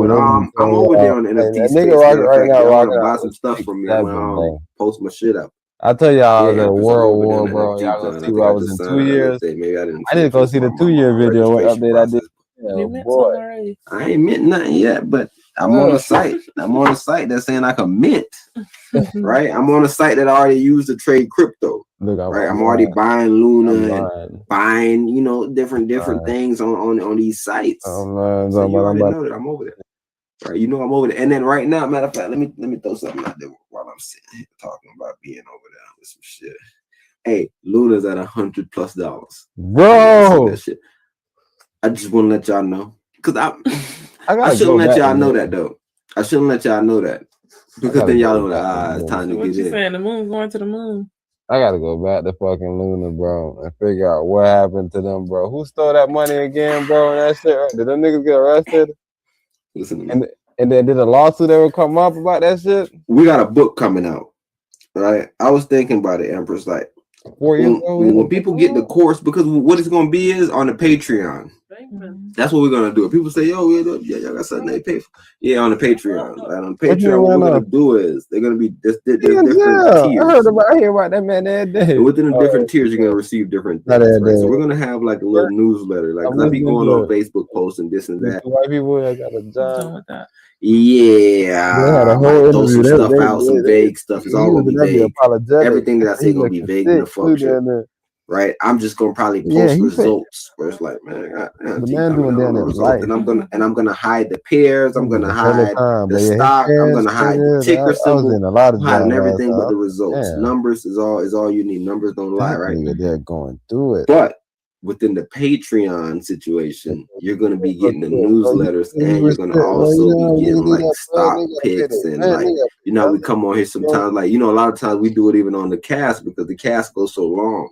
over there on the NFT space. Right now, y'all wanna buy some stuff from me. I'm gonna post my shit up. I tell y'all, I was at World War, bro. Y'all gonna see what I was in 2 years. Maybe I didn't go see the 2-year video. What update I did? Yeah, boy. I ain't mint nothing yet, but I'm on a site. I'm on a site that's saying I can mint. Right? I'm on a site that I already used to trade crypto. Right? I'm already buying Luna and buying, different things on these sites. So you already know that I'm over there. Right? You know I'm over there. And then right now, matter of fact, let me throw something out there while I'm sitting here talking about being over there with some shit. Hey, Luna's at $100+. Bro. That shit. I just want to let y'all know. Because I shouldn't let y'all know that though. I shouldn't let y'all know that. Because then y'all know that it's time to What get you in. saying? The moon's going to the moon. I gotta go back to fucking Luna, bro, and figure out what happened to them, bro. Who stole that money again, bro? And that shit, right? Did them niggas get arrested? Listen to me. And then did a lawsuit ever come up about that shit? We got a book coming out. Right? I was thinking about it, Empress. Like 4 years ago, when people get the course, because what it's gonna be is on the Patreon. That's what we're gonna do. If people say, "Yo, yeah, y'all got something they pay for." Yeah, on the Patreon. Like on Patreon, what we're gonna do is they're gonna be there's different tiers. I hear about that man that day. And within the different tiers, you're gonna receive different things. Right? So we're gonna have like a little newsletter. Like I'll be going on Facebook posts and this and that. White people that got a job. Yeah, I might throw some stuff out, some vague stuff. It's all gonna be vague. Everything that I say gonna be vague in the fuck shit. Right, I'm just gonna probably post results where it's like, man, I'm gonna hide the pairs, I'm gonna hide the stock, I'm gonna hide the ticker symbol, hiding everything but the results. Numbers is all you need. Numbers don't lie, right? They're going through it. But within the Patreon situation, you're gonna be getting the newsletters, and you're gonna also be getting like stock picks and like we come on here sometimes, like a lot of times we do it even on the cast because the cast goes so long.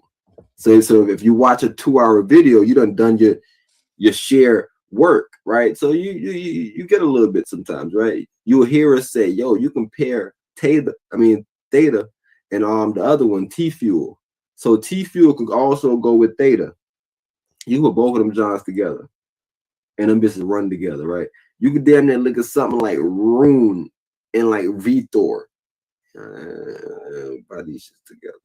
So if you watch a 2-hour video, you done your share work, right? So you get a little bit sometimes, right? You'll hear us say, yo, you compare Theta and the other one, T-Fuel. So T-Fuel could also go with Theta. You put both of them Johns together and them bitches run together, right? You could damn near look at something like Rune and like Vitor. Buy these shit together.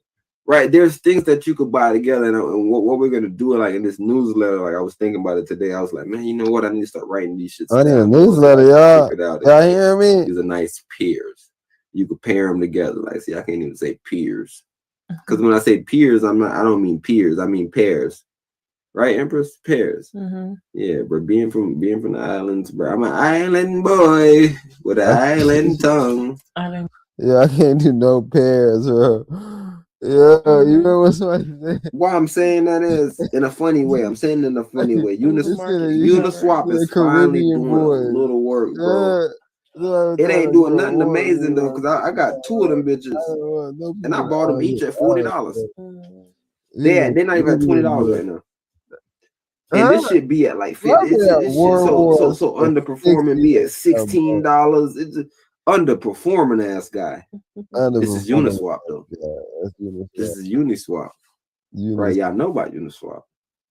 Right, there's things that you could buy together, and what we're gonna do, like in this newsletter. Like I was thinking about it today. I was like, man, you know what? I need to start writing these shits. I need a newsletter, y'all. Y'all hear me? These are nice peers. You could pair them together. Like, see, I can't even say peers, because when I say peers, I don't mean peers. I mean pairs. Right, Empress? Pairs. Yeah, but being from the islands, bro. I'm an island boy with an island tongue. Yeah, I can't do no pairs, bro. Yeah, you know what somebody said? Why I'm saying that is in a funny way. I'm saying it in a funny way. Uniswap is finally doing a little work, bro. It ain't doing nothing amazing though, because I got 2 of them bitches, and I bought them each at $40. They're not even at $20 right now. And this should be at like 50. It's so underperforming. Be at $16. It's underperforming ass guy. This is Uniswap though. This is Uniswap. Right, y'all know about Uniswap.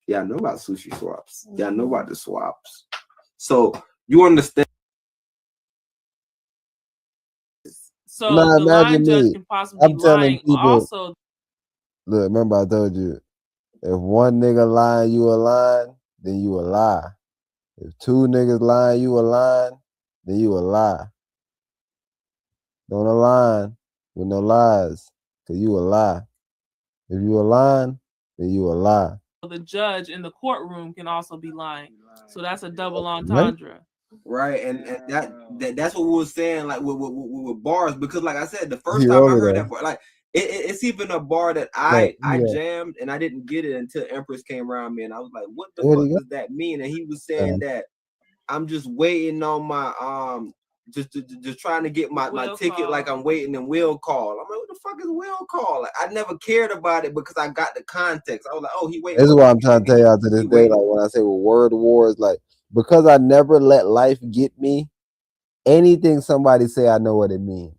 Y'all know about sushi swaps. Y'all know about the swaps. So you understand. So Nah, the line imagine judge me. can possibly I'm be telling lying. people. Also, Look, remember I told you, if one nigga lying, you a lie, then you a lie. If two niggas lying, you a lie, then you a lie. Don't align with no lies, cause you a lie. If you a lying, then you a lie. the judge in the courtroom can also be lying. So that's a double Right? entendre. Right, and that's what we were saying, like with bars, because like I said, the first He time I wrote it heard though. that bar, like it's even a bar that Look, I yeah. jammed and I didn't get it until Empress came around me, and I was like, what the What fuck he got? does that mean? And he was saying that I'm just waiting on my just trying to get my Will ticket, like call. I'm waiting and will call. I'm like, what the fuck is will call? Like, I never cared about it because I got the context. I was like, oh, he waiting. This is for what the I'm trying to tell y'all to this he day. waiting. Like when I say with word wars, like because I never let life get me, anything somebody say, I know what it means.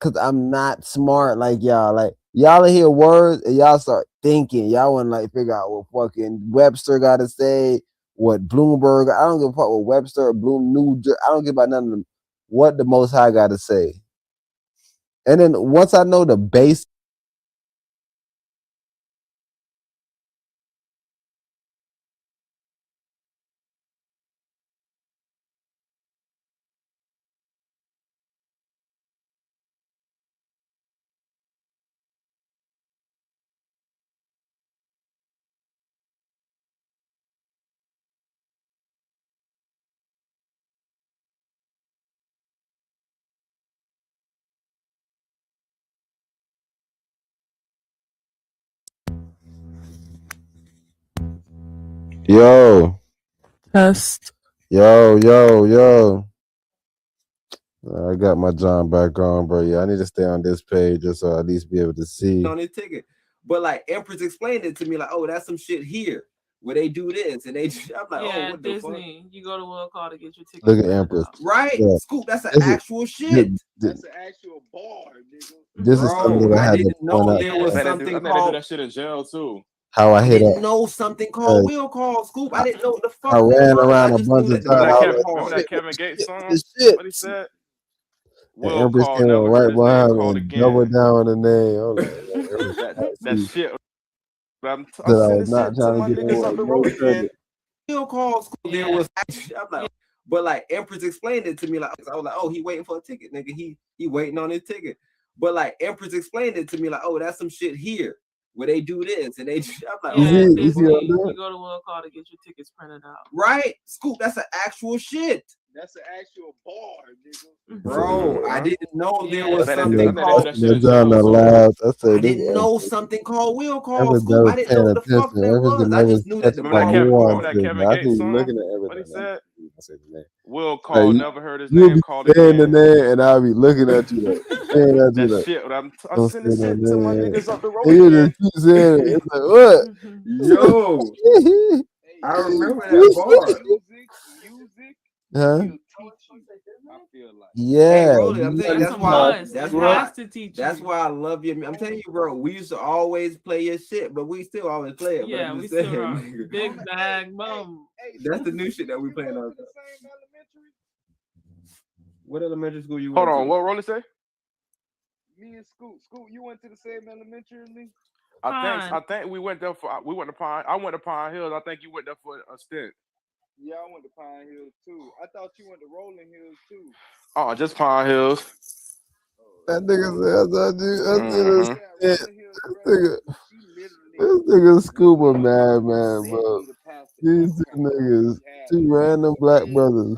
Cause I'm not smart like y'all. Like y'all hear words and y'all start thinking. Y'all want to like figure out what fucking Webster got to say, what Bloomberg. I don't give a fuck what Webster or I don't give about none of them. What the Most High got to say. And then once I know the base. Yo. Test. Yo. I got my John back on, bro. Yeah, I need to stay on this page just so I at least be able to see. On his ticket. But like Empress explained it to me, like, oh, that's some shit here where they do this and they. I'm like, Yeah, oh, what the fuck? Disney. You go to will call to get your ticket. Look at Empress. Right, Yeah. Scoop. That's an This is- actual shit. That's an actual bar, nigga. This is something Bro, that I I had to didn't point know out. there was I something think they do called. that shit in jail too. How I I hit didn't up. know something called will call, Scoop. I didn't know what the fuck I that ran was. around I a just bunch knew of that the times. Remember I that, bar was remember hard. that Kevin Gates song? this shit. What he said? And Will Empress call, came never heard right his name behind me called and again. doubled down on the name. I was like, That shit. I'm that I sending was not shit to trying my to get niggas up the road no again. credit. Will call, Scoop. There was. I'm like, but like Empress explained it to me, like I was like, oh, he waiting for a ticket, nigga. He waiting on his ticket. But like Empress explained it to me, like, oh, that's some shit here where they do this and they. I'm like, Yeah, oh, Disney. You go to will call to get your tickets printed out. right, Scoop. That's an actual shit. That's an actual bar, nigga. Bro, I didn't know there was I something think they do called. that shit in That's on jail the too. loud. I I said, this didn't know something called will call, Empress Scoop. I never didn't know paying what the fuck attention. that Empress was. can I never just knew that catch the my bar. Remember that nuances. Kevin I Gates keep song? looking at What he everything. said? I say the name. Will call, Like, never heard his you'll name be called saying the again. name and I'll be looking at you like, staring at you That like, shit. I'm don't sending say no shit to my name. niggas up the road And you again. just keep saying it. It's like, what? Yo, I remember that bar. Music Huh? will teach you. I feel like. Yeah. Hey, Rolly, I'm telling you, that's why. That's It why. has to teach That's you. why I love you. I'm telling you, bro. We used to always play your shit, but we still always play it. But Yeah, I'm we just still saying, are. nigga, Big bag, boom. that's the new shit that we playing on. What elementary school you Hold went on, to? what Rolly say? Me and Scoot, you went to the same elementary as me? I think we went there we went to Pine. I went to Pine Hills. I think you went there for a stint. Yeah, I went to Pine Hills too. I thought you went to Rolling Hills too. Oh, just Pine Hills. That nigga said, Mm-hmm. this nigga Scuba madman, bro. These two niggas, two random black brothers,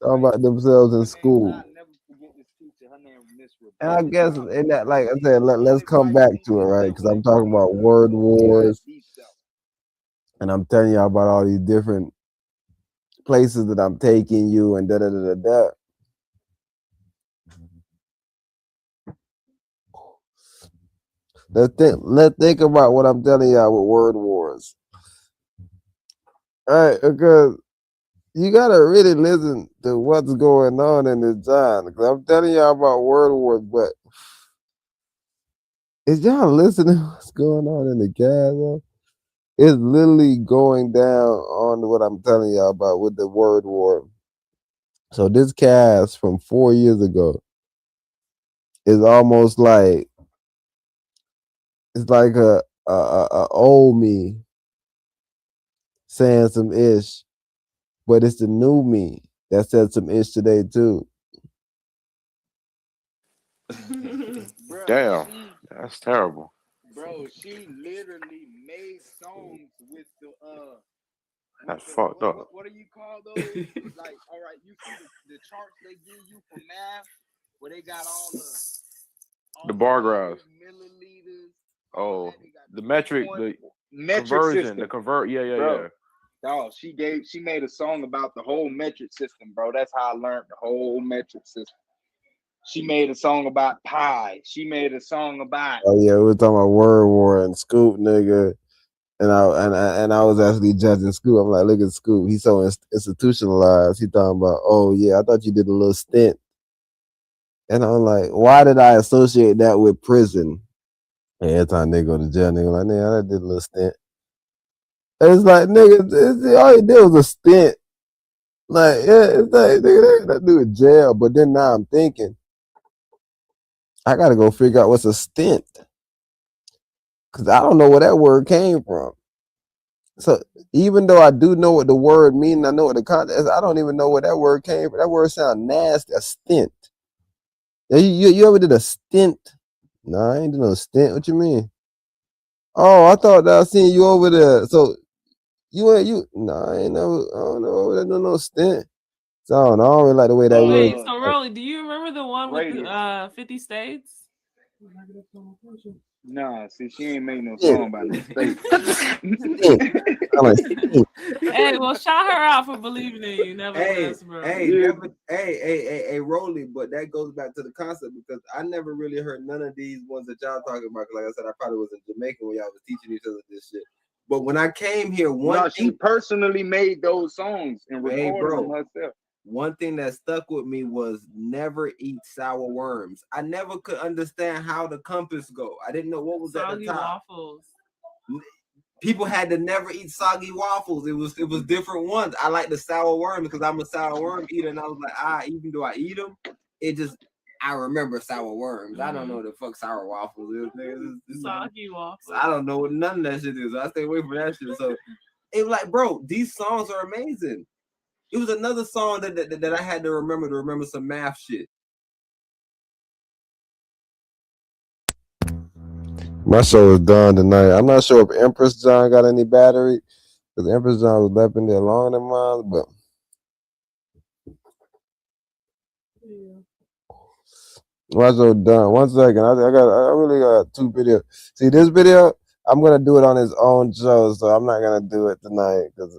talking about themselves in school. And I guess in that, like I said, let's come back to it, right? Because I'm talking about word wars, and I'm telling y'all about all these different places that I'm taking you, and da da da da da. Let's think about what I'm telling y'all with word wars. All right, because you gotta really listen to what's going on in this time. Because I'm telling y'all about word wars, but Is y'all listening to what's going on in the gas? Though? It's literally going down on what I'm telling y'all about with the word war. So this cast from 4 years ago is almost like it's like a old me saying some ish, but it's the new me that said some ish today too. Damn, that's terrible. Bro, she literally made songs with the That's fucked up. what do you call those? Like, all right, you see the charts they give you for math, where they got all The bar graphs. milliliters. Oh, the metric, the Metric conversion, system. the convert. Yeah. Bro. Dog, she made a song about the whole metric system, bro. That's how I learned the whole metric system. She made a song about pi. She made a song about. Oh yeah, we were talking about word war and Scoop, nigga. And I was actually judging Scoop. I'm like, look at Scoop. He's so institutionalized. He talking about, oh yeah, I thought you did a little stint. And I'm like, why did I associate that with prison? And every time they go to jail, nigga like, nigga, I did a little stint. It's like, nigga, all he did was a stint. Like, yeah, it's like, nigga, that dude in jail. But then now I'm thinking, I gotta go figure out what's a stint. Cause I don't know where that word came from. So even though I do know what the word means, I know what the context is, I don't even know where that word came from. That word sounds nasty, a stint. You ever did a stint? No, I ain't did no stint. What you mean? Oh, I thought that I seen you over there. So you ain't. No, I ain't never. I don't know over there doing no stint. So I don't really like the way that Wait, word. so Rolly, do you remember the one with the 50 states? Nah, see, she ain't made no song about no state. Hey, well, shout her out for believing in you. Nevertheless, bro. Hey, Rolly, but that goes back to the concept because I never really heard none of these ones that y'all talking about. Like I said, I probably was in Jamaica when y'all was teaching each other this shit. But when I came here, she personally made those songs and recorded them herself. One thing that stuck with me was never eat sour worms. I never could understand how the compass go. I didn't know what was at the top. Waffles. People had to never eat soggy waffles. It was different ones. I like the sour worms because I'm a sour worm eater, and I was like, even though I eat them, I remember sour worms. I don't know the fuck sour waffles is. Soggy waffles. I don't know what none of that shit is. I stay away from that shit. So it was like, bro, these songs are amazing. It was another song that I had to remember some math shit. My show is done tonight. I'm not sure if Empress John got any battery, because Empress John was left in there longer than mine, but my show done. 1 second. I really got 2 videos. See this video? I'm gonna do it on his own show, so I'm not gonna do it tonight because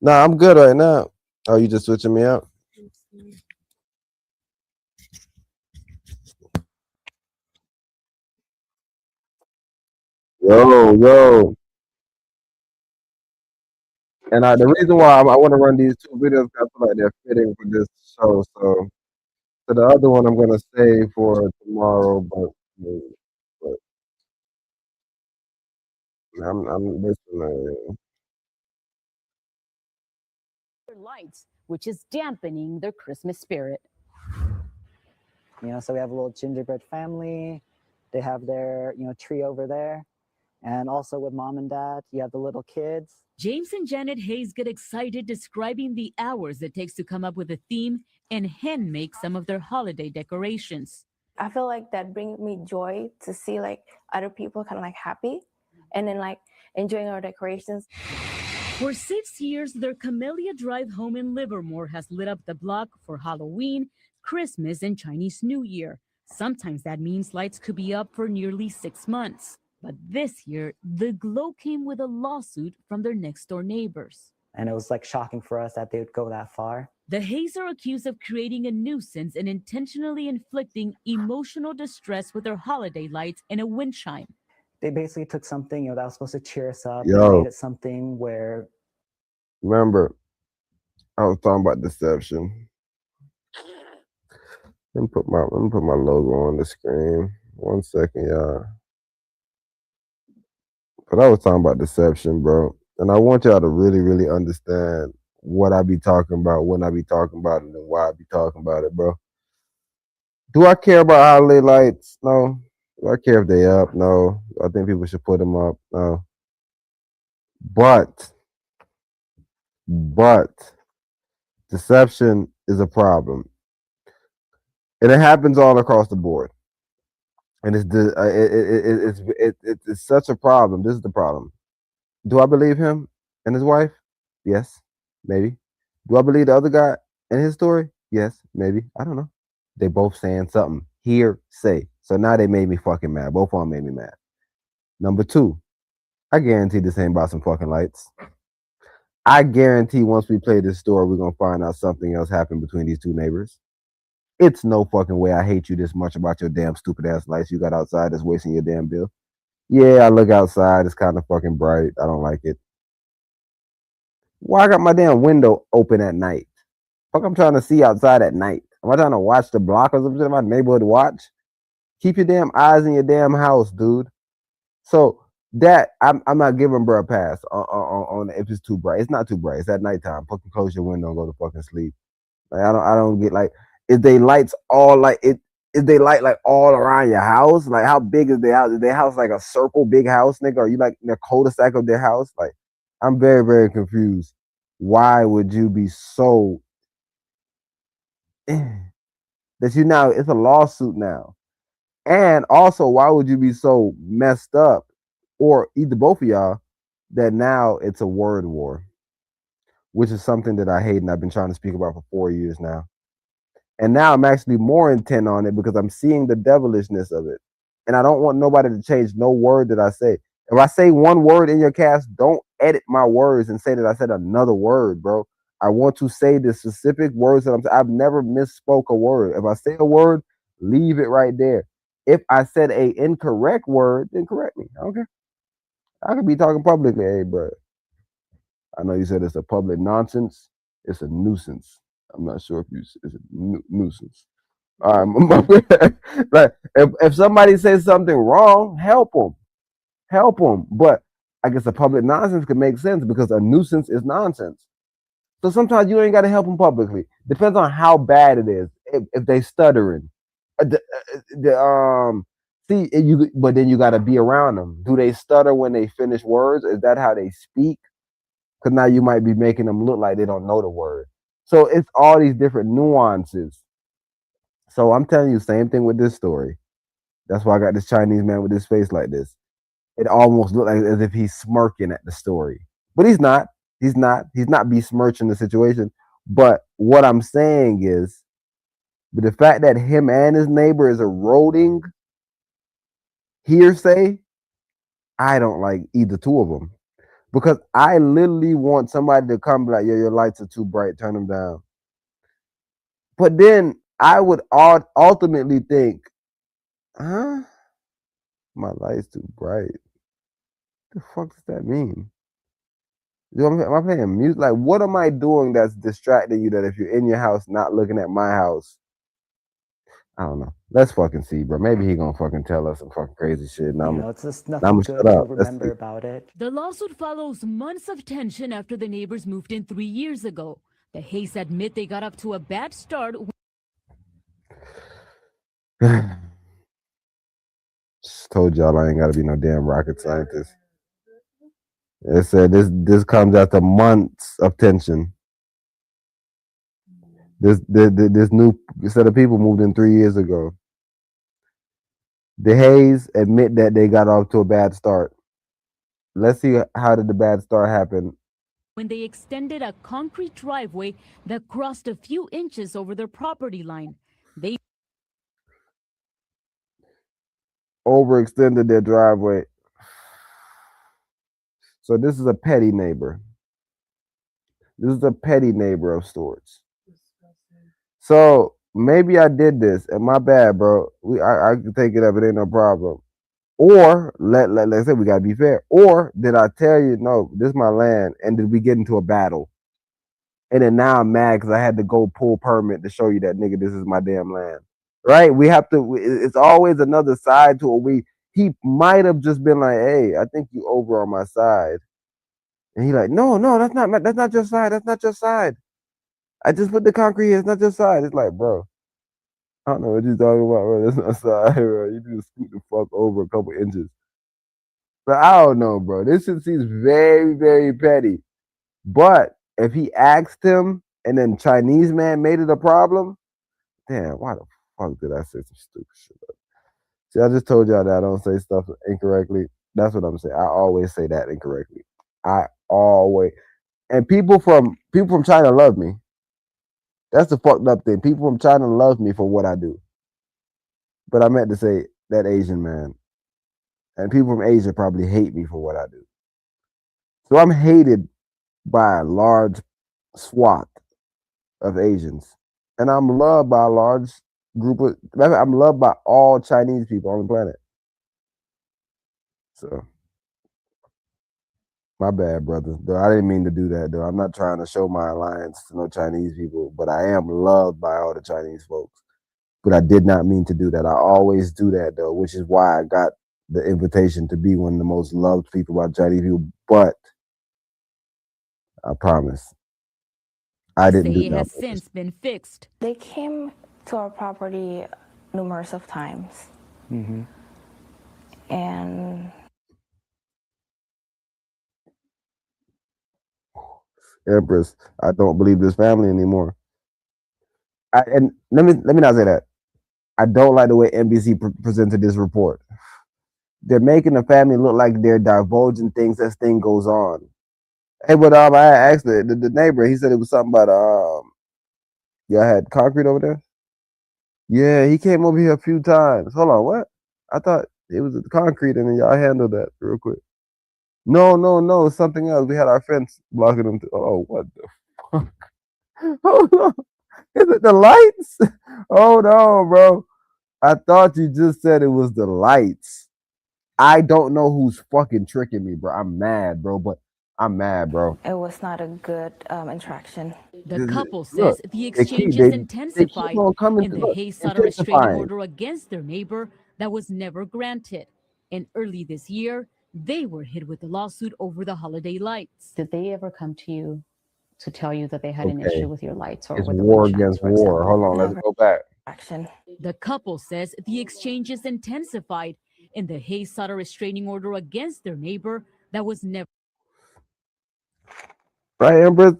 I'm good right now. Oh, you just switching me out? Yo. And the reason why I want to run these 2 videos, I feel like they're fitting for this show. So the other one I'm gonna save for tomorrow, but I'm listening. Lights, which is dampening their Christmas spirit. So we have a little gingerbread family. They have their, tree over there. And also with mom and dad, you have the little kids. James and Janet Hayes get excited describing the hours it takes to come up with a theme and hand make some of their holiday decorations. I feel like that brings me joy to see other people kind of happy and then enjoying our decorations. For 6 years, their Camellia Drive home in Livermore has lit up the block for Halloween, Christmas, and Chinese New Year. Sometimes that means lights could be up for nearly 6 months. But this year, the glow came with a lawsuit from their next-door neighbors. And it was shocking for us that they would go that far. The Hayes are accused of creating a nuisance and intentionally inflicting emotional distress with their holiday lights and a wind chime. They basically took something that was supposed to cheer us up Yo. and made it something where... Remember, I was talking about deception. Let me put my logo on the screen. 1 second, y'all. But I was talking about deception, bro. And I want y'all to really, really understand what I be talking about, when I be talking about it, and why I be talking about it, bro. Do I care about holiday lights? No. Do I care if they up? No. I think people should put them up. No. But deception is a problem. And it happens all across the board. And it's such a problem. This is the problem. Do I believe him and his wife? Yes, maybe. Do I believe the other guy and his story? Yes, maybe. I don't know. They both saying something. Hearsay. So now they made me fucking mad. Both of them made me mad. Number two, I guarantee this ain't about some fucking lights. I guarantee once we play this story, we're gonna find out something else happened between these two neighbors. It's no fucking way I hate you this much about your damn stupid ass lights you got outside that's wasting your damn bill. Yeah, I look outside. It's kind of fucking bright. I don't like it. Why I got my damn window open at night? Fuck, I'm trying to see outside at night. Am I trying to watch the block or something in my neighborhood watch? Keep your damn eyes in your damn house, dude. So that I'm not giving bro a pass on if it's too bright. It's not too bright. It's at nighttime. Fucking close your window and go to fucking sleep. Like I don't get like if they lights all like it. Is they light like all around your house? Like how big is their house? Is their house like a circle big house, nigga? Are you like in the cul-de-sac of their house? Like I'm very, very confused. Why would you be so that you now it's a lawsuit now? And also, why would you be so messed up, or either both of y'all, that now it's a word war, which is something that I hate and I've been trying to speak about for 4 years now. And now I'm actually more intent on it because I'm seeing the devilishness of it. And I don't want nobody to change no word that I say. If I say one word in your cast, don't edit my words and say that I said another word, bro. I want to say the specific words that I've never misspoke a word. If I say a word, leave it right there. If I said a incorrect word, then correct me. I don't care. I could be talking publicly. Hey, bro, I know you said it's a public nonsense. It's a nuisance. I'm not sure if it's a nuisance. All right, like if somebody says something wrong, help them. But I guess a public nonsense could make sense because a nuisance is nonsense. So sometimes you ain't got to help them publicly. Depends on how bad it is. If they stuttering, but then you got to be around them. Do they stutter when they finish words? Is that how they speak? Because now you might be making them look like they don't know the word. So it's all these different nuances. So I'm telling you, same thing with this story. That's why I got this Chinese man with his face like this. It almost looked like as if he's smirking at the story. But he's not. He's not besmirching the situation. But what I'm saying is, but the fact that him and his neighbor is eroding hearsay, I don't like either two of them. Because I literally want somebody to come like, yo, your lights are too bright, turn them down. But then I would ultimately think, my light's too bright. The fuck does that mean? Am I playing music? Like, what am I doing that's distracting you that if you're in your house not looking at my house? I don't know. Let's fucking see, bro. Maybe he gonna fucking tell us some fucking crazy shit. Now it's just nothing good to remember about it. The lawsuit follows months of tension after the neighbors moved in 3 years ago. The Hayes admit they got up to a bad start. Just told y'all I ain't gotta be no damn rocket scientist. It said this comes after months of tension. This new set of people moved in 3 years ago. The Hayes admit that they got off to a bad start. Let's see how did the bad start happen. When they extended a concrete driveway that crossed a few inches over their property line. They overextended their driveway. So this is a petty neighbor. This is a petty neighbor of sorts. So maybe I did this, and my bad, bro. I can take it up. It ain't no problem. Or let's say we gotta be fair. Or did I tell you no? This is my land, and did we get into a battle? And then now I'm mad because I had to go pull permit to show you that nigga. This is my damn land, right? We have to. It's always another side to it. he might have just been like, "Hey, I think you over on my side," and he like, "No, that's not your side. That's not your side. I just put the concrete here. It's not your side." It's like, bro, I don't know what you're talking about, bro. That's not side, bro. You need to scoot the fuck over a couple inches. But I don't know, bro. This shit seems very, very petty. But if he asked him and then Chinese man made it a problem, damn, why the fuck did I say some stupid shit? See, I just told y'all that I don't say stuff incorrectly. That's what I'm saying. I always say that incorrectly. I always, and people from China love me. That's the fucked up thing. People from China love me for what I do. But I meant to say that Asian man. And people from Asia probably hate me for what I do. So I'm hated by a large swath of Asians. And I'm loved by a large group of, I'm loved by all Chinese people on the planet. So, my bad, brothers. Though I didn't mean to do that, though. I'm not trying to show my alliance to no Chinese people, but I am loved by all the Chinese folks. But I did not mean to do that. I always do that, though, which is why I got the invitation to be one of the most loved people by Chinese people. But I promise, I didn't do Say it that. has since been fixed. They came to our property numerous of times. And Empress, I don't believe this family anymore. And let me not say that. I don't like the way NBC presented this report. They're making the family look like they're divulging things as thing goes on. Hey, but I asked the neighbor. He said it was something about y'all had concrete over there. Yeah, he came over here a few times. Hold on, what? I thought it was the concrete, and then y'all handled that real quick. No, it's something else. We had our fence blocking them. Oh, what the fuck? Hold on. Is it the lights? Hold on, bro. I thought you just said it was the lights. I don't know who's fucking tricking me, bro. I'm mad, bro, but I'm mad, bro. it was not a good interaction. The couple says Look, the they exchanges keep intensified on coming in the look, Hayes-Sutter restraining intensifying. order against their neighbor that was never granted. And early this year, they were hit with a lawsuit over the holiday lights. Did they ever come to you to tell you that they had an Okay. issue with your lights or It's with the war wind chimes, against for war. example? Hold on, let's go back. Action. The couple says the exchanges intensified in the Hayes-Sutter restraining order against their neighbor that was never. Right, Empress?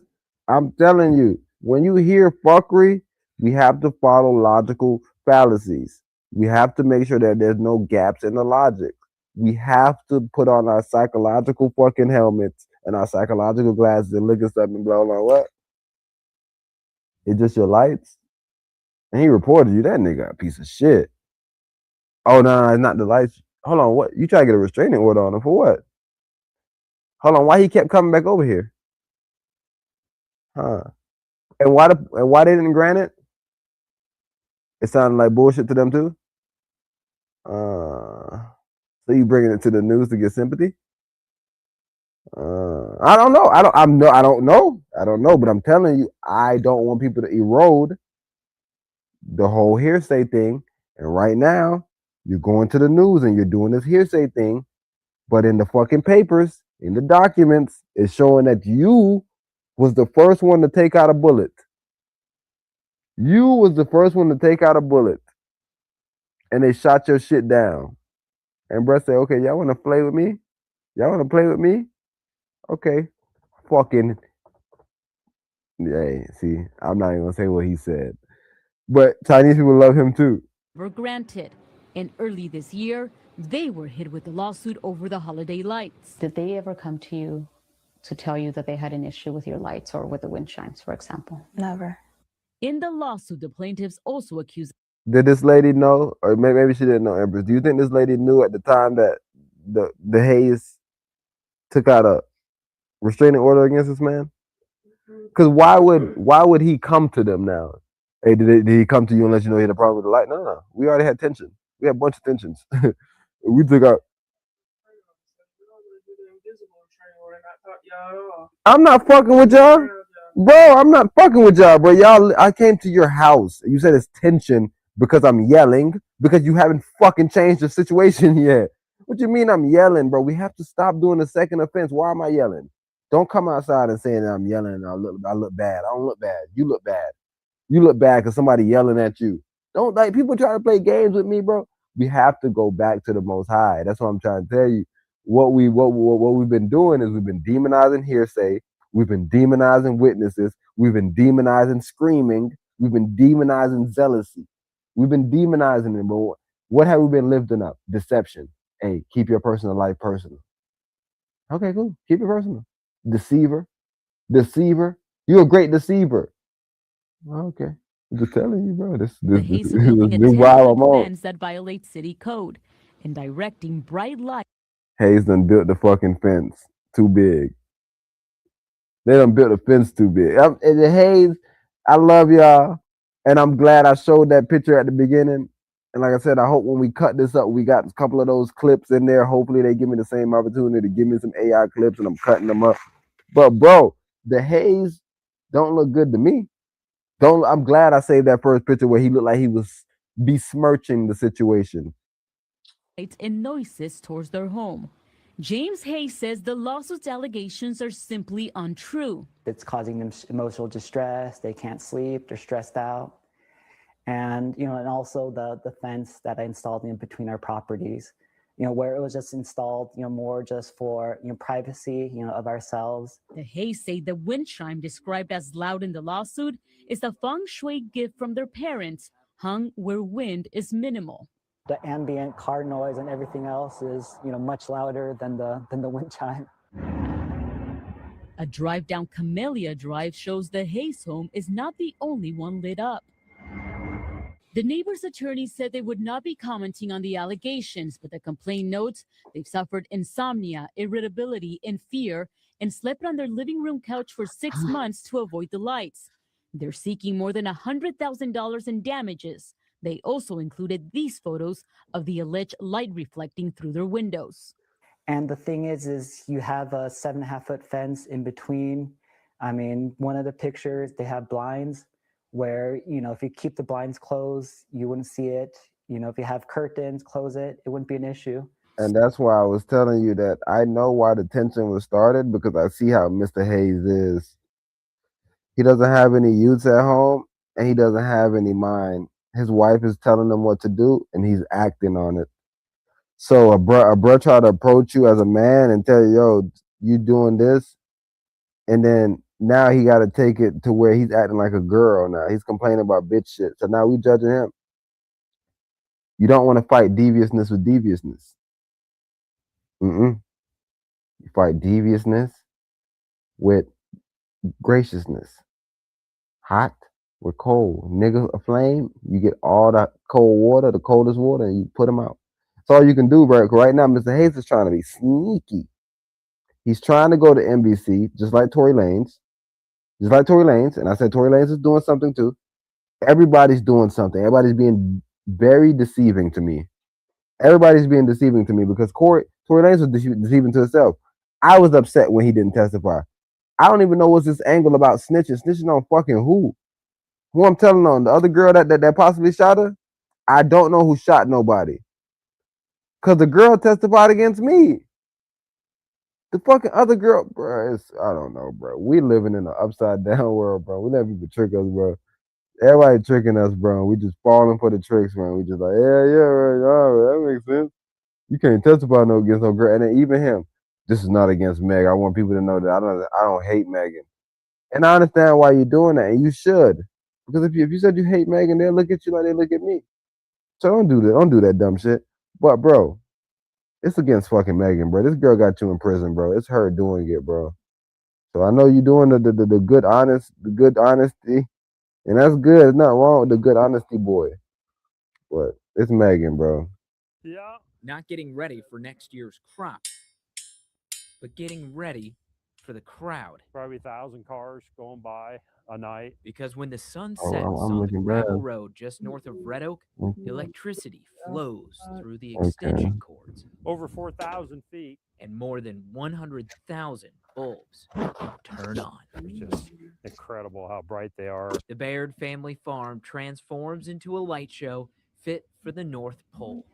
I'm telling you, when you hear fuckery, we have to follow logical fallacies. We have to make sure that there's no gaps in the logic. We have to put on our psychological fucking helmets and our psychological glasses and look at stuff and blow like, what? It's just your lights? And he reported you. That nigga a piece of shit. Oh, no, it's not the lights. Hold on, what? You try to get a restraining order on him for what? Hold on, why he kept coming back over here? Huh? And why they didn't grant it? It sounded like bullshit to them too. So you bringing it to the news to get sympathy? I don't know. I don't know. But I'm telling you, I don't want people to erode the whole hearsay thing. And right now, you're going to the news and you're doing this hearsay thing. But in the fucking papers, in the documents, it's showing that you was the first one to take out a bullet. You was the first one to take out a bullet. And they shot your shit down. And Brett said, okay, y'all want to play with me? Y'all want to play with me? Okay. Fucking. Hey, see, I'm not even going to say what he said. But Chinese people love him too. Were granted. And early this year, they were hit with a lawsuit over the holiday lights. Did they ever come to you to tell you that they had an issue with your lights or with the wind chimes, for example? Never. In the lawsuit, the plaintiffs also accused. Did this lady know, or maybe she didn't know, Empress? Do you think this lady knew at the time that the Hayes took out a restraining order against this man? Because why would he come to them now? Hey, did he come to you and let you know he had a problem with the light? No. We already had tension. We had a bunch of tensions. We took out. I'm not fucking with y'all. Bro, I'm not fucking with y'all, bro. Y'all, I came to your house. You said it's tension because I'm yelling, because you haven't fucking changed the situation yet. What you mean I'm yelling, bro? We have to stop doing the second offense. Why am I yelling? Don't come outside and saying I'm yelling and I look bad. I don't look bad. You look bad. You look bad because somebody yelling at you. Don't like people try to play games with me, bro. We have to go back to the Most High. That's what I'm trying to tell you. What we've been doing is we've been demonizing hearsay. We've been demonizing witnesses. We've been demonizing screaming. We've been demonizing zealousy. We've been demonizing them, bro. What have we been lifting up? Deception. Hey, keep your personal life personal. Okay, cool. Keep it personal. Deceiver. You're a great deceiver. Okay. I'm just telling you, bro. This Hayes building a 10-foot fence that violates city code and directing bright light. Hayes done built the fucking fence too big. They done built the fence too big. Hayes, I love y'all. And I'm glad I showed that picture at the beginning. And like I said, I hope when we cut this up, we got a couple of those clips in there. Hopefully they give me the same opportunity to give me some AI clips and I'm cutting them up. But bro, the Hayes don't look good to me. I'm glad I saved that first picture where he looked like he was besmirching the situation. And noises towards their home. James Hayes says the lawsuit's allegations are simply untrue. It's causing them emotional distress. They can't sleep. They're stressed out. And, and also the fence that I installed in between our properties, where it was just installed, more just for, privacy, of ourselves. The Hayes say the wind chime described as loud in the lawsuit is a feng shui gift from their parents, hung where wind is minimal. The ambient car noise and everything else is, much louder than the wind chime. A drive down Camellia Drive shows the Hayes home is not the only one lit up. The neighbor's attorney said they would not be commenting on the allegations, but the complaint notes they've suffered insomnia, irritability, and fear, and slept on their living room couch for 6 months to avoid the lights. They're seeking more than $100,000 in damages. They also included these photos of the alleged light reflecting through their windows. And the thing is you have a 7.5-foot fence in between. I mean, one of the pictures, they have blinds where, if you keep the blinds closed, you wouldn't see it. If you have curtains, close it, it wouldn't be an issue. And that's why I was telling you that I know why the tension was started, because I see how Mr. Hayes is. He doesn't have any youths at home and he doesn't have any mind. His wife is telling him what to do and he's acting on it. So a bro try to approach you as a man and tell you, yo, you doing this. And then now he got to take it to where he's acting like a girl now. He's complaining about bitch shit. So now we judging him. You don't want to fight deviousness with deviousness. You fight deviousness with graciousness. Hot with cold. Nigga, a flame, you get all that cold water, the coldest water, and you put them out. That's all you can do, bro. Right now, Mr. Hayes is trying to be sneaky. He's trying to go to NBC, just like Tory Lanez. And I said Tory Lanez is doing something too. Everybody's doing something. Everybody's being very deceiving to me. Everybody's being deceiving to me because Tory Lanez was deceiving to himself. I was upset when he didn't testify. I don't even know what's this angle about snitching. Snitching on fucking who? Who I'm telling on? The other girl that possibly shot her? I don't know who shot nobody. Because the girl testified against me. The fucking other girl, bro, I don't know, bro. We living in an upside down world, bro. We let people trick us, bro. Everybody tricking us, bro. We just falling for the tricks, man. We just like, right, that makes sense. You can't testify no against no girl. And then even him, this is not against Meg. I want people to know that I don't hate Megan. And I understand why you're doing that, and you should. Because if you said you hate Megan, they'll look at you like they look at me. So don't do that. Don't do that dumb shit. But, bro, it's against fucking Megan, bro. This girl got you in prison, bro. It's her doing it, bro. So I know you're doing the good honesty, and that's good. There's nothing wrong with the good honesty, boy. But it's Megan, bro. Yeah. Not getting ready for next year's crop, but getting ready for the crowd. Probably 1,000 cars going by a night. Because when the sun sets on the gravel road just north of Red Oak, electricity flows through the extension cords. Over 4,000 feet. And more than 100,000 bulbs turn on. It's just incredible how bright they are. The Baird family farm transforms into a light show fit for the North Pole.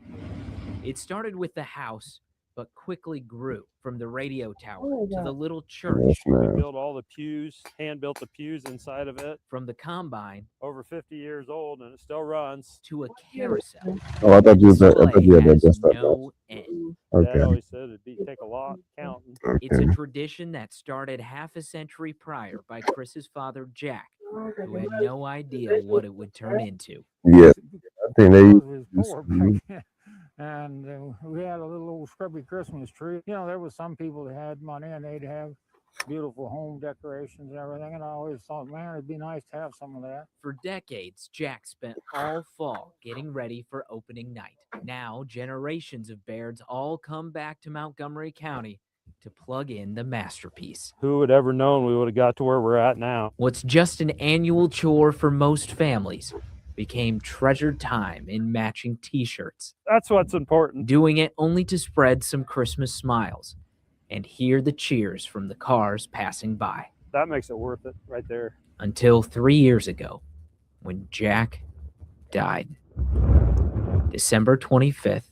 It started with the house but quickly grew from the radio tower Oh, to God. the little church, Yes, We man. built all the pews, hand built the pews inside of it. from the combine Over 50 years old, and it still runs. to a carousel. Oh, I thought you was. I thought you had that Display dressed has up. no end. Dad Okay. always said it'd take a lot counting. It's a Okay. tradition that started half a century prior by Chris's father, Jack, who had no idea what it would turn into. Yeah. I think they. Was poor back then. And we had a little old scrubby Christmas tree. You know, there was some people that had money and they'd have beautiful home decorations and everything. And I always thought, man, it'd be nice to have some of that. For decades, Jack spent all fall getting ready for opening night. Now, generations of Bairds all come back to Montgomery County to plug in the masterpiece. Who would ever known we would have got to where we're at now? What's just an annual chore for most families became treasured time in matching t-shirts. That's what's important. Doing it only to spread some Christmas smiles and hear the cheers from the cars passing by. That makes it worth it right there. Until 3 years ago, when Jack died. December 25th,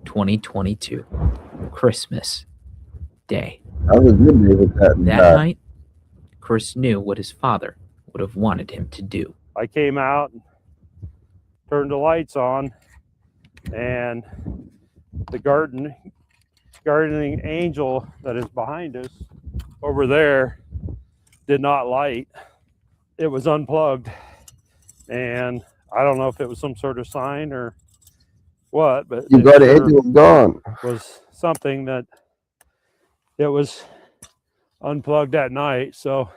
2022. Christmas Day. That was a good day with that. That night, Chris knew what his father would have wanted him to do. I came out, turned the lights on, and the gardening angel that is behind us over there did not light. It was unplugged, and I don't know if it was some sort of sign or what, but You it got it. sure It was gone. was something that it was unplugged that night. So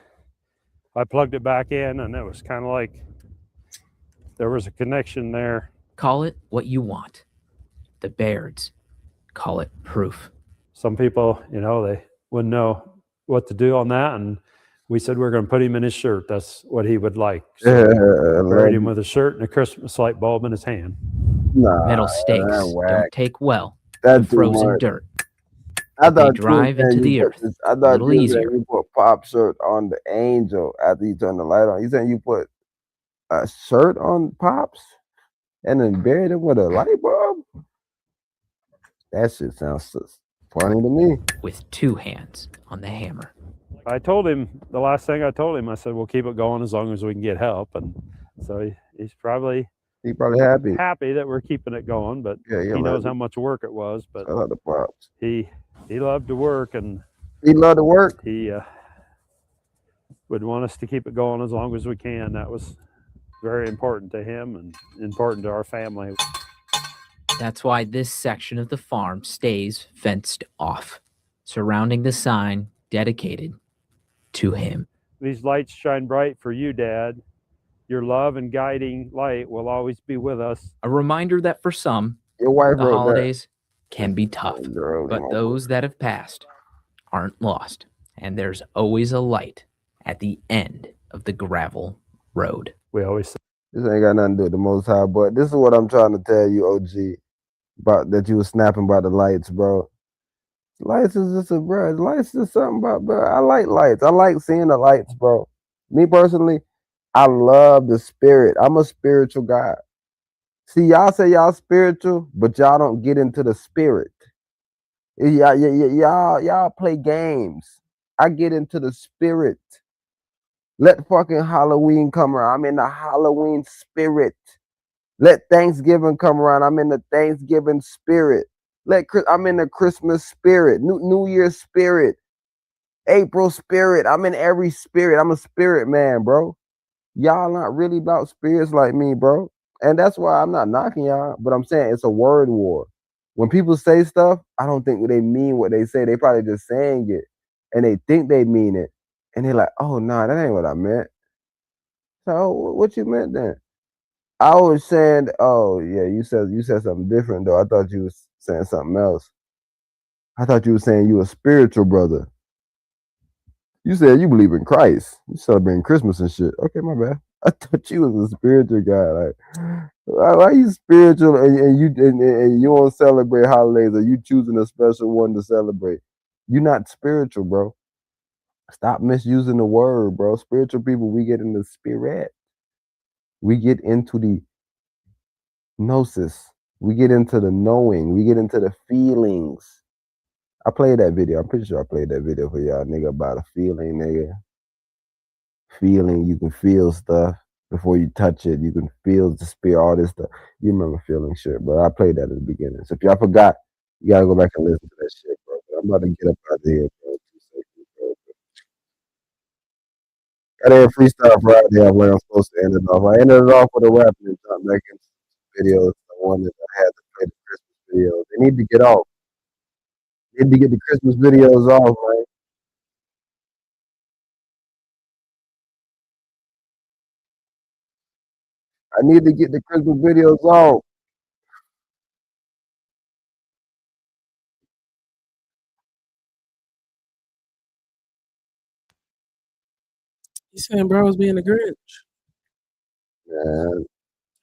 I plugged it back in, and it was kind of like there was a connection there. Call it what you want. The Bairds call it proof. Some people, you know, they wouldn't know what to do on that, and we said we're going to put him in his shirt. That's what he would like. So Yeah, we buried him love with a shirt and a Christmas light bulb in his hand. Nah, Metal stakes that don't whack. take well That's to frozen much. dirt. I They thought you drive were saying into you the put earth this- I a thought little you were saying easier. you put pop shirt on the angel after you turn the light on. You saying you put a shirt on pops and then buried him with a light bulb? That shit sounds funny to me. With two hands on the hammer. I told him, the last thing I told him, I said, we'll keep it going as long as we can get help. And so he's probably happy that we're keeping it going, but Yeah, he yeah, knows man. how much work it was. But I love the pops. he loved to work, and He loved to work. he would want us to keep it going as long as we can. That was very important to him and important to our family. That's why this section of the farm stays fenced off, surrounding the sign dedicated to him. These lights shine bright for you, Dad. Your love and guiding light will always be with us. A reminder that for some, Your wife the wrote that. holidays can be tough, Girl, but come on. those that have passed aren't lost, and there's always a light at the end of the gravel road. We always say This ain't got nothing to do with the Most High, but this is what I'm trying to tell you, OG, about that you was snapping about the lights, bro. Lights is just a bro. Lights is something about, bro. I like lights. I like seeing the lights, bro. Me personally, I love the spirit. I'm a spiritual guy. See, y'all say y'all spiritual, but y'all don't get into the spirit. Y'all play games. I get into the spirit. Let fucking Halloween come around. I'm in the Halloween spirit. Let Thanksgiving come around. I'm in the Thanksgiving spirit. I'm in the Christmas spirit, New Year's spirit, April spirit. I'm in every spirit. I'm a spirit man, bro. Y'all not really about spirits like me, bro. And that's why I'm not knocking y'all, but I'm saying it's a word war. When people say stuff, I don't think they mean what they say. They probably just saying it, and they think they mean it, and they're like, "Oh no, that ain't what I meant." So what you meant then? I was saying, oh yeah, you said something different though. I thought you was saying something else. I thought you were saying you a spiritual brother. You said you believe in Christ. You celebrating Christmas and shit. Okay, my bad. I thought you was a spiritual guy. Like, why you spiritual and you don't celebrate holidays, or you choosing a special one to celebrate? You're not spiritual, bro. Stop misusing the word, bro. Spiritual people, we get in the spirit. We get into the gnosis. We get into the knowing. We get into the feelings. I played that video. I'm pretty sure I played that video for y'all, nigga, about a feeling, nigga. Feeling, you can feel stuff before you touch it. You can feel the spirit, all this stuff. You remember feeling shit, bro. I played that at the beginning. So if y'all forgot, you gotta go back and listen to that shit, bro. But I'm about to get up out of here, bro. 2 seconds, bro. Got there freestyle Friday. I'm like I'm supposed to end it off. I ended it off with a rap and then jumped back into videos. The one that I had to play the Christmas videos. They need to get off. They need to get the Christmas videos off, man. I need to get the Christmas videos off. You saying bro was being a Grinch? Man,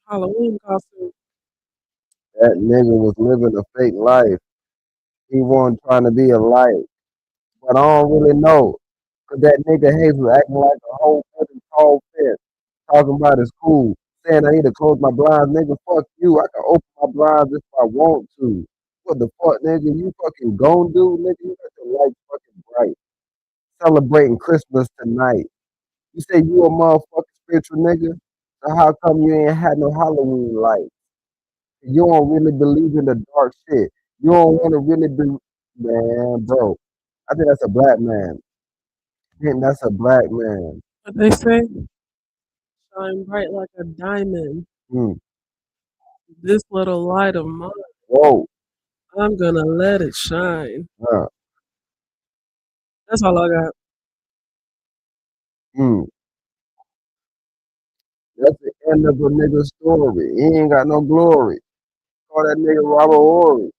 Halloween costume. that nigga was living a fake life. He wasn't trying to be a light. But I don't really know. Cause that nigga Hayes was acting like a whole fucking tall fence. Talking about his cool. Saying I need to close my blinds. Nigga, fuck you. I can open my blinds if I want to. What the fuck, nigga? You fucking gon' do, nigga? You got your lights fucking bright. Celebrating Christmas tonight. You say you a motherfucking spiritual nigga? So how come you ain't had no Halloween lights? You don't really believe in the dark shit. You don't want to really be, man, bro. I think that's a black man. I think that's a black man. What they say? Shine bright like a diamond. Mm. This little light of mine. Whoa. I'm gonna let it shine. That's all I got. Mm. That's the end of a nigga's story. He ain't got no glory. Call that nigga Robert Horry.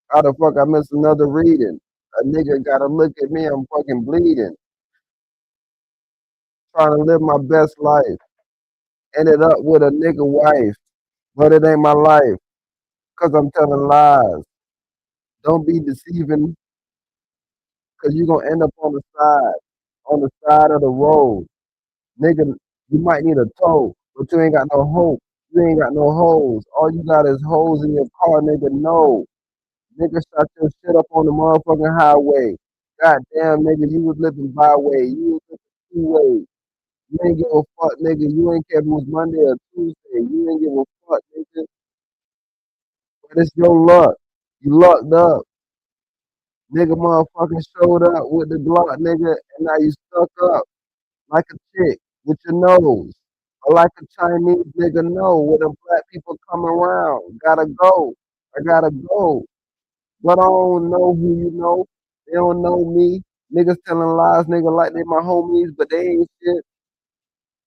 How the fuck I missed another reading? A nigga gotta look at me, I'm fucking bleeding. Trying to live my best life. Ended up with a nigga wife. But it ain't my life. Cause I'm telling lies. Don't be deceiving. Cause you gonna end up on the side of the road. Nigga, you might need a tow, but you ain't got no hope. You ain't got no hoes. All you got is hoes in your car, nigga. No. Nigga shot your shit up on the motherfucking highway. Goddamn, nigga, you was living byway. You was living two-way. You ain't give a fuck, nigga. You ain't care if it was Monday or Tuesday. You ain't give a fuck, nigga. But it's your luck. You lucked up. Nigga motherfucking showed up with the Glock, nigga, and now you stuck up like a chick with your nose. Or like a Chinese nigga know when the black people come around. Gotta go. I gotta go. But I don't know who you know. They don't know me. Niggas telling lies, nigga, like they my homies, but they ain't shit.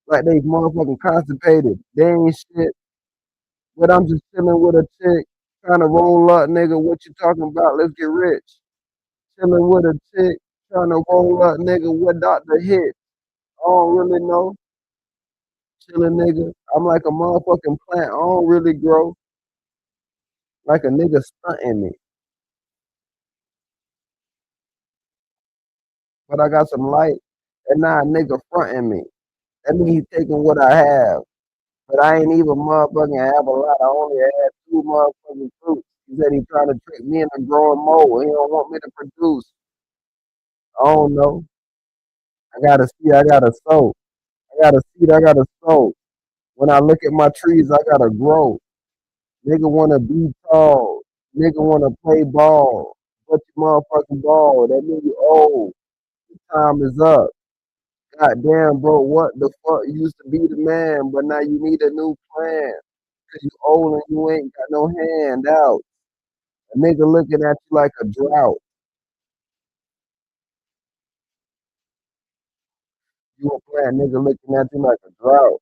Like they motherfucking constipated. They ain't shit. But I'm just chilling with a chick, trying to roll up, nigga. What you talking about? Let's get rich. Chilling with a chick, trying to roll up, nigga. What doctor hit? I don't really know. Chilling, nigga. I'm like a motherfucking plant. I don't really grow. Like a nigga stunting me. But I got some light, and now a nigga fronting me. That means he taking what I have. But I ain't even motherfucking have a lot. I only had 2 motherfucking fruits. He said he trying to trick me into growing more. He don't want me to produce. I don't know. I gotta see, I gotta sow. I gotta seed, I gotta sow. When I look at my trees, I gotta grow. Nigga wanna be tall. Nigga wanna play ball. But you motherfucking ball. That nigga old. The time is up. Goddamn, bro, what the fuck? You used to be the man, but now you need a new plan. Cause you old and you ain't got no handout. A nigga looking at you like a drought. You a plant nigga looking at you like a drought.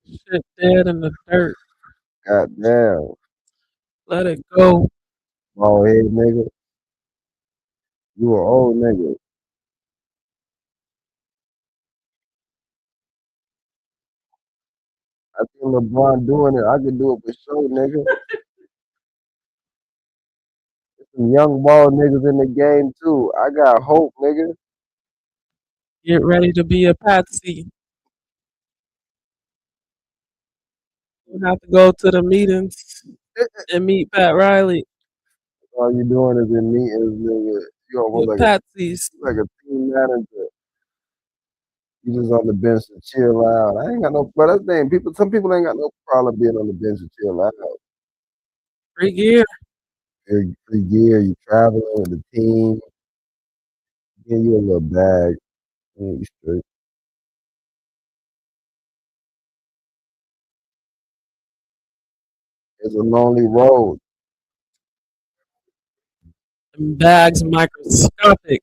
Shit dead in the dirt. Goddamn. Let it go. Bald head nigga. You an old nigga. I think LeBron doing it. I can do it for sure, nigga. There's some young ball niggas in the game too. I got hope, nigga. Get ready to be a patsy. You have to go to the meetings and meet Pat Riley. All you doing is in meetings, nigga. You almost With like Patsy's. a team manager. You just on the bench to chill out. I ain't got no, but that's the thing. Some people ain't got no problem being on the bench to chill out. Free gear. Free gear. You traveling with the team. Give you a little bag. Yeah, you straight. It's a lonely road. Bags microscopic.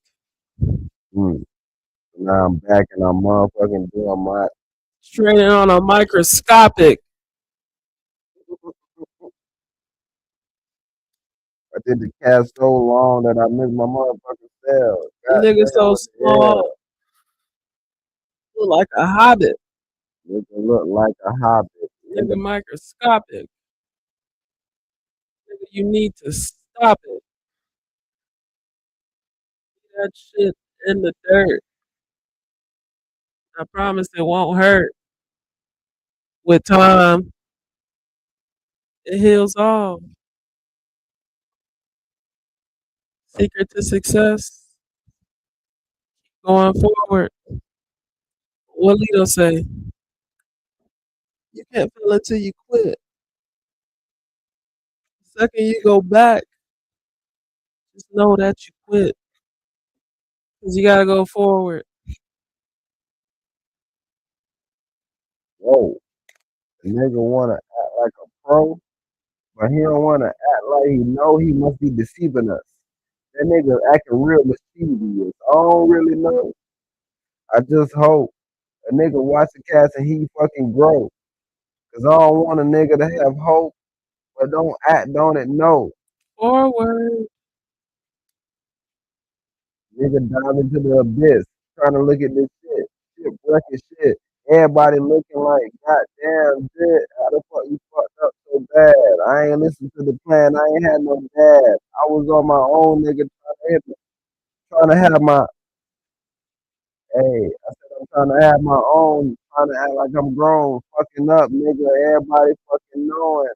Now I'm back and I'm motherfucking doing my. Straight on a microscopic. I did the cast so long that I missed my motherfucking cell. Nigga so small. Look like a hobbit. Nigga look like a hobbit. Nigga microscopic. Nigga, you need to stop it. That shit in the dirt. I promise it won't hurt. With time, it heals all. Secret to success. Going forward. What Lito say? You can't feel it till you quit. The second you go back, just know that you quit. Because you got to go forward. Whoa. The nigga want to act like a pro, but he don't want to act like he know he must be deceiving us. That nigga acting real mischievous. I don't really know. I just hope a nigga watch the cast and he fucking grow. Because I don't want a nigga to have hope, but don't act on it, no. Forward. Nigga dive into the abyss, trying to look at this shit. Shipwrecking shit. Everybody looking like, goddamn, shit. How the fuck you fucked up so bad? I ain't listened to the plan. I ain't had no dad. I was on my own, nigga, trying to have my. Hey, I said I'm trying to have my own, trying to act like I'm grown, fucking up, nigga. Everybody fucking knowing,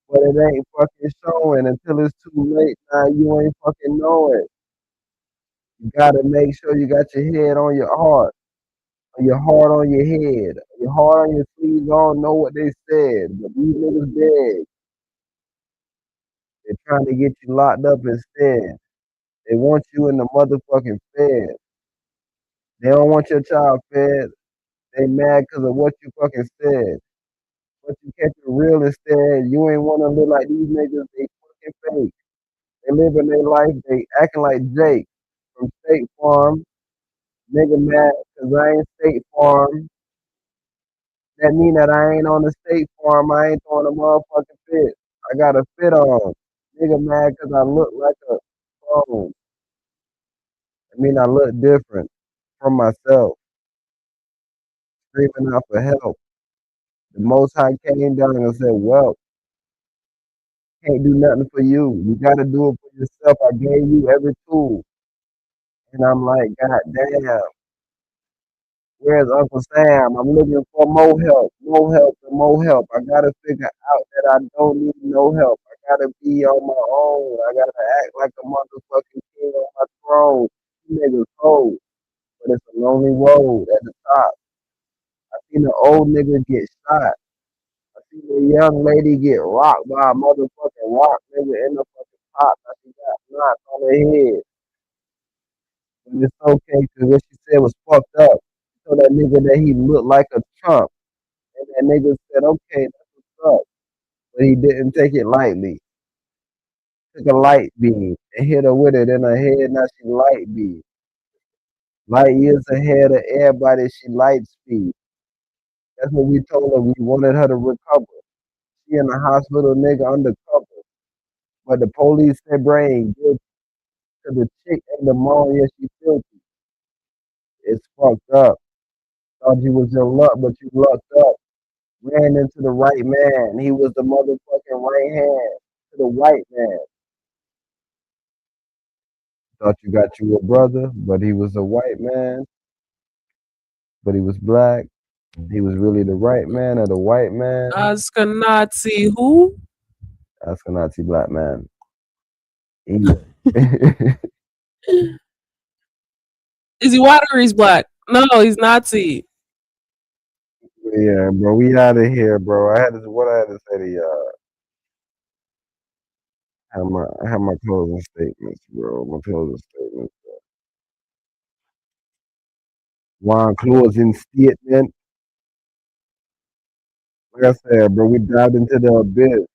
but it ain't fucking showing until it's too late. Now you ain't fucking knowing. You gotta make sure you got your head on your heart. Your heart on your head, your heart on your sleeves. I don't know what they said, but these niggas dead. They're trying to get you locked up instead. They want you in the motherfucking fed. They don't want your child fed. They mad because of what you fucking said. But you kept it real instead. You ain't want to live like these niggas. They fucking fake. They living their life. They acting like Jake from State Farm. Nigga mad because I ain't State Farm. That mean that I ain't on the State Farm. I ain't throwing a motherfucking fit. I got a fit on. Nigga mad because I look like a phone. I mean, I look different from myself. Screaming out for help. The Most High came down and said, well, can't do nothing for you. You got to do it for yourself. I gave you every tool. And I'm like, God damn. Where's Uncle Sam? I'm looking for more help, and more help. I gotta figure out that I don't need no help. I gotta be on my own. I gotta act like a motherfucking king on my throne. You niggas cold, but it's a lonely road at the top. I seen an old nigga get shot. I seen a young lady get rocked by a motherfucking rock nigga in the fucking top. I she got knocked on the head. But it's okay because what she said was fucked up. So that nigga that he looked like a Trump. And that nigga said, okay, that's what's up. But he didn't take it lightly. Took a light beam and hit her with it in her head. Now she light beam. Light years ahead of everybody, she light speed. That's what we told her. We wanted her to recover. She in the hospital, nigga, undercover. But the police said brain guilty. Cause the chick ain't the mom, yeah, she filthy. It's fucked up. Thought you was in luck, but you lucked up. Ran into the right man. He was the motherfucking right hand to the white man. Thought you got you a brother, but he was a white man. But he was black. He was really the right man or the white man. Ashkenazi who? Ashkenazi black man. Is he white or he's black? No, he's Nazi. Yeah, bro, we out of here, bro. I had to say to y'all. I have my closing statements, bro. My closing statements. One closing statement. Like I said, bro, we dived into the abyss.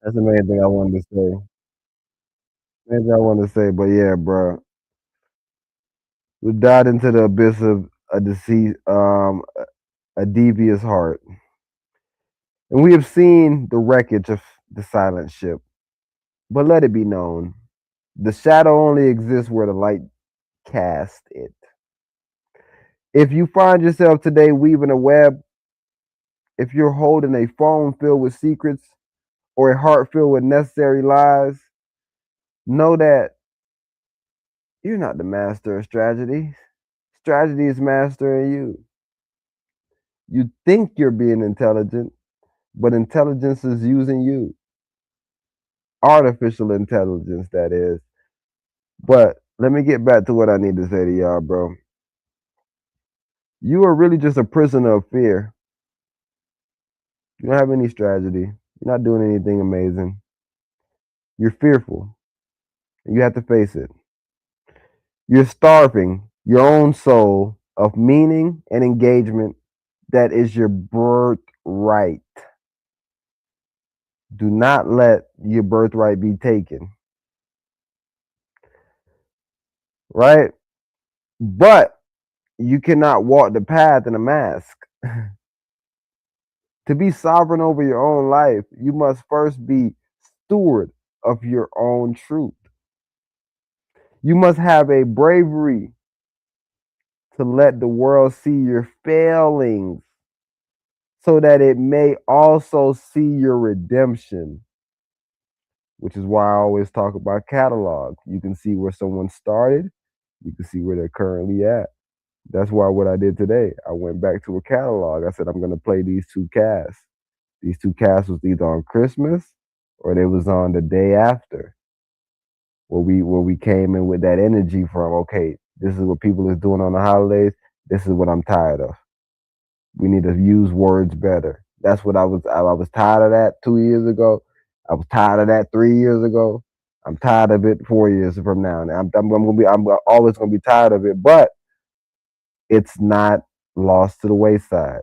That's the main thing I wanted to say. Main thing I wanted to say, but yeah, bro. We dived into the abyss of a devious heart. And we have seen the wreckage of the silent ship. But let it be known, the shadow only exists where the light casts it. If you find yourself today weaving a web, if you're holding a phone filled with secrets or a heart filled with necessary lies, know that you're not the master of strategy. Strategy is mastering you. You think you're being intelligent, but intelligence is using you. Artificial intelligence, that is. But let me get back to what I need to say to y'all, bro. You are really just a prisoner of fear. You don't have any strategy. You're not doing anything amazing. You're fearful. You have to face it. You're starving your own soul of meaning and engagement that is your birthright. Do not let your birthright be taken. Right? But you cannot walk the path in a mask. To be sovereign over your own life, you must first be steward of your own truth. You must have a bravery to let the world see your failings so that it may also see your redemption, which is why I always talk about catalog. You can see where someone started. You can see where they're currently at. That's why what I did today, I went back to a catalog. I said, I'm going to play these two casts. These two casts was either on Christmas or they was on the day after, where we came in with that energy from, okay, this is what people is doing on the holidays. This is what I'm tired of. We need to use words better. That's what I was tired of that 2 years ago. I was tired of that 3 years ago. I'm tired of it 4 years from now. And I'm always gonna be tired of it, but it's not lost to the wayside.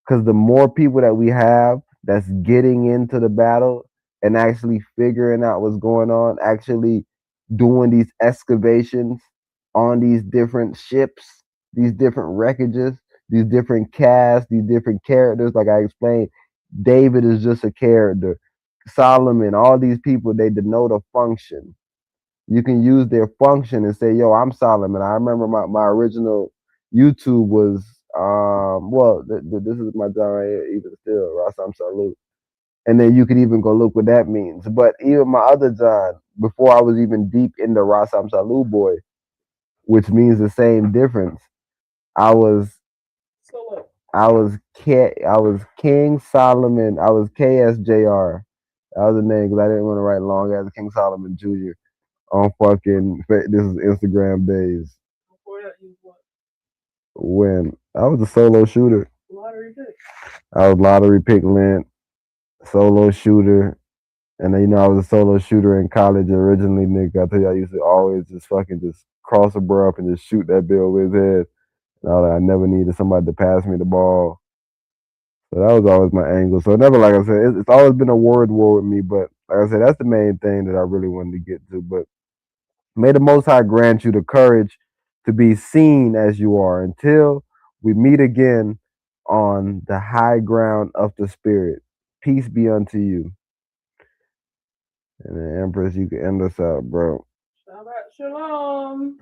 Because the more people that we have that's getting into the battle and actually figuring out what's going on, actually doing these excavations on these different ships, these different wreckages, these different casts, these different characters. Like I explained, David is just a character. Solomon, all these people, they denote a function. You can use their function and say, yo, I'm Solomon. I remember my original YouTube was, this is my John right here, even still, Rasam Salute. And then you could even go look what that means. But even my other John, before I was even deep into Rasam Salute Boy, which means the same difference, I was King Solomon. I was KSJR. That was the name because I didn't want to write long as King Solomon Jr. on fucking, this is Instagram days. When I was a solo shooter. I was lottery pick lint, solo shooter. And then, I was a solo shooter in college originally, nigga. I tell you, I used to always just cross a bro up and just shoot that bill with his head. And I never needed somebody to pass me the ball. So that was always my angle. So never, like I said, it's always been a word war with me. But like I said, that's the main thing that I really wanted to get to. But may the Most High grant you the courage to be seen as you are until we meet again on the high ground of the Spirit. Peace be unto you. And then Empress, you can end us out, bro. Shabbat shalom.